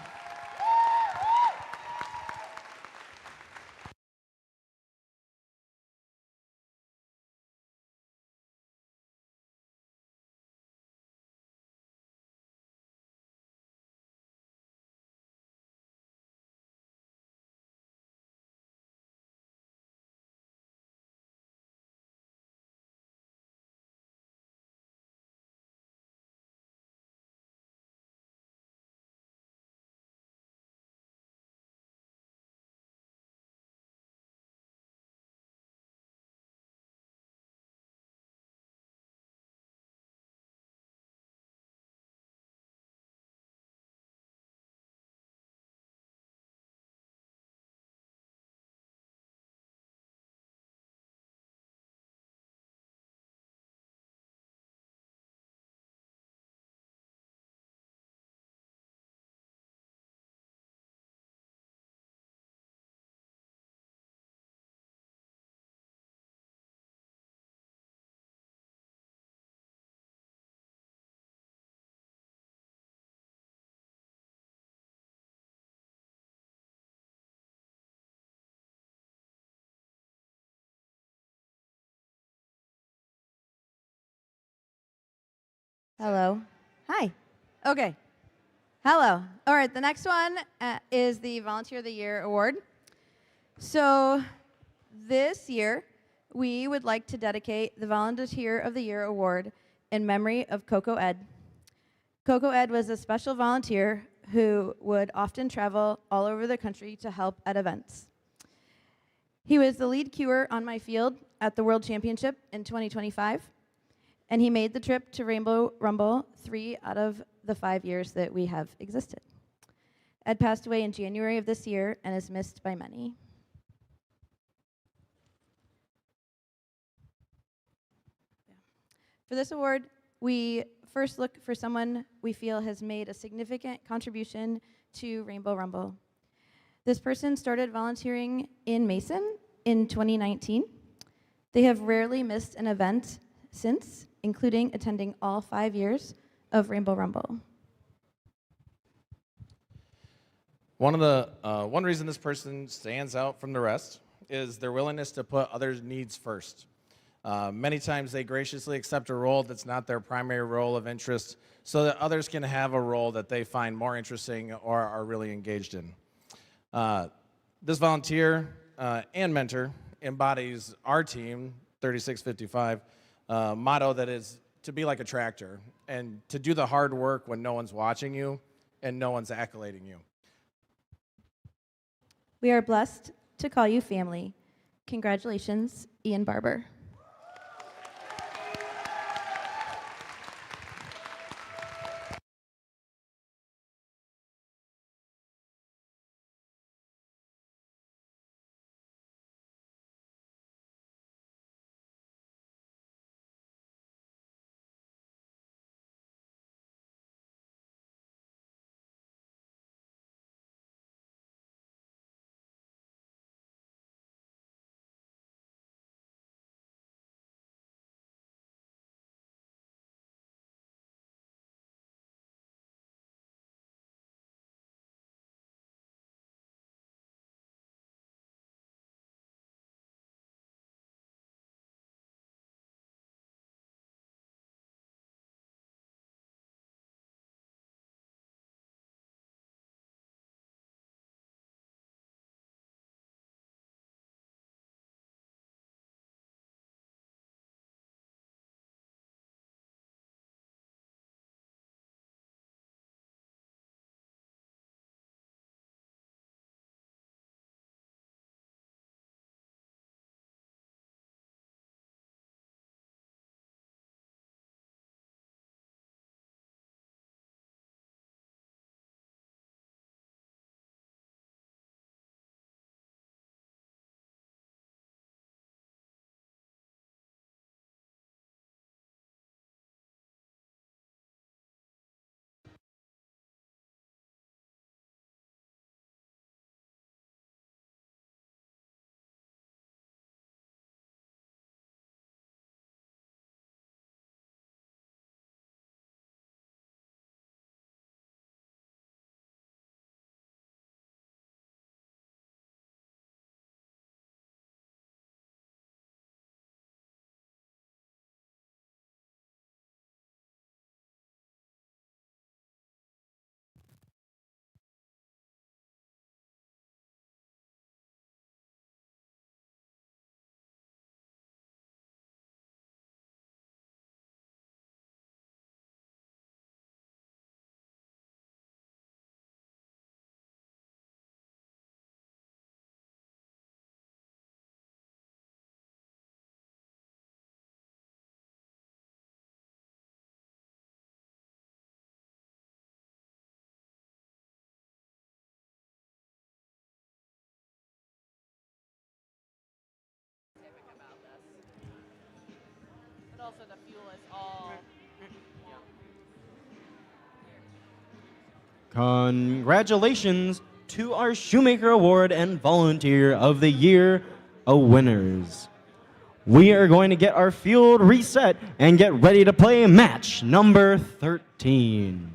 Hello. Hi. Okay. Hello. All right, the next one is the Volunteer of the Year award. So this year, we would like to dedicate the Volunteer of the Year award in memory of Coco Ed. Coco Ed was a special volunteer who would often travel all over the country to help at events. He was the lead queuer on my field at the World Championship in 2025, and he made the trip to Rainbow Rumble 3 out of the 5 years that we have existed. Ed passed away in January of this year and is missed by many. For this award, we first look for someone we feel has made a significant contribution to Rainbow Rumble. This person started volunteering in Mason in 2019. They have rarely missed an event since, including attending all 5 years of Rainbow Rumble. One reason this person stands out from the rest is their willingness to put others' needs first. Many times they graciously accept a role that's not their primary role of interest so that others can have a role that they find more interesting or are really engaged in. This volunteer and mentor embodies our team, 3655, motto that is to be like a tractor and to do the hard work when no one's watching you and no one's accolading you. We are blessed to call you family. Congratulations, Ian Barber. Also, the fuel is all. Congratulations to our Shoemaker Award and Volunteer of the Year winners. We are going to get our field reset and get ready to play match number 13.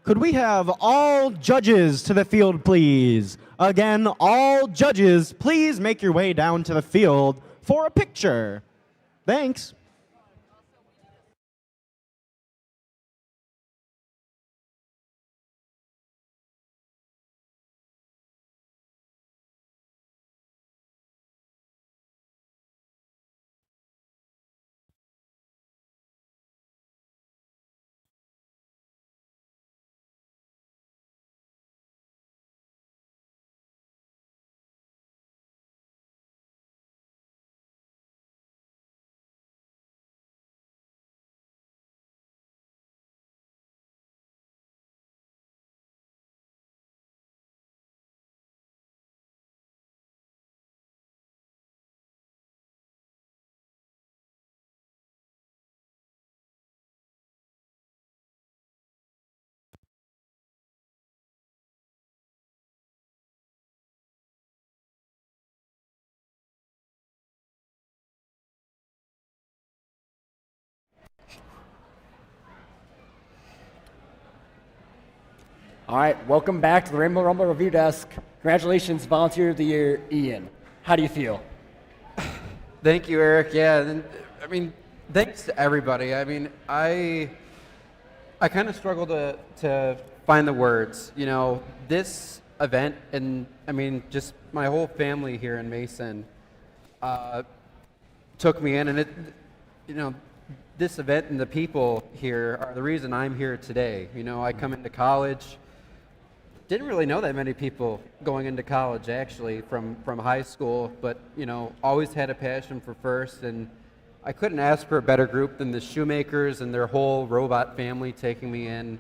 Could we have all judges to the field, please? Again, all judges, please make your way down to the field for a picture. Thanks. All right, welcome back to the Rainbow Rumble Review Desk. Congratulations, Volunteer of the Year, Ian. How do you feel? Thank you, Eric. Yeah, and, I mean, thanks to everybody. I mean, I kind of struggle to find the words. You know, this event, and I mean, just my whole family here in Mason took me in, and it, you know, this event and the people here are the reason I'm here today. You know, I come into college. Didn't really know that many people going into college actually from high school, but you know, always had a passion for FIRST, and I couldn't ask for a better group than the Shoemakers and their whole robot family taking me in.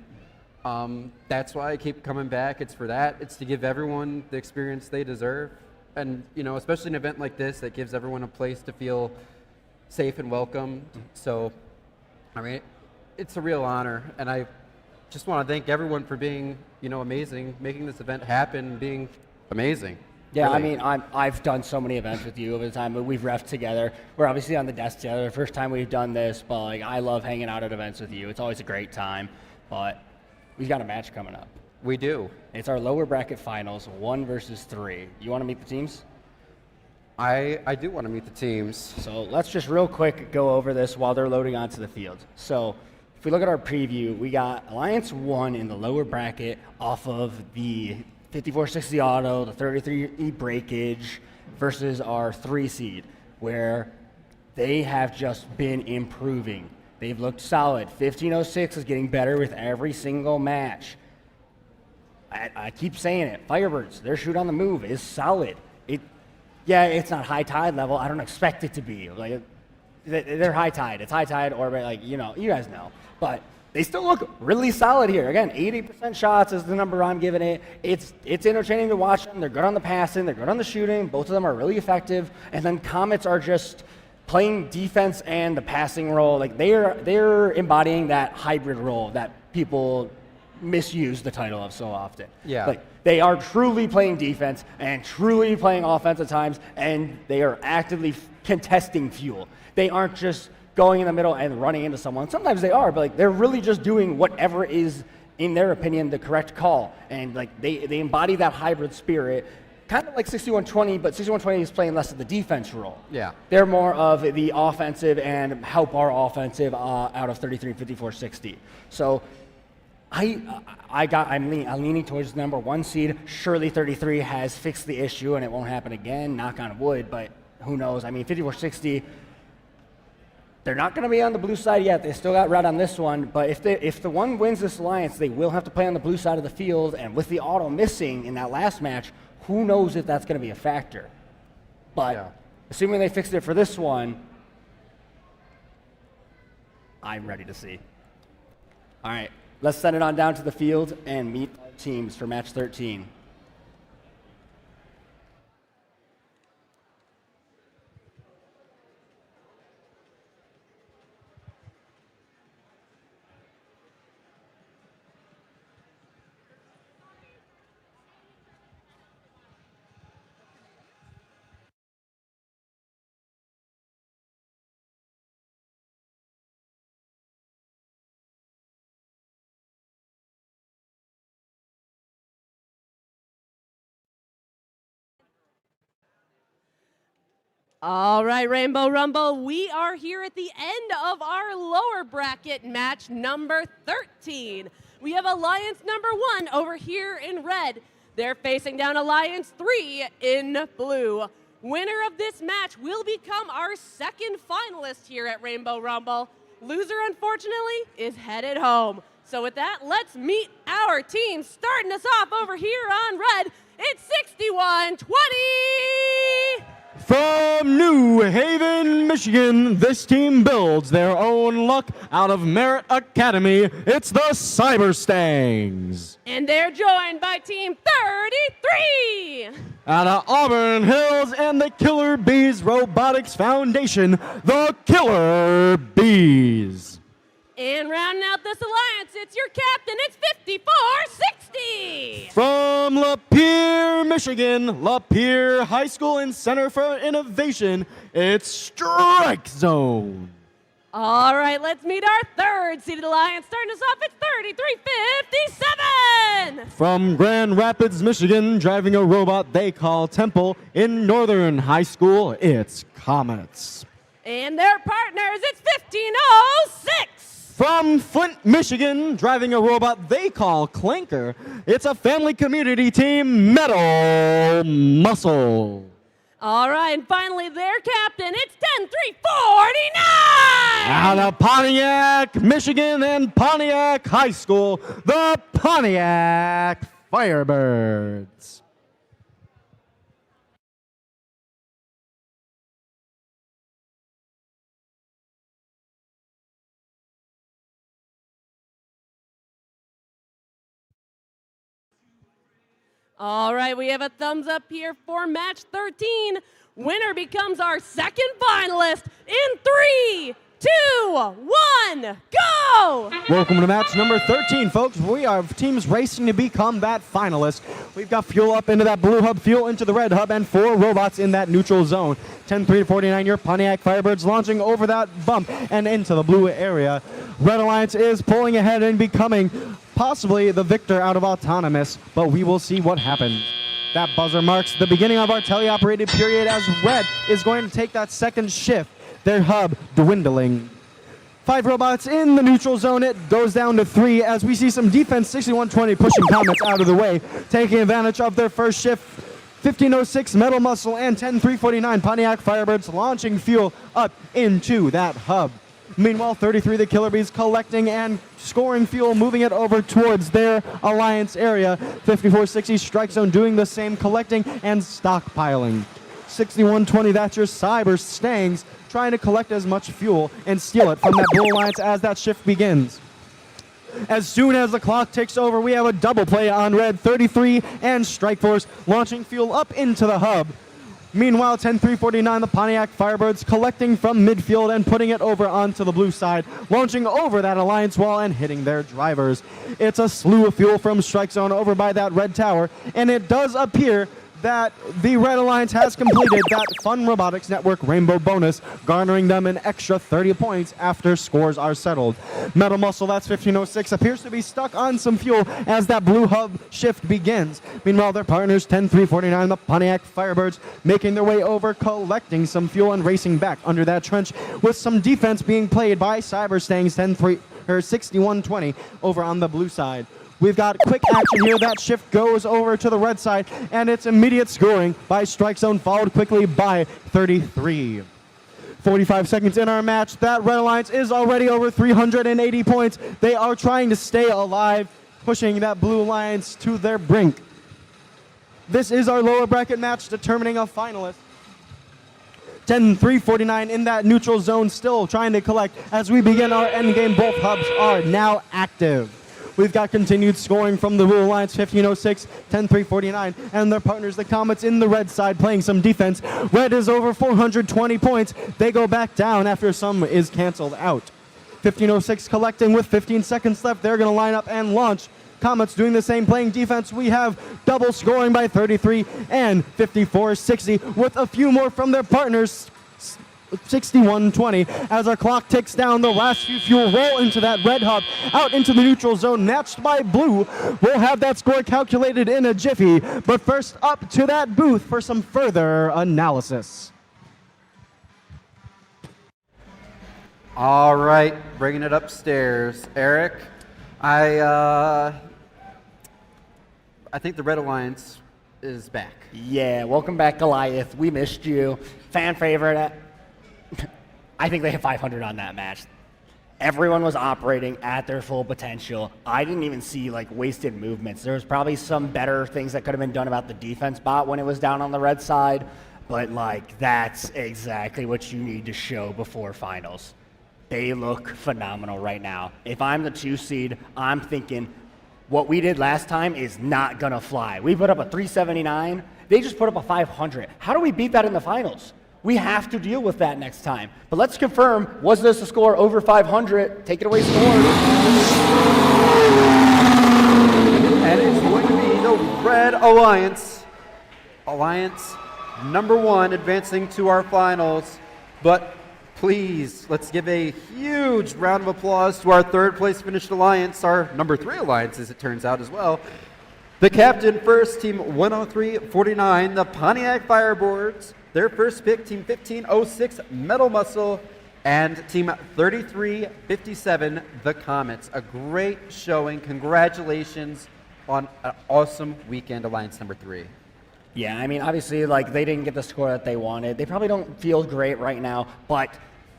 That's why I keep coming back. It's for that. It's to give everyone the experience they deserve, and you know, especially an event like this that gives everyone a place to feel safe and welcome. So, I mean, it's a real honor, and I just want to thank everyone for being, you know, amazing, making this event happen, being amazing. Yeah, really. I mean, I've done so many events with you over the time, but we've refed together. We're obviously on the desk together. The first time we've done this, but like, I love hanging out at events with you. It's always a great time, but we've got a match coming up. We do. It's our lower bracket finals, 1 versus 3. You want to meet the teams? I do want to meet the teams. So let's just real quick go over this while they're loading onto the field. So if we look at our preview, we got Alliance 1 in the lower bracket off of the 5460 auto, the 33E breakage, versus our 3 seed, where they have just been improving. They've looked solid. 1506 is getting better with every single match. I keep saying it. Firebirds, their shoot on the move is solid. Yeah, it's not high tide level. I don't expect it to be. Like, they're high tide. It's high tide orbit. Like, you know, you guys know. But they still look really solid here. Again, 80% shots is the number I'm giving it. It's entertaining to watch them. They're good on the passing. They're good on the shooting. Both of them are really effective. And then Comets are just playing defense and the passing role. Like, they're embodying that hybrid role that people misuse the title of so often. Yeah. Like, they are truly playing defense and truly playing offense at times, and they are actively contesting fuel. They aren't just going in the middle and running into someone. Sometimes they are, but like, they're really just doing whatever is, in their opinion, the correct call. And like, they embody that hybrid spirit, kind of like 6120, but 6120 is playing less of the defense role. Yeah. They're more of the offensive and help our offensive out of 33-54-60. So I'm leaning towards number 1 seed. Surely 33 has fixed the issue and it won't happen again, knock on wood, but who knows? I mean, 5460, they're not going to be on the blue side yet. They still got red on this one, but if the one wins this alliance, they will have to play on the blue side of the field, and with the auto missing in that last match, who knows if that's going to be a factor. But assuming they fixed it for this one, I'm ready to see. All right. Let's send it on down to the field and meet our teams for match 13. All right, Rainbow Rumble, we are here at the end of our lower bracket match number 13. We have Alliance number 1 over here in red. They're facing down Alliance 3 in blue. Winner of this match will become our second finalist here at Rainbow Rumble. Loser, unfortunately, is headed home. So with that, let's meet our team. Starting us off over here on red, it's 61-20. From New Haven, Michigan, this team builds their own luck out of Merit Academy. It's the Cyberstangs. And they're joined by Team 33. Out of Auburn Hills and the Killer Bees Robotics Foundation, the Killer Bees. And rounding out this alliance, it's your captain, it's 54-60. From Lapeer, Michigan, Lapeer High School and Center for Innovation, it's Strike Zone. All right, let's meet our third seeded alliance. Starting us off, it's 33-57. From Grand Rapids, Michigan, driving a robot they call Temple in Northern High School, it's Comets. And their partners, it's 1506. From Flint, Michigan, driving a robot they call Clanker, it's a family community team, Metal Muscle. All right, and finally their captain, it's 10349. Out of Pontiac, Michigan and Pontiac High School, the Pontiac Firebirds. All right, we have a thumbs up here for match 13. Winner becomes our second finalist in 3, 2, 1, go! Welcome to match number 13, folks. We have teams racing to become that finalist. We've got fuel up into that blue hub, fuel into the red hub, and 4 robots in that neutral zone. 10-3-49, your Pontiac Firebirds launching over that bump and into the blue area. Red Alliance is pulling ahead and becoming possibly the victor out of Autonomous, but we will see what happens. That buzzer marks the beginning of our teleoperated period as Red is going to take that second shift, their hub dwindling. 5 robots in the neutral zone. It goes down to 3 as we see some defense, 61-20 pushing Comets out of the way, taking advantage of their first shift. 1506 Metal Muscle and 10-349 Pontiac Firebirds launching fuel up into that hub. Meanwhile, 33 the Killer Bees collecting and scoring fuel, moving it over towards their alliance area. 5460 Strike Zone doing the same, collecting and stockpiling. 6120, that's your Cyberstangs, trying to collect as much fuel and steal it from that Blue Alliance as that shift begins. As soon as the clock ticks over, we have a double play on red. 33 and Strike Force launching fuel up into the hub. Meanwhile, 10-349, the Pontiac Firebirds collecting from midfield and putting it over onto the blue side, launching over that alliance wall and hitting their drivers. It's a slew of fuel from Strike Zone over by that red tower, and it does appear that the Red Alliance has completed that Fun Robotics Network Rainbow bonus, garnering them an extra 30 points after scores are settled. Metal Muscle, that's 1506, appears to be stuck on some fuel as that blue hub shift begins. Meanwhile, their partners, 10-349, the Pontiac Firebirds, making their way over, collecting some fuel and racing back under that trench, with some defense being played by Cyberstangs 61-20 over on the blue side. We've got quick action here. That shift goes over to the red side, and it's immediate scoring by Strike Zone, followed quickly by 33. 45 seconds in our match. That Red Alliance is already over 380 points. They are trying to stay alive, pushing that Blue Alliance to their brink. This is our lower bracket match determining a finalist. 10-349 in that neutral zone, still trying to collect as we begin our endgame. Both hubs are now active. We've got continued scoring from the Blue Alliance, 1506, 10-349, and their partners, the Comets, in the red side, playing some defense. Red is over 420 points. They go back down after some is canceled out. 1506 collecting with 15 seconds left. They're going to line up and launch. Comets doing the same, playing defense. We have double scoring by 33 and 5460 with a few more from their partners. 61-20 as our clock ticks down. The last few fuel roll into that red hub, out into the neutral zone, matched by blue. We'll have that score calculated in a jiffy, but first up to that booth for some further analysis. All right, bringing it upstairs. Eric, I think the Red Alliance is back. Yeah, welcome back, Goliath. We missed you. Fan favorite. I think they hit 500 on that match. Everyone was operating at their full potential. I didn't even see like wasted movements. There was probably some better things that could have been done about the defense bot when it was down on the red side, but like that's exactly what you need to show before finals. They look phenomenal right now. If I'm the 2 seed, I'm thinking what we did last time is not gonna fly. We put up a 379. They just put up a 500. How do we beat that in the finals? We have to deal with that next time. But let's confirm, was this a score over 500? Take it away, score. And it's going to be the Red Alliance. Alliance number 1 advancing to our finals. But please, let's give a huge round of applause to our 3rd place finished alliance, our number 3 alliance as it turns out as well. The captain first, team 103-49, the Pontiac Fireboards. Their first pick, team 1506, Metal Muscle, and team 3357, the Comets. A great showing. Congratulations on an awesome weekend, alliance number 3. Yeah, I mean, obviously, like, they didn't get the score that they wanted. They probably don't feel great right now, but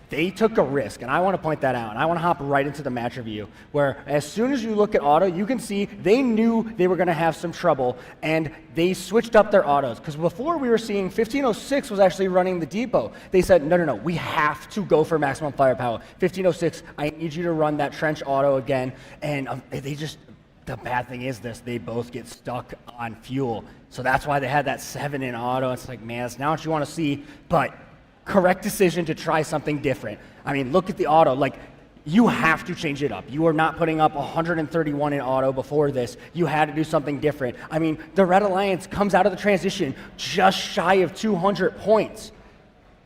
they took a risk, and I want to point that out. And I want to hop right into the match review, where as soon as you look at auto, you can see they knew they were going to have some trouble, and they switched up their autos. Because before we were seeing 1506 was actually running the depot. They said, no, we have to go for maximum firepower. 1506, I need you to run that trench auto again. And the bad thing is they both get stuck on fuel. So that's why they had that 7 in auto. It's like, man, it's not what you want to see, but correct decision to try something different. I mean, look at the auto. Like, you have to change it up. You are not putting up 131 in auto before this. You had to do something different. I mean, the Red Alliance comes out of the transition just shy of 200 points.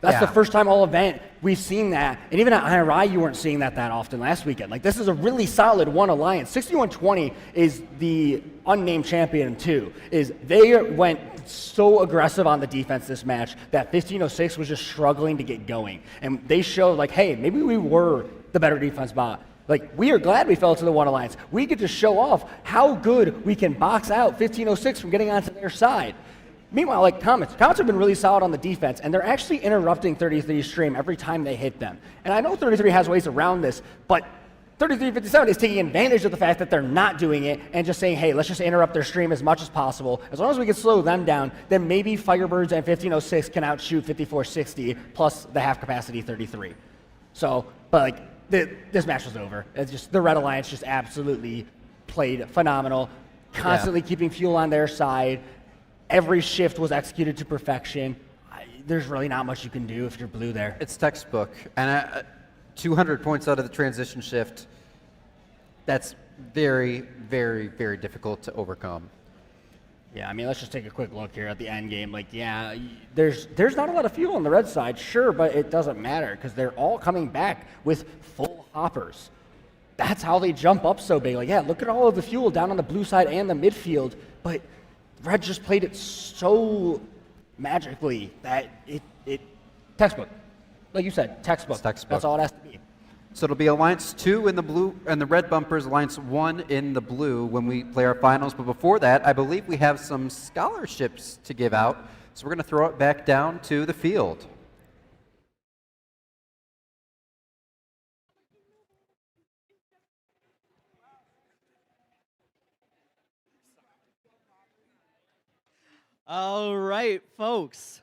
That's the first time all event we've seen that. And even at IRI, you weren't seeing that often last weekend. Like, this is a really solid 1 alliance. 6120 is the unnamed champion too. They went so aggressive on the defense this match that 1506 was just struggling to get going. And they showed like, hey, maybe we were the better defense bot. Like, we are glad we fell to the 1 alliance. We get to show off how good we can box out 1506 from getting onto their side. Meanwhile, like Comets have been really solid on the defense, and they're actually interrupting 33's stream every time they hit them. And I know 33 has ways around this, but 3357 is taking advantage of the fact that they're not doing it and just saying, hey, let's just interrupt their stream as much as possible. As long as we can slow them down, then maybe Firebirds and 1506 can outshoot 5460 plus the half capacity 33. So, but like, this match was over. It's just the Red Alliance just absolutely played phenomenal, constantly keeping fuel on their side. Every shift was executed to perfection. There's really not much you can do if you're blue there. It's textbook. And 200 points out of the transition shift, that's very, very, very difficult to overcome. Yeah, I mean, let's just take a quick look here at the end game. Like, yeah, there's not a lot of fuel on the red side, sure, but it doesn't matter because they're all coming back with full hoppers. That's how they jump up so big. Like, yeah, look at all of the fuel down on the blue side and the midfield, but Red just played it so magically that it textbook. Like you said, textbook. It's textbook. That's all it has to be. So it'll be Alliance 2 in the blue and the red bumpers, Alliance 1 in the blue when we play our finals. But before that, I believe we have some scholarships to give out. So we're going to throw it back down to the field. All right, folks.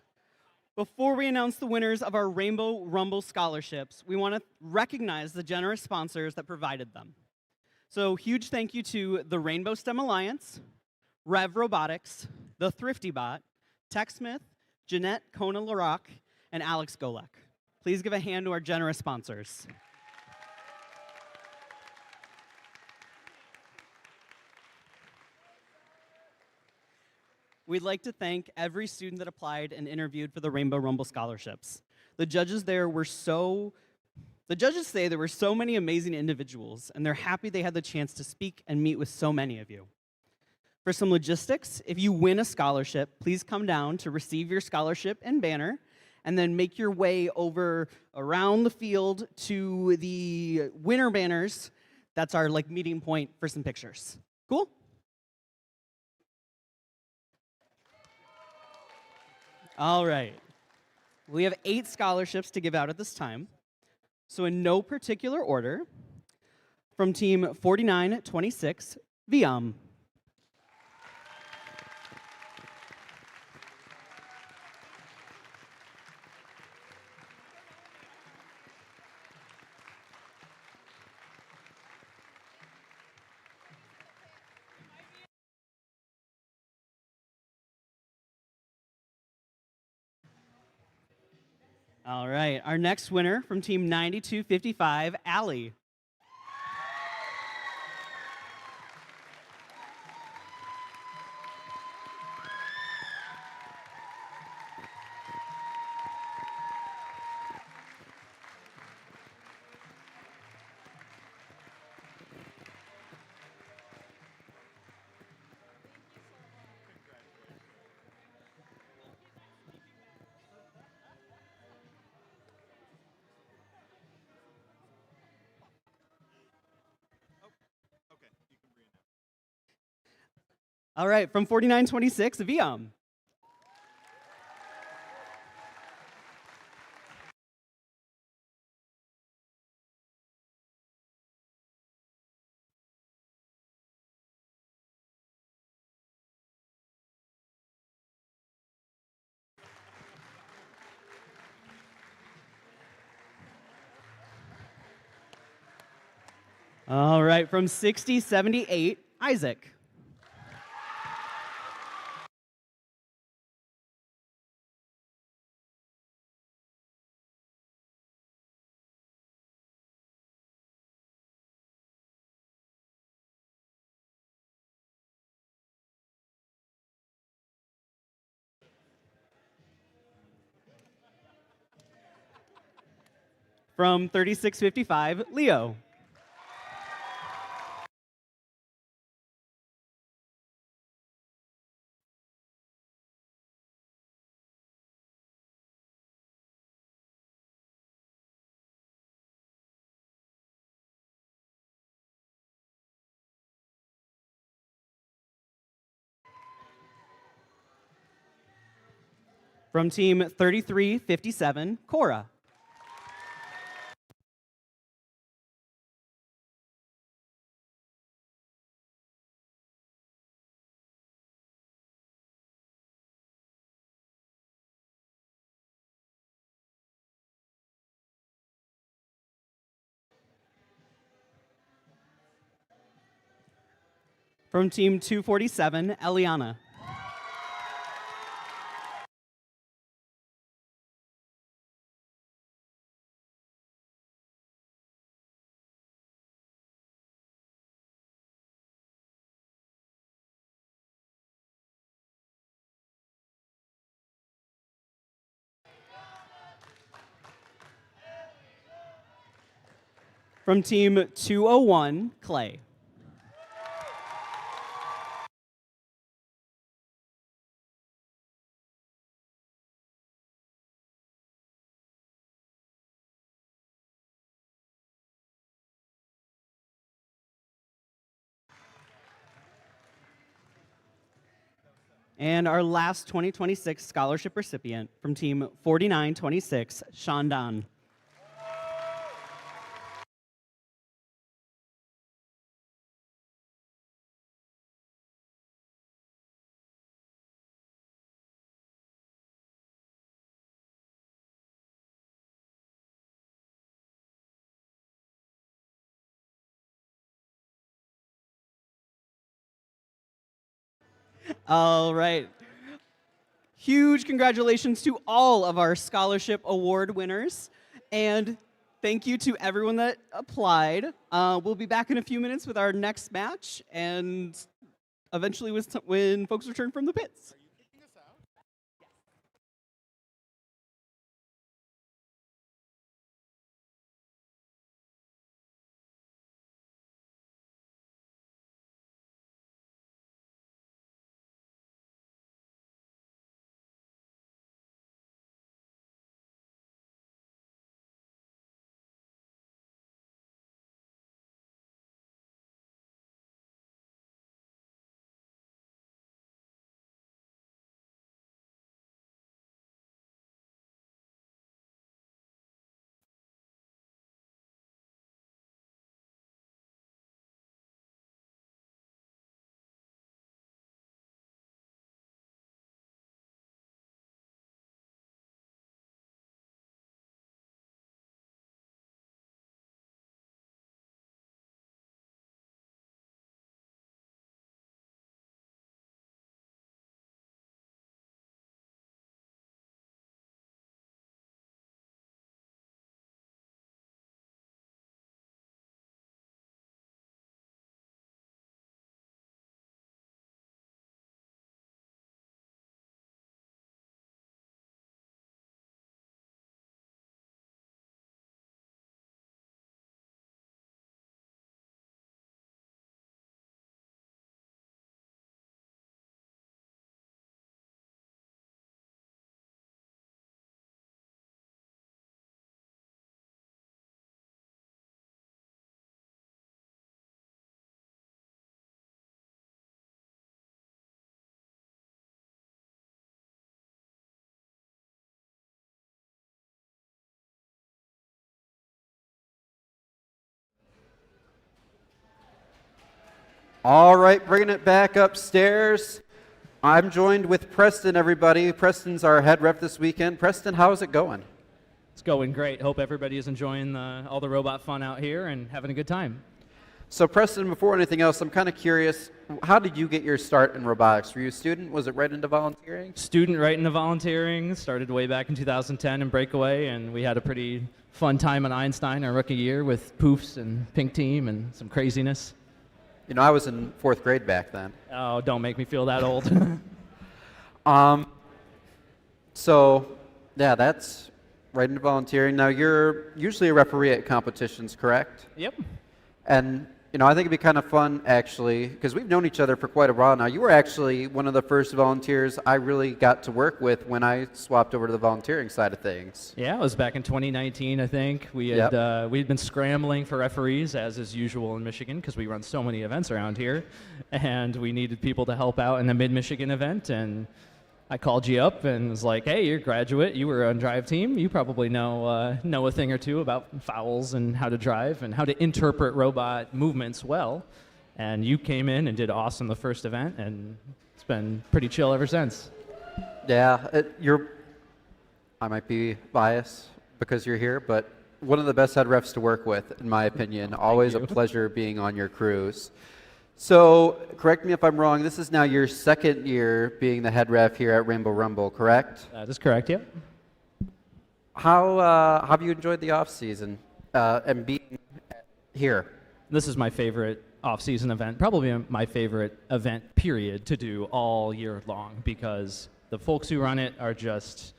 Before we announce the winners of our Rainbow Rumble scholarships, we want to recognize the generous sponsors that provided them. So huge thank you to the Rainbow STEM Alliance, Rev Robotics, the Thrifty Bot, TechSmith, Jeanette Kona-Larock, and Alex Golek. Please give a hand to our generous sponsors. We'd like to thank every student that applied and interviewed for the Rainbow Rumble scholarships. The judges say there were so many amazing individuals, and they're happy they had the chance to speak and meet with so many of you. For some logistics, if you win a scholarship, please come down to receive your scholarship and banner and then make your way over around the field to the winner banners. That's our like meeting point for some pictures. Cool? All right. We have 8 scholarships to give out at this time. So in no particular order, from team 4926, Viam. All right, our next winner from team 9255, Allie. All right, from 4926, Viam. All right, from 6078, Isaac. From 3655, Leo. From team 3357, Cora. From team 247, Eliana. From team 201, Clay. And our last 2026 scholarship recipient from team 4926, Shandon. All right. Huge congratulations to all of our scholarship award winners. And thank you to everyone that applied. We'll be back in a few minutes with our next match and eventually when folks return from the pits. All right, bringing it back upstairs. I'm joined with Preston, everybody. Preston's our head ref this weekend. Preston, how's it going? It's going great. Hope everybody is enjoying all the robot fun out here and having a good time. So Preston, before anything else, I'm kind of curious, how did you get your start in robotics? Were you a student? Was it right into volunteering? Student right into volunteering, started way back in 2010 in Breakaway, and we had a pretty fun time at Einstein our rookie year with poofs and pink team and some craziness. You know, I was in 4th grade back then. Oh, don't make me feel that old. So, yeah, that's right into volunteering. Now, you're usually a referee at competitions, correct? Yep. And, you know, I think it'd be kind of fun, actually, because we've known each other for quite a while now. You were actually one of the first volunteers I really got to work with when I swapped over to the volunteering side of things. Yeah, it was back in 2019, I think. We had we'd been scrambling for referees, as is usual in Michigan, because we run so many events around here, and we needed people to help out in the Mid-Michigan event, and I called you up and was like, hey, you're a graduate, you were on drive team, you probably know a thing or two about fouls and how to drive and how to interpret robot movements well. And you came in and did awesome the first event, and it's been pretty chill ever since. Yeah, I might be biased because you're here, but one of the best head refs to work with, in my opinion. Always a pleasure being on your crews. So, correct me if I'm wrong, this is now your 2nd year being the head ref here at Rainbow Rumble, correct? That is correct, yep. How have you enjoyed the off season and being here? This is my favorite off-season event, probably my favorite event, period, to do all year long, because the folks who run it are just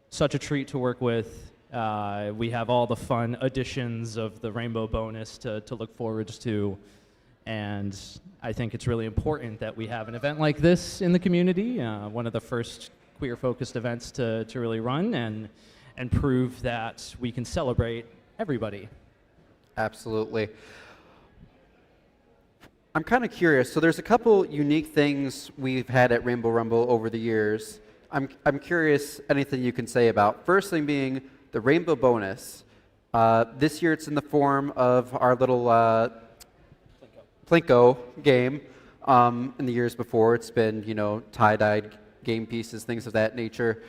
such a treat to work with. We have all the fun additions of the Rainbow bonus to look forward to. And I think it's really important that we have an event like this in the community, one of the first queer-focused events to really run and prove that we can celebrate everybody. Absolutely. I'm kind of curious. So there's a couple unique things we've had at Rainbow Rumble over the years. I'm curious anything you can say about. First thing being the Rainbow bonus. This year it's in the form of our little Plinko game. In the years before, it's been, you know, tie-dyed game pieces, things of that nature.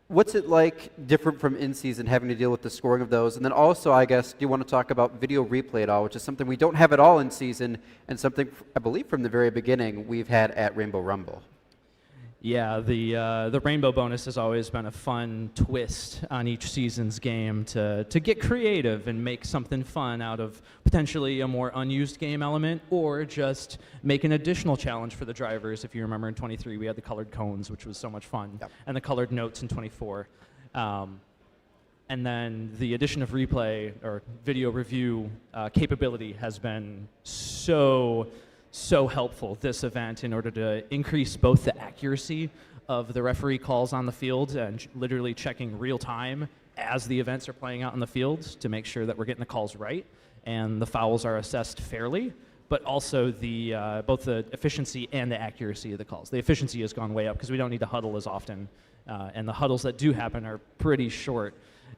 What's it like different from in-season, having to deal with the scoring of those? And then also, I guess, do you want to talk about video replay at all, which is something we don't have at all in season, and something, I believe, from the very beginning we've had at Rainbow Rumble? Yeah, the Rainbow bonus has always been a fun twist on each season's game to get creative and make something fun out of potentially a more unused game element, or just make an additional challenge for the drivers. If you remember in 23, we had the colored cones, which was so much fun, and the colored notes in 24. And then the addition of replay or video review capability has been so helpful this event in order to increase both the accuracy of the referee calls on the field and literally checking real time as the events are playing out in the field to make sure that we're getting the calls right and the fouls are assessed fairly, but also both the efficiency and the accuracy of the calls. The efficiency has gone way up because we don't need to huddle as often, and the huddles that do happen are pretty short,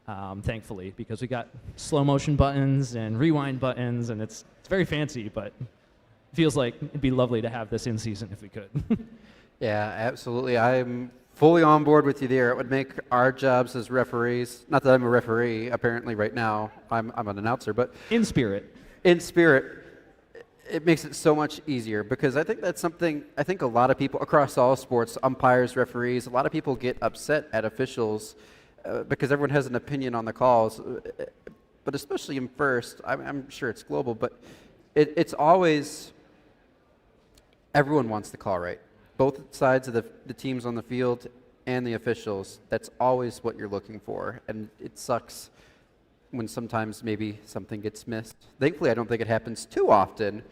thankfully, because we got slow motion buttons and rewind buttons, and it's very fancy, but feels like it'd be lovely to have this in season if we could. Yeah, absolutely. I'm fully on board with you there. It would make our jobs as referees, not that I'm a referee apparently right now, I'm an announcer, but in spirit, it makes it so much easier, because I think that's something, I think a lot of people across all sports, umpires, referees, a lot of people get upset at officials because everyone has an opinion on the calls, but especially in first, I'm sure it's global, but it's always, everyone wants the call right. Both sides of the teams on the field and the officials, that's always what you're looking for. And it sucks when sometimes maybe something gets missed. Thankfully, I don't think it happens too often,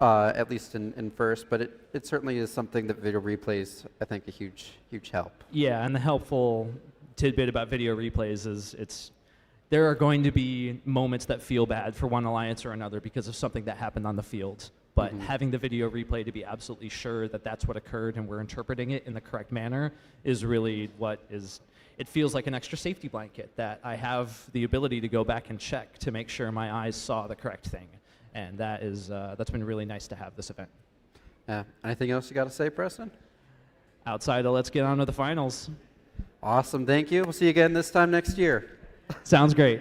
at least in first, but it certainly is something that video replays, I think, a huge help. Yeah, and the helpful tidbit about video replays is there are going to be moments that feel bad for one alliance or another because of something that happened on the field. But having the video replay to be absolutely sure that that's what occurred and we're interpreting it in the correct manner is really what is, it feels like an extra safety blanket that I have the ability to go back and check to make sure my eyes saw the correct thing. And that is, that's been really nice to have this event. Anything else you got to say, Preston? Outside of let's get on to the finals. Awesome. Thank you. We'll see you again this time next year. Sounds great.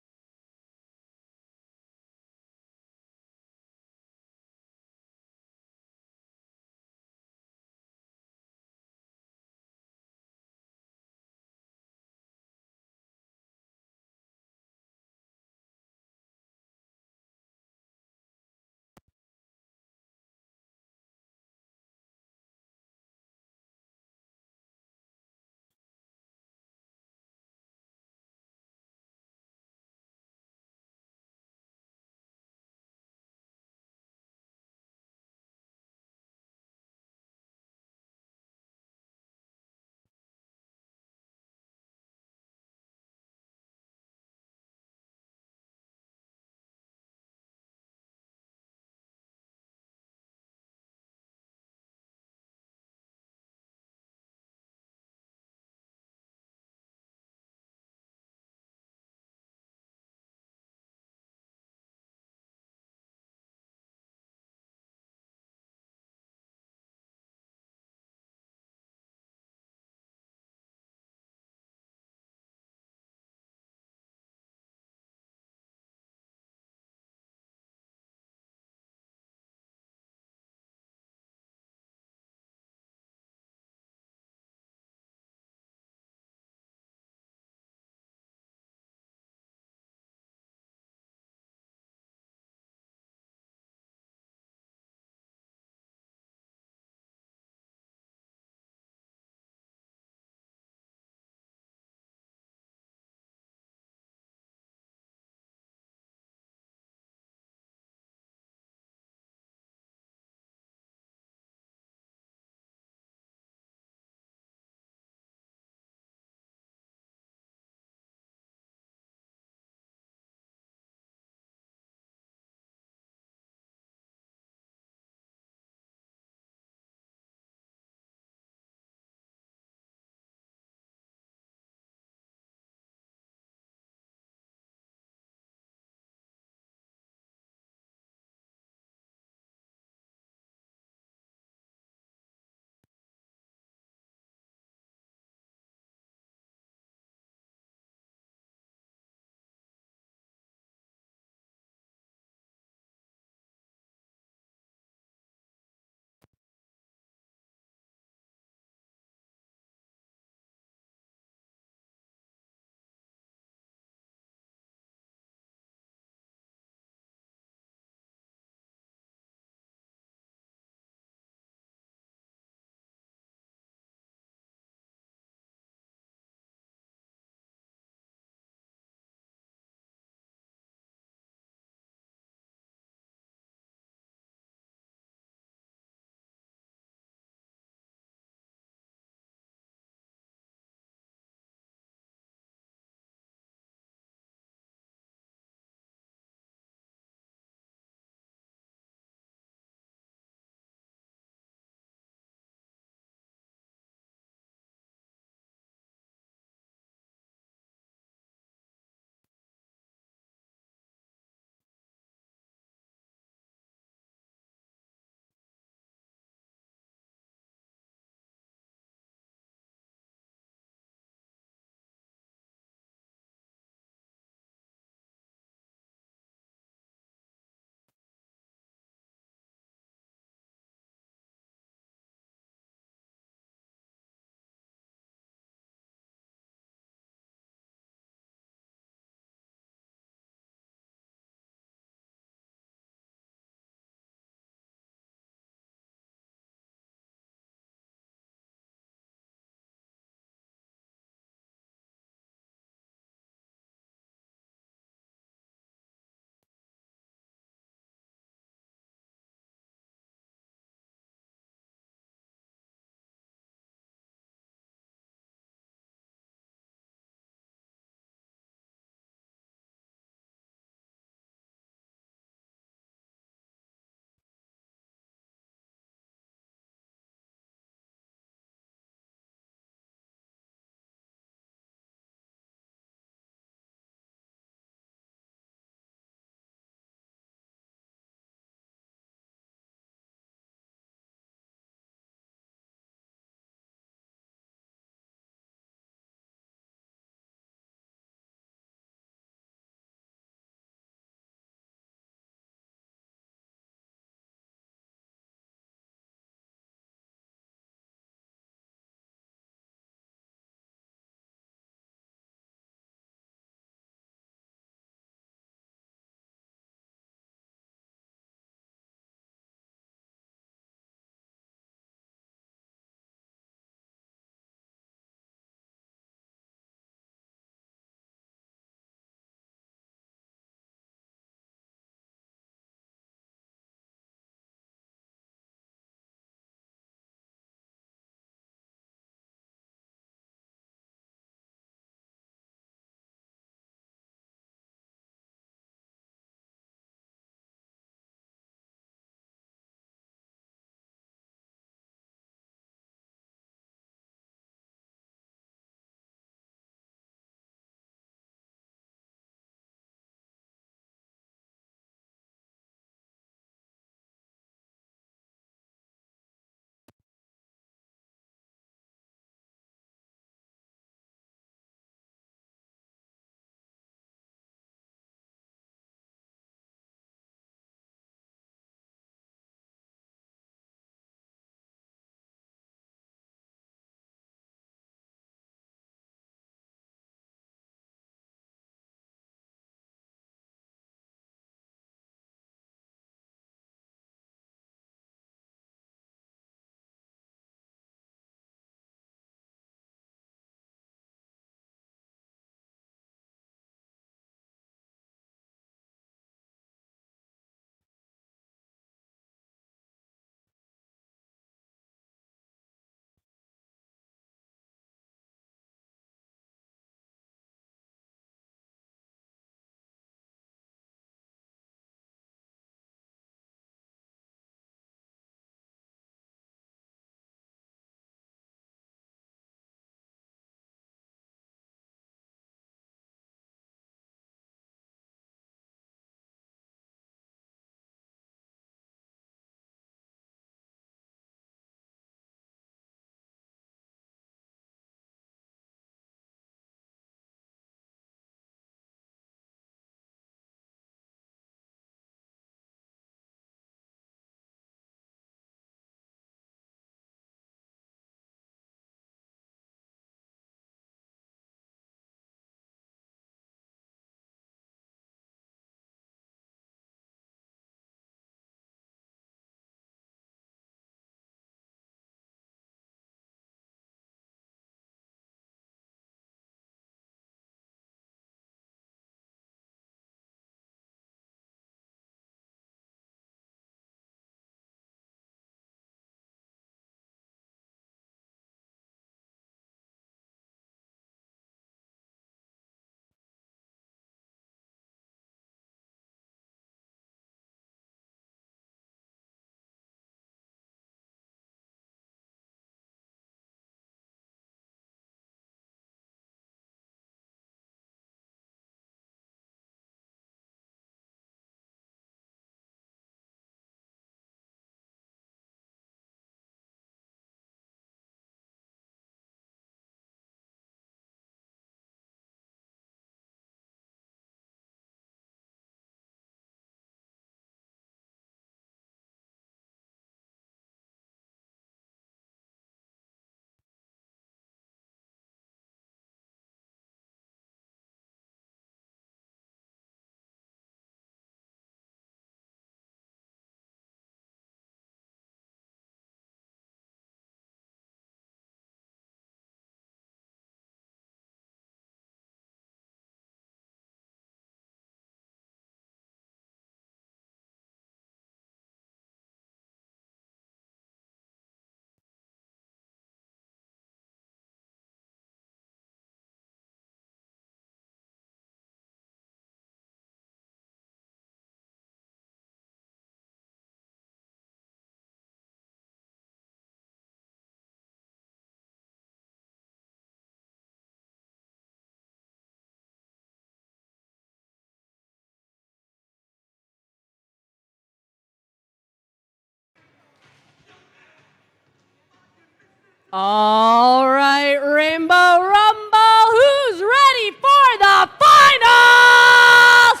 All right, Rainbow Rumble, who's ready for the finals?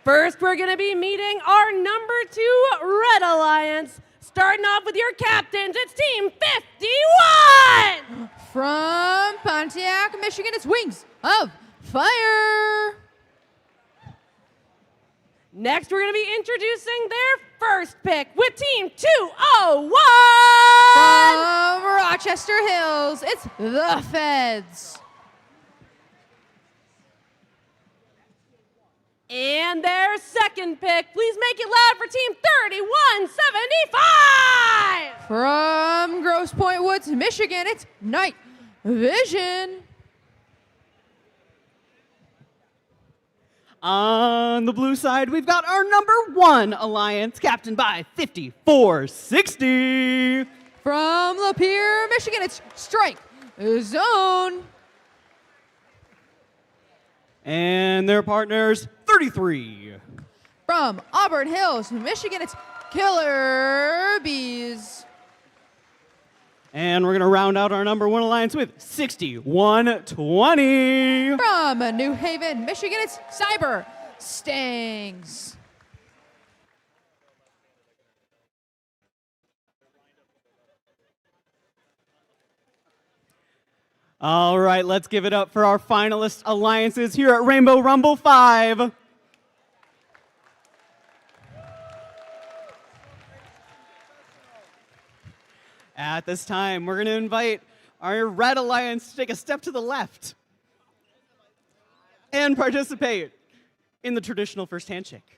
First, we're going to be meeting our number 2 Red Alliance. Starting off with your captains, it's Team 51! From Pontiac, Michigan, it's Wings of Fire. Next, we're going to be introducing their first pick with Team 201! From Rochester Hills, it's the Feds. And their second pick, please make it loud for Team 3175! From Grosse Pointe Woods, Michigan, it's Night Vision. On the blue side, we've got our number 1 alliance, captained by 5460. From Lapeer, Michigan, it's Strike Zone. And their partners, 33. From Auburn Hills, Michigan, it's Killer Bees. And we're going to round out our number 1 alliance with 6120. From New Haven, Michigan, it's Cyber Stings. All right, let's give it up for our finalist alliances here at Rainbow Rumble 5. At this time, we're going to invite our Red Alliance to take a step to the left and participate in the traditional first handshake.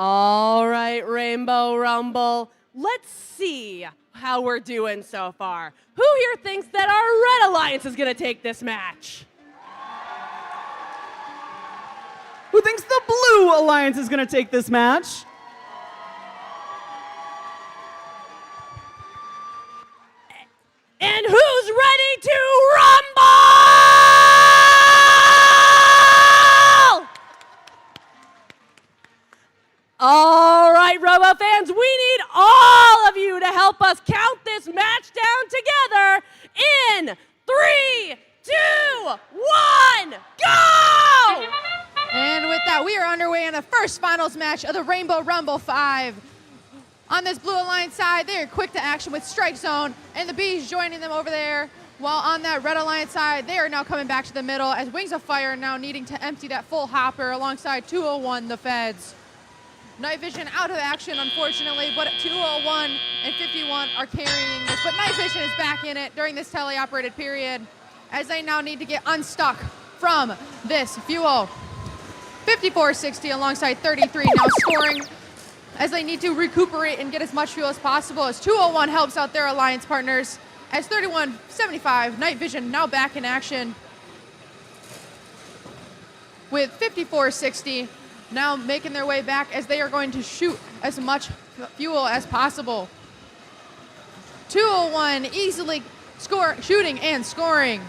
All right, Rainbow Rumble. Let's see how we're doing so far. Who here thinks that our Red Alliance is going to take this match? Who thinks the Blue Alliance is going to take this match? And who's ready to rumble? All right, Robo fans, we need help us count this match down together in 3, 2, 1, go! And with that, we are underway in the first finals match of the Rainbow Rumble 5. On this Blue Alliance side, they are quick to action with Strike Zone, and the Bees joining them over there. While on that Red Alliance side, they are now coming back to the middle as Wings of Fire now needing to empty that full hopper alongside 201, the Feds. Night Vision out of action, unfortunately, but 201 and 51 are carrying this. But Night Vision is back in it during this teleoperated period as they now need to get unstuck from this fuel. 54-60 alongside 33 now scoring as they need to recuperate and get as much fuel as possible as 201 helps out their alliance partners as 31-75, Night Vision now back in action with 54-60 now making their way back as they are going to shoot as much fuel as possible. 201 easily shooting and scoring.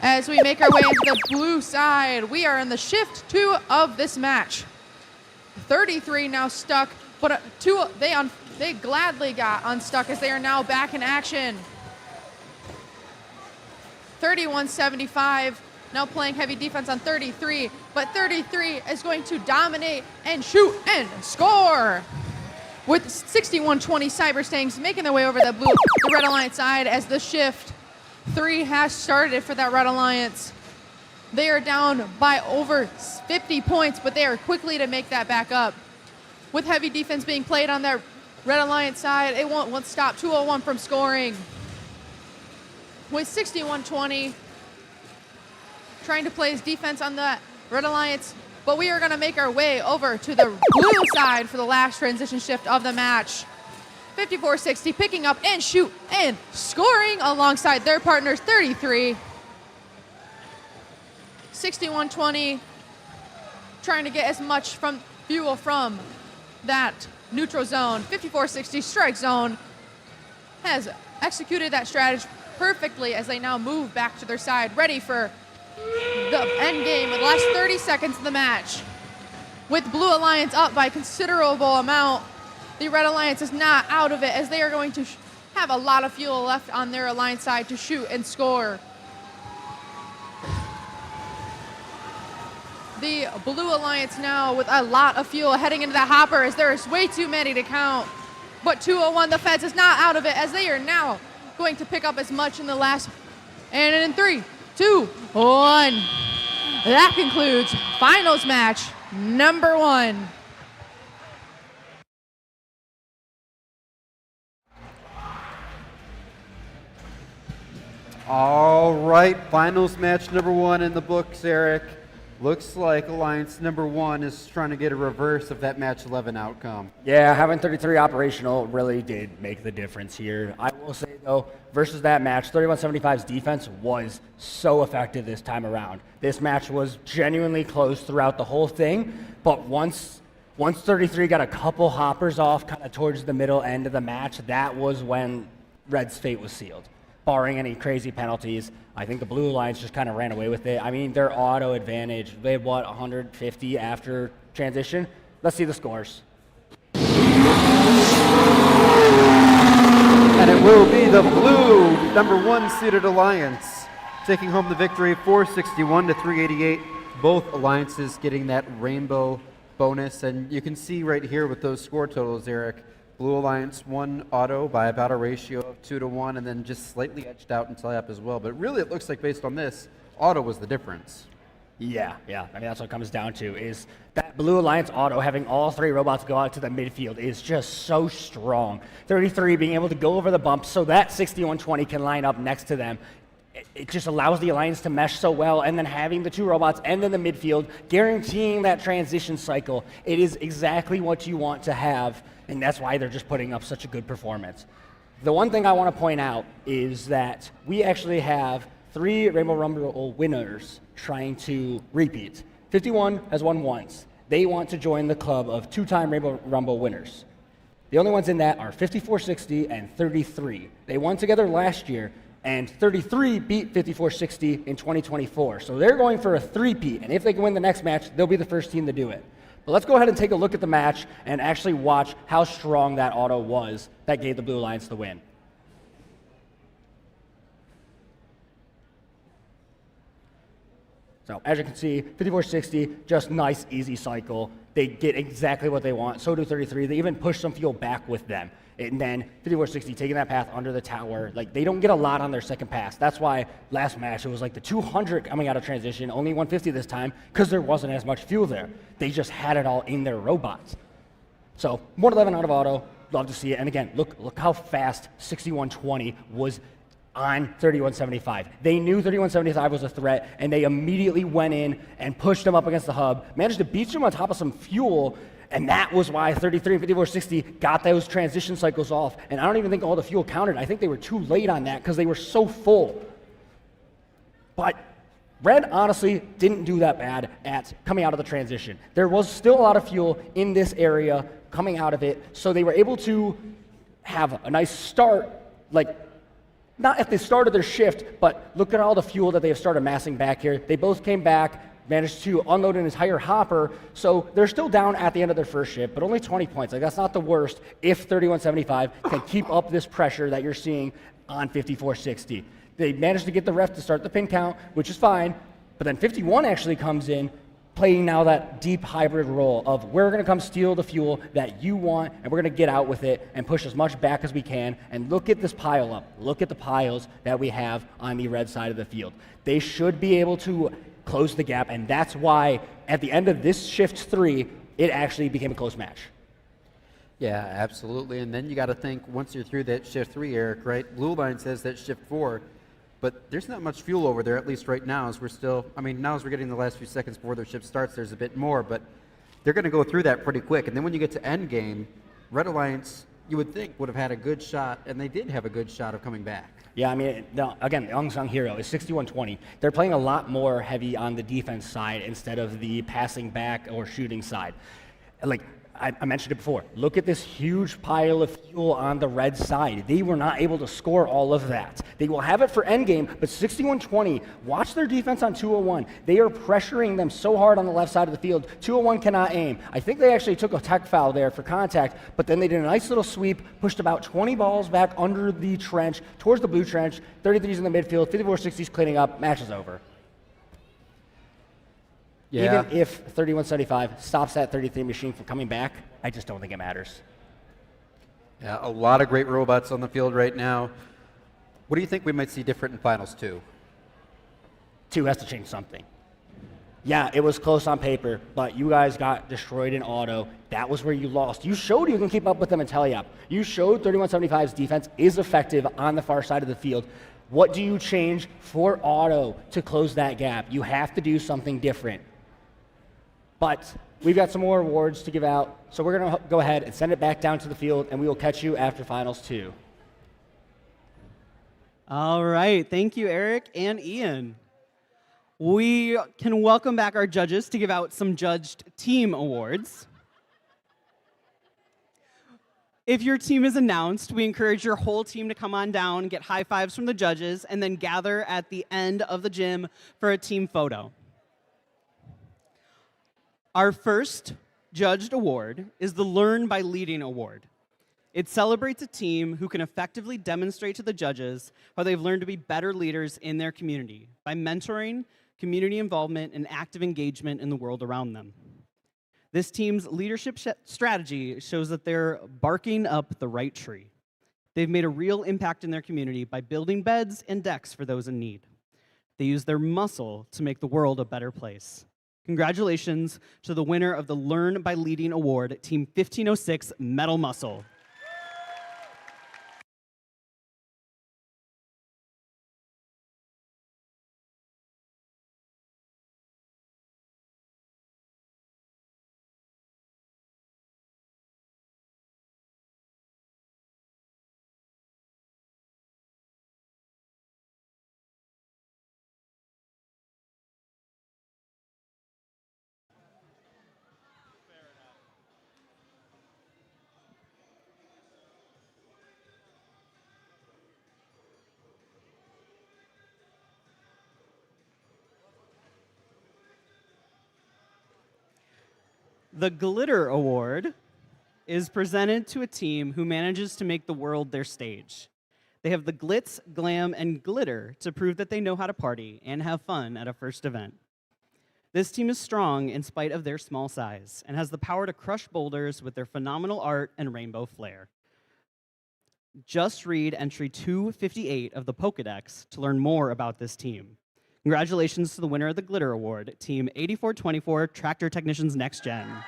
As we make our way into the blue side, we are in the shift 2 of this match. 33 now stuck, but they gladly got unstuck as they are now back in action. 31-75, now playing heavy defense on 33, but 33 is going to dominate and shoot and score. With 61-20, Cyberstangs making their way over the Red Alliance side as the shift 3 has started for that Red Alliance. They are down by over 50 points, but they are quickly to make that back up. With heavy defense being played on that Red Alliance side, it won't stop 201 from scoring. With 61-20, trying to play his defense on the Red Alliance, but we are going to make our way over to the blue side for the last transition shift of the match. 54-60, picking up and shoot and scoring alongside their partners, 33. 61-20, trying to get as much fuel from that neutral zone. 54-60, strike zone has executed that strategy perfectly as they now move back to their side, ready for the end game in the last 30 seconds of the match. With Blue Alliance up by a considerable amount, the Red Alliance is not out of it as they are going to have a lot of fuel left on their Alliance side to shoot and score. The Blue Alliance now with a lot of fuel heading into the hopper as there is way too many to count. But 201, the Feds, is not out of it as they are now going to pick up as much in the last. And in 3, 2, 1. That concludes finals match number 1. All right, finals match number 1 in the books, Eric. Looks like Alliance number 1 is trying to get a reverse of that match 11 outcome. Yeah, having 33 operational really did make the difference here. I will say, though, versus that match, 31-75's defense was so effective this time around. This match was genuinely close throughout the whole thing, but once 33 got a couple hoppers off kind of towards the middle end of the match, that was when Red's fate was sealed. Barring any crazy penalties, I think the Blue Alliance just kind of ran away with it. I mean, their auto advantage, they had, 150 after transition? Let's see the scores. And it will be the blue number 1 seeded Alliance taking home the victory 461 to 388. Both alliances getting that rainbow bonus. And you can see right here with those score totals, Eric, Blue Alliance won auto by about a ratio of 2 to 1 and then just slightly edged out in tie-up as well. But really it looks like based on this, auto was the difference. Yeah. I mean, that's what it comes down to is that Blue Alliance auto, having all 3 robots go out to the midfield is just so strong. 33 being able to go over the bump so that 61-20 can line up next to them. It just allows the Alliance to mesh so well, and then having the 2 robots and then the midfield, guaranteeing that transition cycle. It is exactly what you want to have, and that's why they're just putting up such a good performance. The one thing I want to point out is that we actually have 3 Rainbow Rumble winners trying to repeat. 51 has won once. They want to join the club of 2-time Rainbow Rumble winners. The only ones in that are 54-60 and 33. They won together last year, and 33 beat 54-60 in 2024. So they're going for a 3-peat, and if they can win the next match, they'll be the first team to do it. But let's go ahead and take a look at the match and actually watch how strong that auto was that gave the Blue Alliance the win. So as you can see, 5460, just nice, easy cycle. They get exactly what they want. So do 33. They even push some fuel back with them. And then 5460 taking that path under the tower. Like, they don't get a lot on their second pass. That's why last match it was like the 200 coming out of transition, only 150 this time, because there wasn't as much fuel there. They just had it all in their robots. So 111 out of auto, love to see it. And again, look how fast 6120 was on 3175. They knew 3175 was a threat, and they immediately went in and pushed them up against the hub, managed to beat them on top of some fuel, and that was why 33 and 5460 got those transition cycles off. And I don't even think all the fuel counted. I think they were too late on that because they were so full. But Red honestly didn't do that bad at coming out of the transition. There was still a lot of fuel in this area coming out of it, so they were able to have a nice start, like, not at the start of their shift, but look at all the fuel that they have started amassing back here. They both came back, managed to unload an entire hopper, so they're still down at the end of their first shift, but only 20 points. Like, that's not the worst if 3175 can keep up this pressure that you're seeing on 5460. They managed to get the ref to start the pin count, which is fine, but then 51 actually comes in, playing now that deep hybrid role of we're going to come steal the fuel that you want, and we're going to get out with it and push as much back as we can. And look at this pile up. Look at the piles that we have on the red side of the field. They should be able to close the gap, and that's why at the end of this shift 3, it actually became a close match. Yeah, absolutely. And then you got to think, once you're through that shift 3, Eric, right? Blue Line says that shift 4, but there's not much fuel over there, at least right now, as we're still, I mean, now as we're getting the last few seconds before their shift starts, there's a bit more, but they're going to go through that pretty quick. And then when you get to end game, Red Alliance, you would think, would have had a good shot, and they did have a good shot of coming back. Yeah, I mean, again, the unsung hero is 6120. They're playing a lot more heavy on the defense side instead of the passing back or shooting side. Like, I mentioned it before. Look at this huge pile of fuel on the red side. They were not able to score all of that. They will have it for endgame, but 6120, watch their defense on 201. They are pressuring them so hard on the left side of the field. 201 cannot aim. I think they actually took a tech foul there for contact, but then they did a nice little sweep, pushed about 20 balls back under the trench, towards the blue trench. 33's in the midfield, 5460's cleaning up, match is over. Yeah. Even if 3175 stops that 33 machine from coming back, I just don't think it matters. Yeah, a lot of great robots on the field right now. What do you think we might see different in Finals 2? 2 has to change something. Yeah, it was close on paper, but you guys got destroyed in auto. That was where you lost. You showed you can keep up with them in Teleyop. You showed 3175's defense is effective on the far side of the field. What do you change for auto to close that gap? You have to do something different. But we've got some more awards to give out, so we're going to go ahead and send it back down to the field, and we will catch you after Finals 2. All right. Thank you, Eric and Ian. We can welcome back our judges to give out some judged team awards. If your team is announced, we encourage your whole team to come on down, get high fives from the judges, and then gather at the end of the gym for a team photo. Our first judged award is the Learn by Leading Award. It celebrates a team who can effectively demonstrate to the judges how they've learned to be better leaders in their community by mentoring, community involvement, and active engagement in the world around them. This team's leadership strategy shows that they're barking up the right tree. They've made a real impact in their community by building beds and decks for those in need. They use their muscle to make the world a better place. Congratulations to the winner of the Learn by Leading Award, Team 1506 Metal Muscle. The Glitter Award is presented to a team who manages to make the world their stage. They have the glitz, glam, and glitter to prove that they know how to party and have fun at a first event. This team is strong in spite of their small size and has the power to crush boulders with their phenomenal art and rainbow flair. Just read entry 258 of the Pokedex to learn more about this team. Congratulations to the winner of the Glitter Award, Team 8424 Tractor Technicians Next Gen.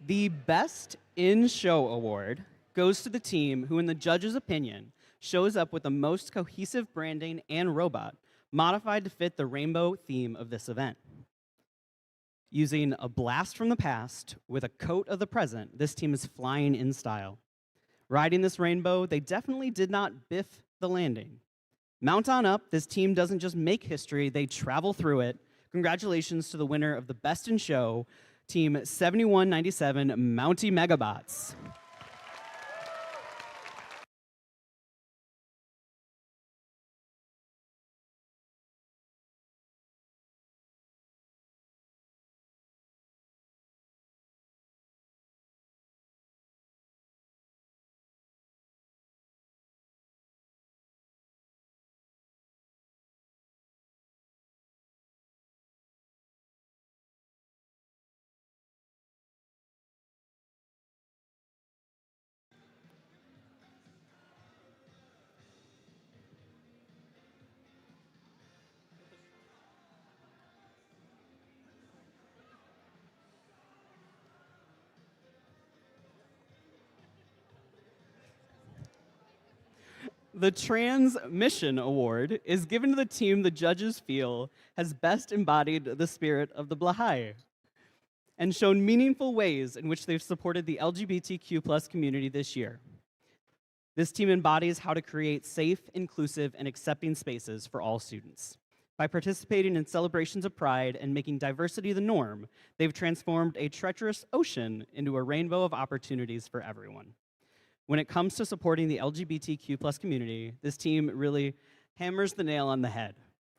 The Best in Show Award goes to the team who, in the judge's opinion, shows up with the most cohesive branding and robot modified to fit the rainbow theme of this event. Using a blast from the past with a coat of the present, this team is flying in style. Riding this rainbow, they definitely did not biff the landing. Mount on up, this team doesn't just make history, they travel through it. Congratulations to the winner of the Best in Show, Team 7197 Mountie Megabots. The Transmission Award is given to the team the judges feel has best embodied the spirit of the Baha'i and shown meaningful ways in which they've supported the LGBTQ+ community this year. This team embodies how to create safe, inclusive, and accepting spaces for all students. By participating in celebrations of pride and making diversity the norm, they've transformed a treacherous ocean into a rainbow of opportunities for everyone. When it comes to supporting the LGBTQ+ community, this team really hammers the nail on the head.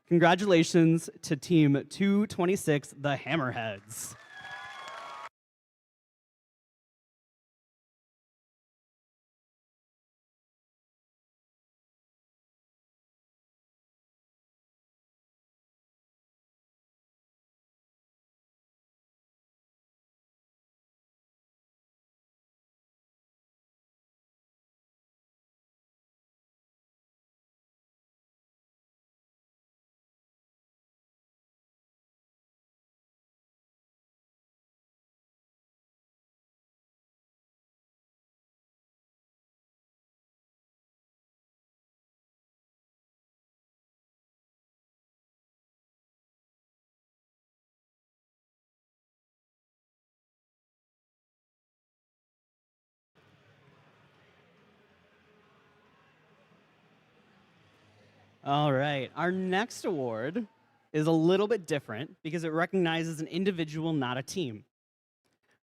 Congratulations to Team 226, the Hammerheads. All right, our next award is a little bit different because it recognizes an individual, not a team.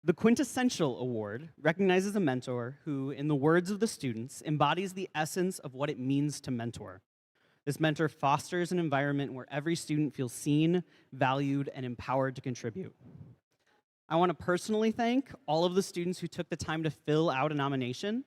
The Quintessential Award recognizes a mentor who, in the words of the students, embodies the essence of what it means to mentor. This mentor fosters an environment where every student feels seen, valued, and empowered to contribute. I want to personally thank all of the students who took the time to fill out a nomination.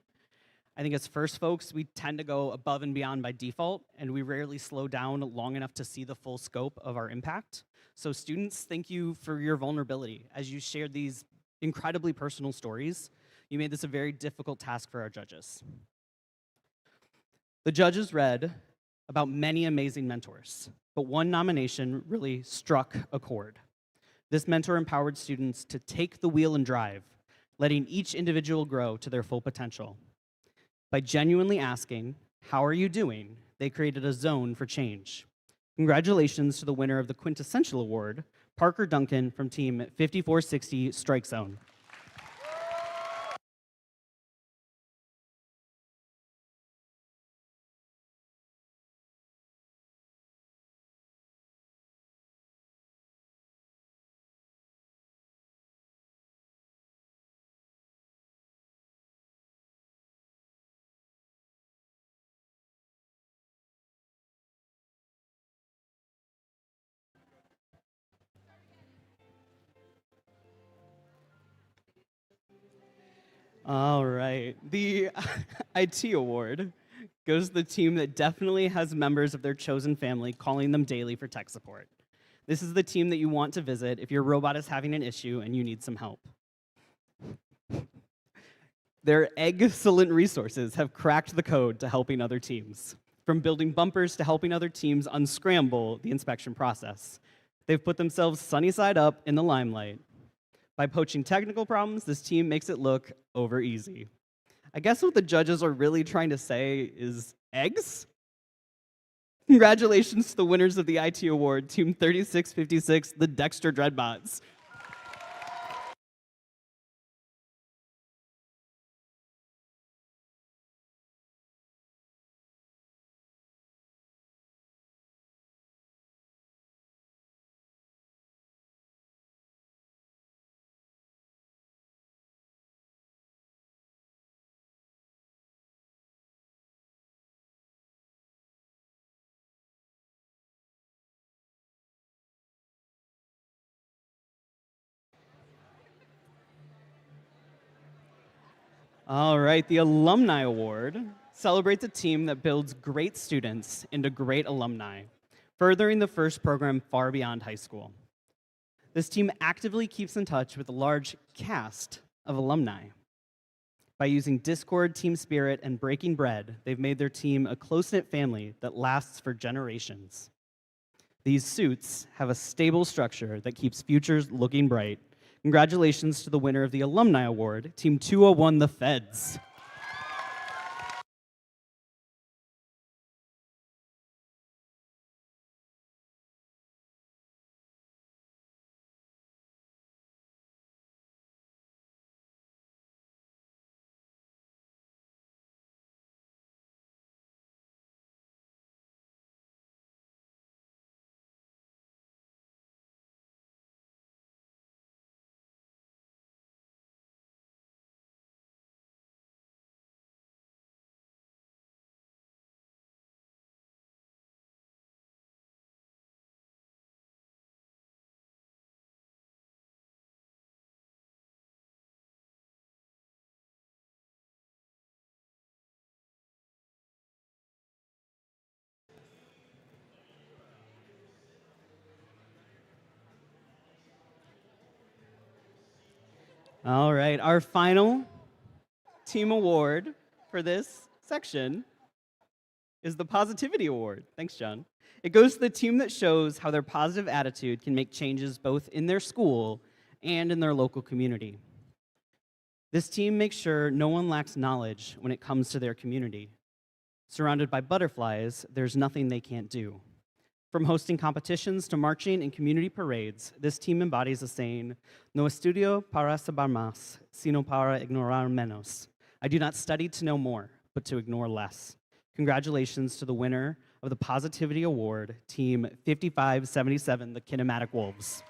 I think as first folks, we tend to go above and beyond by default, and we rarely slow down long enough to see the full scope of our impact. So students, thank you for your vulnerability. As you shared these incredibly personal stories, you made this a very difficult task for our judges. The judges read about many amazing mentors, but one nomination really struck a chord. This mentor empowered students to take the wheel and drive, letting each individual grow to their full potential. By genuinely asking, "How are you doing?" they created a zone for change. Congratulations to the winner of the Quintessential Award, Parker Duncan from Team 5460 Strike Zone. All right. The IT award goes to the team that definitely has members of their chosen family calling them daily for tech support. This is the team that you want to visit if your robot is having an issue and you need some help. Their excellent resources have cracked the code to helping other teams, from building bumpers to helping other teams unscramble the inspection process. They've put themselves sunny side up in the limelight. By poaching technical problems, this team makes it look over easy. I guess what the judges are really trying to say is eggs? Congratulations to the winners of the IT award, Team 3656, the Dexter Dreadbots. All right, the Alumni Award celebrates a team that builds great students into great alumni, furthering the FIRST program far beyond high school. This team actively keeps in touch with a large cast of alumni. By using Discord, team spirit, and breaking bread, they've made their team a close-knit family that lasts for generations. These suits have a stable structure that keeps futures looking bright. Congratulations to the winner of the Alumni Award, Team 201, the Feds. All right, our final team award for this section is the Positivity Award. Thanks, John. It goes to the team that shows how their positive attitude can make changes both in their school and in their local community. This team makes sure no one lacks knowledge when it comes to their community. Surrounded by butterflies, there's nothing they can't do. From hosting competitions to marching in community parades, this team embodies the saying, "No estudio para saber más, sino para ignorar menos." I do not study to know more, but to ignore less. Congratulations to the winner of the Positivity Award, Team 5577, the Kinematic Wolves.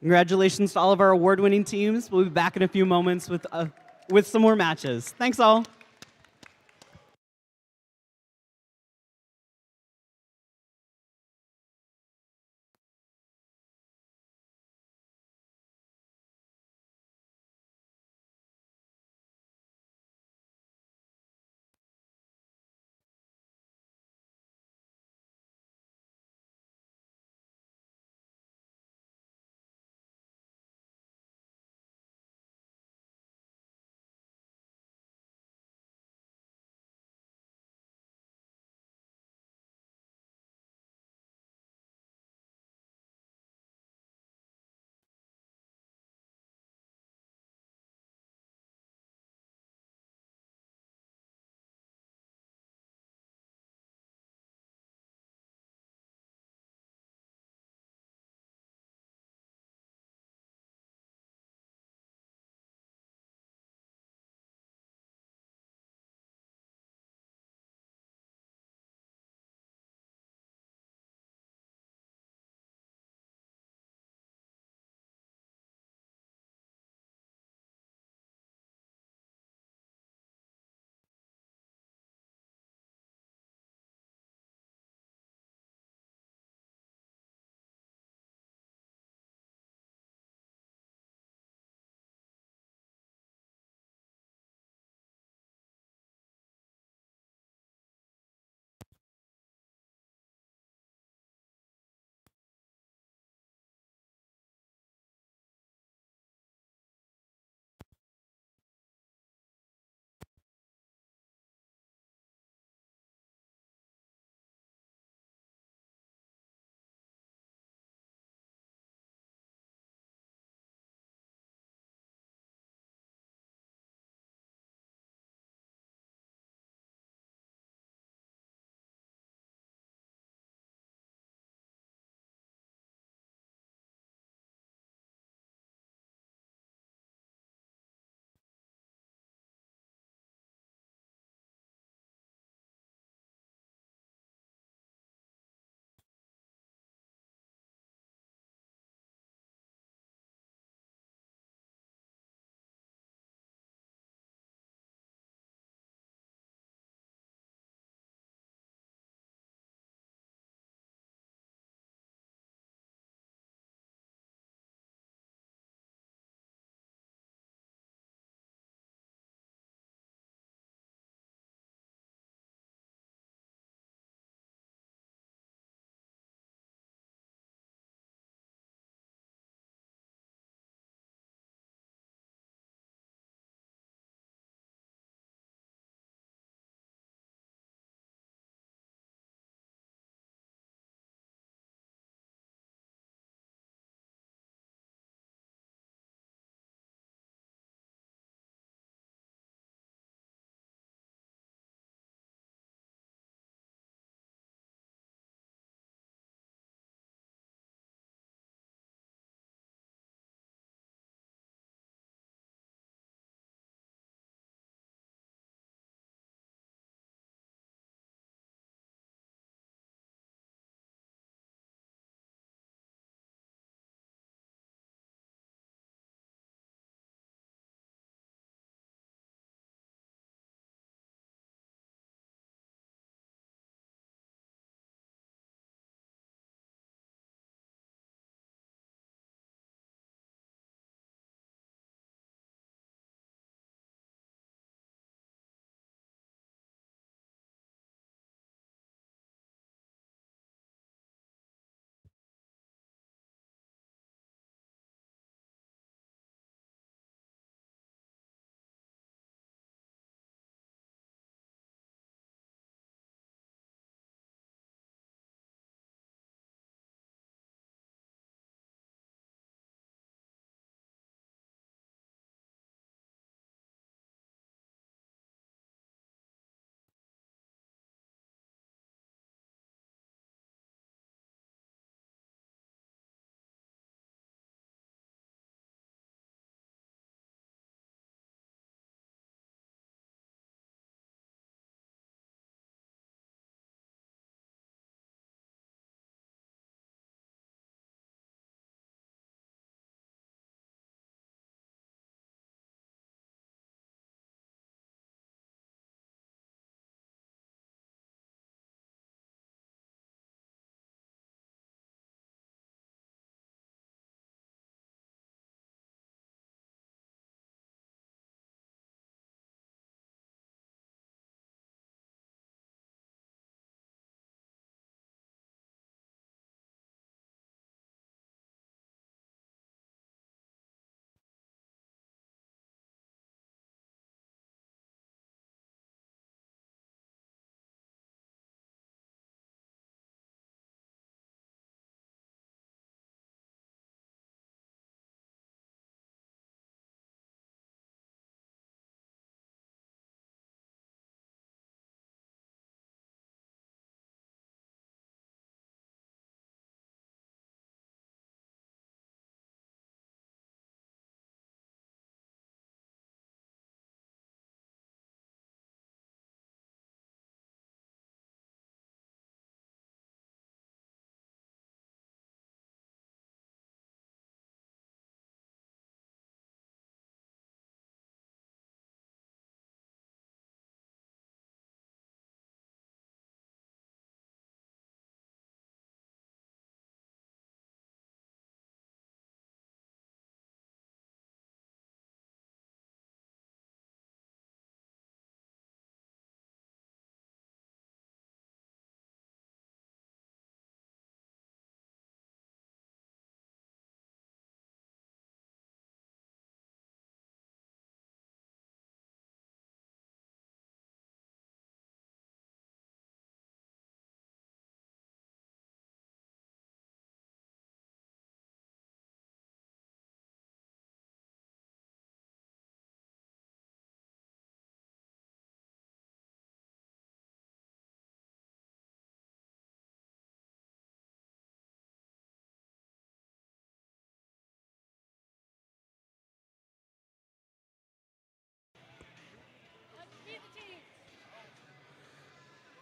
Congratulations to all of our award-winning teams. We'll be back in a few moments with some more matches. Thanks all.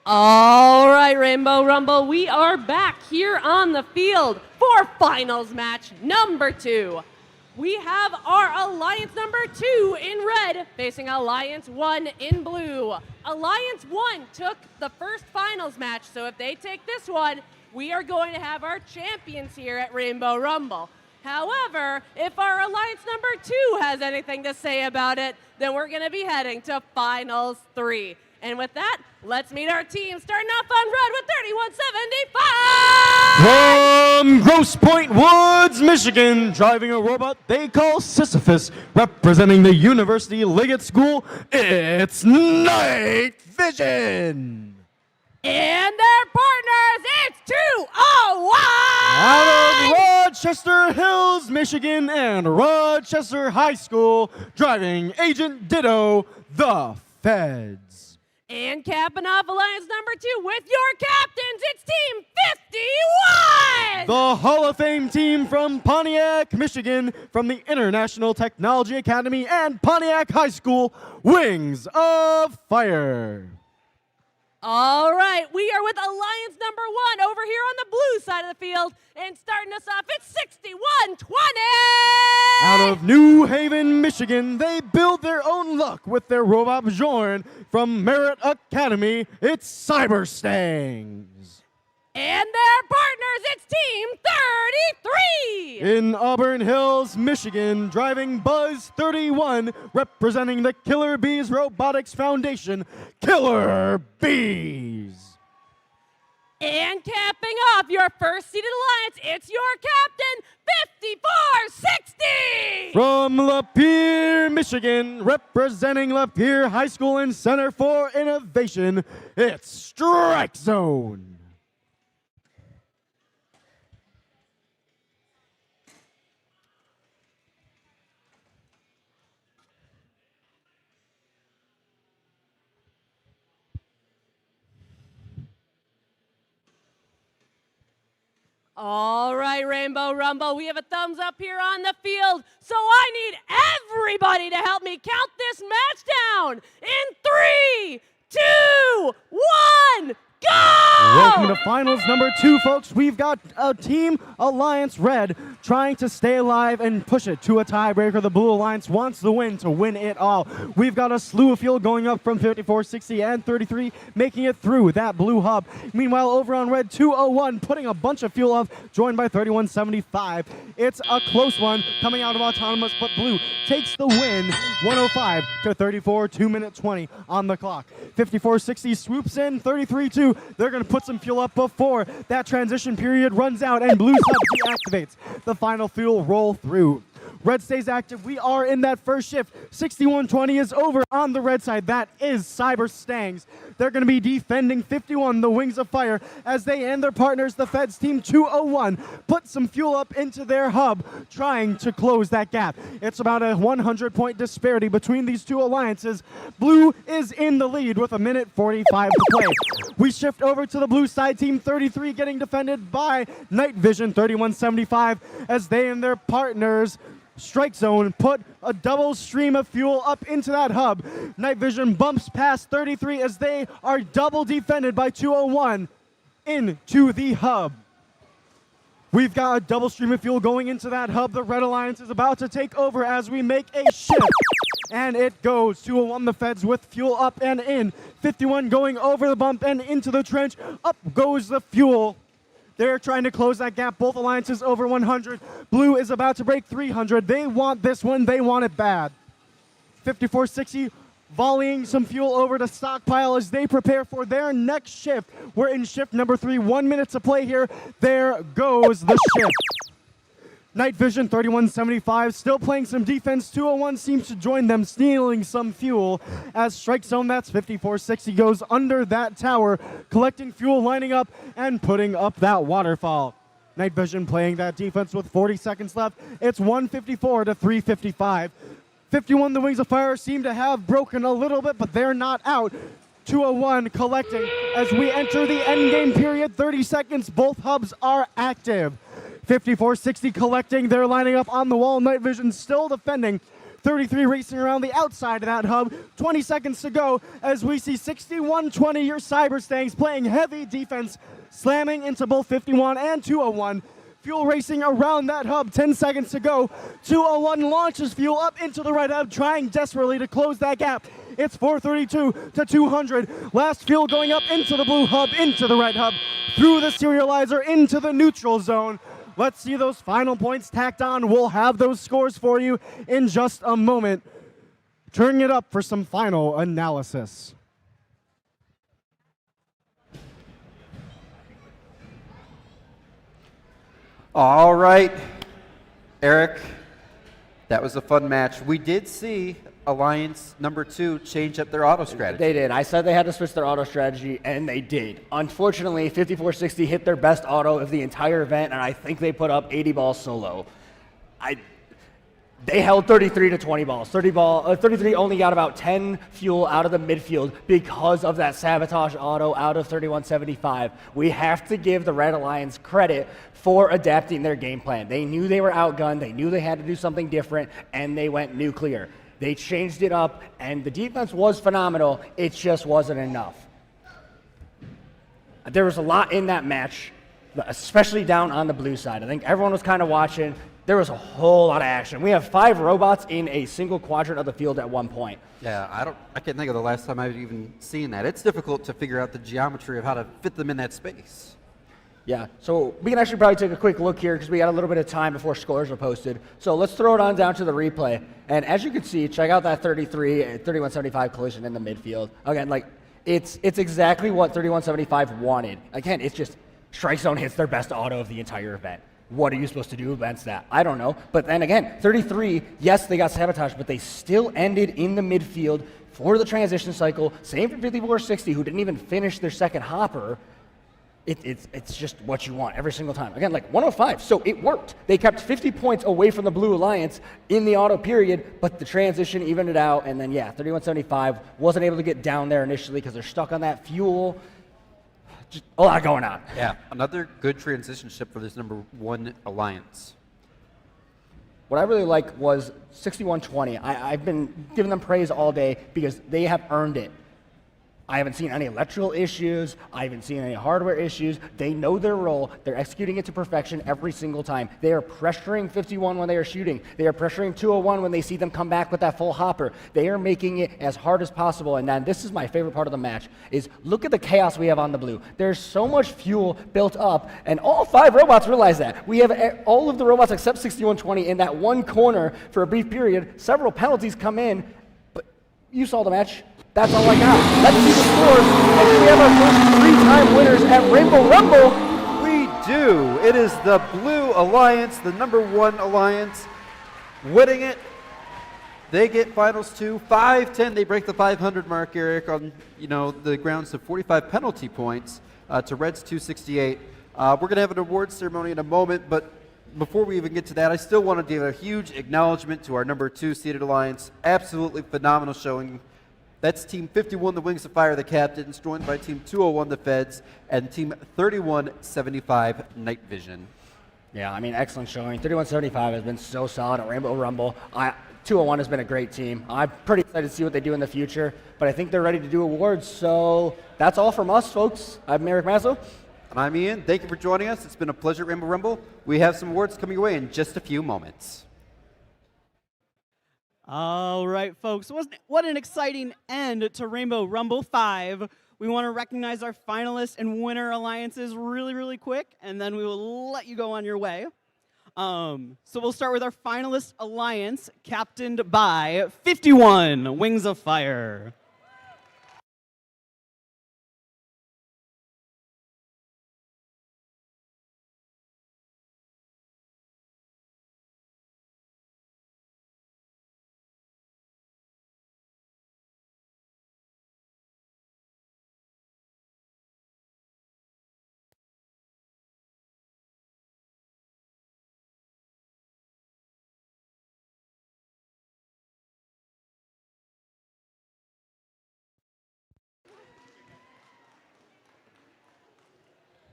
All right, Rainbow Rumble, we are back here on the field for finals match number 2. We have our Alliance number 2 in red facing Alliance 1 in blue. Alliance 1 took the first finals match, so if they take this one, we are going to have our champions here at Rainbow Rumble. However, if our Alliance number 2 has anything to say about it, then we're going to be heading to finals 3. And with that, let's meet our team, starting off on red with 3175! From Grosse Pointe Woods, Michigan, driving a robot they call Sisyphus, representing the University Liggett School, it's Night Vision! And their partners, it's 201! Out of Rochester Hills, Michigan, and Rochester High School, driving Agent Ditto, the Feds. And capping off Alliance number 2 with your captains, it's Team 51! The Hall of Fame team from Pontiac, Michigan, from the International Technology Academy and Pontiac High School, Wings of Fire. All right, we are with Alliance number 1 over here on the blue side of the field, and starting us off, it's 6120! Out of New Haven, Michigan, they build their own luck with their robot Bjorn. From Merit Academy, it's Cyberstangs. And their partners, it's Team 33! In Auburn Hills, Michigan, driving Buzz 31, representing the Killer Bees Robotics Foundation, Killer Bees. And capping off your first seeded alliance, it's your captain, 5460! From Lapeer, Michigan, representing Lapeer High School and Center for Innovation, it's Strike Zone. All right, Rainbow Rumble, we have a thumbs up here on the field, so I need everybody to help me count this match down in 3, 2, 1, go! Welcome to finals number 2, folks. We've got a Team Alliance Red trying to stay alive and push it to a tiebreaker. The Blue Alliance wants the win to win it all. We've got a slew of fuel going up from 5460 and 33, making it through that blue hub. Meanwhile, over on red, 201 putting a bunch of fuel up, joined by 3175. It's a close one coming out of Autonomous, but blue takes the win, 105 to 34, 2 minute 20 on the clock. 5460 swoops in, 33-2. They're going to put some fuel up before that transition period runs out and blue sub deactivates. The final fuel roll through. Red stays active. We are in that first shift. 6120 is over on the red side. That is Cyberstangs. They're going to be defending 51, the Wings of Fire, as they and their partners, the Feds Team 201, put some fuel up into their hub, trying to close that gap. It's about a 100-point disparity between these two alliances. Blue is in the lead with 1:45 to play. We shift over to the blue side, Team 33 getting defended by Night Vision 3175, as they and their partners Strike Zone put a double stream of fuel up into that hub. Night Vision bumps past 33 as they are double defended by 201 into the hub. We've got a double stream of fuel going into that hub. The Red Alliance is about to take over as we make a shift. And it goes 201 the Feds with fuel up and in. 51 going over the bump and into the trench. Up goes the fuel. They're trying to close that gap. Both alliances over 100. Blue is about to break 300. They want this one. They want it bad. 5460 volleying some fuel over to stockpile as they prepare for their next shift. We're in shift number 3. 1 minute to play here. There goes the shift. Night Vision 3175 still playing some defense. 201 seems to join them, stealing some fuel as Strike Zone, that's 5460, goes under that tower, collecting fuel, lining up, and putting up that waterfall. Night Vision playing that defense with 40 seconds left. It's 154 to 355. 51, the Wings of Fire seem to have broken a little bit, but they're not out. 201 collecting as we enter the endgame period. 30 seconds, both hubs are active. 5460 collecting, they're lining up on the wall. Night Vision still defending. 33 racing around the outside of that hub. 20 seconds to go as we see 6120, your Cyberstangs, playing heavy defense, slamming into both 51 and 201. Fuel racing around that hub, 10 seconds to go. 201 launches Fuel up into the right hub, trying desperately to close that gap. It's 432 to 200. Last Fuel going up into the blue hub, into the red hub, through the serializer, into the neutral zone. Let's see those final points tacked on. We'll have those scores for you in just a moment. Turning it up for some final analysis. All right, Eric, that was a fun match. We did see Alliance number 2 change up their auto strategy. They did. I said they had to switch their auto strategy, and they did. Unfortunately, 5460 hit their best auto of the entire event, and I think they put up 80 balls solo. They held 33 to 20 balls. 33 only got about 10 fuel out of the midfield because of that sabotage auto out of 3175. We have to give the Red Alliance credit for adapting their game plan. They knew they were outgunned, they knew they had to do something different, and they went nuclear. They changed it up, and the defense was phenomenal. It just wasn't enough. There was a lot in that match, especially down on the blue side. I think everyone was kind of watching. There was a whole lot of action. We have 5 robots in a single quadrant of the field at one point. Yeah, I can't think of the last time I've even seen that. It's difficult to figure out the geometry of how to fit them in that space. Yeah, so we can actually probably take a quick look here because we got a little bit of time before scores are posted. So let's throw it on down to the replay. And as you can see, check out that 3175 collision in the midfield. Again, like it's exactly what 3175 wanted. Again, it's just Strike Zone hits their best auto of the entire event. What are you supposed to do against that? I don't know. But then again, 33, yes, they got sabotaged, but they still ended in the midfield for the transition cycle. Same for 5460, who didn't even finish their second hopper. It's just what you want every single time. Again, like 105, so it worked. They kept 50 points away from the Blue Alliance in the auto period, but the transition evened it out. And then, yeah, 3175 wasn't able to get down there initially because they're stuck on that fuel. Just a lot going on. Yeah, another good transition ship for this number 1 Alliance. What I really like was 6120. I've been giving them praise all day because they have earned it. I haven't seen any electrical issues. I haven't seen any hardware issues. They know their role. They're executing it to perfection every single time. They are pressuring 51 when they are shooting. They are pressuring 201 when they see them come back with that full hopper. They are making it as hard as possible. And then this is my favorite part of the match, is look at the chaos we have on the blue. There's so much fuel built up, and all 5 robots realize that. We have all of the robots except 6120 in that one corner for a brief period. Several penalties come in, but you saw the match. That's all I got. Let's see the scores. And we have our first 3-time winners at Rainbow Rumble. We do. It is the Blue Alliance, the number 1 Alliance, winning it. They get finals 2, 5-10. They break the 500 mark, Eric, on the grounds of 45 penalty points to Reds 268. We're going to have an awards ceremony in a moment, but before we even get to that, I still want to give a huge acknowledgement to our number 2 seeded Alliance. Absolutely phenomenal showing. That's Team 51, the Wings of Fire, the captains, joined by Team 201, the Feds, and Team 3175, Night Vision. Yeah, I mean, excellent showing. 3175 has been so solid at Rainbow Rumble. 201 has been a great team. I'm pretty excited to see what they do in the future, but I think they're ready to do awards. So that's all from us, folks. I'm Eric Mazzo. And I'm Ian. Thank you for joining us. It's been a pleasure at Rainbow Rumble. We have some awards coming your way in just a few moments. All right, folks, what an exciting end to Rainbow Rumble 5. We want to recognize our finalists and winner alliances really, really quick, and then we will let you go on your way. So we'll start with our finalist alliance, captained by 51, Wings of Fire.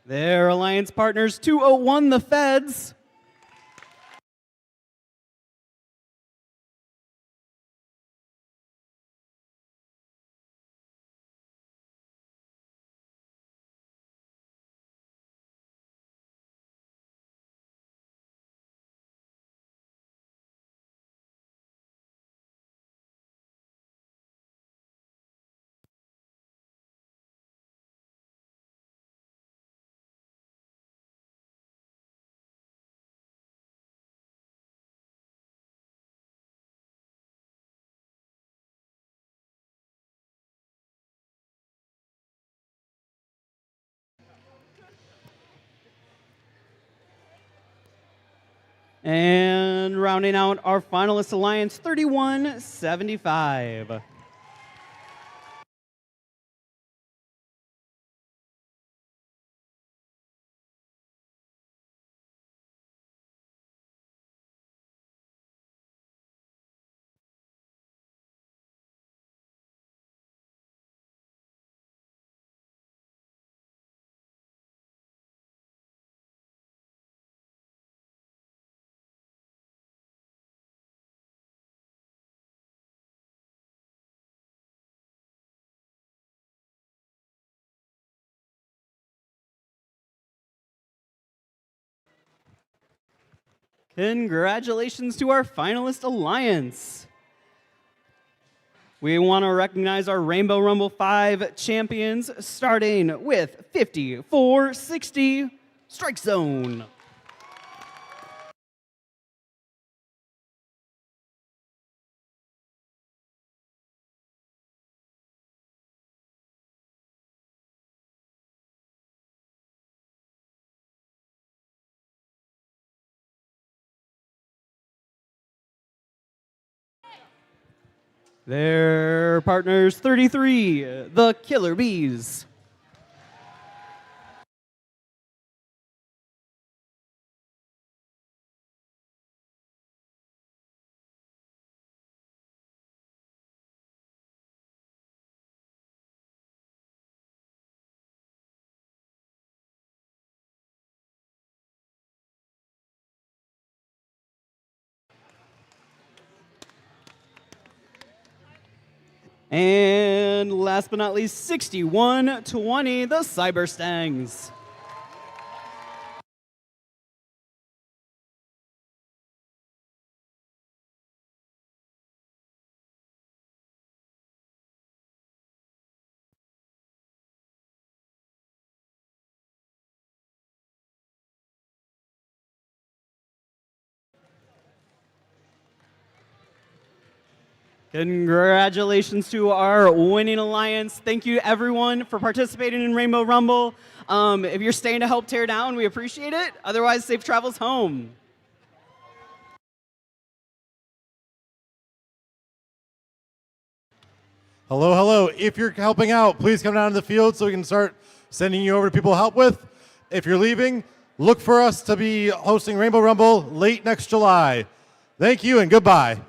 Their alliance partners, 201, the Feds. And rounding out our finalist alliance, 3175. Congratulations to our finalist alliance. We want to recognize our Rainbow Rumble 5 champions, starting with 5460 Strike Zone. Their partners, 33, the Killer Bees. And last but not least, 6120, the Cyber Stangs. Congratulations to our winning alliance. Thank you everyone for participating in Rainbow Rumble. If you're staying to help tear down, we appreciate it. Otherwise, safe travels home. Hello, hello. If you're helping out, please come down to the field so we can start sending you over to people to help with. If you're leaving, look for us to be hosting Rainbow Rumble late next July. Thank you and goodbye.